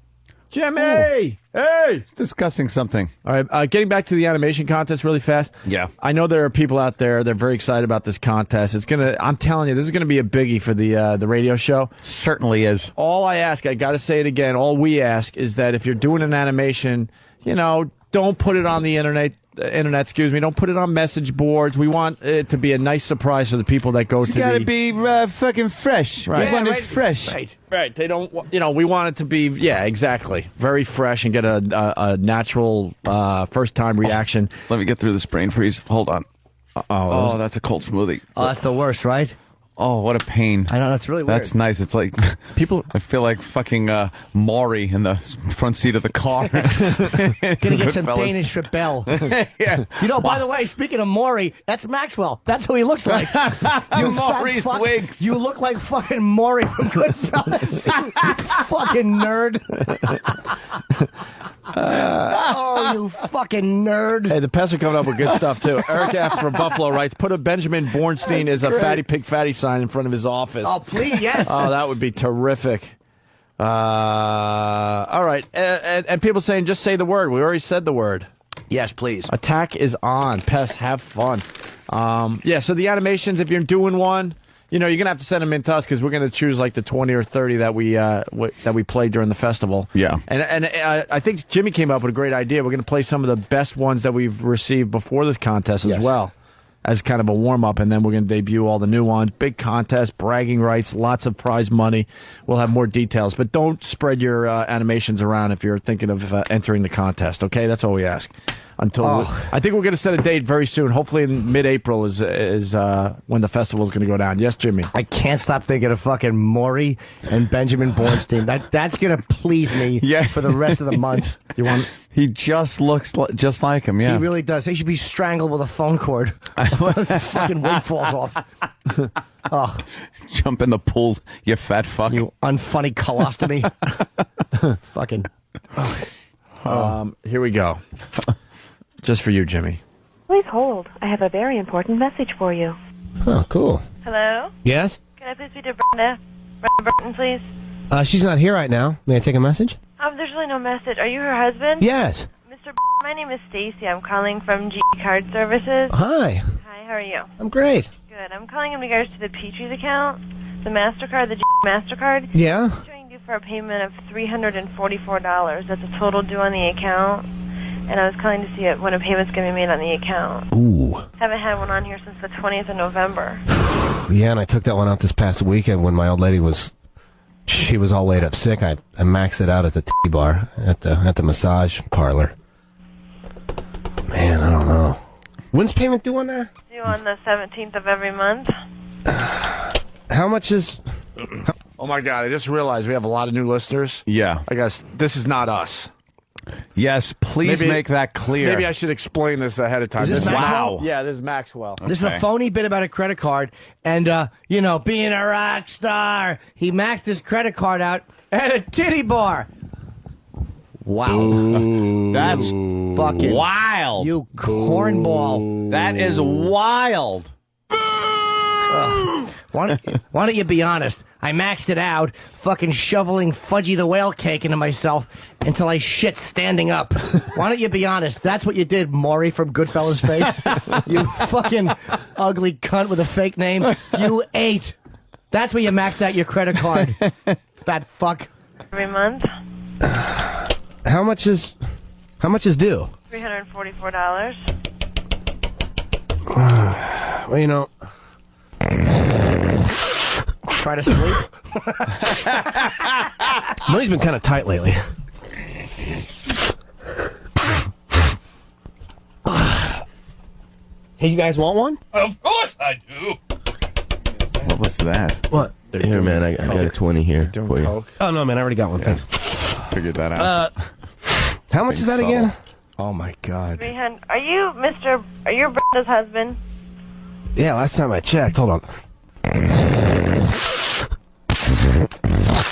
[SPEAKER 8] Jimmy! Hey!
[SPEAKER 11] It's discussing something.
[SPEAKER 8] All right, getting back to the animation contest really fast.
[SPEAKER 11] Yeah.
[SPEAKER 8] I know there are people out there that are very excited about this contest. I'm telling you, this is gonna be a biggie for the radio show.
[SPEAKER 11] Certainly is.
[SPEAKER 8] All I ask, I gotta say it again, all we ask is that if you're doing an animation, don't put it on the internet, don't put it on message boards. We want it to be a nice surprise for the people that go to the...
[SPEAKER 11] It's gotta be fucking fresh.
[SPEAKER 8] Right.
[SPEAKER 11] We want it fresh.
[SPEAKER 8] Right. They don't, we want it to be, exactly. Very fresh and get a natural first time reaction.
[SPEAKER 11] Let me get through this brain freeze. Hold on. Oh, that's a cold smoothie.
[SPEAKER 12] Oh, that's the worst, right?
[SPEAKER 11] Oh, what a pain.
[SPEAKER 12] I know, that's really weird.
[SPEAKER 11] That's nice. It's like people. I feel like fucking Maury in the front seat of the car.
[SPEAKER 12] Gonna get some Danish Rebel.
[SPEAKER 11] Yeah.
[SPEAKER 12] By the way, speaking of Maury, that's Maxwell. That's who he looks like. You
[SPEAKER 11] Maurice
[SPEAKER 12] fat fuck.
[SPEAKER 11] Wigs.
[SPEAKER 12] You look like fucking Maury from Goodfellas. Fucking nerd. Oh, you fucking nerd.
[SPEAKER 8] Hey, the pests are coming up with good stuff, too. Eric F. from Buffalo writes, put a Benjamin Bornstein as a fatty pig fatty sign in front of his office.
[SPEAKER 12] Oh, please, yes.
[SPEAKER 8] Oh, that would be terrific. All right. And people saying, just say the word. We already said the word.
[SPEAKER 12] Yes, please.
[SPEAKER 8] Attack is on. Pests, have fun. So the animations, if you're doing one, you're going to have to send them in to us because we're going to choose like the 20 or 30 that we played during the festival.
[SPEAKER 11] Yeah.
[SPEAKER 8] And I think Jimmy came up with a great idea. We're going to play some of the best ones that we've received before this contest as well as kind of a warm-up, and then we're going to debut all the new ones. Big contest, bragging rights, lots of prize money. We'll have more details, but don't spread your animations around if you're thinking of entering the contest, okay? That's all we ask. until I think we're going to set a date very soon. Hopefully in mid-April is when the festival is going to go down. Yes, Jimmy.
[SPEAKER 12] I can't stop thinking of fucking Maury and Benjamin Bornstein. That's going to please me for the rest of the month.
[SPEAKER 11] You want? He just looks just like him. Yeah,
[SPEAKER 12] he really does. He should be strangled with a phone cord. His fucking wig falls off.
[SPEAKER 11] Jump in the pool, you fat fuck.
[SPEAKER 12] You unfunny colostomy. Fucking.
[SPEAKER 8] Here we go. Just for you, Jimmy.
[SPEAKER 7] Please hold. I have a very important message for you.
[SPEAKER 10] Oh, cool.
[SPEAKER 7] Hello?
[SPEAKER 10] Yes?
[SPEAKER 7] Can I please speak to Brenda? Brenda Burton, please?
[SPEAKER 10] She's not here right now. May I take a message?
[SPEAKER 7] There's really no message. Are you her husband?
[SPEAKER 10] Yes.
[SPEAKER 7] Mr. My name is Stacy. I'm calling from G Card Services.
[SPEAKER 10] Hi.
[SPEAKER 7] Hi, how are you?
[SPEAKER 10] I'm great.
[SPEAKER 7] Good. I'm calling in regards to the Peaches account, the MasterCard, the G MasterCard.
[SPEAKER 10] Yeah?
[SPEAKER 7] I'm showing you for a payment of $344. That's a total due on the account. And I was calling to see when a payment's going to be made on the account.
[SPEAKER 10] Ooh.
[SPEAKER 7] Haven't had one on here since the 20th of November.
[SPEAKER 10] Yeah, and I took that one out this past weekend when my old lady was all laid up sick. I maxed it out at the T-bar, at the massage parlor. Man, I don't know. When's payment due on that?
[SPEAKER 7] Due on the 17th of every month.
[SPEAKER 10] How much is...
[SPEAKER 8] Oh, my God. I just realized we have a lot of new listeners.
[SPEAKER 11] Yeah.
[SPEAKER 8] I guess this is not us.
[SPEAKER 11] Yes, please make that clear.
[SPEAKER 8] Maybe I should explain this ahead of time.
[SPEAKER 12] Is this Maxwell?
[SPEAKER 8] Yeah, this is Maxwell.
[SPEAKER 12] This is a phony bit about a credit card. And, being a rock star, he maxed his credit card out at a titty bar. Wow.
[SPEAKER 11] Ooh.
[SPEAKER 8] That's
[SPEAKER 12] fucking
[SPEAKER 11] wild.
[SPEAKER 12] You cornball.
[SPEAKER 11] That is wild.
[SPEAKER 12] Why don't you be honest? I maxed it out, fucking shoveling Fudgy the Whale cake into myself until I shit standing up. Why don't you be honest? That's what you did, Maury from Goodfellas Face. You fucking ugly cunt with a fake name. You ate. That's where you maxed out your credit card. Fat fuck.
[SPEAKER 7] Every month.
[SPEAKER 10] How much is due?
[SPEAKER 7] $344.
[SPEAKER 10] Well,
[SPEAKER 12] Try to sleep.
[SPEAKER 10] Money's been kind of tight lately. Hey, you guys want one?
[SPEAKER 15] Of course I do.
[SPEAKER 11] What was that?
[SPEAKER 10] What?
[SPEAKER 15] Here, man, I got a 20 here for you.
[SPEAKER 10] Coke? Oh, no, man, I already got one. Thanks.
[SPEAKER 11] Figured that out.
[SPEAKER 10] How much is that again?
[SPEAKER 12] Oh, my God.
[SPEAKER 7] Are you Brenda's husband?
[SPEAKER 10] Yeah, last time I checked. Hold on.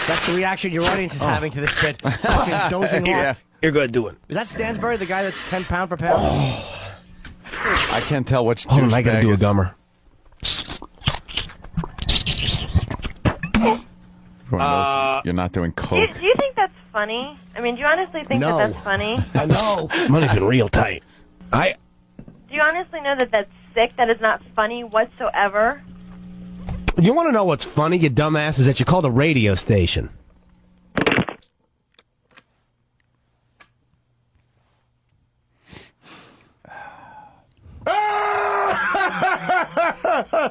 [SPEAKER 12] That's the reaction your audience is having to this bit. Fucking dozing off.
[SPEAKER 10] You're going to do it.
[SPEAKER 12] Is that Stansbury, the guy that's 10 pound for pound?
[SPEAKER 11] I can't tell which.
[SPEAKER 10] Hold on, I got to do a gummer.
[SPEAKER 11] You're not doing coke.
[SPEAKER 7] Do you think that's funny? I mean, do you honestly think that that's funny?
[SPEAKER 12] I know.
[SPEAKER 10] Money's been real tight.
[SPEAKER 7] Do you honestly know that that's sick? That is not funny whatsoever?
[SPEAKER 10] You want to know what's funny, you dumbass, is that you called a radio station.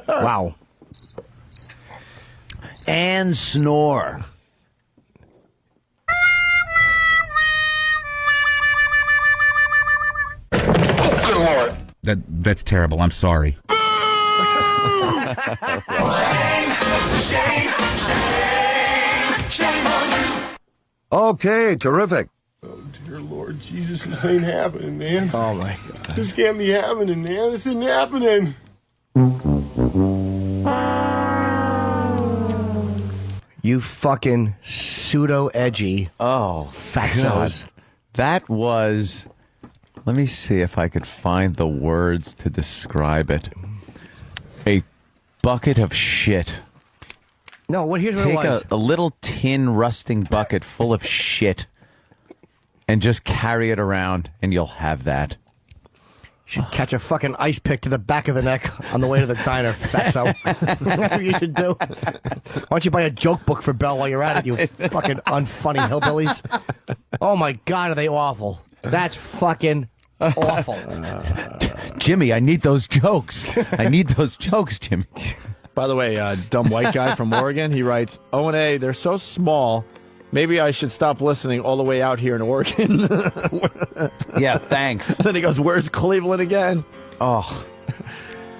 [SPEAKER 12] Wow.
[SPEAKER 8] And snore.
[SPEAKER 15] That's terrible. I'm sorry.
[SPEAKER 6] Shame on you. Okay, terrific.
[SPEAKER 15] Oh, dear Lord Jesus, this ain't happening, man.
[SPEAKER 12] Oh, my God.
[SPEAKER 15] This can't be happening, man. This isn't happening.
[SPEAKER 12] You fucking pseudo-edgy.
[SPEAKER 11] Oh,
[SPEAKER 12] fatsos.
[SPEAKER 11] That was... Let me see if I could find the words to describe it. A bucket of shit.
[SPEAKER 12] No, here's what it was.
[SPEAKER 11] Take a little tin rusting bucket full of shit and just carry it around, and you'll have that.
[SPEAKER 12] Should catch a fucking ice pick to the back of the neck on the way to the diner, fatso. That's what you should do. Why don't you buy a joke book for Bell while you're at it, you fucking unfunny hillbillies? Oh, my God, are they awful. That's fucking awful.
[SPEAKER 11] Jimmy, I need those jokes. I need those jokes, Jimmy.
[SPEAKER 8] By the way, dumb white guy from Oregon, he writes, O&A, they're so small, maybe I should stop listening all the way out here in Oregon.
[SPEAKER 11] Yeah, thanks.
[SPEAKER 8] Then he goes, where's Cleveland again?
[SPEAKER 11] Oh,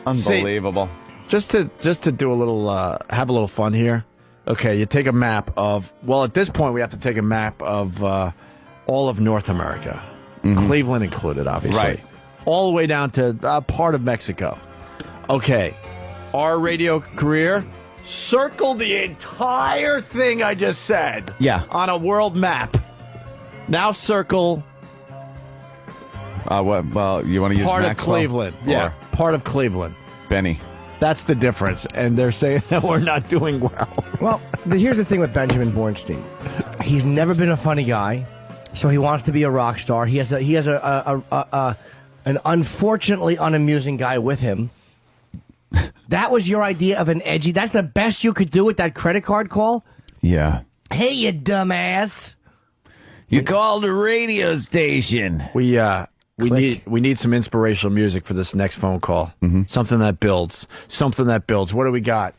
[SPEAKER 11] unbelievable.
[SPEAKER 8] Just to do a little, have a little fun here. Okay, you take a map of, well, at this point we have to take a map of all of North America, Cleveland included, obviously.
[SPEAKER 11] Right.
[SPEAKER 8] All the way down to part of Mexico. Okay, our radio career, circle the entire thing I just said.
[SPEAKER 10] Yeah.
[SPEAKER 8] On a world map. Now circle
[SPEAKER 11] Well, you want to use
[SPEAKER 8] part of
[SPEAKER 11] Maxwell?
[SPEAKER 8] Cleveland.
[SPEAKER 11] Or
[SPEAKER 8] Yeah, part of Cleveland.
[SPEAKER 11] Benny.
[SPEAKER 8] That's the difference. And they're saying that we're not doing well.
[SPEAKER 12] Well, here's the thing with Benjamin Bornstein. He's never been a funny guy, so he wants to be a rock star. He has an unfortunately unamusing guy with him. That was your idea of an edgy. That's the best you could do with that credit card call?
[SPEAKER 11] Yeah.
[SPEAKER 12] Hey, you dumbass.
[SPEAKER 11] You called a radio station.
[SPEAKER 8] We need some inspirational music for this next phone call. Something that builds. Something that builds. What do we got?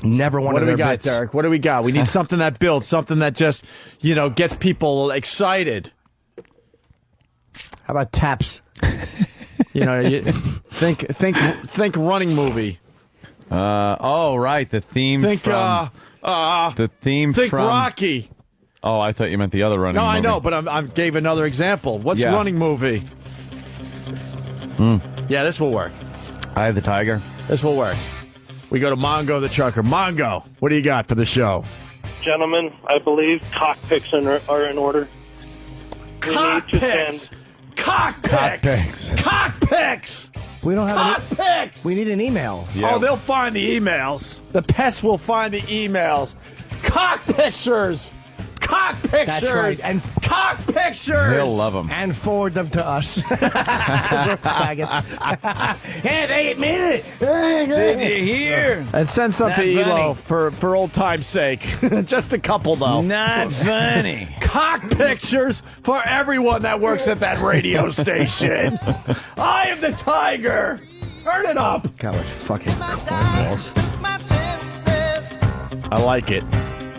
[SPEAKER 12] Never one
[SPEAKER 8] What
[SPEAKER 12] of
[SPEAKER 8] do we
[SPEAKER 12] their
[SPEAKER 8] got,
[SPEAKER 12] bits.
[SPEAKER 8] Derek? What do we got? We need something that builds. Something that just, gets people excited.
[SPEAKER 12] How about taps?
[SPEAKER 8] Think running movie.
[SPEAKER 11] Right, the theme
[SPEAKER 8] Think
[SPEAKER 11] from the theme
[SPEAKER 8] think
[SPEAKER 11] from
[SPEAKER 8] Rocky.
[SPEAKER 11] Oh, I thought you meant the other running
[SPEAKER 8] No,
[SPEAKER 11] movie.
[SPEAKER 8] I know, but I gave another example. What's
[SPEAKER 11] Yeah.
[SPEAKER 8] running movie? Yeah, this will work.
[SPEAKER 11] Eye of the Tiger.
[SPEAKER 8] This will work. We go to Mongo the Trucker. Mongo, what do you got for the show?
[SPEAKER 1] Gentlemen, I believe cockpicks are in order.
[SPEAKER 8] Cockpicks! Cockpicks! Cockpicks!
[SPEAKER 12] We don't have
[SPEAKER 8] Cockpicks!
[SPEAKER 12] We need an email.
[SPEAKER 8] Oh, they'll find the emails. The pests will find the emails. Cock pictures! Cock pictures!
[SPEAKER 12] That's right. And
[SPEAKER 8] cock pictures!
[SPEAKER 11] He'll love them.
[SPEAKER 12] And forward them to us. 'Cause we're faggots.
[SPEAKER 9] Hey, they admitted it. Did you hear?
[SPEAKER 8] And send some to
[SPEAKER 9] Not
[SPEAKER 8] Elo for old time's sake. Just a couple, though.
[SPEAKER 9] Not funny.
[SPEAKER 8] Cock pictures for everyone that works at that radio station. Eye of the Tiger. Turn it up.
[SPEAKER 12] God, it's fucking cornballs.
[SPEAKER 8] I like it.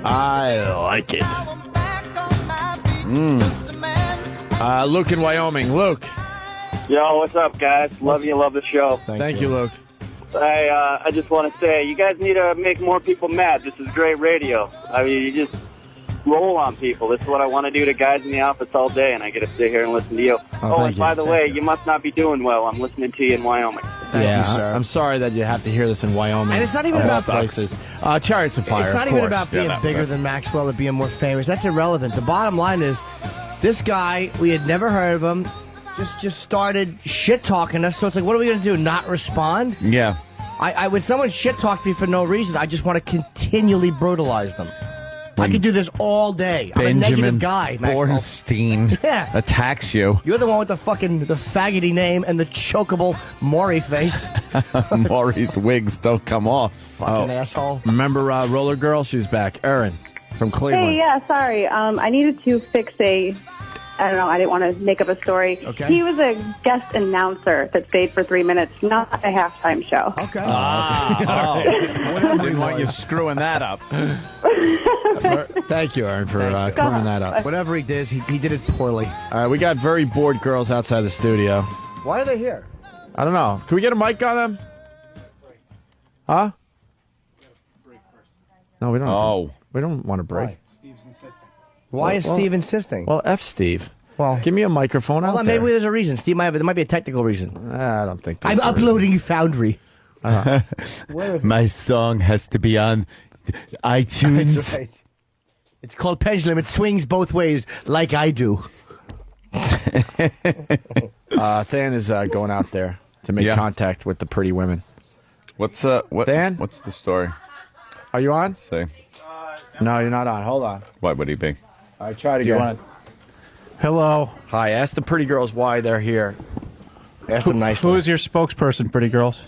[SPEAKER 8] I like it. Luke in Wyoming. Luke.
[SPEAKER 17] Yo, what's up, guys? Love the show.
[SPEAKER 8] Thank you, Luke.
[SPEAKER 17] I just want to say, you guys need to make more people mad. This is great radio. I mean, you just roll on people. This is what I want to do to guys in the office all day, and I get to sit here and listen to you. And by the way, you must not be doing well. I'm listening to you in Wyoming.
[SPEAKER 8] Thank you, sir. I'm sorry that you have to hear this in Wyoming.
[SPEAKER 12] And it's not even
[SPEAKER 8] Of all
[SPEAKER 12] about
[SPEAKER 8] places. Chariots of Fire.
[SPEAKER 12] It's not
[SPEAKER 8] of
[SPEAKER 12] even
[SPEAKER 8] course.
[SPEAKER 12] about being bigger than Maxwell or being more famous. That's irrelevant. The bottom line is, this guy, we had never heard of him, just started shit talking us. So it's like, what are we going to do? Not respond?
[SPEAKER 11] Yeah.
[SPEAKER 12] When someone shit talks me for no reason, I just want to continually brutalize them. I could do this all day. I'm a negative
[SPEAKER 11] Benjamin
[SPEAKER 12] guy, Maxwell.
[SPEAKER 11] Bornstein
[SPEAKER 12] Yeah.
[SPEAKER 11] attacks you.
[SPEAKER 12] You're the one with the faggoty name and the chokeable Maury face.
[SPEAKER 11] Maury's wigs don't come off.
[SPEAKER 12] Fucking asshole.
[SPEAKER 8] Remember Roller Girl? She's back. Erin from Cleveland.
[SPEAKER 18] Hey, yeah, sorry. I needed to fix I don't know, I didn't want to make up a story.
[SPEAKER 8] Okay.
[SPEAKER 18] He was a guest announcer that stayed for 3 minutes, not a halftime show.
[SPEAKER 12] Okay.
[SPEAKER 11] Didn't want you screwing that up.
[SPEAKER 8] Thank you, Erin, for clearing that up.
[SPEAKER 12] Whatever he did, he did it poorly.
[SPEAKER 8] All right, we got very bored girls outside the studio.
[SPEAKER 12] Why are they here?
[SPEAKER 8] I don't know. Can we get a mic on them? Huh? No, we don't.
[SPEAKER 11] Oh.
[SPEAKER 8] We don't want to break.
[SPEAKER 12] Why is Steve insisting?
[SPEAKER 8] Well, F Steve.
[SPEAKER 12] Well,
[SPEAKER 8] give me a microphone out
[SPEAKER 12] Hold on,
[SPEAKER 8] there.
[SPEAKER 12] maybe there's a reason. Steve there might be a technical reason.
[SPEAKER 8] I don't think
[SPEAKER 12] I'm uploading Foundry.
[SPEAKER 11] My song has to be on iTunes.
[SPEAKER 12] That's right. It's called Pendulum. It swings both ways, like I do.
[SPEAKER 8] Than is going out there to make contact with the pretty women.
[SPEAKER 11] What's
[SPEAKER 8] Dan?
[SPEAKER 11] What's the story?
[SPEAKER 8] Are you on?
[SPEAKER 11] Say.
[SPEAKER 8] No, you're not on. Hold on.
[SPEAKER 11] Why would he be?
[SPEAKER 8] I tried
[SPEAKER 16] Do you
[SPEAKER 8] again.
[SPEAKER 16] want Hello.
[SPEAKER 8] Hi. Ask the pretty girls why they're here.
[SPEAKER 12] Ask them nicely.
[SPEAKER 16] Who is your spokesperson, pretty girls?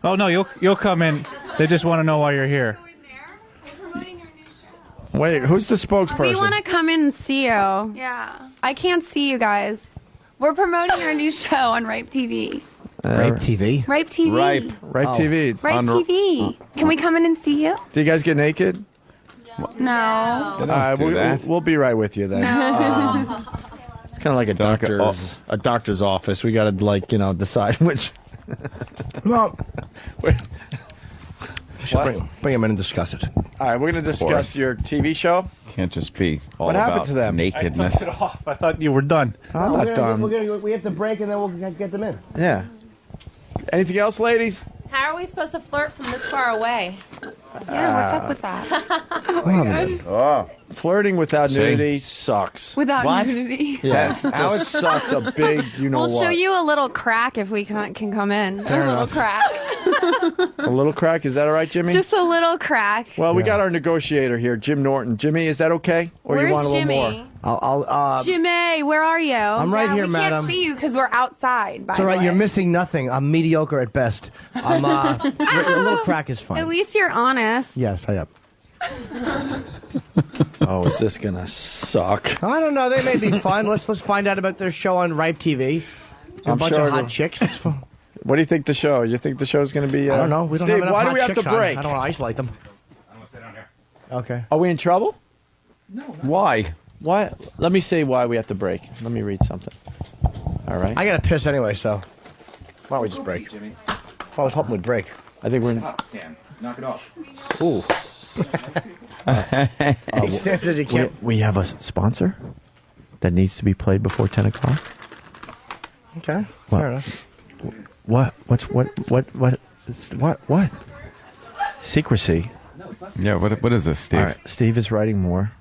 [SPEAKER 16] Oh no, you'll come in. They just want to know why you're here.
[SPEAKER 8] Wait, who's the spokesperson?
[SPEAKER 2] We want to come in and see you. Yeah. I can't see you guys. We're promoting our new show on Ripe TV.
[SPEAKER 12] Rape TV?
[SPEAKER 2] Ripe TV.
[SPEAKER 8] Ripe TV.
[SPEAKER 2] Ripe TV. Can we come in and see you?
[SPEAKER 8] Do you guys get naked?
[SPEAKER 2] No.
[SPEAKER 8] All right, we'll be right with you then.
[SPEAKER 2] No.
[SPEAKER 8] It's kind of like a doctor's office. We got to decide which.
[SPEAKER 12] Well, bring him in and discuss it.
[SPEAKER 8] All right, we're going to discuss your TV show.
[SPEAKER 11] Can't just be all
[SPEAKER 8] What happened
[SPEAKER 11] about
[SPEAKER 8] to them?
[SPEAKER 11] nakedness.
[SPEAKER 16] I took it off. I thought you were done.
[SPEAKER 8] I'm not done.
[SPEAKER 12] We have to break and then we'll get them in.
[SPEAKER 8] Yeah. Anything else, ladies?
[SPEAKER 2] How are we supposed to flirt from this far away? Yeah, what's up with that?
[SPEAKER 8] Oh, flirting without
[SPEAKER 11] See?
[SPEAKER 8] nudity sucks.
[SPEAKER 2] Without
[SPEAKER 8] What?
[SPEAKER 2] nudity.
[SPEAKER 8] Yeah, how it sucks a big,
[SPEAKER 2] We'll
[SPEAKER 8] what.
[SPEAKER 2] show you a little crack if we can come in.
[SPEAKER 8] Fair
[SPEAKER 2] a little
[SPEAKER 8] enough.
[SPEAKER 2] crack.
[SPEAKER 8] A little crack, is that all right, Jimmy?
[SPEAKER 2] Just a little crack.
[SPEAKER 8] Well, we got our negotiator here, Jim Norton. Jimmy, is that okay? Or
[SPEAKER 2] Where's
[SPEAKER 8] you want a little
[SPEAKER 2] Jimmy?
[SPEAKER 8] more?
[SPEAKER 12] I'll
[SPEAKER 2] Jimmy, where are you?
[SPEAKER 12] I'm right here,
[SPEAKER 2] we
[SPEAKER 12] madam.
[SPEAKER 2] We can't see you because we're outside. By
[SPEAKER 12] It's all
[SPEAKER 2] the
[SPEAKER 12] right.
[SPEAKER 2] way.
[SPEAKER 12] You're missing nothing. I'm mediocre at best. I'm a little crack is fine.
[SPEAKER 2] At least you're honest.
[SPEAKER 12] Yes, I am.
[SPEAKER 8] Oh, is this gonna suck?
[SPEAKER 12] I don't know. They may be fun. Let's find out about their show on Ripe TV. A bunch of hot chicks. It's fun.
[SPEAKER 8] What do you think the show? You think the show's going to be?
[SPEAKER 12] I don't know. We don't
[SPEAKER 8] Steve,
[SPEAKER 12] have enough
[SPEAKER 8] why do
[SPEAKER 12] hot
[SPEAKER 8] we have
[SPEAKER 12] chicks
[SPEAKER 8] to
[SPEAKER 12] on.
[SPEAKER 8] break?
[SPEAKER 12] I don't want to isolate them. I'm gonna stay down here. Okay.
[SPEAKER 8] Are we in trouble? No. Why? Why? Let me say why we have to break. Let me read something. All right.
[SPEAKER 12] I gotta piss anyway, so why don't we just break?
[SPEAKER 15] Jimmy.
[SPEAKER 12] I was hoping we'd break.
[SPEAKER 8] I think we're.
[SPEAKER 15] Stop, Sam. Knock it off.
[SPEAKER 8] Ooh. We have a sponsor that needs to be played before 10 o'clock.
[SPEAKER 12] Okay.
[SPEAKER 8] What?
[SPEAKER 12] Fair enough.
[SPEAKER 8] What? What? Secrecy.
[SPEAKER 11] Yeah, what is this, Steve?
[SPEAKER 8] All right. Steve is writing more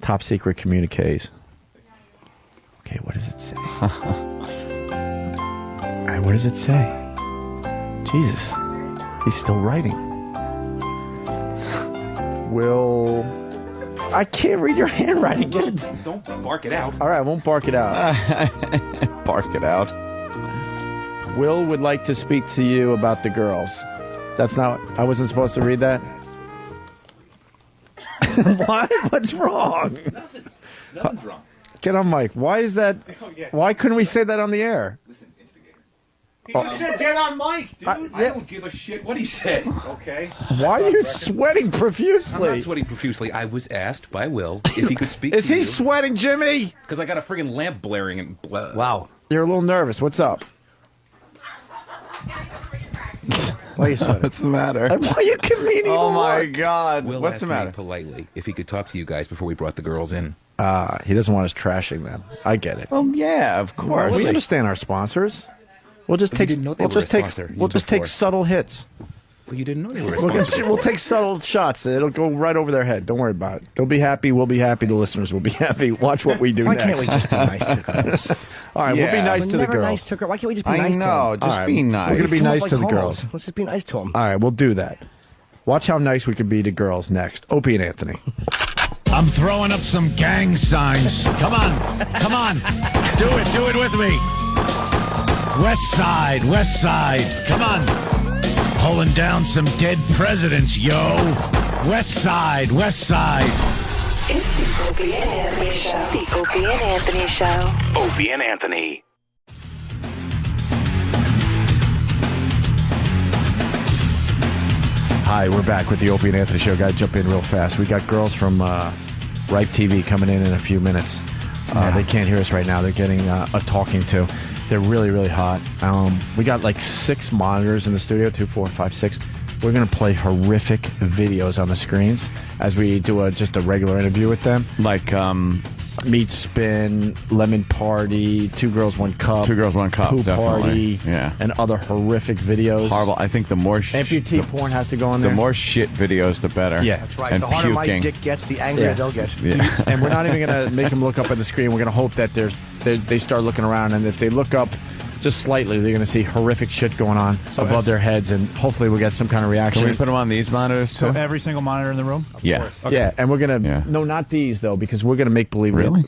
[SPEAKER 8] top secret communiques. Okay, what does it say? All right, what does it say? Jesus, he's still writing. I can't read your handwriting. Get it.
[SPEAKER 15] Don't bark it out.
[SPEAKER 8] All right, I won't bark it out.
[SPEAKER 11] Bark it out.
[SPEAKER 8] Will would like to speak to you about the girls. That's not. I wasn't supposed to read that. What? What's wrong?
[SPEAKER 15] Nothing's wrong.
[SPEAKER 8] Get on mic. Why is that?
[SPEAKER 15] Oh, yeah.
[SPEAKER 8] Why couldn't we say that on the air?
[SPEAKER 15] He just said get on mic, dude.
[SPEAKER 8] I
[SPEAKER 15] don't give a shit what he said. Okay.
[SPEAKER 8] Why are you sweating profusely?
[SPEAKER 15] I'm not sweating profusely. I was asked by Will if he could speak
[SPEAKER 8] Is
[SPEAKER 15] to
[SPEAKER 8] he
[SPEAKER 15] you.
[SPEAKER 8] sweating, Jimmy?
[SPEAKER 15] Because I got a friggin' lamp blaring and...
[SPEAKER 8] Wow. You're a little nervous. What's up?
[SPEAKER 12] Why are you sweating?
[SPEAKER 11] What's the matter?
[SPEAKER 8] Why are you comedian?
[SPEAKER 11] Oh my God!
[SPEAKER 15] Will
[SPEAKER 11] What's
[SPEAKER 15] asked
[SPEAKER 11] the matter?
[SPEAKER 15] me politely if he could talk to you guys before we brought the girls in.
[SPEAKER 8] He doesn't want us trashing them. I get it.
[SPEAKER 11] Well, yeah, of course.
[SPEAKER 8] We understand our sponsors. We'll just
[SPEAKER 15] But you
[SPEAKER 8] take.
[SPEAKER 15] didn't know they
[SPEAKER 8] We'll
[SPEAKER 15] were
[SPEAKER 8] just
[SPEAKER 15] a
[SPEAKER 8] take.
[SPEAKER 15] sponsor.
[SPEAKER 8] We'll just take
[SPEAKER 15] Before.
[SPEAKER 8] subtle hits.
[SPEAKER 15] Well, you didn't know they were a sponsor.
[SPEAKER 8] We'll take subtle shots. It'll go right over their head. Don't worry about it. They'll be happy. We'll be happy. The listeners will be happy. Watch what we do
[SPEAKER 12] Why
[SPEAKER 8] next.
[SPEAKER 12] can't we just be nice to girls?
[SPEAKER 8] All right, we'll be
[SPEAKER 11] Yeah.
[SPEAKER 8] nice
[SPEAKER 12] We're
[SPEAKER 8] to the
[SPEAKER 12] never
[SPEAKER 8] girls.
[SPEAKER 12] nice to girls. Why can't we just be
[SPEAKER 11] I
[SPEAKER 12] nice to
[SPEAKER 11] know.
[SPEAKER 12] them?
[SPEAKER 11] Just
[SPEAKER 8] All right,
[SPEAKER 11] be nice.
[SPEAKER 8] We're gonna be
[SPEAKER 12] Some
[SPEAKER 8] nice
[SPEAKER 12] like
[SPEAKER 8] to the
[SPEAKER 12] homos.
[SPEAKER 8] girls.
[SPEAKER 12] Let's just be nice to them.
[SPEAKER 8] All right, we'll do that. Watch how nice we can be to girls next. Opie and Anthony.
[SPEAKER 9] I'm throwing up some gang signs. Come on. Do it with me. West Side. Come on. Pulling down some dead presidents, yo. West Side.
[SPEAKER 20] It's the Opie and Anthony Show. The Opie and Anthony Show.
[SPEAKER 23] Opie and Anthony.
[SPEAKER 8] Hi, we're back with the Opie and Anthony Show. Got to jump in real fast. We got girls from Ripe TV coming in a few minutes. They can't hear us right now. They're getting a talking to. They're really, really hot. We got like 6 monitors in the studio, 2, 4, 5, 6. We're going to play horrific videos on the screens as we do just a regular interview with them.
[SPEAKER 11] Like,
[SPEAKER 8] Meat Spin, Lemon Party, 2 Girls, 1 Cup.
[SPEAKER 11] 2 Girls, 1 Cup,
[SPEAKER 8] Poo
[SPEAKER 11] definitely.
[SPEAKER 8] Party,
[SPEAKER 11] Yeah.
[SPEAKER 8] and other horrific videos.
[SPEAKER 11] Horrible. I think the more
[SPEAKER 8] Amputee porn has to go in there.
[SPEAKER 11] The more shit videos, the better.
[SPEAKER 8] Yeah.
[SPEAKER 12] That's right.
[SPEAKER 11] And
[SPEAKER 12] The harder my
[SPEAKER 11] puking.
[SPEAKER 12] dick gets, the angrier
[SPEAKER 8] Yeah.
[SPEAKER 12] they'll get.
[SPEAKER 11] Yeah.
[SPEAKER 8] And we're not even going to make them look up at the screen. We're going to hope that they start looking around, and if they look up just slightly, they're going to see horrific shit going on above their heads, and hopefully we'll get some kind of reaction.
[SPEAKER 11] Can we put them on these monitors
[SPEAKER 16] So
[SPEAKER 11] too?
[SPEAKER 16] every single monitor in the room?
[SPEAKER 11] Yeah.
[SPEAKER 16] Okay.
[SPEAKER 8] Yeah, and we're going to...
[SPEAKER 11] Yeah.
[SPEAKER 8] No, not these, though, because we're going to make believe...
[SPEAKER 11] Really?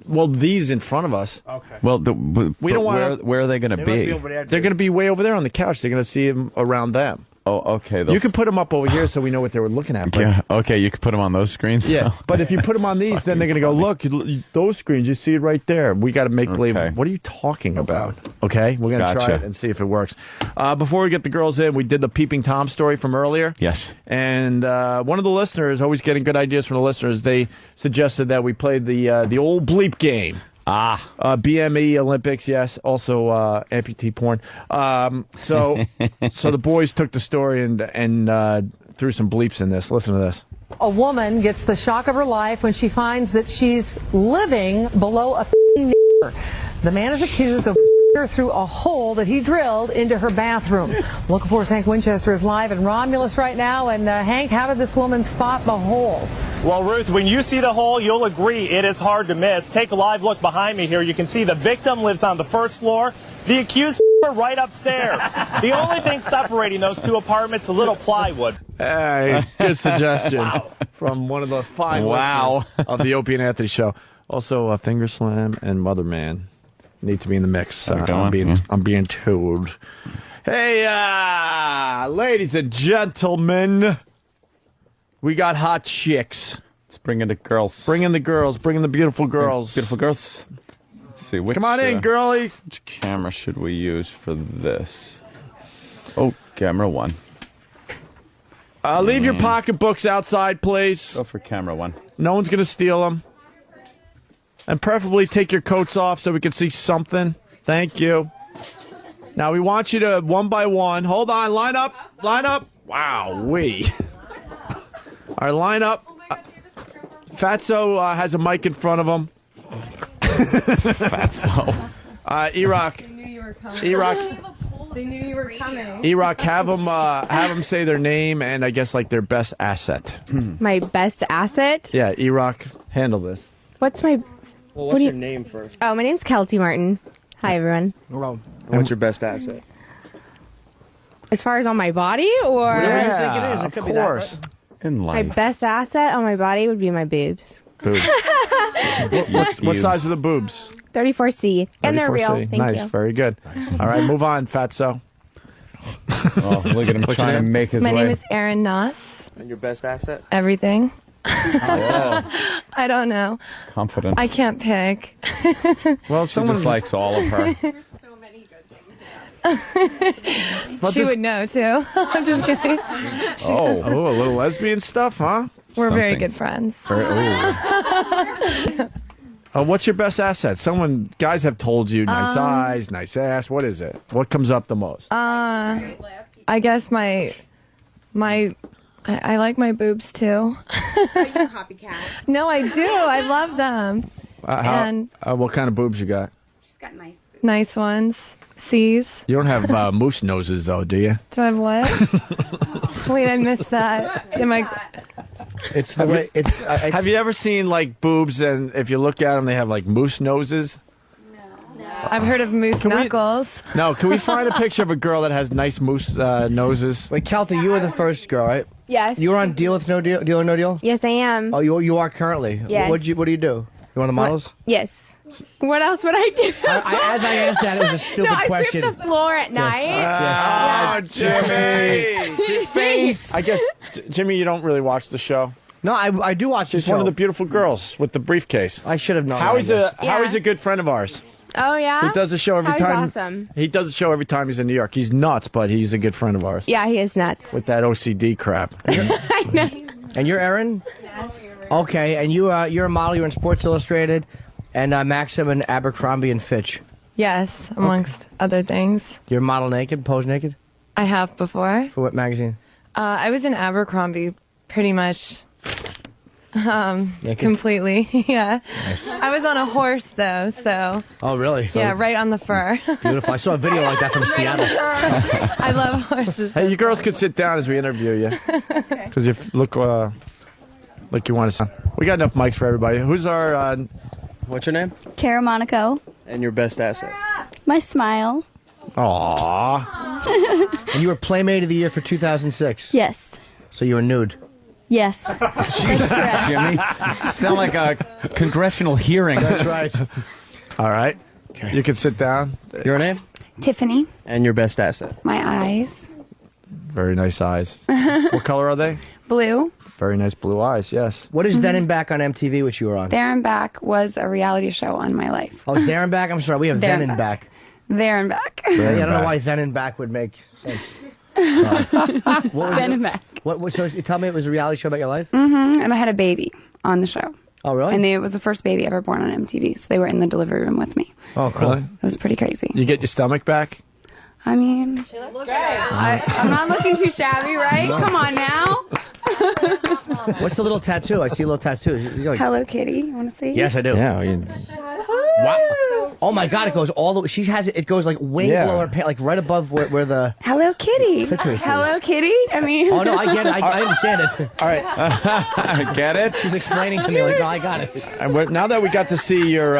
[SPEAKER 8] Well, these in front of us.
[SPEAKER 16] Okay.
[SPEAKER 11] Well,
[SPEAKER 8] We don't wanna-
[SPEAKER 11] where are they going to
[SPEAKER 12] They might
[SPEAKER 11] be?
[SPEAKER 12] be over there,
[SPEAKER 8] They're going to be way over there on the couch. They're going to see them around them.
[SPEAKER 11] Oh, okay.
[SPEAKER 8] You can put them up over here so we know what they were looking at. But,
[SPEAKER 11] Yeah. Okay, you can put them on those screens.
[SPEAKER 8] yeah,
[SPEAKER 11] now?
[SPEAKER 8] but if you put them on these, then they're going to go, look, those screens, you see it right there. We got to make believe.
[SPEAKER 11] Okay.
[SPEAKER 8] What are you talking about? Okay, we're going to try
[SPEAKER 11] Gotcha.
[SPEAKER 8] it and see if it works. Before we get the girls in, we did the Peeping Tom story from earlier.
[SPEAKER 11] Yes.
[SPEAKER 8] And one of the listeners, always getting good ideas from the listeners, they suggested that we played the old bleep game. BME Olympics, yes. Also amputee porn. So the boys took the story and threw some bleeps in this. Listen to this.
[SPEAKER 3] A woman gets the shock of her life when she finds that she's living below a The man is accused of her through a hole that he drilled into her bathroom. Local 4's Hank Winchester is live in Romulus right now. And Hank, how did this woman spot the hole?
[SPEAKER 21] Well, Ruth, when you see the hole, you'll agree it is hard to miss. Take a live look behind me here. You can see the victim lives on the first floor. The accused right upstairs. The only thing separating those two apartments, a little plywood.
[SPEAKER 8] Hey, good suggestion from one of the fine listeners of the Opie and Anthony show. Also, Finger Slam and Mother Man need to be in the mix. I'm being told. Hey, ladies and gentlemen, we got hot chicks.
[SPEAKER 11] Let's bring in the girls.
[SPEAKER 8] Bring in the girls. Bring in the beautiful girls.
[SPEAKER 11] Beautiful girls. Let's see. Which,
[SPEAKER 8] come on in, girlies.
[SPEAKER 11] Which camera should we use for this? Oh, camera 1.
[SPEAKER 8] Leave your pocketbooks outside, please.
[SPEAKER 11] Go for camera 1.
[SPEAKER 8] No one's going to steal them. And preferably take your coats off so we can see something. Thank you. Now, we want you to, one by one, hold on, line up, line up. Wow-wee. All right, line up. Fatso has a mic in front of him.
[SPEAKER 11] Fatso.
[SPEAKER 8] E-Rock.
[SPEAKER 2] They knew you were coming.
[SPEAKER 8] E-Rock.
[SPEAKER 2] They knew you were coming.
[SPEAKER 8] E-Rock, have them say their name and I guess like their best asset.
[SPEAKER 22] My best asset?
[SPEAKER 8] Yeah, E-Rock, handle this.
[SPEAKER 22] What's my...
[SPEAKER 12] Well,
[SPEAKER 22] what
[SPEAKER 12] what's
[SPEAKER 22] do
[SPEAKER 12] your
[SPEAKER 22] you-
[SPEAKER 12] name first?
[SPEAKER 22] Oh, my name's Kelty Martin. Hi, everyone.
[SPEAKER 12] Well, what's your best asset?
[SPEAKER 22] As far as on my body, or...
[SPEAKER 12] Whatever you think it is. It
[SPEAKER 8] of
[SPEAKER 12] could be that,
[SPEAKER 8] course.
[SPEAKER 12] right?
[SPEAKER 11] In
[SPEAKER 22] My
[SPEAKER 11] life.
[SPEAKER 22] best asset on my body would be my boobs.
[SPEAKER 8] Boobs. what size are the boobs?
[SPEAKER 22] 34C. And they're real.
[SPEAKER 8] 34C.
[SPEAKER 22] Thank
[SPEAKER 8] nice,
[SPEAKER 22] you.
[SPEAKER 8] very good. All right, move on, Fatso.
[SPEAKER 11] Oh, look at him
[SPEAKER 8] What's your
[SPEAKER 11] trying to
[SPEAKER 8] name?
[SPEAKER 11] make his
[SPEAKER 22] My
[SPEAKER 11] way.
[SPEAKER 22] name is Erin Noss.
[SPEAKER 12] And your best asset?
[SPEAKER 22] Everything.
[SPEAKER 11] Oh,
[SPEAKER 22] I don't know.
[SPEAKER 11] confident.
[SPEAKER 22] I can't pick.
[SPEAKER 8] Well,
[SPEAKER 11] She just likes all of her.
[SPEAKER 22] She would know, too. I'm just kidding.
[SPEAKER 8] Oh, a little lesbian stuff, huh?
[SPEAKER 22] We're very
[SPEAKER 8] Something.
[SPEAKER 22] good friends.
[SPEAKER 8] What's your best asset? Guys have told you nice eyes, nice ass. What is it? What comes up the most?
[SPEAKER 22] I guess my I like my boobs too.
[SPEAKER 2] Copycat.
[SPEAKER 22] No, I do. I love them. And
[SPEAKER 8] what kind of boobs you got?
[SPEAKER 2] She's got nice.
[SPEAKER 22] nice ones. C's.
[SPEAKER 8] You don't have moose noses, though, do you?
[SPEAKER 22] Do I have what? Wait, I missed that. Am I?
[SPEAKER 12] It's the way.
[SPEAKER 8] Have you ever seen like boobs and if you look at them, they have like moose noses?
[SPEAKER 22] I've heard of moose knuckles.
[SPEAKER 8] No, can we find a picture of a girl that has nice moose noses?
[SPEAKER 12] Wait, Kelty, you were the first girl, right?
[SPEAKER 22] Yes.
[SPEAKER 12] You were on Deal with No Deal, Deal or No Deal?
[SPEAKER 22] Yes, I am.
[SPEAKER 12] Oh, you are currently.
[SPEAKER 22] Yes.
[SPEAKER 12] What do you do? You want the models?
[SPEAKER 22] Yes. What else would I do?
[SPEAKER 12] As I asked that, it was a stupid
[SPEAKER 22] no, I
[SPEAKER 12] question.
[SPEAKER 22] sweep the floor at night.
[SPEAKER 8] Oh, Jimmy!
[SPEAKER 22] Face.
[SPEAKER 8] I guess, Jimmy, you don't really watch the show.
[SPEAKER 12] No, I do watch the
[SPEAKER 8] She's
[SPEAKER 12] show.
[SPEAKER 8] one of the beautiful girls with the briefcase.
[SPEAKER 12] I should have known.
[SPEAKER 8] Howie's
[SPEAKER 12] that,
[SPEAKER 8] Howie's a good friend of ours.
[SPEAKER 22] Oh yeah.
[SPEAKER 8] He does the show every
[SPEAKER 22] Howie's
[SPEAKER 8] time.
[SPEAKER 22] Awesome.
[SPEAKER 8] He does the show every time he's in New York. He's nuts, but he's a good friend of ours.
[SPEAKER 22] Yeah, he is nuts.
[SPEAKER 8] With that OCD crap.
[SPEAKER 22] I know.
[SPEAKER 12] And you're Erin? Yes. Okay, and you're a model. You're in Sports Illustrated, and Maxim and Abercrombie and Fitch.
[SPEAKER 22] Yes, amongst other things.
[SPEAKER 12] You're model naked, pose naked.
[SPEAKER 22] I have before.
[SPEAKER 12] For what magazine?
[SPEAKER 22] I was in Abercrombie pretty much.
[SPEAKER 12] Naked?
[SPEAKER 22] Completely. Yeah.
[SPEAKER 12] Nice.
[SPEAKER 22] I was on a horse though, so.
[SPEAKER 12] Oh, really? So
[SPEAKER 22] Yeah, right on the fur.
[SPEAKER 12] beautiful. I saw a video like that from Seattle.
[SPEAKER 22] I love horses.
[SPEAKER 8] Hey, you girls could sit down as we interview you. Because you look like you want to. We got enough mics for everybody. Who's our.
[SPEAKER 12] What's your name?
[SPEAKER 24] Cara Monaco.
[SPEAKER 12] And your best asset?
[SPEAKER 24] My smile.
[SPEAKER 8] Aww.
[SPEAKER 12] And you were Playmate of the Year for 2006.
[SPEAKER 24] Yes.
[SPEAKER 12] So you were nude.
[SPEAKER 24] Yes.
[SPEAKER 11] Jesus, Jimmy. Sound like a congressional hearing.
[SPEAKER 12] That's right.
[SPEAKER 8] All right. You can sit down.
[SPEAKER 12] Your name?
[SPEAKER 24] Tiffany.
[SPEAKER 12] And your best asset?
[SPEAKER 24] My eyes.
[SPEAKER 8] Very nice eyes. What color are they?
[SPEAKER 2] Blue.
[SPEAKER 8] Very nice blue eyes, yes.
[SPEAKER 12] What is Then and Back on MTV, which you were on?
[SPEAKER 2] There and Back was a reality show on my life.
[SPEAKER 12] Oh, There and Back? I'm sorry, we have
[SPEAKER 2] There
[SPEAKER 12] Then
[SPEAKER 2] and
[SPEAKER 12] and Back.
[SPEAKER 2] There and Back.
[SPEAKER 12] I don't know why Then and Back would make sense.
[SPEAKER 2] Then and Back.
[SPEAKER 12] So you tell me it was a reality show about your life?
[SPEAKER 2] Mm-hmm. And I had a baby on the show.
[SPEAKER 12] Oh, really?
[SPEAKER 2] And it was the first baby ever born on MTV, so they were in the delivery room with me.
[SPEAKER 8] Oh, cool.
[SPEAKER 2] It was pretty crazy.
[SPEAKER 8] You get your stomach back?
[SPEAKER 2] I mean, I'm not looking too shabby, right? Come on now.
[SPEAKER 12] What's the little tattoo? I see a little tattoo.
[SPEAKER 2] Hello Kitty. You want to see?
[SPEAKER 12] Yes, I do.
[SPEAKER 8] Yeah.
[SPEAKER 12] Wow. Oh my God! It goes all the way. She has it. It goes like way below her pants, like right above where the
[SPEAKER 2] Hello Kitty.
[SPEAKER 12] clitoris is.
[SPEAKER 2] Hello Kitty. I mean.
[SPEAKER 12] Oh no, I get it. I understand it.
[SPEAKER 8] All right. Get it?
[SPEAKER 12] She's explaining to me like, no, I got it.
[SPEAKER 8] And now that we got to see your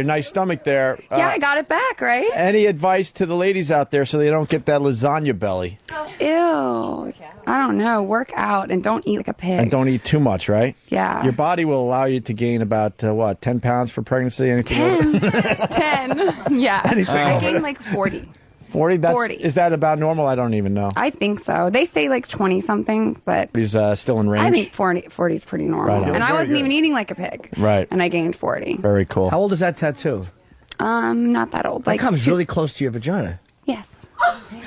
[SPEAKER 8] nice stomach there.
[SPEAKER 2] Yeah, I got it back, right?
[SPEAKER 8] Any advice to the ladies out there so they don't get that lasagna belly?
[SPEAKER 2] Ew. I don't know. Work out and don't eat like a pig.
[SPEAKER 8] And don't eat too much, right?
[SPEAKER 2] Yeah.
[SPEAKER 8] Your body will allow you to gain about, 10 pounds for pregnancy? Anything
[SPEAKER 2] 10. Yeah. I gained like 40.
[SPEAKER 8] 40?
[SPEAKER 2] 40.
[SPEAKER 8] Is that about normal? I don't even know.
[SPEAKER 2] I think so. They say like 20-something, but
[SPEAKER 8] He's still in range?
[SPEAKER 2] I think 40 is pretty normal.
[SPEAKER 8] Right on.
[SPEAKER 2] And I
[SPEAKER 8] Very
[SPEAKER 2] wasn't
[SPEAKER 8] good.
[SPEAKER 2] even eating like a pig.
[SPEAKER 8] Right.
[SPEAKER 2] And I gained 40.
[SPEAKER 8] Very cool.
[SPEAKER 12] How old is that tattoo?
[SPEAKER 2] Not that old.
[SPEAKER 12] That comes really close to your vagina.
[SPEAKER 2] Yes.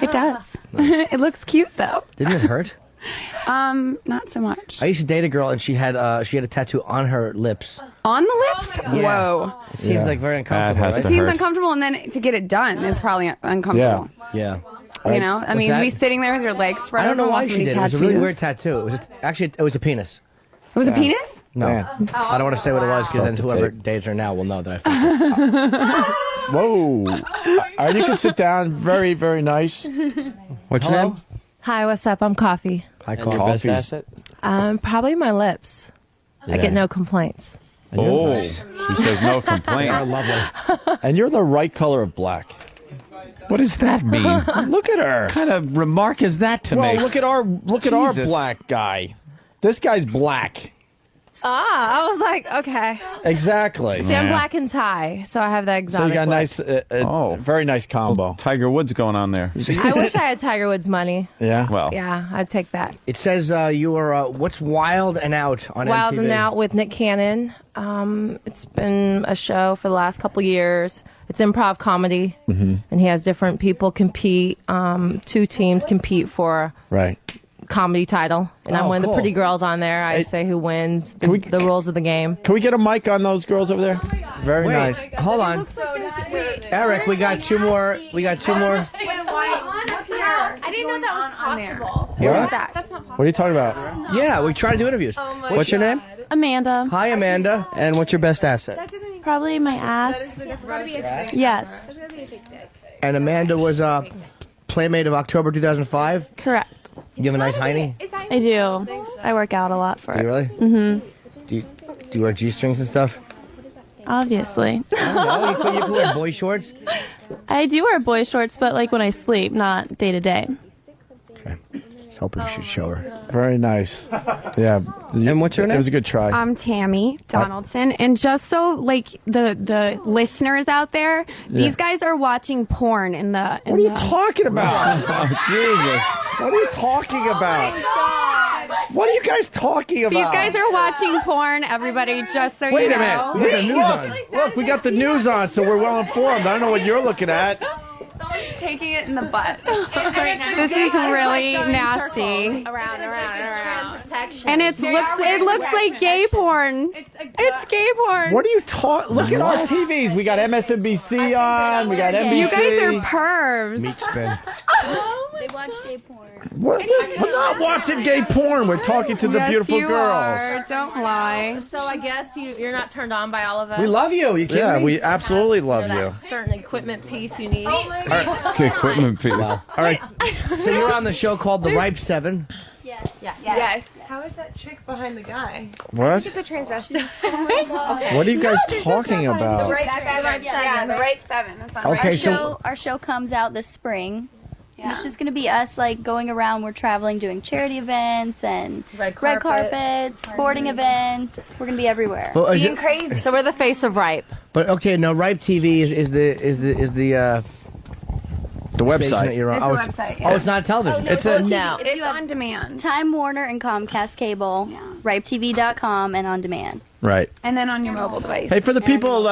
[SPEAKER 2] It does. It looks cute though.
[SPEAKER 12] Didn't it hurt?
[SPEAKER 2] Not so much.
[SPEAKER 12] I used to date a girl and she had a tattoo on her lips.
[SPEAKER 2] On the lips?
[SPEAKER 12] Yeah.
[SPEAKER 2] Whoa.
[SPEAKER 12] It seems like very uncomfortable.
[SPEAKER 2] It seems uncomfortable, and then to get it done is probably uncomfortable.
[SPEAKER 12] Yeah.
[SPEAKER 2] You know, I mean,
[SPEAKER 12] that-
[SPEAKER 2] to be sitting there with your legs spread
[SPEAKER 12] I don't know
[SPEAKER 2] open
[SPEAKER 12] why
[SPEAKER 2] while
[SPEAKER 12] she
[SPEAKER 2] somebody
[SPEAKER 12] did. It was a
[SPEAKER 2] tattoos.
[SPEAKER 12] really weird tattoo. It was it was a penis.
[SPEAKER 2] It was a penis?
[SPEAKER 12] No, I don't want to say what it was because then whoever dates her now will know that I.
[SPEAKER 8] Whoa. All right, you can sit down. Very, very nice. What's your name?
[SPEAKER 22] Hi, what's up? I'm Coffee.
[SPEAKER 8] Hi,
[SPEAKER 15] And your best asset?
[SPEAKER 22] Probably my lips. I
[SPEAKER 8] Yeah.
[SPEAKER 22] get no complaints.
[SPEAKER 11] Oh, she says no complaints.
[SPEAKER 8] Lovely. And you're the right color of black.
[SPEAKER 11] What does that mean?
[SPEAKER 8] Look at her.
[SPEAKER 11] What kind of remark is that to
[SPEAKER 8] Well,
[SPEAKER 11] make?
[SPEAKER 8] look at our
[SPEAKER 11] Jesus.
[SPEAKER 8] black guy. This guy's black.
[SPEAKER 22] I was like, okay.
[SPEAKER 8] Exactly.
[SPEAKER 22] See, I'm black and tie, so I have that
[SPEAKER 8] So you
[SPEAKER 22] exotic
[SPEAKER 8] got a
[SPEAKER 22] look.
[SPEAKER 8] nice, very nice combo.
[SPEAKER 11] Tiger Woods going on there.
[SPEAKER 22] I wish I had Tiger Woods money.
[SPEAKER 8] Yeah.
[SPEAKER 11] Well.
[SPEAKER 22] Yeah, I'd take that.
[SPEAKER 12] It says you were what's Wild and Out on
[SPEAKER 22] Wild
[SPEAKER 12] MTV.
[SPEAKER 22] and Out with Nick Cannon. It's been a show for the last couple years. It's improv comedy, and he has different people compete. 2 teams compete for
[SPEAKER 8] Right.
[SPEAKER 22] comedy title, and I'm
[SPEAKER 8] Oh,
[SPEAKER 22] one of the
[SPEAKER 8] cool.
[SPEAKER 22] pretty girls on there. I say who wins, the rules of the game.
[SPEAKER 8] Can we get a mic on those girls over there? Very
[SPEAKER 12] Wait,
[SPEAKER 8] nice.
[SPEAKER 12] hold on. Eric, we got 2 more.
[SPEAKER 2] I didn't know that was possible.
[SPEAKER 12] Here?
[SPEAKER 2] What is that?
[SPEAKER 8] What are you talking about?
[SPEAKER 12] Yeah, we try to do interviews. What's your name?
[SPEAKER 4] Amanda.
[SPEAKER 12] Hi, Amanda. And what's your best asset?
[SPEAKER 4] Probably my ass. Yes.
[SPEAKER 12] And Amanda was a playmate of October 2005.
[SPEAKER 4] Correct.
[SPEAKER 12] You have a nice hiney.
[SPEAKER 4] I do. I work out a lot for
[SPEAKER 12] Do you
[SPEAKER 4] it.
[SPEAKER 12] really?
[SPEAKER 4] Mm-hmm.
[SPEAKER 12] Do you wear G-strings and stuff?
[SPEAKER 4] Obviously.
[SPEAKER 12] No, you can wear boy shorts.
[SPEAKER 4] I do wear boy shorts, but like when I sleep, not day to day.
[SPEAKER 12] I was hoping you should show her.
[SPEAKER 8] Very nice. Yeah.
[SPEAKER 12] And what's your name?
[SPEAKER 8] It was a good try.
[SPEAKER 2] I'm Tammy Donaldson, and just so like the listeners out there, these guys are watching porn in the.
[SPEAKER 8] What are you talking about?
[SPEAKER 11] Oh, Jesus.
[SPEAKER 8] What are you talking about? What are you guys talking about?
[SPEAKER 2] These guys are watching porn. Everybody, just so
[SPEAKER 8] Wait
[SPEAKER 2] you
[SPEAKER 8] a
[SPEAKER 2] know.
[SPEAKER 8] minute. We got the news on. Look, we got the news on, so we're well informed. I don't know what you're looking at.
[SPEAKER 2] Someone's taking it in the butt. This is really nasty.
[SPEAKER 22] Around.
[SPEAKER 2] And it looks like gay porn. It's gay porn.
[SPEAKER 8] What are you talking? Look at our TVs. We got MSNBC on. We got NBC.
[SPEAKER 2] You guys are pervs.
[SPEAKER 8] Meat spin.
[SPEAKER 5] They watch gay porn.
[SPEAKER 8] What? We're not watching gay porn. We're talking to the
[SPEAKER 2] Yes,
[SPEAKER 8] beautiful
[SPEAKER 2] you
[SPEAKER 8] girls.
[SPEAKER 2] are. Don't lie.
[SPEAKER 22] So I guess you're not turned on by all of us.
[SPEAKER 8] We love you. You kidding me? We absolutely love you.
[SPEAKER 22] Certain equipment piece you need.
[SPEAKER 11] Okay, equipment piece.
[SPEAKER 12] All right. So you're on the show called The Ripe 7.
[SPEAKER 22] Yes.
[SPEAKER 2] How is that chick behind the guy?
[SPEAKER 8] What?
[SPEAKER 22] The transvestite.
[SPEAKER 8] What are you guys talking about?
[SPEAKER 5] The Rape 7. That's on
[SPEAKER 8] Okay,
[SPEAKER 5] our
[SPEAKER 8] so-
[SPEAKER 5] show. Our show comes out this spring. Yeah. It's just going to be us, like, going around. We're traveling, doing charity events and
[SPEAKER 22] Red
[SPEAKER 5] carpets, sporting events. We're going to be everywhere.
[SPEAKER 12] Well, is
[SPEAKER 22] Being
[SPEAKER 12] it-
[SPEAKER 22] crazy. So we're the face of Ripe.
[SPEAKER 12] But okay, now Ripe TV is the
[SPEAKER 8] The website.
[SPEAKER 12] station that you're on.
[SPEAKER 7] It's a website, yeah.
[SPEAKER 12] Oh, it's not television.
[SPEAKER 5] It's a
[SPEAKER 7] It's on demand.
[SPEAKER 5] Time Warner and Comcast Cable, RipeTV.com, and on demand.
[SPEAKER 8] Right.
[SPEAKER 7] And then on your mobile device.
[SPEAKER 8] Hey, for the people,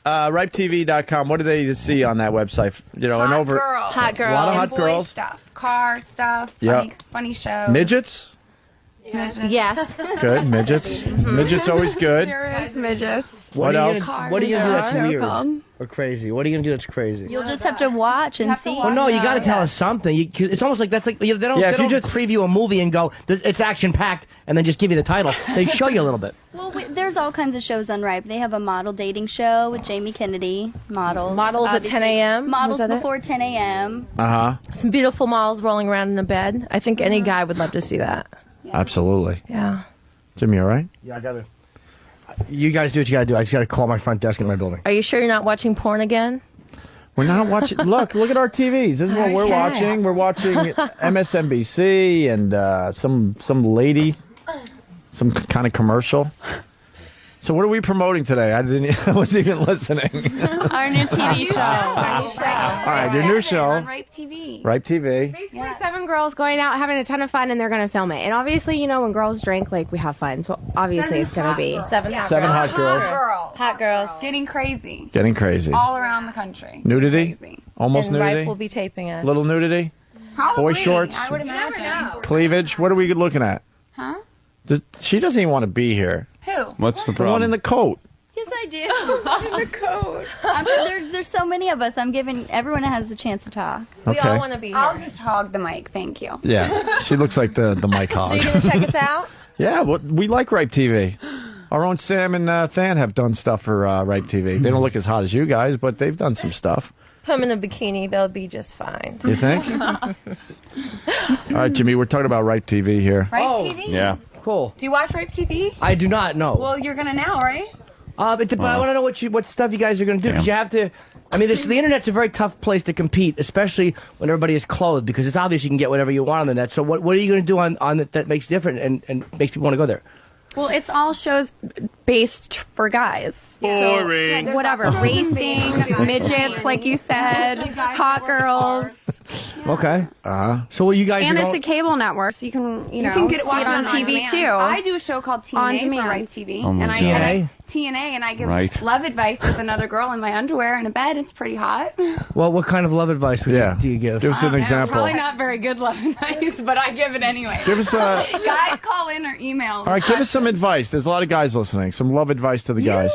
[SPEAKER 8] RipeTV.com, what do they see on that website? You know,
[SPEAKER 7] Hot
[SPEAKER 8] and over
[SPEAKER 7] girls.
[SPEAKER 8] Hot girls. A lot of hot
[SPEAKER 7] Boy
[SPEAKER 8] girls.
[SPEAKER 7] Stuff. Car stuff.
[SPEAKER 8] Yep.
[SPEAKER 7] Funny shows.
[SPEAKER 8] Midgets?
[SPEAKER 22] Yes.
[SPEAKER 8] Good. Midgets. Midgets always good.
[SPEAKER 2] There is midgets.
[SPEAKER 12] What
[SPEAKER 8] else?
[SPEAKER 12] What are you gonna do that's
[SPEAKER 2] Yeah.
[SPEAKER 12] weird or crazy? What are you gonna do that's crazy?
[SPEAKER 5] You'll just have to watch and see.
[SPEAKER 12] Well, no, you got to tell us something. 'Cause it's almost like that's like they don't.
[SPEAKER 8] Yeah,
[SPEAKER 12] they
[SPEAKER 8] if you
[SPEAKER 12] don't
[SPEAKER 8] just
[SPEAKER 12] preview a movie and go, it's action packed, and then just give you the title. They show you a little bit.
[SPEAKER 5] Well, there's all kinds of shows on Ripe. They have a model dating show with Jamie Kennedy. Models
[SPEAKER 22] at 10 a.m.?
[SPEAKER 5] Models
[SPEAKER 22] Was that it?
[SPEAKER 5] before 10 a.m.
[SPEAKER 22] Some beautiful models rolling around in a bed. I think any guy would love to see that.
[SPEAKER 8] Absolutely.
[SPEAKER 22] Yeah.
[SPEAKER 8] Jimmy, all right?
[SPEAKER 12] Yeah, I got to. You guys do what you got to do. I just got to call my front desk in my building.
[SPEAKER 22] Are you sure you're not watching porn again?
[SPEAKER 8] We're not watching. Look at our TVs. This is what we're watching. We're watching MSNBC and some lady, some kind of commercial. So what are we promoting today? I wasn't even listening.
[SPEAKER 4] Our new TV show.
[SPEAKER 8] All right, your new show.
[SPEAKER 7] On Ripe TV.
[SPEAKER 8] Ripe TV.
[SPEAKER 2] Basically, 7 girls going out having a ton of fun, and they're going to film it. And obviously, you know, when girls drink, like, we have fun. So obviously, it's going to be
[SPEAKER 22] Seven
[SPEAKER 8] hot girls.
[SPEAKER 7] Hot girls. Getting crazy.
[SPEAKER 8] Getting crazy.
[SPEAKER 7] All around the country.
[SPEAKER 8] Nudity? Almost
[SPEAKER 22] and
[SPEAKER 8] nudity?
[SPEAKER 22] Ripe will be taping us.
[SPEAKER 8] Little nudity?
[SPEAKER 7] Probably.
[SPEAKER 8] Boy shorts?
[SPEAKER 7] I would imagine.
[SPEAKER 8] Cleavage? What are we looking at?
[SPEAKER 7] Huh?
[SPEAKER 8] She doesn't even want to be here.
[SPEAKER 7] Who?
[SPEAKER 11] What's the
[SPEAKER 8] The
[SPEAKER 11] problem?
[SPEAKER 8] one in the coat.
[SPEAKER 5] Yes, I do. In the code. There's so many of us. I'm giving everyone has the chance to talk.
[SPEAKER 22] We
[SPEAKER 8] Okay.
[SPEAKER 22] all want to be here.
[SPEAKER 7] I'll just hog the mic. Thank you.
[SPEAKER 8] Yeah, she looks like the mic hog.
[SPEAKER 22] So you're going to check us out?
[SPEAKER 8] Yeah, well, we like Ripe TV. Our own Sam and Than have done stuff for Ripe TV. They don't look as hot as you guys, but they've done some stuff.
[SPEAKER 22] Put them in a bikini. They'll be just fine.
[SPEAKER 8] You think? All right, Jimmy, we're talking about Ripe TV here.
[SPEAKER 7] Ripe TV?
[SPEAKER 8] Yeah.
[SPEAKER 12] Cool.
[SPEAKER 7] Do you watch Ripe TV?
[SPEAKER 12] I do not know.
[SPEAKER 7] Well, you're gonna now, right?
[SPEAKER 12] But I want to know what stuff you guys are going to do, because you have to. I mean, the internet's a very tough place to compete, especially when everybody is clothed, because it's obvious you can get whatever you want on the net. So what are you going to do on that makes different and makes people want to go there?
[SPEAKER 2] Well, it's all shows based for guys.
[SPEAKER 8] Boring.
[SPEAKER 2] So, whatever. Racing, midgets, like you said, hot girls.
[SPEAKER 12] Okay. So what you guys?
[SPEAKER 2] And
[SPEAKER 12] are
[SPEAKER 2] it's
[SPEAKER 12] going-
[SPEAKER 2] a cable network, so you can, you know,
[SPEAKER 7] can get it
[SPEAKER 2] see
[SPEAKER 7] watched
[SPEAKER 2] it on TV
[SPEAKER 7] demand.
[SPEAKER 2] too.
[SPEAKER 7] I do a show called
[SPEAKER 2] On
[SPEAKER 7] TNA for
[SPEAKER 2] demand.
[SPEAKER 7] Ripe TV,
[SPEAKER 11] Oh, my
[SPEAKER 7] and I
[SPEAKER 11] God.
[SPEAKER 7] TNA, and I give
[SPEAKER 11] Right.
[SPEAKER 7] love advice with another girl in my underwear in a bed. It's pretty hot.
[SPEAKER 12] Well, what kind of love advice do you give?
[SPEAKER 8] Give us an example.
[SPEAKER 7] Probably not very good love advice, but I give it anyway.
[SPEAKER 8] Give us a-
[SPEAKER 7] guys call in or email.
[SPEAKER 8] All right, give us some advice. There's a lot of guys listening. Some love advice to the guys.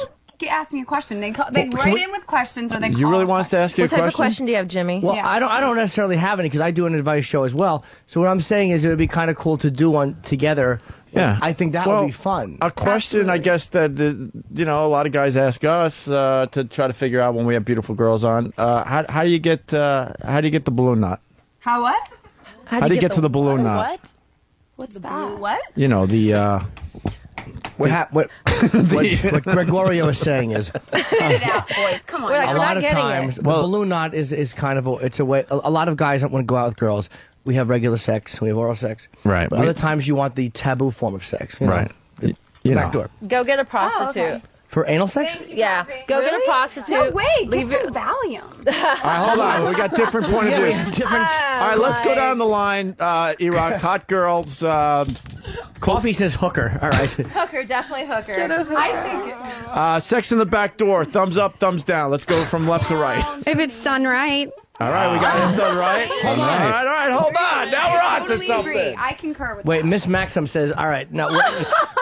[SPEAKER 7] Ask me a question. They
[SPEAKER 8] Can
[SPEAKER 7] write
[SPEAKER 8] we-
[SPEAKER 7] in with questions, or they
[SPEAKER 8] You
[SPEAKER 7] call
[SPEAKER 8] really
[SPEAKER 7] with
[SPEAKER 8] want us to ask you
[SPEAKER 22] What
[SPEAKER 8] a
[SPEAKER 22] type
[SPEAKER 8] question?
[SPEAKER 22] of question do you have, Jimmy?
[SPEAKER 12] Well, I don't necessarily have any, because I do an advice show as well. So what I'm saying is it would be kind of cool to do one together.
[SPEAKER 8] Yeah.
[SPEAKER 12] I think that
[SPEAKER 8] Well,
[SPEAKER 12] would be fun.
[SPEAKER 8] A question, I guess, that you know, a lot of guys ask us to try to figure out when we have beautiful girls on. How do you get the balloon knot?
[SPEAKER 7] How what?
[SPEAKER 8] How do you get to the balloon knot?
[SPEAKER 7] What? What's that? What?
[SPEAKER 8] You know the.
[SPEAKER 12] What Gregorio is saying is
[SPEAKER 7] Get it out, boys. Come on.
[SPEAKER 12] a lot of times the balloon knot is kind of it's a way. A lot of guys don't want to go out with girls. We have regular sex, we have oral sex,
[SPEAKER 8] Right.
[SPEAKER 12] But other times you want the taboo form of sex, you know,
[SPEAKER 8] Right.
[SPEAKER 12] The
[SPEAKER 8] You
[SPEAKER 12] back
[SPEAKER 8] know.
[SPEAKER 12] door
[SPEAKER 22] Go get a prostitute.
[SPEAKER 12] for anal sex.
[SPEAKER 22] Yeah. Go get a prostitute.
[SPEAKER 7] No way.
[SPEAKER 22] Leave
[SPEAKER 7] Get
[SPEAKER 22] it.
[SPEAKER 7] some Valium.
[SPEAKER 8] All right, hold on. We got different point of
[SPEAKER 12] Yeah, we
[SPEAKER 8] views.
[SPEAKER 12] have different.
[SPEAKER 8] All right, let's go down the line. Iraq, hot girls.
[SPEAKER 12] Coffee says hooker. All right.
[SPEAKER 22] Hooker, definitely hooker.
[SPEAKER 7] I think.
[SPEAKER 8] Sex in the back door. Thumbs up, thumbs down. Let's go from left to right.
[SPEAKER 2] If it's done right.
[SPEAKER 8] All right, we got it done right. Hold on. All right, hold on. Now we're on to
[SPEAKER 7] Totally
[SPEAKER 8] something.
[SPEAKER 7] agree. I concur with
[SPEAKER 12] Wait,
[SPEAKER 7] that.
[SPEAKER 12] Miss Maxim says, "All right, now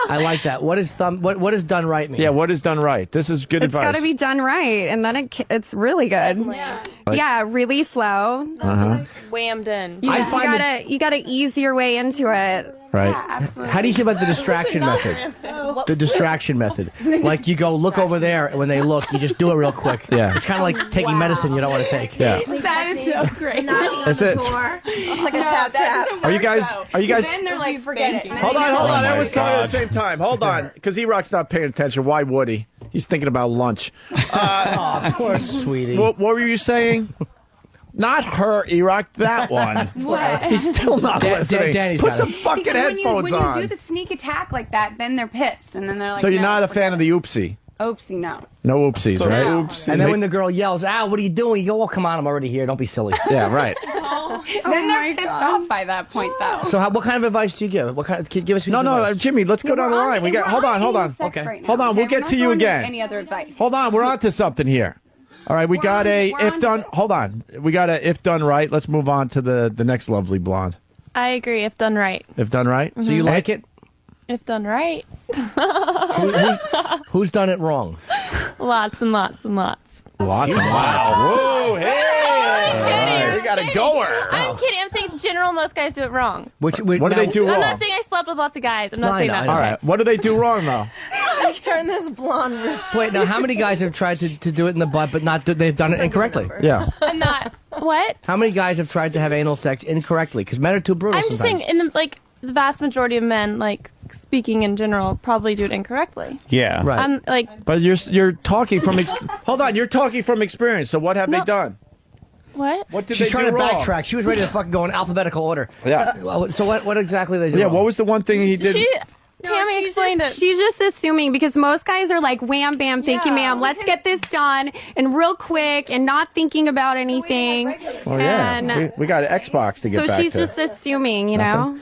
[SPEAKER 12] I like that. What is what does done right mean?
[SPEAKER 8] Yeah, what is done right? This is good
[SPEAKER 2] It's
[SPEAKER 8] advice.
[SPEAKER 2] got to be done right, and then it's really good. Yeah, really slow.
[SPEAKER 4] Whammed in.
[SPEAKER 2] You,
[SPEAKER 12] I
[SPEAKER 2] you
[SPEAKER 12] find
[SPEAKER 2] gotta ease your way into it.
[SPEAKER 8] Right.
[SPEAKER 7] Absolutely.
[SPEAKER 12] How do you feel about the distraction method? The distraction method. Like you go look over there, and when they look, you just do it real quick.
[SPEAKER 8] Yeah.
[SPEAKER 12] It's kind of like taking medicine you don't want to take.
[SPEAKER 8] Yeah.
[SPEAKER 7] That is so great.
[SPEAKER 8] That's it.
[SPEAKER 22] It's like a tap tap.
[SPEAKER 8] Are you guys?
[SPEAKER 7] Then they're like, forget it.
[SPEAKER 8] Hold on, hold on.
[SPEAKER 11] my
[SPEAKER 8] Everyone's talking at the
[SPEAKER 11] God.
[SPEAKER 8] same time. Hold on, because E-Rock's not paying attention. Why would he? He's thinking about lunch.
[SPEAKER 12] Oh, poor sweetie.
[SPEAKER 8] What were you saying? Not her, E-Rock. That one.
[SPEAKER 7] What?
[SPEAKER 8] He's still not listening.
[SPEAKER 12] Danny's
[SPEAKER 8] Put
[SPEAKER 12] got
[SPEAKER 8] some
[SPEAKER 12] it.
[SPEAKER 8] fucking
[SPEAKER 7] Because
[SPEAKER 8] headphones
[SPEAKER 7] when you
[SPEAKER 8] on.
[SPEAKER 7] do the sneak attack like that, then they're pissed, and then they're like,
[SPEAKER 8] So you're
[SPEAKER 7] no,
[SPEAKER 8] not a fan
[SPEAKER 7] forget
[SPEAKER 8] of the oopsie?
[SPEAKER 7] Oopsie, no.
[SPEAKER 8] No oopsies, right?
[SPEAKER 7] No.
[SPEAKER 12] And then when the girl yells, "Ow, what are you doing?" You go, "Oh, come on, I'm already here. Don't be silly."
[SPEAKER 8] Yeah, right.
[SPEAKER 7] Then they're pissed off by that point, though.
[SPEAKER 12] So, what kind of advice do you give? What kind? Give us.
[SPEAKER 8] No, Jimmy, let's go down the line. We got. Hold on.
[SPEAKER 7] Okay.
[SPEAKER 8] Hold on. We'll get to you again.
[SPEAKER 7] Any other advice?
[SPEAKER 8] Hold on. We're on to something here. All right, we got a if done. Hold on. We got a if done right. Let's move on to the next lovely blonde.
[SPEAKER 4] I agree. If done right.
[SPEAKER 8] If done right.
[SPEAKER 12] So you like it?
[SPEAKER 4] If done right.
[SPEAKER 12] Who's done it wrong?
[SPEAKER 4] Lots and lots and lots.
[SPEAKER 8] Lots and lots. Whoa, hey! We got a goer.
[SPEAKER 4] I'm kidding. I'm saying in general, most guys do it wrong.
[SPEAKER 8] What do they do wrong?
[SPEAKER 4] I'm not saying I slept with lots of guys. I'm not saying that.
[SPEAKER 8] All right. What do they do wrong, though?
[SPEAKER 22] Turn this blonde.
[SPEAKER 12] Wait, now how many guys have tried to do it in the butt, but they've done it incorrectly?
[SPEAKER 8] Yeah.
[SPEAKER 4] I'm not. What?
[SPEAKER 12] How many guys have tried to have anal sex incorrectly? Because men are too brutal.
[SPEAKER 4] I'm just
[SPEAKER 12] sometimes.
[SPEAKER 4] saying, the vast majority of men, speaking in general, probably do it incorrectly.
[SPEAKER 8] Yeah. Right.
[SPEAKER 4] I'm
[SPEAKER 8] But you're talking from hold on. You're talking from experience. So what have they done?
[SPEAKER 4] What?
[SPEAKER 8] What did
[SPEAKER 12] She's
[SPEAKER 8] they
[SPEAKER 12] trying
[SPEAKER 8] do
[SPEAKER 12] to
[SPEAKER 8] wrong?
[SPEAKER 12] backtrack. She was ready to fucking go in alphabetical order.
[SPEAKER 8] Yeah.
[SPEAKER 12] So what exactly did they do?
[SPEAKER 8] Yeah.
[SPEAKER 12] wrong?
[SPEAKER 8] What was the one thing he did?
[SPEAKER 2] Tammy explained it. She's just assuming because most guys are like, wham, bam, thank you, ma'am. Let's get this done and real quick and not thinking about anything.
[SPEAKER 8] Oh yeah.
[SPEAKER 2] And
[SPEAKER 8] We got an Xbox to get
[SPEAKER 2] so
[SPEAKER 8] back
[SPEAKER 2] she's
[SPEAKER 8] to.
[SPEAKER 2] just assuming, you know.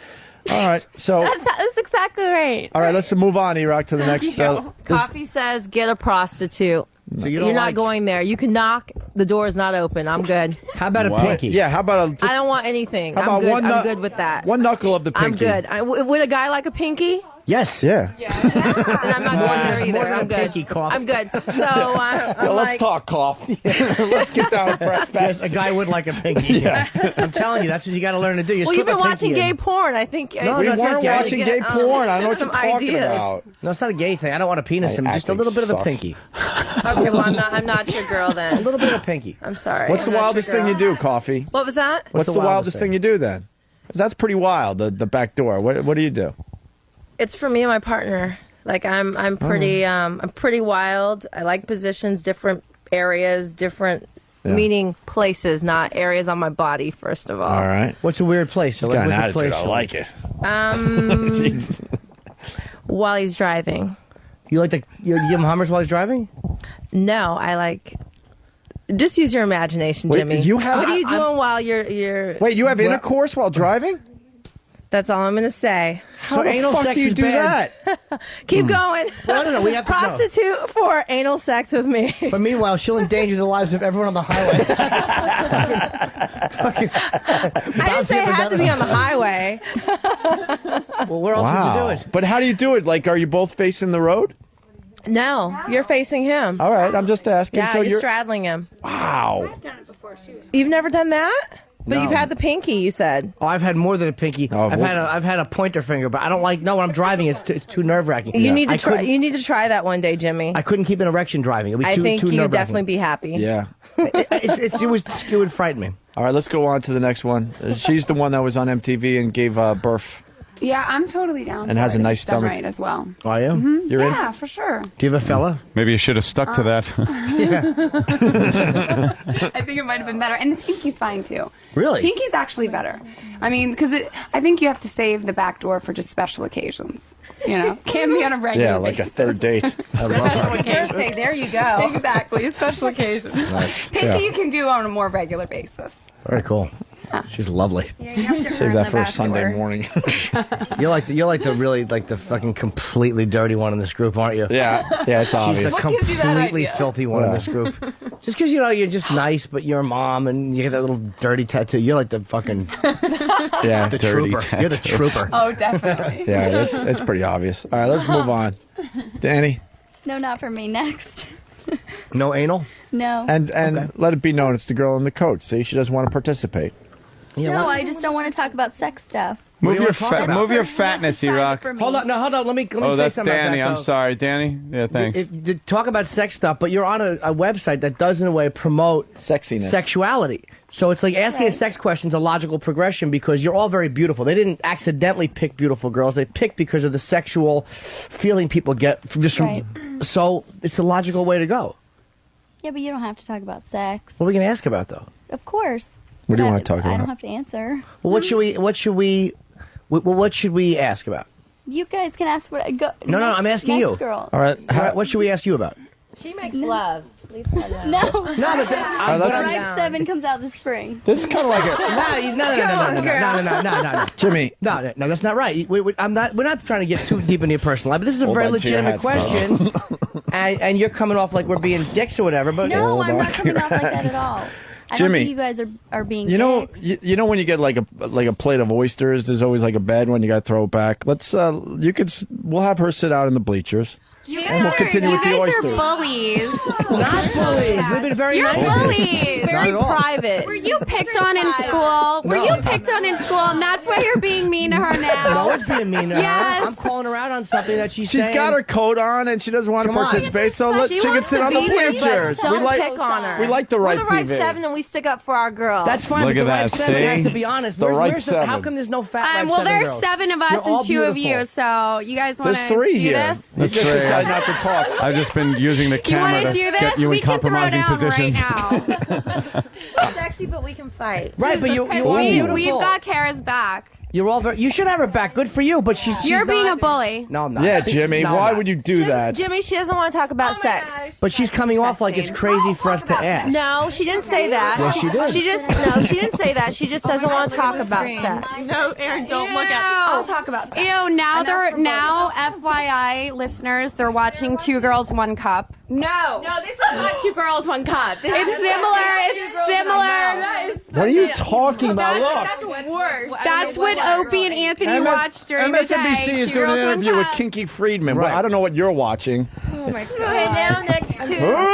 [SPEAKER 8] All right. So.
[SPEAKER 4] That's exactly right.
[SPEAKER 8] All right. Let's move on, E-Rock, to the next.
[SPEAKER 22] Coffee says get a prostitute.
[SPEAKER 12] So
[SPEAKER 22] You're not going there. You can knock. The door is not open. I'm good.
[SPEAKER 12] How about a pinky?
[SPEAKER 8] Yeah. How about
[SPEAKER 22] I don't want anything.
[SPEAKER 8] How
[SPEAKER 22] I'm
[SPEAKER 8] about
[SPEAKER 22] good.
[SPEAKER 8] one
[SPEAKER 22] I'm good with that.
[SPEAKER 8] one knuckle of the pinky?
[SPEAKER 22] I'm good. Would a guy like a pinky?
[SPEAKER 12] Yes.
[SPEAKER 8] Yeah.
[SPEAKER 22] And I'm not going there either.
[SPEAKER 12] More than a
[SPEAKER 22] I'm good.
[SPEAKER 12] pinky cough.
[SPEAKER 22] I'm good. So I'm
[SPEAKER 8] let's
[SPEAKER 22] like,
[SPEAKER 8] talk cough. Let's get down to press
[SPEAKER 12] Yes, a guy would like a pinky. Yeah. I'm telling you, that's what you got to learn to do. You
[SPEAKER 22] well,
[SPEAKER 12] slip
[SPEAKER 22] you've been
[SPEAKER 12] a pinky
[SPEAKER 22] watching
[SPEAKER 12] in.
[SPEAKER 22] gay porn. I think.
[SPEAKER 12] No,
[SPEAKER 8] we
[SPEAKER 12] it's not
[SPEAKER 8] weren't
[SPEAKER 12] gay.
[SPEAKER 8] watching gay porn. I don't know what you're
[SPEAKER 22] some
[SPEAKER 8] talking
[SPEAKER 22] ideas.
[SPEAKER 8] about.
[SPEAKER 12] No, it's not a gay thing. I don't want a penis. Just a
[SPEAKER 8] acting
[SPEAKER 12] little bit of a
[SPEAKER 8] sucks.
[SPEAKER 12] pinky.
[SPEAKER 22] Okay, well, I'm not your girl
[SPEAKER 12] A
[SPEAKER 22] then.
[SPEAKER 12] little bit of pinky.
[SPEAKER 22] I'm sorry.
[SPEAKER 8] What's
[SPEAKER 22] I'm
[SPEAKER 8] the
[SPEAKER 22] not
[SPEAKER 8] wildest
[SPEAKER 22] your
[SPEAKER 8] thing you
[SPEAKER 22] girl.
[SPEAKER 8] do, Coffee?
[SPEAKER 22] What was that?
[SPEAKER 8] What's the wildest thing you do then? 'Cause that's pretty wild. The back door. What do you do?
[SPEAKER 22] It's for me and my partner. Like I'm pretty wild. I like positions, different areas, different meaning places, not areas on my body. First of all.
[SPEAKER 8] All right.
[SPEAKER 12] What's a weird place?
[SPEAKER 8] He's got an attitude. I like it.
[SPEAKER 22] While he's driving.
[SPEAKER 12] You like to you give him Hummers while he's driving?
[SPEAKER 22] No, I like. Just use your imagination,
[SPEAKER 8] Wait,
[SPEAKER 22] Jimmy.
[SPEAKER 8] you have-
[SPEAKER 22] What are you doing while you're?
[SPEAKER 8] Wait, you have intercourse while driving?
[SPEAKER 22] That's all I'm gonna say.
[SPEAKER 8] How the
[SPEAKER 12] anal
[SPEAKER 8] fuck
[SPEAKER 12] sex
[SPEAKER 8] do you
[SPEAKER 12] is
[SPEAKER 8] do
[SPEAKER 12] bad.
[SPEAKER 8] that?
[SPEAKER 22] Keep going.
[SPEAKER 12] Well, no, we have to know.
[SPEAKER 22] Prostitute for anal sex with me.
[SPEAKER 12] But meanwhile, she'll endanger the lives of everyone on the highway.
[SPEAKER 22] I didn't say it has to be on the highway.
[SPEAKER 12] Well, where else would you do it?
[SPEAKER 8] But how do you do it? Like, are you both facing the road?
[SPEAKER 22] No, you're facing him.
[SPEAKER 8] All right, I'm just asking.
[SPEAKER 22] Yeah,
[SPEAKER 8] so
[SPEAKER 22] you're straddling him.
[SPEAKER 8] Wow.
[SPEAKER 22] You've never done that? But
[SPEAKER 12] No.
[SPEAKER 22] you've had the pinky, you said.
[SPEAKER 12] Oh, I've had more than a pinky.
[SPEAKER 8] Oh,
[SPEAKER 12] I've had a pointer finger, but I don't like. No, when I'm driving, it's too nerve wracking.
[SPEAKER 22] You need to try. You need to try that one day, Jimmy.
[SPEAKER 12] I couldn't keep an erection driving. It'd be
[SPEAKER 22] I
[SPEAKER 12] too,
[SPEAKER 22] think
[SPEAKER 12] too
[SPEAKER 22] you would
[SPEAKER 12] nerve-wracking.
[SPEAKER 22] definitely be happy.
[SPEAKER 8] Yeah.
[SPEAKER 12] It would frighten me.
[SPEAKER 8] All right, let's go on to the next one. She's the one that was on MTV and gave birth.
[SPEAKER 7] Yeah, I'm totally down.
[SPEAKER 8] And
[SPEAKER 7] for
[SPEAKER 8] has a
[SPEAKER 7] it.
[SPEAKER 8] nice
[SPEAKER 7] It's done
[SPEAKER 8] stomach.
[SPEAKER 7] right as well.
[SPEAKER 12] Are you?
[SPEAKER 7] Mhm.
[SPEAKER 8] You're in?
[SPEAKER 7] Yeah, for sure.
[SPEAKER 12] Do you have a fella?
[SPEAKER 16] Maybe you should have stuck to that.
[SPEAKER 7] I think it might have been better, and the pinky's fine too.
[SPEAKER 12] Really?
[SPEAKER 7] Pinky's actually better. I mean, because I think you have to save the back door for just special occasions. You know, can't be on a regular.
[SPEAKER 8] Yeah, like a
[SPEAKER 7] basis.
[SPEAKER 8] third date. I love that.
[SPEAKER 22] Birthday, there you go.
[SPEAKER 7] Exactly, a special occasion. Pinky
[SPEAKER 8] Yeah.
[SPEAKER 7] you can do on a more regular basis.
[SPEAKER 12] Very cool. She's lovely.
[SPEAKER 8] Save that for a Sunday morning.
[SPEAKER 12] You're like the really like the fucking completely dirty one in this group, aren't you?
[SPEAKER 8] Yeah, it's
[SPEAKER 12] She's
[SPEAKER 8] obvious.
[SPEAKER 12] the
[SPEAKER 7] What gives you that
[SPEAKER 12] completely
[SPEAKER 7] idea?
[SPEAKER 12] filthy one in this group. Just because you're just nice, but you're a mom and you get that little dirty tattoo. You're like the fucking
[SPEAKER 8] Yeah,
[SPEAKER 12] the
[SPEAKER 8] dirty
[SPEAKER 12] trooper.
[SPEAKER 8] tattoo.
[SPEAKER 12] You're the trooper.
[SPEAKER 7] Oh, definitely.
[SPEAKER 8] Yeah, it's pretty obvious. All right, let's move on. Danny,
[SPEAKER 5] No, not for me. Next.
[SPEAKER 12] No anal.
[SPEAKER 5] No.
[SPEAKER 8] and let it be known it's the girl in the coat. See, she doesn't want to participate.
[SPEAKER 5] No, I just don't want to talk about sex stuff.
[SPEAKER 12] What do
[SPEAKER 11] Move
[SPEAKER 12] you
[SPEAKER 11] your
[SPEAKER 12] wanna talk about?
[SPEAKER 11] move your
[SPEAKER 5] That's
[SPEAKER 11] fatness,
[SPEAKER 5] just private
[SPEAKER 11] E-Rock.
[SPEAKER 5] for me.
[SPEAKER 12] Hold on, Let me
[SPEAKER 11] Oh,
[SPEAKER 12] say
[SPEAKER 11] that's
[SPEAKER 12] something
[SPEAKER 11] Danny.
[SPEAKER 12] about that,
[SPEAKER 11] I'm
[SPEAKER 12] though.
[SPEAKER 11] sorry, Danny. Yeah, thanks.
[SPEAKER 12] Talk about sex stuff, but you're on a website that does in a way promote
[SPEAKER 8] Sexiness.
[SPEAKER 12] sexuality. So it's like asking a sex question is a logical progression because you're all very beautiful. They didn't accidentally pick beautiful girls. They picked because of the sexual feeling people get from just
[SPEAKER 5] Right.
[SPEAKER 12] So it's a logical way to go.
[SPEAKER 5] Yeah, but you don't have to talk about sex.
[SPEAKER 12] What are we going to ask about though?
[SPEAKER 5] Of course.
[SPEAKER 8] What do you
[SPEAKER 5] But
[SPEAKER 8] want to talk
[SPEAKER 5] I
[SPEAKER 8] about?
[SPEAKER 5] don't have to answer.
[SPEAKER 12] Well, what should we ask about?
[SPEAKER 5] You guys can ask what.
[SPEAKER 12] No, I'm asking you.
[SPEAKER 5] Girl.
[SPEAKER 12] All right. What should we ask you about?
[SPEAKER 22] She makes love. Leave her alone.
[SPEAKER 5] No.
[SPEAKER 12] Drive
[SPEAKER 5] 7 comes out this spring.
[SPEAKER 8] This is kind of like a
[SPEAKER 12] No,
[SPEAKER 8] Jimmy.
[SPEAKER 12] No, that's not right. We're not trying to get too deep into your personal life, but this is a very
[SPEAKER 8] Hold on to your
[SPEAKER 12] legitimate
[SPEAKER 8] hats,
[SPEAKER 12] question. and you're coming off like we're being dicks or whatever. But
[SPEAKER 5] No, I'm not coming off like that at all. I don't
[SPEAKER 8] Jimmy,
[SPEAKER 5] think you guys are being
[SPEAKER 8] You know,
[SPEAKER 5] dicks.
[SPEAKER 8] you know when you get like a plate of oysters, there's always like a bad one you got to throw it back. We'll have her sit out in the bleachers, and we'll continue with the
[SPEAKER 2] You
[SPEAKER 8] oysters.
[SPEAKER 2] guys are bullies.
[SPEAKER 12] Not bullies. We've been very
[SPEAKER 2] You're
[SPEAKER 12] nice.
[SPEAKER 2] bullies.
[SPEAKER 12] Not at all.
[SPEAKER 22] Private.
[SPEAKER 2] Were you picked on in school? Were you picked on in school, and that's why you're being mean to her now?
[SPEAKER 12] No one's being mean to
[SPEAKER 2] Yes.
[SPEAKER 12] her. I'm calling her out on something that she's
[SPEAKER 8] She's
[SPEAKER 12] saying.
[SPEAKER 8] got her coat on and she doesn't want to
[SPEAKER 12] Come on.
[SPEAKER 8] participate, so she can sit on the bleachers.
[SPEAKER 22] Don't
[SPEAKER 8] We like
[SPEAKER 22] pick on her.
[SPEAKER 8] we like the right
[SPEAKER 22] We're the right
[SPEAKER 8] TV.
[SPEAKER 22] 7 and we stick up for our girls.
[SPEAKER 12] That's fine,
[SPEAKER 11] Look
[SPEAKER 12] but the
[SPEAKER 11] at
[SPEAKER 12] right
[SPEAKER 11] that,
[SPEAKER 12] 7 has
[SPEAKER 11] see?
[SPEAKER 12] to be honest.
[SPEAKER 8] The right
[SPEAKER 12] How
[SPEAKER 8] 7.
[SPEAKER 12] come there's no fat right
[SPEAKER 2] Well,
[SPEAKER 12] 7
[SPEAKER 2] there's
[SPEAKER 12] girls?
[SPEAKER 2] 7 of us
[SPEAKER 12] You're all
[SPEAKER 2] and 2 of
[SPEAKER 12] beautiful.
[SPEAKER 2] you, so you guys want
[SPEAKER 8] There's
[SPEAKER 2] to
[SPEAKER 8] 3
[SPEAKER 2] do
[SPEAKER 8] here.
[SPEAKER 2] this?
[SPEAKER 8] You just decide not to talk.
[SPEAKER 11] I've just been using the
[SPEAKER 2] You want
[SPEAKER 11] camera
[SPEAKER 2] to
[SPEAKER 11] to
[SPEAKER 2] do this?
[SPEAKER 11] get you
[SPEAKER 2] We
[SPEAKER 11] in
[SPEAKER 2] can throw
[SPEAKER 11] compromising
[SPEAKER 2] down
[SPEAKER 11] positions.
[SPEAKER 2] right now.
[SPEAKER 22] Sexy, but we can fight.
[SPEAKER 12] Right, but you're all beautiful.
[SPEAKER 2] We've got Kara's back.
[SPEAKER 12] You're all very. You should have her back. Good for you, but she's
[SPEAKER 2] You're being
[SPEAKER 12] not-
[SPEAKER 2] a bully.
[SPEAKER 12] No, I'm not.
[SPEAKER 8] Yeah, Jimmy,
[SPEAKER 12] No, I'm
[SPEAKER 8] why
[SPEAKER 12] not.
[SPEAKER 8] would you do that?
[SPEAKER 22] Jimmy, she doesn't want to talk about sex.
[SPEAKER 12] But she's coming off like it's crazy for us to ask.
[SPEAKER 22] No, she didn't say that.
[SPEAKER 12] Yes, she did.
[SPEAKER 22] She didn't say that. She just doesn't want to talk about sex.
[SPEAKER 4] No, Aaron, don't look at
[SPEAKER 22] I'll talk about sex.
[SPEAKER 2] Ew, now FYI listeners, they're watching 2 Girls, 1 Cup.
[SPEAKER 22] No, this is not 2 girls, 1 cup. This
[SPEAKER 2] It's
[SPEAKER 22] is
[SPEAKER 2] similar. It's similar.
[SPEAKER 8] What are you talking about? Look.
[SPEAKER 22] That's worse.
[SPEAKER 2] That's what Opie and Anthony watched during the day.
[SPEAKER 8] MSNBC is
[SPEAKER 2] 2
[SPEAKER 8] doing
[SPEAKER 2] Girls,
[SPEAKER 8] an
[SPEAKER 2] 1
[SPEAKER 8] interview with
[SPEAKER 2] Cup.
[SPEAKER 8] Kinky Friedman, but
[SPEAKER 12] Right.
[SPEAKER 8] I don't know what you're watching.
[SPEAKER 22] Oh my god. Okay, now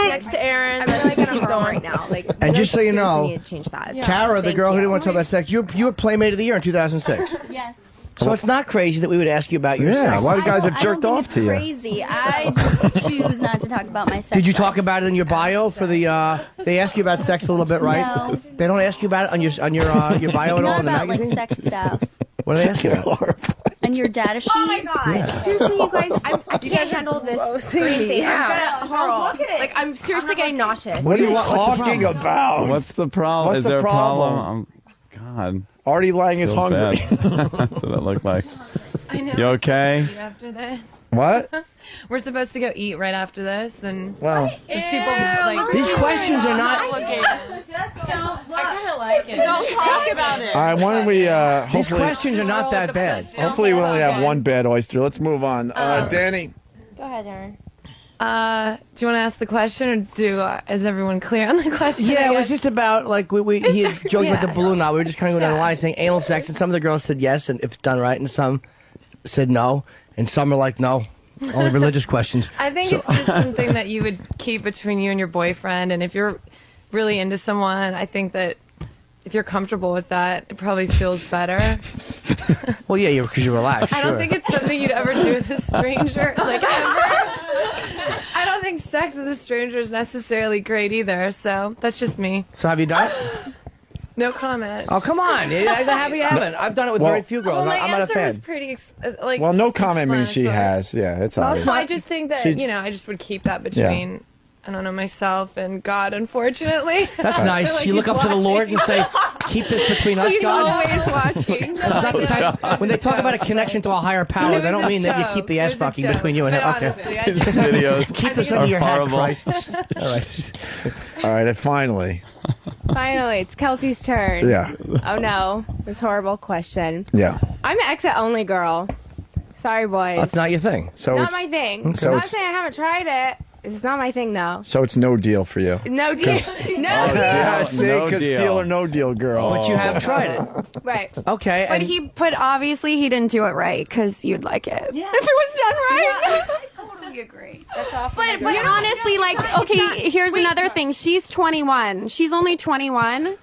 [SPEAKER 22] next to Aaron. I'm really gonna keep going right now. Like,
[SPEAKER 12] And just so you know,
[SPEAKER 22] need to change that.
[SPEAKER 12] Kara, the girl who didn't want to talk about sex, you were Playmate of the Year in 2006.
[SPEAKER 5] Yes.
[SPEAKER 12] So it's not crazy that we would ask you about your
[SPEAKER 8] Yeah,
[SPEAKER 12] sex.
[SPEAKER 8] why you guys have
[SPEAKER 5] I don't
[SPEAKER 8] jerked
[SPEAKER 5] think
[SPEAKER 8] off
[SPEAKER 5] it's
[SPEAKER 8] to you?
[SPEAKER 5] crazy. I just choose not to talk about my sex.
[SPEAKER 12] Did you
[SPEAKER 5] life.
[SPEAKER 12] talk about it in your bio for the? They ask you about sex a little bit, right?
[SPEAKER 5] No.
[SPEAKER 12] They don't ask you about it on your bio at all
[SPEAKER 5] Not
[SPEAKER 12] in the
[SPEAKER 5] about
[SPEAKER 12] magazine.
[SPEAKER 5] like sex stuff.
[SPEAKER 12] What do they ask you about?
[SPEAKER 5] And your data sheet.
[SPEAKER 22] Oh my god! Seriously, you guys, I can't handle this crazy.
[SPEAKER 12] Yeah.
[SPEAKER 22] I'm gonna look at it. Like, I'm seriously getting nauseous.
[SPEAKER 8] What are you
[SPEAKER 12] What's the
[SPEAKER 8] talking
[SPEAKER 12] problem?
[SPEAKER 8] about?
[SPEAKER 11] What's the problem?
[SPEAKER 8] What's
[SPEAKER 11] Is
[SPEAKER 8] the
[SPEAKER 11] there a
[SPEAKER 8] problem?
[SPEAKER 11] problem? God.
[SPEAKER 8] Artie Lang is
[SPEAKER 11] Feel
[SPEAKER 8] hungry.
[SPEAKER 11] bad. That's what it looked like.
[SPEAKER 6] I know.
[SPEAKER 11] You okay?
[SPEAKER 6] After this,
[SPEAKER 8] What?
[SPEAKER 6] we're supposed to go eat right after this, and
[SPEAKER 12] Well,
[SPEAKER 6] just people like
[SPEAKER 12] these questions are not.
[SPEAKER 6] Just don't look. I kind of like it.
[SPEAKER 4] Don't talk about it.
[SPEAKER 8] All right, why don't we?
[SPEAKER 12] These
[SPEAKER 8] Hopefully,
[SPEAKER 12] questions are not that bad.
[SPEAKER 8] hopefully we only have one bad oyster. Let's move on. Danny.
[SPEAKER 22] Go ahead, Aaron.
[SPEAKER 6] Do you want to ask the question, or is everyone clear on the question?
[SPEAKER 12] Yeah,
[SPEAKER 6] I
[SPEAKER 12] it was
[SPEAKER 6] guess?
[SPEAKER 12] just about like he had joked about the balloon knot. We were just kind of going down the line saying anal sex, and some of the girls said yes, and if it's done right, and some said no, and some are like no. Only religious questions.
[SPEAKER 6] I think
[SPEAKER 12] So-
[SPEAKER 6] it's just something that you would keep between you and your boyfriend, and if you're really into someone, I think that if you're comfortable with that, it probably feels better.
[SPEAKER 12] Well, yeah, because you're relaxed.
[SPEAKER 6] I don't
[SPEAKER 12] sure.
[SPEAKER 6] think it's something you'd ever do with a stranger, like ever. I don't think sex with a stranger is necessarily great either, so that's just me.
[SPEAKER 12] So have you done it?
[SPEAKER 6] No comment.
[SPEAKER 12] Oh, come on. Have you haven't? I've done it with
[SPEAKER 8] Well-
[SPEAKER 12] very few girls.
[SPEAKER 6] Well, my
[SPEAKER 12] I'm not a
[SPEAKER 6] answer
[SPEAKER 12] fan.
[SPEAKER 6] was pretty, like.
[SPEAKER 8] Well, no comment means she
[SPEAKER 6] self-explanatory.
[SPEAKER 8] has. Yeah, it's obvious.
[SPEAKER 6] I just think that,
[SPEAKER 8] She-
[SPEAKER 6] I just would keep that between, I don't know, myself and God, unfortunately.
[SPEAKER 12] That's
[SPEAKER 6] I
[SPEAKER 12] nice.
[SPEAKER 6] feel like
[SPEAKER 12] You look
[SPEAKER 6] he's
[SPEAKER 12] up to the Lord and
[SPEAKER 6] watching.
[SPEAKER 12] say, keep this between us,
[SPEAKER 6] He's
[SPEAKER 12] God.
[SPEAKER 6] always watching.
[SPEAKER 12] That's not the type, when they talk about a connection to a higher power, they don't mean that you keep the ass fucking between you and him.
[SPEAKER 6] But
[SPEAKER 12] Okay.
[SPEAKER 6] honestly, I just-
[SPEAKER 11] Videos
[SPEAKER 12] Keep this
[SPEAKER 11] are
[SPEAKER 12] under your hat,
[SPEAKER 11] horrible.
[SPEAKER 12] Christ. All right.
[SPEAKER 8] All right, and finally.
[SPEAKER 13] Finally, it's Kelsey's turn.
[SPEAKER 8] Yeah.
[SPEAKER 13] Oh no, this horrible question.
[SPEAKER 8] Yeah.
[SPEAKER 13] I'm an exit only girl. Sorry, boys.
[SPEAKER 12] That's not your thing. So
[SPEAKER 13] not
[SPEAKER 12] it's,
[SPEAKER 13] my thing.
[SPEAKER 8] Okay.
[SPEAKER 13] I'm
[SPEAKER 8] So
[SPEAKER 13] not
[SPEAKER 8] it's-
[SPEAKER 13] saying I haven't tried it. It's not my thing though.
[SPEAKER 8] So it's no deal for you.
[SPEAKER 13] No deal. No deal.
[SPEAKER 8] Yeah, see,
[SPEAKER 11] No
[SPEAKER 8] because
[SPEAKER 11] deal.
[SPEAKER 8] deal or no deal, girl.
[SPEAKER 12] but you have tried it.
[SPEAKER 13] Right.
[SPEAKER 12] Okay.
[SPEAKER 2] But
[SPEAKER 12] and
[SPEAKER 2] obviously he didn't do it right because you'd like it if it was done right.
[SPEAKER 5] I totally agree. That's awful.
[SPEAKER 2] But honestly, like, okay, here's another thing. She's 21. She's only 21.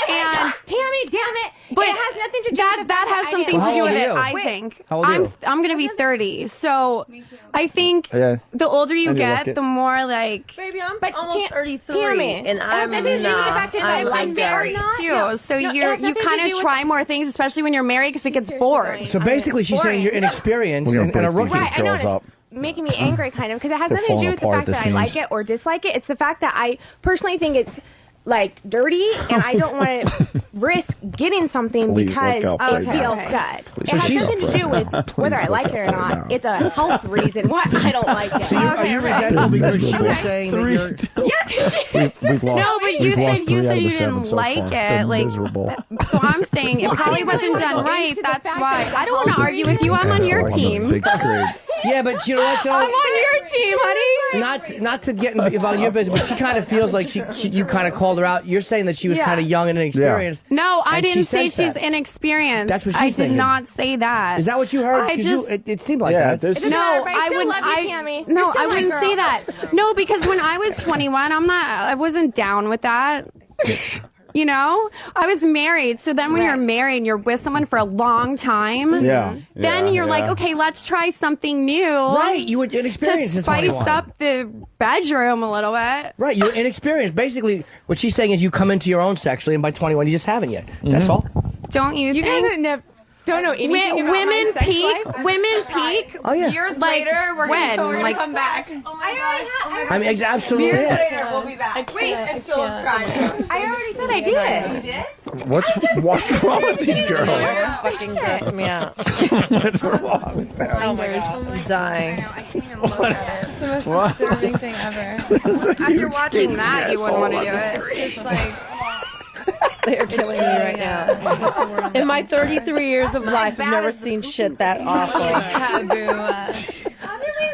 [SPEAKER 2] And
[SPEAKER 13] Tammy, damn it!
[SPEAKER 2] but
[SPEAKER 13] it has nothing to do
[SPEAKER 2] that
[SPEAKER 13] with
[SPEAKER 2] that has something
[SPEAKER 12] Well,
[SPEAKER 2] to do
[SPEAKER 12] how
[SPEAKER 2] with
[SPEAKER 12] old
[SPEAKER 2] it.
[SPEAKER 12] are you?
[SPEAKER 2] I
[SPEAKER 12] Wait.
[SPEAKER 2] think
[SPEAKER 12] How old are you?
[SPEAKER 2] I'm gonna be 30. So I think
[SPEAKER 8] Yeah.
[SPEAKER 2] the older you
[SPEAKER 8] And you look
[SPEAKER 2] get,
[SPEAKER 8] it.
[SPEAKER 2] the more like.
[SPEAKER 22] Baby, I'm
[SPEAKER 13] But
[SPEAKER 22] almost
[SPEAKER 13] Tam-
[SPEAKER 22] 33,
[SPEAKER 13] Tammy,
[SPEAKER 22] and
[SPEAKER 13] it has
[SPEAKER 22] I'm
[SPEAKER 13] nothing to do with the
[SPEAKER 22] not.
[SPEAKER 13] fact that
[SPEAKER 22] I'm
[SPEAKER 13] I'm married
[SPEAKER 22] dirty.
[SPEAKER 2] Too.
[SPEAKER 13] No,
[SPEAKER 2] So
[SPEAKER 13] it
[SPEAKER 2] you
[SPEAKER 13] has nothing to
[SPEAKER 2] kind
[SPEAKER 13] do
[SPEAKER 2] of
[SPEAKER 13] with
[SPEAKER 2] try more things, especially when you're married, because it gets bored.
[SPEAKER 12] so basically, she's saying you're inexperienced
[SPEAKER 8] We're gonna
[SPEAKER 12] and a
[SPEAKER 8] break these
[SPEAKER 12] rookie.
[SPEAKER 13] Right, I know.
[SPEAKER 8] girls
[SPEAKER 13] It's
[SPEAKER 8] up.
[SPEAKER 13] making me angry, kind of, because it has
[SPEAKER 8] They're
[SPEAKER 13] nothing to do
[SPEAKER 8] falling
[SPEAKER 13] with the
[SPEAKER 8] apart
[SPEAKER 13] fact
[SPEAKER 8] at
[SPEAKER 13] that
[SPEAKER 8] the
[SPEAKER 13] I like
[SPEAKER 8] seams.
[SPEAKER 13] it or dislike it. It's the fact that I personally think it's like dirty, and I don't want to risk getting something
[SPEAKER 1] Please
[SPEAKER 13] because
[SPEAKER 1] look up
[SPEAKER 13] it
[SPEAKER 1] right
[SPEAKER 13] feels
[SPEAKER 1] now.
[SPEAKER 13] good.
[SPEAKER 1] So
[SPEAKER 13] It has
[SPEAKER 1] she's-
[SPEAKER 13] nothing to do with whether I like it or not. It's a health reason why I don't like it.
[SPEAKER 12] So are you resentful because she was saying that you're...
[SPEAKER 1] We've lost,
[SPEAKER 2] No, but you
[SPEAKER 1] we've lost
[SPEAKER 2] said
[SPEAKER 1] three
[SPEAKER 2] you
[SPEAKER 1] out
[SPEAKER 2] said
[SPEAKER 1] of
[SPEAKER 2] you
[SPEAKER 1] the seven
[SPEAKER 2] didn't
[SPEAKER 1] so
[SPEAKER 2] like
[SPEAKER 1] far.
[SPEAKER 2] it.
[SPEAKER 1] They're
[SPEAKER 2] Like,
[SPEAKER 1] miserable.
[SPEAKER 2] so I'm saying it probably wasn't done right. That's why. I don't want to argue with you. I'm on your team.
[SPEAKER 1] Big screen.
[SPEAKER 12] Yeah, but you know what, Joe?
[SPEAKER 2] I'm on your team, honey.
[SPEAKER 12] Not to get involved in your business, but she kind of feels like you kind of called her out. You're saying that she was kind of young and inexperienced.
[SPEAKER 2] No, I
[SPEAKER 12] and she
[SPEAKER 2] didn't say
[SPEAKER 12] sensed
[SPEAKER 2] she's
[SPEAKER 12] that.
[SPEAKER 2] inexperienced.
[SPEAKER 12] That's what
[SPEAKER 2] I
[SPEAKER 12] she's
[SPEAKER 2] did
[SPEAKER 12] thinking.
[SPEAKER 2] not say that.
[SPEAKER 12] Is that what you heard?
[SPEAKER 2] I
[SPEAKER 12] 'Cause
[SPEAKER 2] just,
[SPEAKER 12] it seemed like that.
[SPEAKER 2] No, I wouldn't. No, I wouldn't say that. No, because when I was 21, I wasn't down with that. You know, I was married. So then when you're married and you're with someone for a long time, then you're like, okay, let's try something new.
[SPEAKER 12] Right, you were inexperienced
[SPEAKER 2] to
[SPEAKER 12] at
[SPEAKER 2] spice
[SPEAKER 12] 21.
[SPEAKER 2] up the bedroom a little bit.
[SPEAKER 12] Right, you're inexperienced. Basically, what she's saying is you come into your own sexually, and by 21, you just haven't yet. That's all.
[SPEAKER 2] Don't you think?
[SPEAKER 13] guys don't know anything about
[SPEAKER 2] women
[SPEAKER 13] my sex
[SPEAKER 2] peak.
[SPEAKER 13] life?
[SPEAKER 2] Women peak.
[SPEAKER 12] Oh, yeah.
[SPEAKER 13] Years
[SPEAKER 2] Like,
[SPEAKER 13] later, we're
[SPEAKER 2] when?
[SPEAKER 13] gonna
[SPEAKER 2] Like-
[SPEAKER 13] come back. Oh my gosh.
[SPEAKER 12] I mean, absolutely.
[SPEAKER 13] Years
[SPEAKER 12] Yeah.
[SPEAKER 13] later, we'll be back. Wait, and she'll try. I already said I did. You did?
[SPEAKER 1] What's wrong with these girls?
[SPEAKER 22] Fucking gross me out.
[SPEAKER 1] What's wrong with them?
[SPEAKER 22] Oh my god, I'm dying.
[SPEAKER 6] I can't even look at it. It's the most
[SPEAKER 1] What?
[SPEAKER 6] disturbing thing ever.
[SPEAKER 2] After watching that, you wouldn't want to do
[SPEAKER 1] asshole on
[SPEAKER 2] it.
[SPEAKER 1] the
[SPEAKER 2] It's like.
[SPEAKER 22] They're killing me right now. In my 33 years of life, I've never seen shit that awful.
[SPEAKER 6] Taboo.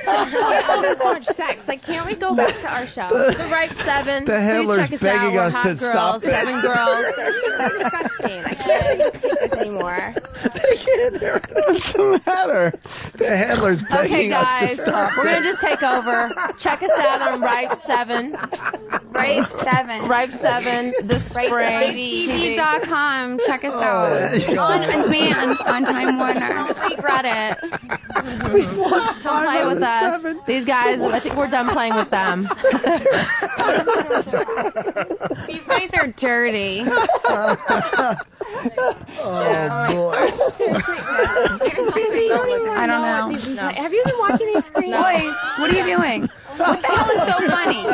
[SPEAKER 13] All this much sex. Like, can't we go back to our show?
[SPEAKER 22] The Ripe 7.
[SPEAKER 8] The handler's
[SPEAKER 22] Please check us
[SPEAKER 8] begging
[SPEAKER 22] out.
[SPEAKER 8] us
[SPEAKER 22] We're
[SPEAKER 8] to
[SPEAKER 22] hot
[SPEAKER 8] stop
[SPEAKER 22] girls, 7 girls.
[SPEAKER 13] It's disgusting. I can't take this anymore.
[SPEAKER 8] What's the matter? The handler's
[SPEAKER 22] Okay,
[SPEAKER 8] begging us
[SPEAKER 22] guys,
[SPEAKER 8] to stop.
[SPEAKER 22] we're gonna just take over. Check us out on Ripe 7.
[SPEAKER 5] Ripe 7.
[SPEAKER 22] Ripe 7 this spring.
[SPEAKER 2] TV.com. Check us out.
[SPEAKER 5] On demand on Time Warner.
[SPEAKER 2] Don't regret it.
[SPEAKER 22] Come play with us. These guys, I think we're done playing with them.
[SPEAKER 2] These guys are dirty.
[SPEAKER 5] I don't know.
[SPEAKER 13] Have you been watching these screens?
[SPEAKER 5] Boys, what are you doing? What the hell is so funny?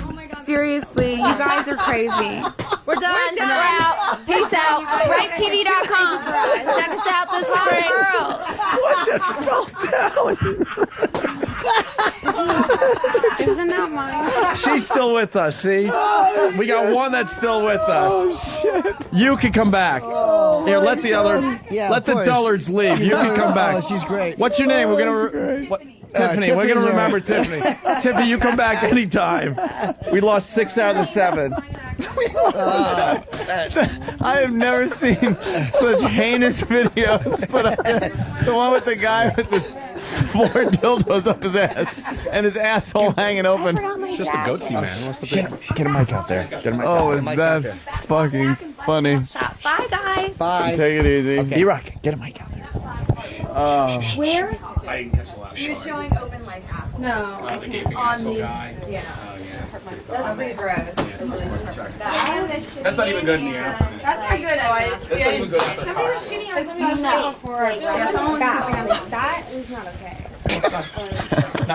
[SPEAKER 2] Oh my god! Seriously, you guys are crazy.
[SPEAKER 22] We're done. We're out. Peace out.
[SPEAKER 5] RipeTV.com.
[SPEAKER 22] Check us out this spring.
[SPEAKER 8] What just fell down?
[SPEAKER 2] Isn't that mine?
[SPEAKER 8] She's still with us, see? We got one that's still with us. Oh, shit. You can come back. Here, let the other, let the dullards leave. You can come back.
[SPEAKER 12] Oh, she's great.
[SPEAKER 8] What's your name? We're going to, Tiffany. We're going to remember Tiffany. Tiffany, you come back anytime. We lost 6 out of the 7. I have never seen such heinous videos. But the one with the guy with the 4 dildos up his ass and his asshole hanging open.
[SPEAKER 15] Just a goatsy, man.
[SPEAKER 1] Get a mic out there. Get a mic
[SPEAKER 8] Oh,
[SPEAKER 1] out
[SPEAKER 8] is
[SPEAKER 1] there.
[SPEAKER 8] that fucking funny?
[SPEAKER 5] Bye, guys.
[SPEAKER 1] Bye.
[SPEAKER 8] Take it easy.
[SPEAKER 1] Okay. E-Rock, get a mic out there.
[SPEAKER 13] Where?
[SPEAKER 15] I didn't catch the last
[SPEAKER 13] You were
[SPEAKER 15] part.
[SPEAKER 13] showing open like apple.
[SPEAKER 5] No.
[SPEAKER 15] The gaping
[SPEAKER 5] On
[SPEAKER 15] asshole
[SPEAKER 5] these.
[SPEAKER 15] guy.
[SPEAKER 5] Yeah.
[SPEAKER 13] That's pretty gross.
[SPEAKER 15] That's not even good in the air.
[SPEAKER 5] That's not good, boys.
[SPEAKER 15] That's not even good in the
[SPEAKER 13] Somebody was shitting on somebody's
[SPEAKER 5] No.
[SPEAKER 13] before.
[SPEAKER 5] Yeah, someone was pooping on me.
[SPEAKER 13] That is not okay.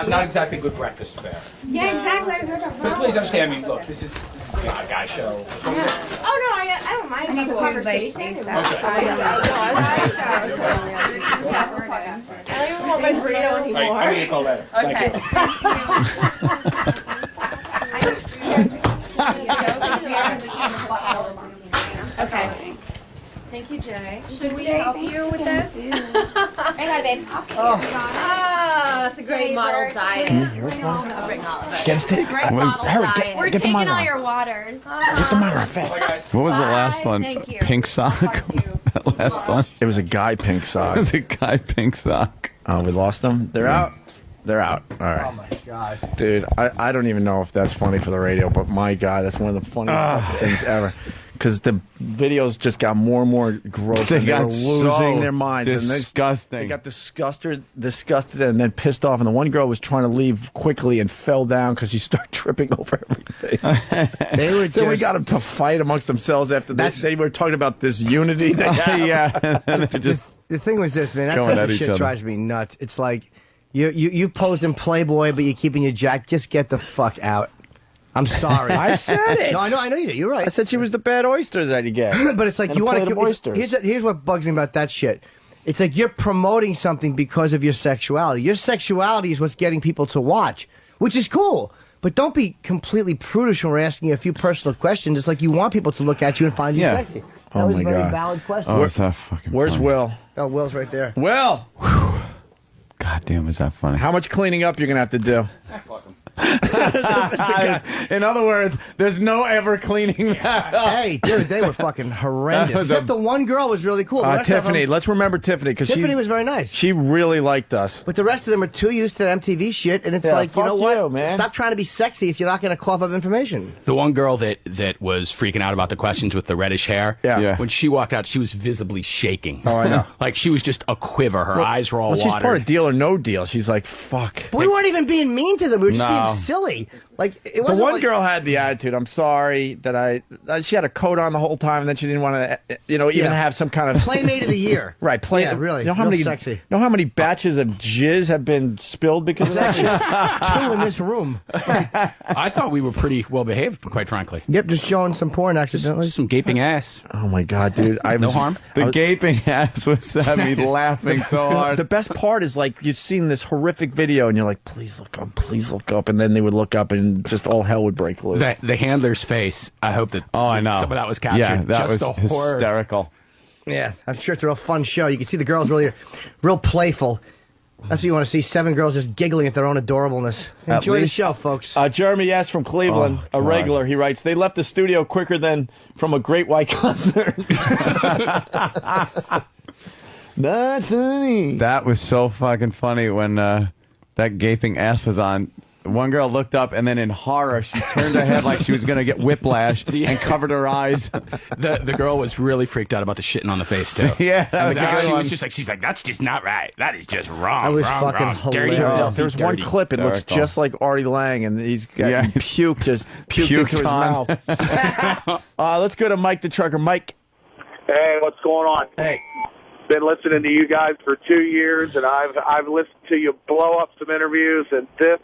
[SPEAKER 15] Not exactly good breakfast fare.
[SPEAKER 13] Yeah, exactly. I heard of
[SPEAKER 15] But please understand me. Look, this is a guy show.
[SPEAKER 13] Oh, no, I don't mind
[SPEAKER 5] I need
[SPEAKER 13] the
[SPEAKER 5] food, like,
[SPEAKER 13] conversation.
[SPEAKER 5] ASAP.
[SPEAKER 13] I don't even want my burrito
[SPEAKER 15] I'm
[SPEAKER 13] anymore.
[SPEAKER 15] going to call that.
[SPEAKER 5] Okay. Okay.
[SPEAKER 13] Thank you, Jay.
[SPEAKER 5] Should we help you with this? I got it.
[SPEAKER 22] Ah, that's a great model diet. I'll bring all of it.
[SPEAKER 1] Get us to
[SPEAKER 22] Great model diet.
[SPEAKER 2] We're
[SPEAKER 1] Get the
[SPEAKER 2] taking
[SPEAKER 1] monitor
[SPEAKER 2] all
[SPEAKER 1] on.
[SPEAKER 2] your waters.
[SPEAKER 1] Get the mic on.
[SPEAKER 11] What was the last one?
[SPEAKER 2] Thank you.
[SPEAKER 11] Pink sock? That last one?
[SPEAKER 8] It was a guy pink
[SPEAKER 11] It
[SPEAKER 8] sock.
[SPEAKER 11] was a guy pink sock.
[SPEAKER 8] Oh, we lost them? They're out? They're out. All right.
[SPEAKER 12] Oh my god.
[SPEAKER 8] Dude, I don't even know if that's funny for the radio, but my God, that's one of the funniest fucking things ever. Because the videos just got more and more gross.
[SPEAKER 11] They
[SPEAKER 8] and
[SPEAKER 11] got
[SPEAKER 8] were losing
[SPEAKER 11] so
[SPEAKER 8] their minds. And
[SPEAKER 11] disgusting.
[SPEAKER 8] they got disgusted, and then pissed off. And the one girl was trying to leave quickly and fell down because she started tripping over everything.
[SPEAKER 12] They were
[SPEAKER 8] Then we
[SPEAKER 12] just-
[SPEAKER 8] got them to fight amongst themselves after this. They were talking about this unity they have.
[SPEAKER 11] Yeah. And then it just
[SPEAKER 12] The thing was this, man. That
[SPEAKER 11] Going
[SPEAKER 12] type
[SPEAKER 11] at
[SPEAKER 12] of
[SPEAKER 11] each
[SPEAKER 12] shit
[SPEAKER 11] other.
[SPEAKER 12] drives me nuts. It's like You posed in Playboy, but you're keeping your jack. Just get the fuck out. I'm sorry.
[SPEAKER 8] I said it.
[SPEAKER 12] No, I know you did. You're right.
[SPEAKER 8] I said she was the bad oyster that you get.
[SPEAKER 12] But it's like
[SPEAKER 8] And
[SPEAKER 12] you
[SPEAKER 8] a
[SPEAKER 12] want
[SPEAKER 8] plate
[SPEAKER 12] to.
[SPEAKER 8] of oysters.
[SPEAKER 12] Here's what bugs me about that shit. It's like you're promoting something because of your sexuality. Your sexuality is what's getting people to watch, which is cool. But don't be completely prudish when we're asking you a few personal questions. It's like you want people to look at you and find you sexy. That was a very valid question.
[SPEAKER 11] Oh, is that fucking
[SPEAKER 8] Where's
[SPEAKER 11] funny?
[SPEAKER 8] Will?
[SPEAKER 12] Oh, Will's right there.
[SPEAKER 8] Will!
[SPEAKER 11] God damn, is that funny?
[SPEAKER 8] How much cleaning up you're going to have to do? In other words, there's no ever cleaning that up.
[SPEAKER 12] Hey, dude, they were fucking horrendous. Except the one girl was really cool. The rest of
[SPEAKER 8] Tiffany.
[SPEAKER 12] them-
[SPEAKER 8] Let's remember Tiffany because
[SPEAKER 12] Tiffany was very nice.
[SPEAKER 8] She really liked us.
[SPEAKER 12] But the rest of them are too used to MTV shit, and it's
[SPEAKER 8] Yeah,
[SPEAKER 12] like, you know
[SPEAKER 8] fuck
[SPEAKER 12] what?
[SPEAKER 8] you, man.
[SPEAKER 12] Stop trying to be sexy if you're not going to cough up information.
[SPEAKER 10] The one girl that was freaking out about the questions with the reddish hair,
[SPEAKER 8] Yeah.
[SPEAKER 10] when she walked out, she was visibly shaking.
[SPEAKER 8] Oh, I know.
[SPEAKER 10] Like she was just a quiver. Her eyes were all
[SPEAKER 8] Well, she's
[SPEAKER 10] watered.
[SPEAKER 8] part of Deal or No Deal. She's like, fuck.
[SPEAKER 12] But we weren't even being mean to them. We were just
[SPEAKER 8] No.
[SPEAKER 12] being silly. Like it
[SPEAKER 8] The
[SPEAKER 12] wasn't
[SPEAKER 8] one
[SPEAKER 12] like,
[SPEAKER 8] girl had the attitude. I'm sorry that she had a coat on the whole time, and then she didn't want to, even
[SPEAKER 12] Yeah.
[SPEAKER 8] have some kind of
[SPEAKER 12] Playmate of the year.
[SPEAKER 8] Right,
[SPEAKER 12] Yeah, really.
[SPEAKER 8] You know how
[SPEAKER 12] Real
[SPEAKER 8] many
[SPEAKER 12] sexy.
[SPEAKER 8] Know how many batches of jizz have been spilled because of that? shit?
[SPEAKER 12] 2 in this room.
[SPEAKER 10] I thought we were pretty well behaved, quite frankly.
[SPEAKER 12] Yep, just showing some porn accidentally.
[SPEAKER 10] Some gaping ass.
[SPEAKER 8] Oh my god, dude!
[SPEAKER 10] No harm.
[SPEAKER 11] The gaping ass was had me laughing so hard.
[SPEAKER 8] The best part is like you'd seen this horrific video, and you're like, please look up, and then they would look up, and just all hell would break loose.
[SPEAKER 10] The handler's face. I hope that.
[SPEAKER 11] Oh, I know.
[SPEAKER 10] Some of that was captured.
[SPEAKER 11] Yeah, that
[SPEAKER 10] Just
[SPEAKER 11] was
[SPEAKER 10] the horror.
[SPEAKER 11] hysterical.
[SPEAKER 12] Yeah, I'm sure it's a real fun show. You can see the girls really, real playful. That's what you want to see. 7 girls just giggling at their own adorableness. Enjoy the
[SPEAKER 8] least-
[SPEAKER 12] show, folks.
[SPEAKER 8] Jeremy S. from Cleveland,
[SPEAKER 11] Oh,
[SPEAKER 8] a
[SPEAKER 11] God.
[SPEAKER 8] regular, he writes, they left the studio quicker than from a Great White concert. Not funny.
[SPEAKER 11] That was so fucking funny when that gaping ass was on. One girl looked up and then in horror she turned her head like she was going to get whiplash and covered her eyes.
[SPEAKER 10] The girl was really freaked out about the shitting on the face too.
[SPEAKER 11] Yeah, that
[SPEAKER 10] And
[SPEAKER 11] was
[SPEAKER 10] the
[SPEAKER 11] a
[SPEAKER 10] guy,
[SPEAKER 11] good
[SPEAKER 10] she
[SPEAKER 11] one.
[SPEAKER 10] was just like, she's like, that's just not right. That is just wrong.
[SPEAKER 12] That was
[SPEAKER 10] wrong,
[SPEAKER 12] fucking
[SPEAKER 10] wrong. Dirty,
[SPEAKER 12] hilarious.
[SPEAKER 10] filthy,
[SPEAKER 8] There's one
[SPEAKER 10] dirty.
[SPEAKER 8] clip, it looks
[SPEAKER 11] Hysterical.
[SPEAKER 8] just like Artie Lang, and he's got
[SPEAKER 11] Yeah.
[SPEAKER 8] puke just puked into his
[SPEAKER 11] on.
[SPEAKER 8] mouth. Let's go to Mike the Trucker. Mike.
[SPEAKER 14] Hey, what's going on?
[SPEAKER 8] Hey.
[SPEAKER 14] Been listening to you guys for 2 years, and I've listened to you blow up some interviews, and this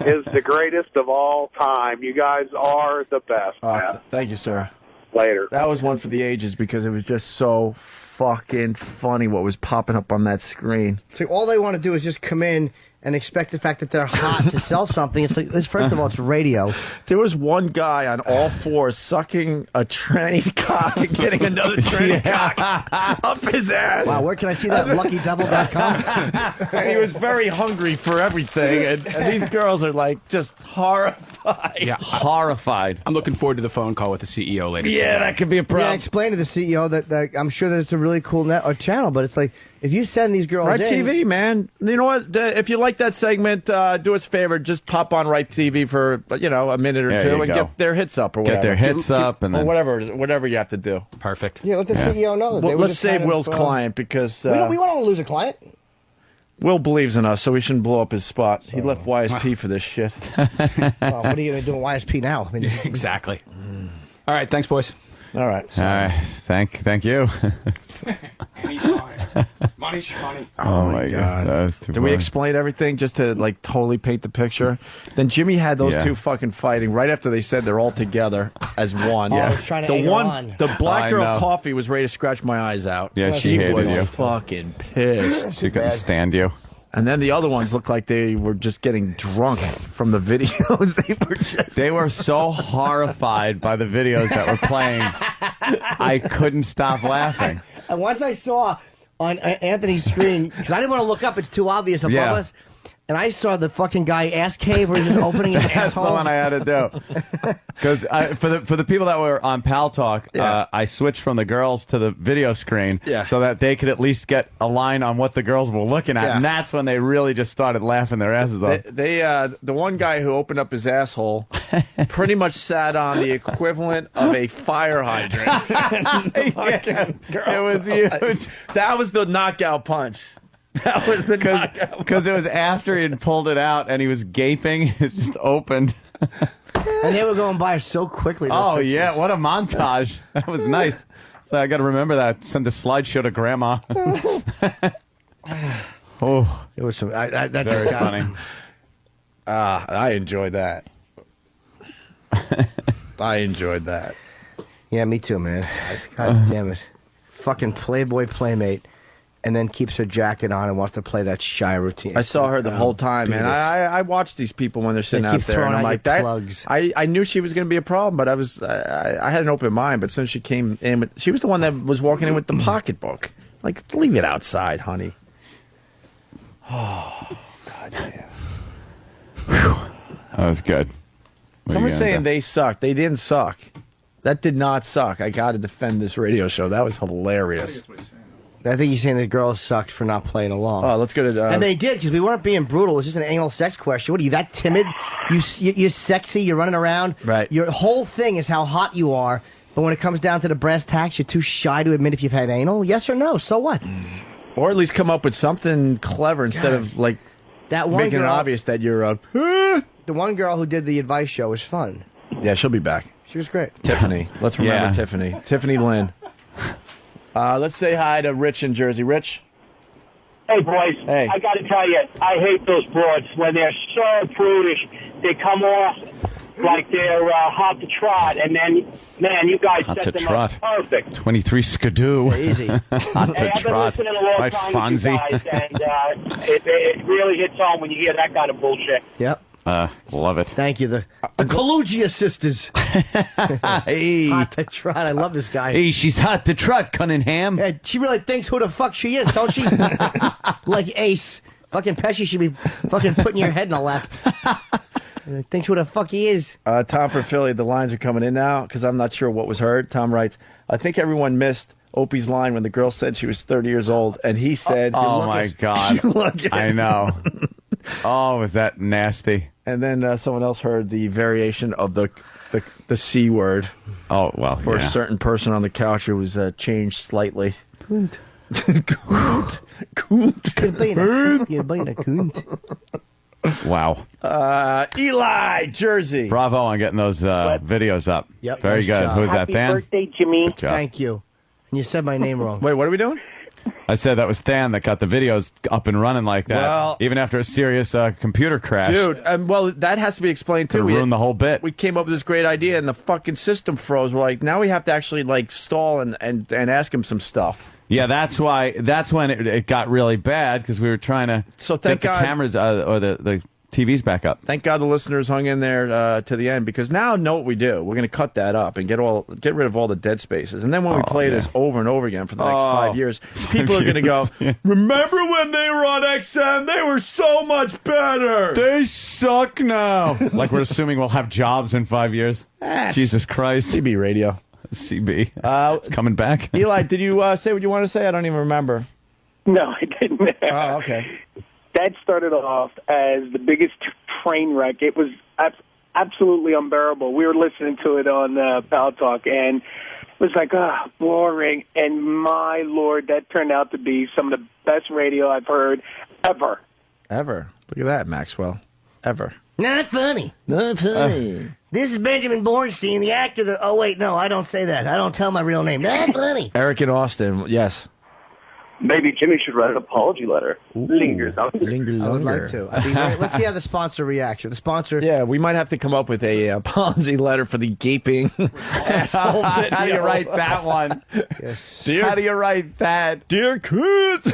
[SPEAKER 14] is the greatest of all time. You guys are the best, man.
[SPEAKER 8] Thank you, sir.
[SPEAKER 14] Later.
[SPEAKER 8] That was one for the ages because it was just so fucking funny what was popping up on that screen.
[SPEAKER 12] So all they want to do is just come in and expect the fact that they're hot to sell something. It's like, first of all, it's radio.
[SPEAKER 8] There was one guy on all fours sucking a tranny's cock and getting another tranny cock up his ass.
[SPEAKER 12] Wow, where can I see that? LuckyDevil.com.
[SPEAKER 8] And he was very hungry for everything, and these girls are like just horrified.
[SPEAKER 10] Yeah,
[SPEAKER 11] horrified.
[SPEAKER 10] I'm looking forward to the phone call with the CEO later.
[SPEAKER 8] Yeah,
[SPEAKER 10] today.
[SPEAKER 8] that could be a
[SPEAKER 12] Yeah,
[SPEAKER 8] problem.
[SPEAKER 12] explain to the CEO that I'm sure that it's a really cool net or channel, but it's like if you send these girls
[SPEAKER 8] Right
[SPEAKER 12] in,
[SPEAKER 8] TV, man. You know what? If you like that segment, do us a favor. Just pop on Right TV for a minute or
[SPEAKER 11] There
[SPEAKER 8] two
[SPEAKER 11] you
[SPEAKER 8] and
[SPEAKER 11] go.
[SPEAKER 8] get their hits up or
[SPEAKER 11] Get
[SPEAKER 8] whatever.
[SPEAKER 11] their hits up and
[SPEAKER 8] or
[SPEAKER 11] then
[SPEAKER 8] whatever you have to do.
[SPEAKER 10] Perfect.
[SPEAKER 12] yeah, let the CEO know that.
[SPEAKER 8] Well,
[SPEAKER 12] they were
[SPEAKER 8] let's
[SPEAKER 12] just
[SPEAKER 8] save
[SPEAKER 12] kind of,
[SPEAKER 8] Will's client because
[SPEAKER 12] we don't want to lose a client.
[SPEAKER 8] Will believes in us, so we shouldn't blow up his spot. He left YSP for this shit.
[SPEAKER 12] Well, what are you going to do in YSP now? I mean,
[SPEAKER 10] Exactly. All right, thanks, boys.
[SPEAKER 8] All right.
[SPEAKER 11] All right, thank you.
[SPEAKER 10] Money, money.
[SPEAKER 8] Oh
[SPEAKER 11] my God, that was too
[SPEAKER 8] Did we
[SPEAKER 11] funny.
[SPEAKER 8] explain everything just to like totally paint the picture? Then Jimmy had those
[SPEAKER 11] Yeah.
[SPEAKER 8] two fucking fighting right after they said they're all together as one.
[SPEAKER 12] Oh, I was trying to egg her on.
[SPEAKER 8] The black
[SPEAKER 11] I
[SPEAKER 8] girl
[SPEAKER 11] know.
[SPEAKER 8] Coffee was ready to scratch my eyes out.
[SPEAKER 11] Yeah, she hated
[SPEAKER 8] was
[SPEAKER 11] you.
[SPEAKER 8] fucking pissed.
[SPEAKER 11] She couldn't stand you.
[SPEAKER 8] And then the other ones looked like they were just getting drunk from the videos.
[SPEAKER 11] They were so horrified by the videos that were playing. I couldn't stop laughing.
[SPEAKER 12] And once I saw on Anthony's screen, because I didn't want to look up, it's too obvious above
[SPEAKER 11] Yeah.
[SPEAKER 12] us. And I saw the fucking guy ass cave where he's just opening his
[SPEAKER 11] That's the
[SPEAKER 12] asshole.
[SPEAKER 11] one I had to do. Because for the people that were on Pal Talk, I switched from the girls to the video screen so that they could at least get a line on what the girls were looking at.
[SPEAKER 8] Yeah.
[SPEAKER 11] And that's when they really just started laughing their asses off.
[SPEAKER 8] The one guy who opened up his asshole pretty much sat on the equivalent of a fire hydrant.
[SPEAKER 11] It was huge.
[SPEAKER 8] That was the knockout punch. That was the knockout.
[SPEAKER 11] Because it was after he had pulled it out and he was gaping. It just opened.
[SPEAKER 12] And they were going by so quickly. those
[SPEAKER 11] Oh,
[SPEAKER 12] pictures.
[SPEAKER 11] yeah. What a montage. That was nice. So I got to remember that. Send a slideshow to Grandma. Oh,
[SPEAKER 12] it was some. That's
[SPEAKER 11] very funny.
[SPEAKER 8] I enjoyed that. I enjoyed that.
[SPEAKER 12] Yeah, me too, man. God damn it. Fucking Playboy Playmate, and then keeps her jacket on and wants to play that shy routine.
[SPEAKER 8] I saw her the whole time, man. I watch these people when they're sitting out there, and I'm like,
[SPEAKER 12] plugs.
[SPEAKER 8] I knew she was going to be a problem, but I had an open mind. But since she came in, she was the one that was walking in with the pocketbook. Like, leave it outside, honey. Oh, God damn.
[SPEAKER 11] That was good.
[SPEAKER 8] Someone's saying they suck. They didn't suck. That did not suck. I got to defend this radio show. That was hilarious.
[SPEAKER 12] I think he's saying the girls sucked for not playing along.
[SPEAKER 8] Oh, let's go to...
[SPEAKER 12] and they did, because we weren't being brutal. It was just an anal sex question. What are you, that timid? You're sexy, you're running around.
[SPEAKER 8] Right.
[SPEAKER 12] Your whole thing is how hot you are, but when it comes down to the brass tacks, you're too shy to admit if you've had anal? Yes or no? So what?
[SPEAKER 8] Or at least come up with something clever instead of, like,
[SPEAKER 12] that one
[SPEAKER 8] making it
[SPEAKER 12] girl,
[SPEAKER 8] obvious that you're a...
[SPEAKER 12] The one girl who did the advice show was fun.
[SPEAKER 8] Yeah, she'll be back.
[SPEAKER 12] She was great.
[SPEAKER 8] Tiffany. Let's remember
[SPEAKER 11] Yeah.
[SPEAKER 8] Tiffany. Tiffany Lynn. Let's say hi to Rich in Jersey. Rich?
[SPEAKER 9] Hey, boys.
[SPEAKER 8] Hey.
[SPEAKER 9] I got to tell you, I hate those broads when they're so prudish. They come off like they're hot to trot, and then, man, you guys
[SPEAKER 11] Hot to
[SPEAKER 9] set them
[SPEAKER 11] trot.
[SPEAKER 9] up perfect.
[SPEAKER 11] 23 Skidoo.
[SPEAKER 12] Easy.
[SPEAKER 11] Hot
[SPEAKER 9] Hey,
[SPEAKER 11] to
[SPEAKER 9] I've been
[SPEAKER 11] trot.
[SPEAKER 9] listening a long
[SPEAKER 11] My
[SPEAKER 9] time with
[SPEAKER 11] Fonzie.
[SPEAKER 9] you guys, and it really hits home when you hear that kind of bullshit.
[SPEAKER 12] Yep.
[SPEAKER 11] Love it.
[SPEAKER 12] Thank you. The Colugia sisters.
[SPEAKER 11] Hey.
[SPEAKER 12] Hot to trot. I love this guy.
[SPEAKER 11] Hey, she's hot to trot, Cunningham.
[SPEAKER 12] Yeah, she really thinks who the fuck she is, don't she? Like Ace. Fucking Pesci should be fucking putting your head in a lap. Thinks who the fuck he is.
[SPEAKER 8] Tom for Philly, the lines are coming in now because I'm not sure what was heard. Tom writes, I think everyone missed Opie's line when the girl said she was 30 years old, and he said...
[SPEAKER 11] Oh, my God. I know. Oh, was that nasty?
[SPEAKER 8] And then someone else heard the variation of the C word.
[SPEAKER 11] Oh, well,
[SPEAKER 8] for a certain person on the couch, it was changed slightly.
[SPEAKER 12] Kunt.
[SPEAKER 8] Kunt.
[SPEAKER 12] You're being a kunt.
[SPEAKER 11] Wow.
[SPEAKER 8] Eli, Jersey.
[SPEAKER 11] Bravo on getting those videos up.
[SPEAKER 12] Yep.
[SPEAKER 11] Very
[SPEAKER 12] Nice
[SPEAKER 11] good.
[SPEAKER 12] job.
[SPEAKER 11] Who's that,
[SPEAKER 9] Happy
[SPEAKER 11] Than?
[SPEAKER 9] birthday, Jimmy.
[SPEAKER 11] Good job.
[SPEAKER 12] Thank you. And you said my name wrong.
[SPEAKER 8] Wait, what are we doing?
[SPEAKER 11] I said that was Than that got the videos up and running like that,
[SPEAKER 8] Well-
[SPEAKER 11] even after a serious computer crash.
[SPEAKER 8] Dude, well, that has to be explained, too.
[SPEAKER 11] Could ruin the whole bit.
[SPEAKER 8] We came up with this great idea, and the fucking system froze. We're like, now we have to actually, like, stall and ask him some stuff.
[SPEAKER 11] Yeah, that's why. That's when it got really bad, because we were trying to
[SPEAKER 8] thank
[SPEAKER 11] get the
[SPEAKER 8] God-
[SPEAKER 11] cameras or the TVs back up.
[SPEAKER 8] Thank God the listeners hung in there to the end, because now know what we do. We're going to cut that up and get rid of all the dead spaces. And then when we play this over and over again for the next 5 years, people are going to go, remember when they were on XM? They were so much better.
[SPEAKER 11] They suck now. Like we're assuming we'll have jobs in 5 years. Jesus Christ.
[SPEAKER 8] CB radio.
[SPEAKER 11] CB. It's coming back.
[SPEAKER 8] Eli, did you say what you want to say? I don't even remember.
[SPEAKER 9] No, I didn't.
[SPEAKER 8] Oh, okay.
[SPEAKER 9] That started off as the biggest train wreck. It was absolutely unbearable. We were listening to it on Pal Talk, and it was like, boring. And my Lord, that turned out to be some of the best radio I've heard ever.
[SPEAKER 8] Ever. Look at that, Maxwell. Ever.
[SPEAKER 12] Not funny. Not funny. This is Benjamin Bornstein, the actor that... Oh, wait, no, I don't say that. I don't tell my real name. Not funny.
[SPEAKER 8] Eric in Austin, yes.
[SPEAKER 17] Maybe Jimmy should write an apology letter. Lingers.
[SPEAKER 8] Linger.
[SPEAKER 12] I would like to. Let's see how the sponsor reacts. The sponsor...
[SPEAKER 8] Yeah, we might have to come up with a apology letter for the gaping asshole video.
[SPEAKER 11] How do you write that one?
[SPEAKER 12] Yes.
[SPEAKER 11] How do you write that?
[SPEAKER 8] Dear Kurt.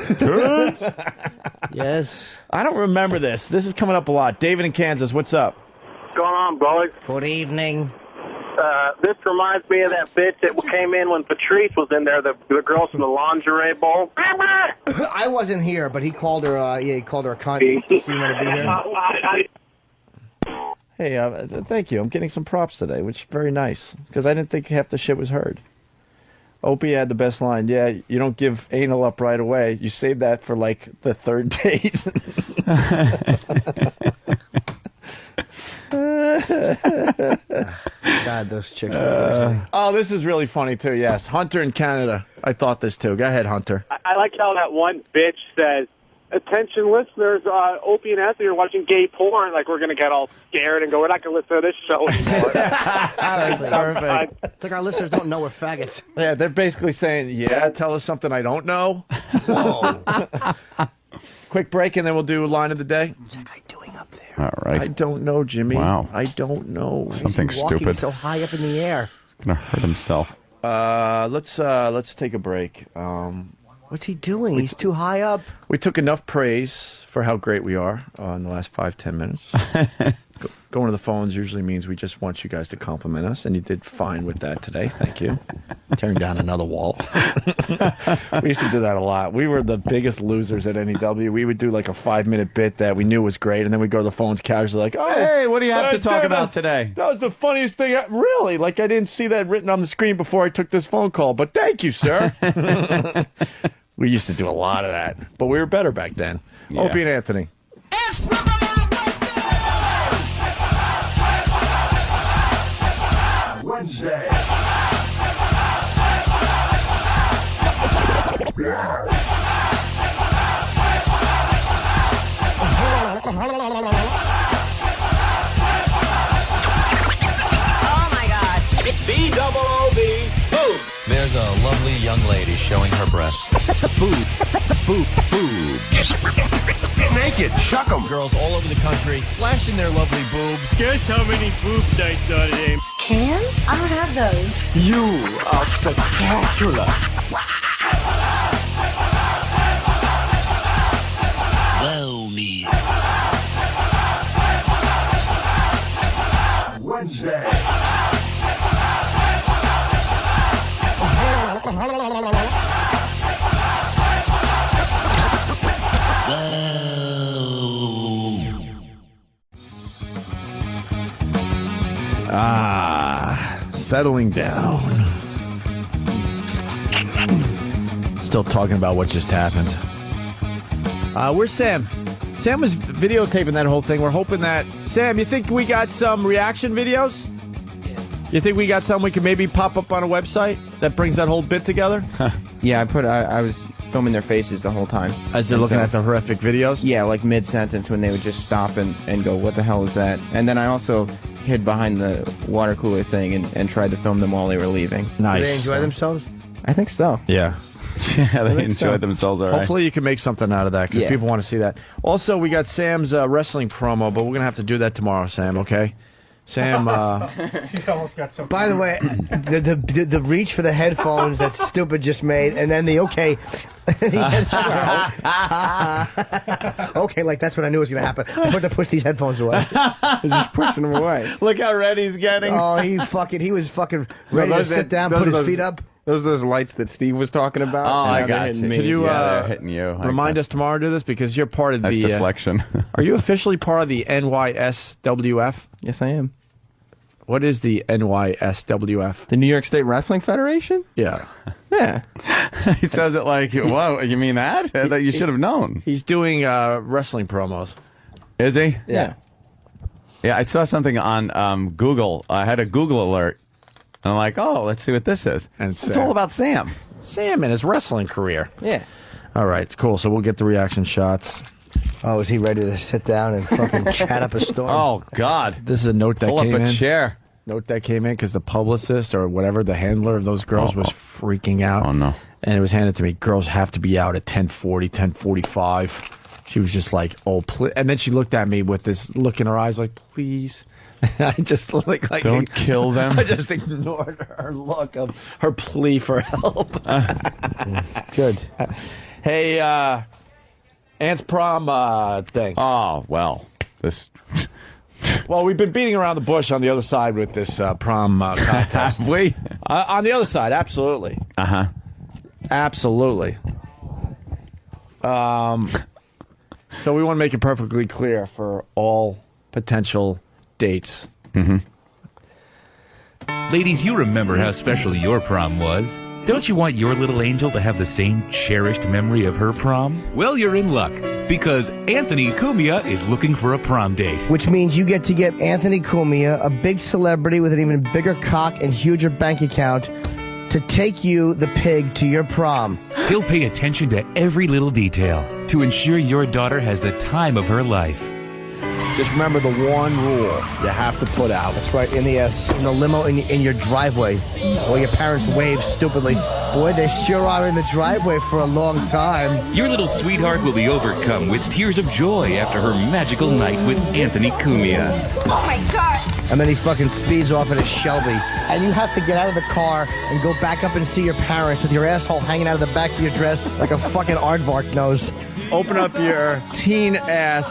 [SPEAKER 12] Yes.
[SPEAKER 8] I don't remember this. This is coming up a lot. David in Kansas, what's up?
[SPEAKER 17] What's going on, boys?
[SPEAKER 12] Good evening.
[SPEAKER 17] This reminds me of that bitch that came in when Patrice was in there, the girls from the lingerie bowl.
[SPEAKER 12] I wasn't here, but he called her, he called her a cunt. She didn't want to be here.
[SPEAKER 8] Hey, thank you. I'm getting some props today, which is very nice, because I didn't think half the shit was heard. Opie had the best line. Yeah, you don't give anal up right away. You save that for, like, the third date.
[SPEAKER 12] God, those chicks.
[SPEAKER 8] Oh, this is really funny, too, yes. Hunter in Canada. I thought this, too. Go ahead, Hunter.
[SPEAKER 18] I like how that one bitch says, attention listeners, Opie and Anthony are watching gay porn. Like, we're going to get all scared and go, we're not going to listen to this show anymore.
[SPEAKER 8] Perfect.
[SPEAKER 12] It's like our listeners don't know we're faggots.
[SPEAKER 8] Yeah, they're basically saying, yeah, tell us something I don't know. Whoa. Quick break, and then we'll do line of the day.
[SPEAKER 12] What's that guy doing up there?
[SPEAKER 3] All right.
[SPEAKER 8] I don't know, Jimmy.
[SPEAKER 3] Wow.
[SPEAKER 8] I don't know.
[SPEAKER 3] Something
[SPEAKER 12] He's walking
[SPEAKER 3] stupid.
[SPEAKER 12] so high up in the air.
[SPEAKER 3] He's going to hurt himself.
[SPEAKER 8] Let's take a break.
[SPEAKER 12] What's he doing? He's too high up.
[SPEAKER 8] We took enough praise for how great we are in the last 5-10 minutes. Going to the phones usually means we just want you guys to compliment us, and you did fine with that today. Thank you. Tearing down another wall. We used to do that a lot. We were the biggest losers at NEW. We would do like a 5-minute bit that we knew was great, and then we'd go to the phones casually like, oh,
[SPEAKER 3] hey, what do you have to talk about today?
[SPEAKER 8] That was the funniest thing. Really? Like, I didn't see that written on the screen before I took this phone call, but thank you, sir. We used to do a lot of that, but we were better back then.
[SPEAKER 3] Yeah.
[SPEAKER 8] Opie and Anthony.
[SPEAKER 19] Wednesday.
[SPEAKER 20] Oh my God. B-double-O-B. Boob. There's a lovely young lady showing her breasts. Boob. Boob. Boob.
[SPEAKER 19] Get naked. Chuck 'em.
[SPEAKER 20] Girls all over the country flashing their lovely boobs.
[SPEAKER 19] Guess how many boob nights are today?
[SPEAKER 20] Cans? I don't have those.
[SPEAKER 19] You are spectacular. Well, me. Wednesday.
[SPEAKER 8] Settling down. Still talking about what just happened. Where's Sam? Sam was videotaping that whole thing. We're hoping that... Sam, you think we got some reaction videos? You think we got some we can maybe pop up on a website that brings that whole bit together?
[SPEAKER 23] Yeah, I was filming their faces the whole time.
[SPEAKER 8] As they're looking at the horrific videos?
[SPEAKER 23] Yeah, like mid-sentence when they would just stop and go, what the hell is that? And then I also hid behind the water cooler thing and tried to film them while they were leaving.
[SPEAKER 8] Nice.
[SPEAKER 12] Did they enjoy themselves?
[SPEAKER 23] I think so.
[SPEAKER 8] Yeah.
[SPEAKER 3] Yeah, they enjoyed themselves all right.
[SPEAKER 8] Hopefully you can make something out of that because people want to see that. Also, we got Sam's wrestling promo, but we're going to have to do that tomorrow, Sam, okay? Sam,
[SPEAKER 12] He almost got some. By the way, the reach for the headphones that stupid just made, and then the okay. Okay, like that's what I knew was going to happen. I put to push these headphones away.
[SPEAKER 23] He's just pushing them away.
[SPEAKER 8] Look how red he's getting.
[SPEAKER 12] Oh, he was fucking ready to sit down, put his feet up.
[SPEAKER 23] Those are those lights that Steve was talking about.
[SPEAKER 3] Oh, I got you.
[SPEAKER 23] Me.
[SPEAKER 8] Can you
[SPEAKER 3] they're hitting you.
[SPEAKER 8] remind us tomorrow to do this because you're part of
[SPEAKER 3] That's
[SPEAKER 8] the
[SPEAKER 3] deflection.
[SPEAKER 8] Are you officially part of the NYSWF?
[SPEAKER 23] Yes, I am.
[SPEAKER 8] What is the NYSWF?
[SPEAKER 23] The New York State Wrestling Federation?
[SPEAKER 8] Yeah.
[SPEAKER 23] Yeah.
[SPEAKER 3] He says it like, whoa, you mean that? That you should have known.
[SPEAKER 8] He's doing wrestling promos.
[SPEAKER 3] Is he?
[SPEAKER 23] Yeah.
[SPEAKER 3] Yeah, I saw something on Google. I had a Google alert. And I'm like, oh, let's see what this is.
[SPEAKER 8] And
[SPEAKER 3] it's all about Sam.
[SPEAKER 8] Sam and his wrestling career.
[SPEAKER 23] Yeah.
[SPEAKER 8] All right, cool. So we'll get the reaction shots.
[SPEAKER 12] Oh, is he ready to sit down and fucking chat up a storm?
[SPEAKER 3] Oh, God.
[SPEAKER 8] This is a note that
[SPEAKER 3] Pull
[SPEAKER 8] came
[SPEAKER 3] up a
[SPEAKER 8] in.
[SPEAKER 3] chair.
[SPEAKER 8] Note that came in because the publicist or whatever, the handler of those girls was freaking out.
[SPEAKER 3] Oh, no.
[SPEAKER 8] And it was handed to me. Girls have to be out at 10:40, 10:45. She was just like, oh, please. And then she looked at me with this look in her eyes like, please. I just like
[SPEAKER 3] don't kill them.
[SPEAKER 8] I just ignored her look of her plea for help.
[SPEAKER 23] Good.
[SPEAKER 8] Hey, Ant's prom thing.
[SPEAKER 3] Oh, well, this.
[SPEAKER 8] Well, we've been beating around the bush on the other side with this prom contest.
[SPEAKER 3] Have we?
[SPEAKER 8] On the other side, absolutely.
[SPEAKER 3] Uh-huh.
[SPEAKER 8] Absolutely. So we want to make it perfectly clear for all potential dates.
[SPEAKER 3] Mm-hmm.
[SPEAKER 25] Ladies, you remember how special your prom was. Don't you want your little angel to have the same cherished memory of her prom? Well, you're in luck, because Anthony Cumia is looking for a prom date.
[SPEAKER 12] Which means you get to get Anthony Cumia, a big celebrity with an even bigger cock and huger bank account, to take you, the pig, to your prom.
[SPEAKER 25] He'll pay attention to every little detail to ensure your daughter has the time of her life.
[SPEAKER 8] Just remember the one rule you have to put out.
[SPEAKER 12] That's right, in the limo in your driveway, where your parents wave stupidly. Boy, they sure are in the driveway for a long time.
[SPEAKER 25] Your little sweetheart will be overcome with tears of joy after her magical night with Anthony Cumia.
[SPEAKER 13] Oh my God.
[SPEAKER 12] And then he fucking speeds off in a Shelby. And you have to get out of the car and go back up and see your parents with your asshole hanging out of the back of your dress like a fucking aardvark nose.
[SPEAKER 8] Open up your teen ass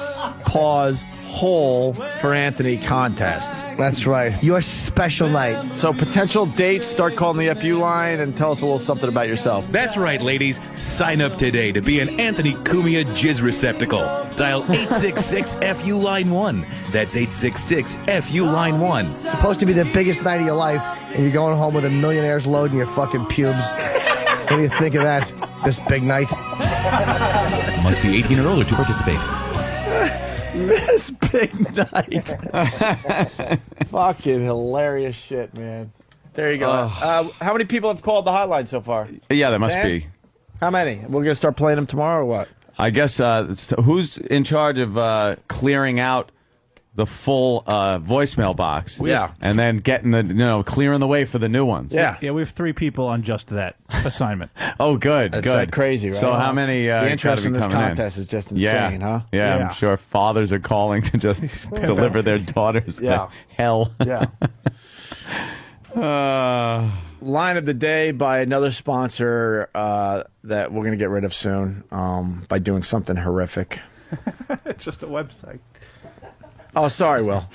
[SPEAKER 8] pause hole for Anthony contest.
[SPEAKER 12] That's right. Your special night.
[SPEAKER 8] So potential dates, start calling the FU line and tell us a little something about yourself.
[SPEAKER 25] That's right, ladies. Sign up today to be an Anthony Cumia jizz receptacle. Dial 866-FU line 1. That's 866-FU line 1.
[SPEAKER 12] It's supposed to be the biggest night of your life, and you're going home with a millionaire's load in your fucking pubes. What do you think of that? This big night?
[SPEAKER 25] Must be 18 or older to participate.
[SPEAKER 8] This big night. Fucking hilarious shit, man. There you go. How many people have called the hotline so far?
[SPEAKER 3] Yeah, there must
[SPEAKER 8] Dan?
[SPEAKER 3] be.
[SPEAKER 8] How many? We're going to start playing them tomorrow or what?
[SPEAKER 3] I guess, who's in charge of clearing out the full voicemail box?
[SPEAKER 8] Yeah.
[SPEAKER 3] And then getting clearing the way for the new ones.
[SPEAKER 8] Yeah.
[SPEAKER 4] Yeah, we have 3 people on just that assignment.
[SPEAKER 3] Oh, good,
[SPEAKER 8] That's
[SPEAKER 3] good.
[SPEAKER 8] crazy, right?
[SPEAKER 3] So how many
[SPEAKER 8] the interest
[SPEAKER 3] gotta
[SPEAKER 8] in
[SPEAKER 3] be
[SPEAKER 8] this
[SPEAKER 3] coming
[SPEAKER 8] contest is just
[SPEAKER 3] Yeah.
[SPEAKER 8] insane, huh?
[SPEAKER 3] Yeah,
[SPEAKER 4] Yeah.
[SPEAKER 3] I'm sure fathers are calling to just deliver their daughters to hell.
[SPEAKER 8] Yeah. Line of the day by another sponsor that we're going to get rid of soon by doing something horrific.
[SPEAKER 4] It's just a website.
[SPEAKER 8] Oh, sorry, Will.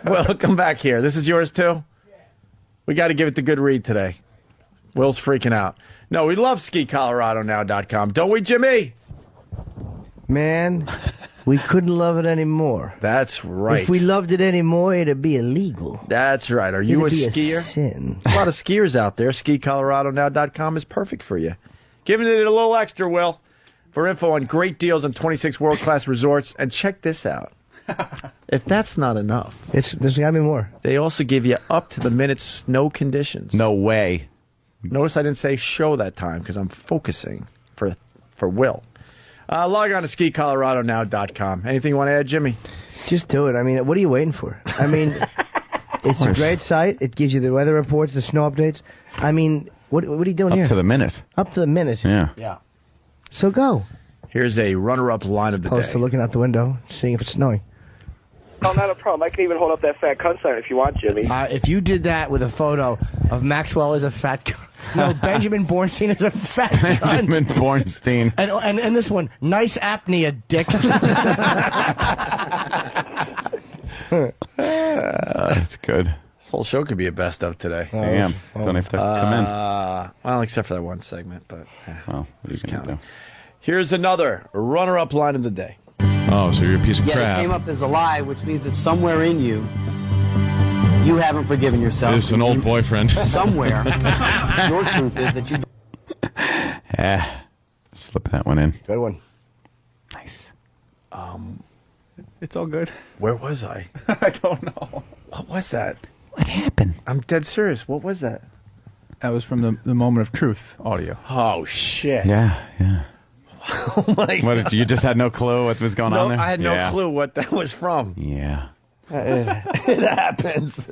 [SPEAKER 8] Will, come back here. This is yours, too? We got to give it the good read today. Will's freaking out. No, we love SkiColoradoNow.com. Don't we, Jimmy?
[SPEAKER 12] Man, we couldn't love it anymore.
[SPEAKER 8] That's right.
[SPEAKER 12] If we loved it anymore, it'd be illegal.
[SPEAKER 8] That's right. Are you a
[SPEAKER 12] It'd be
[SPEAKER 8] skier?
[SPEAKER 12] A sin.
[SPEAKER 8] A lot of skiers out there. SkiColoradoNow.com is perfect for you. Giving it a little extra, Will. For info on great deals on 26 world-class resorts. And check this out. If that's not enough.
[SPEAKER 12] There's got to be more.
[SPEAKER 8] They also give you up-to-the-minute snow conditions.
[SPEAKER 3] No way.
[SPEAKER 8] Notice I didn't say show that time because I'm focusing for Will. Log on to SkiColoradoNow.com. Anything you want to add, Jimmy?
[SPEAKER 12] Just do it. I mean, what are you waiting for? I mean, it's a great site. It gives you the weather reports, the snow updates. I mean, what are you doing here?
[SPEAKER 3] Up to the minute.
[SPEAKER 12] Up to the minute.
[SPEAKER 3] Yeah.
[SPEAKER 8] Yeah.
[SPEAKER 12] So go.
[SPEAKER 8] Here's a runner-up line of the
[SPEAKER 12] Opposed
[SPEAKER 8] day.
[SPEAKER 12] to looking out the window, seeing if it's snowing.
[SPEAKER 18] Oh, not a problem. I can even hold up that fat cunt sign if you want, Jimmy.
[SPEAKER 12] If you did that with a photo of Maxwell as a fat cunt. No, Benjamin Bornstein is a fat cunt.
[SPEAKER 3] Benjamin Bornstein.
[SPEAKER 12] And this one, nice apnea, dick.
[SPEAKER 3] That's good.
[SPEAKER 8] This whole show could be a best of today.
[SPEAKER 3] Damn. Don't have to come in.
[SPEAKER 8] Well, except for that one segment, but
[SPEAKER 3] Well, what are you going to do?
[SPEAKER 8] Here's another runner-up line of the day.
[SPEAKER 11] Oh, so you're a piece of
[SPEAKER 7] Yet it
[SPEAKER 11] crap.
[SPEAKER 7] came up as a lie, which means that somewhere in you, you haven't forgiven yourself.
[SPEAKER 11] It's an old boyfriend.
[SPEAKER 7] Somewhere, your truth is that you.
[SPEAKER 3] Slip that one in.
[SPEAKER 12] Good one.
[SPEAKER 3] Nice.
[SPEAKER 4] It's all good.
[SPEAKER 8] Where was I?
[SPEAKER 4] I don't know.
[SPEAKER 8] What was that?
[SPEAKER 3] What happened?
[SPEAKER 8] I'm dead serious. What was that?
[SPEAKER 4] That was from the Moment of Truth audio.
[SPEAKER 8] Oh, shit.
[SPEAKER 3] Yeah.
[SPEAKER 8] Oh, my God.
[SPEAKER 3] You just had no clue what was going on there?
[SPEAKER 8] I had no
[SPEAKER 3] Yeah.
[SPEAKER 8] clue what that was from.
[SPEAKER 3] Yeah.
[SPEAKER 8] It happens.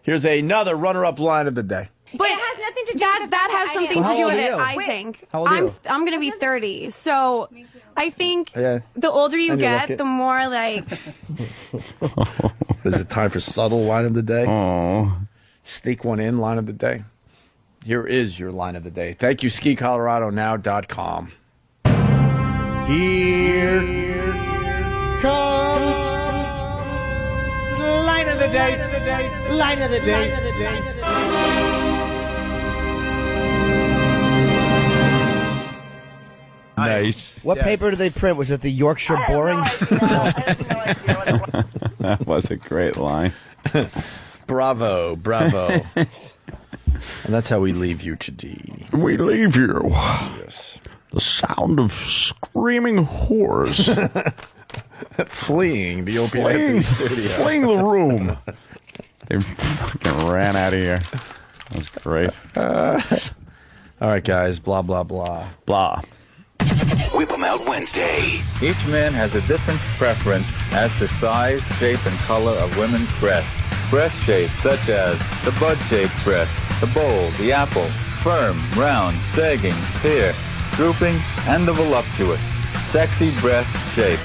[SPEAKER 8] Here's another runner-up line of the day.
[SPEAKER 2] But it has nothing to do with that has something
[SPEAKER 12] How
[SPEAKER 2] to do
[SPEAKER 12] old
[SPEAKER 2] with
[SPEAKER 12] are
[SPEAKER 2] it,
[SPEAKER 12] you?
[SPEAKER 2] I think.
[SPEAKER 12] How old are you?
[SPEAKER 2] I'm going to be 30. So I think
[SPEAKER 8] Yeah.
[SPEAKER 2] the older you
[SPEAKER 8] And you look
[SPEAKER 2] get,
[SPEAKER 8] it.
[SPEAKER 2] the more like
[SPEAKER 8] Is it time for subtle line of the day?
[SPEAKER 3] Oh.
[SPEAKER 8] Sneak one in, line of the day. Here is your line of the day. Thank you, SkiColoradoNow.com.
[SPEAKER 12] Here comes line of the day. Line of the day.
[SPEAKER 3] Nice.
[SPEAKER 12] What paper did they print? Was it the Yorkshire Boring?
[SPEAKER 3] That was a great line.
[SPEAKER 8] Bravo. And that's how we leave you today.
[SPEAKER 3] We leave you.
[SPEAKER 8] Yes.
[SPEAKER 3] The sound of screaming whores
[SPEAKER 8] Fleeing the Opie Anthony studio.
[SPEAKER 3] fleeing the room. They fucking ran out of here. That was great.
[SPEAKER 8] All right, guys. Blah, blah, blah.
[SPEAKER 3] Blah.
[SPEAKER 6] Whip 'em Out Wednesday.
[SPEAKER 15] Each man has a different preference as to size, shape, and color of women's breasts. Breast shapes such as the bud-shaped breast, the bowl, the apple, firm, round, sagging, pear, drooping, and the voluptuous. Sexy breast shape.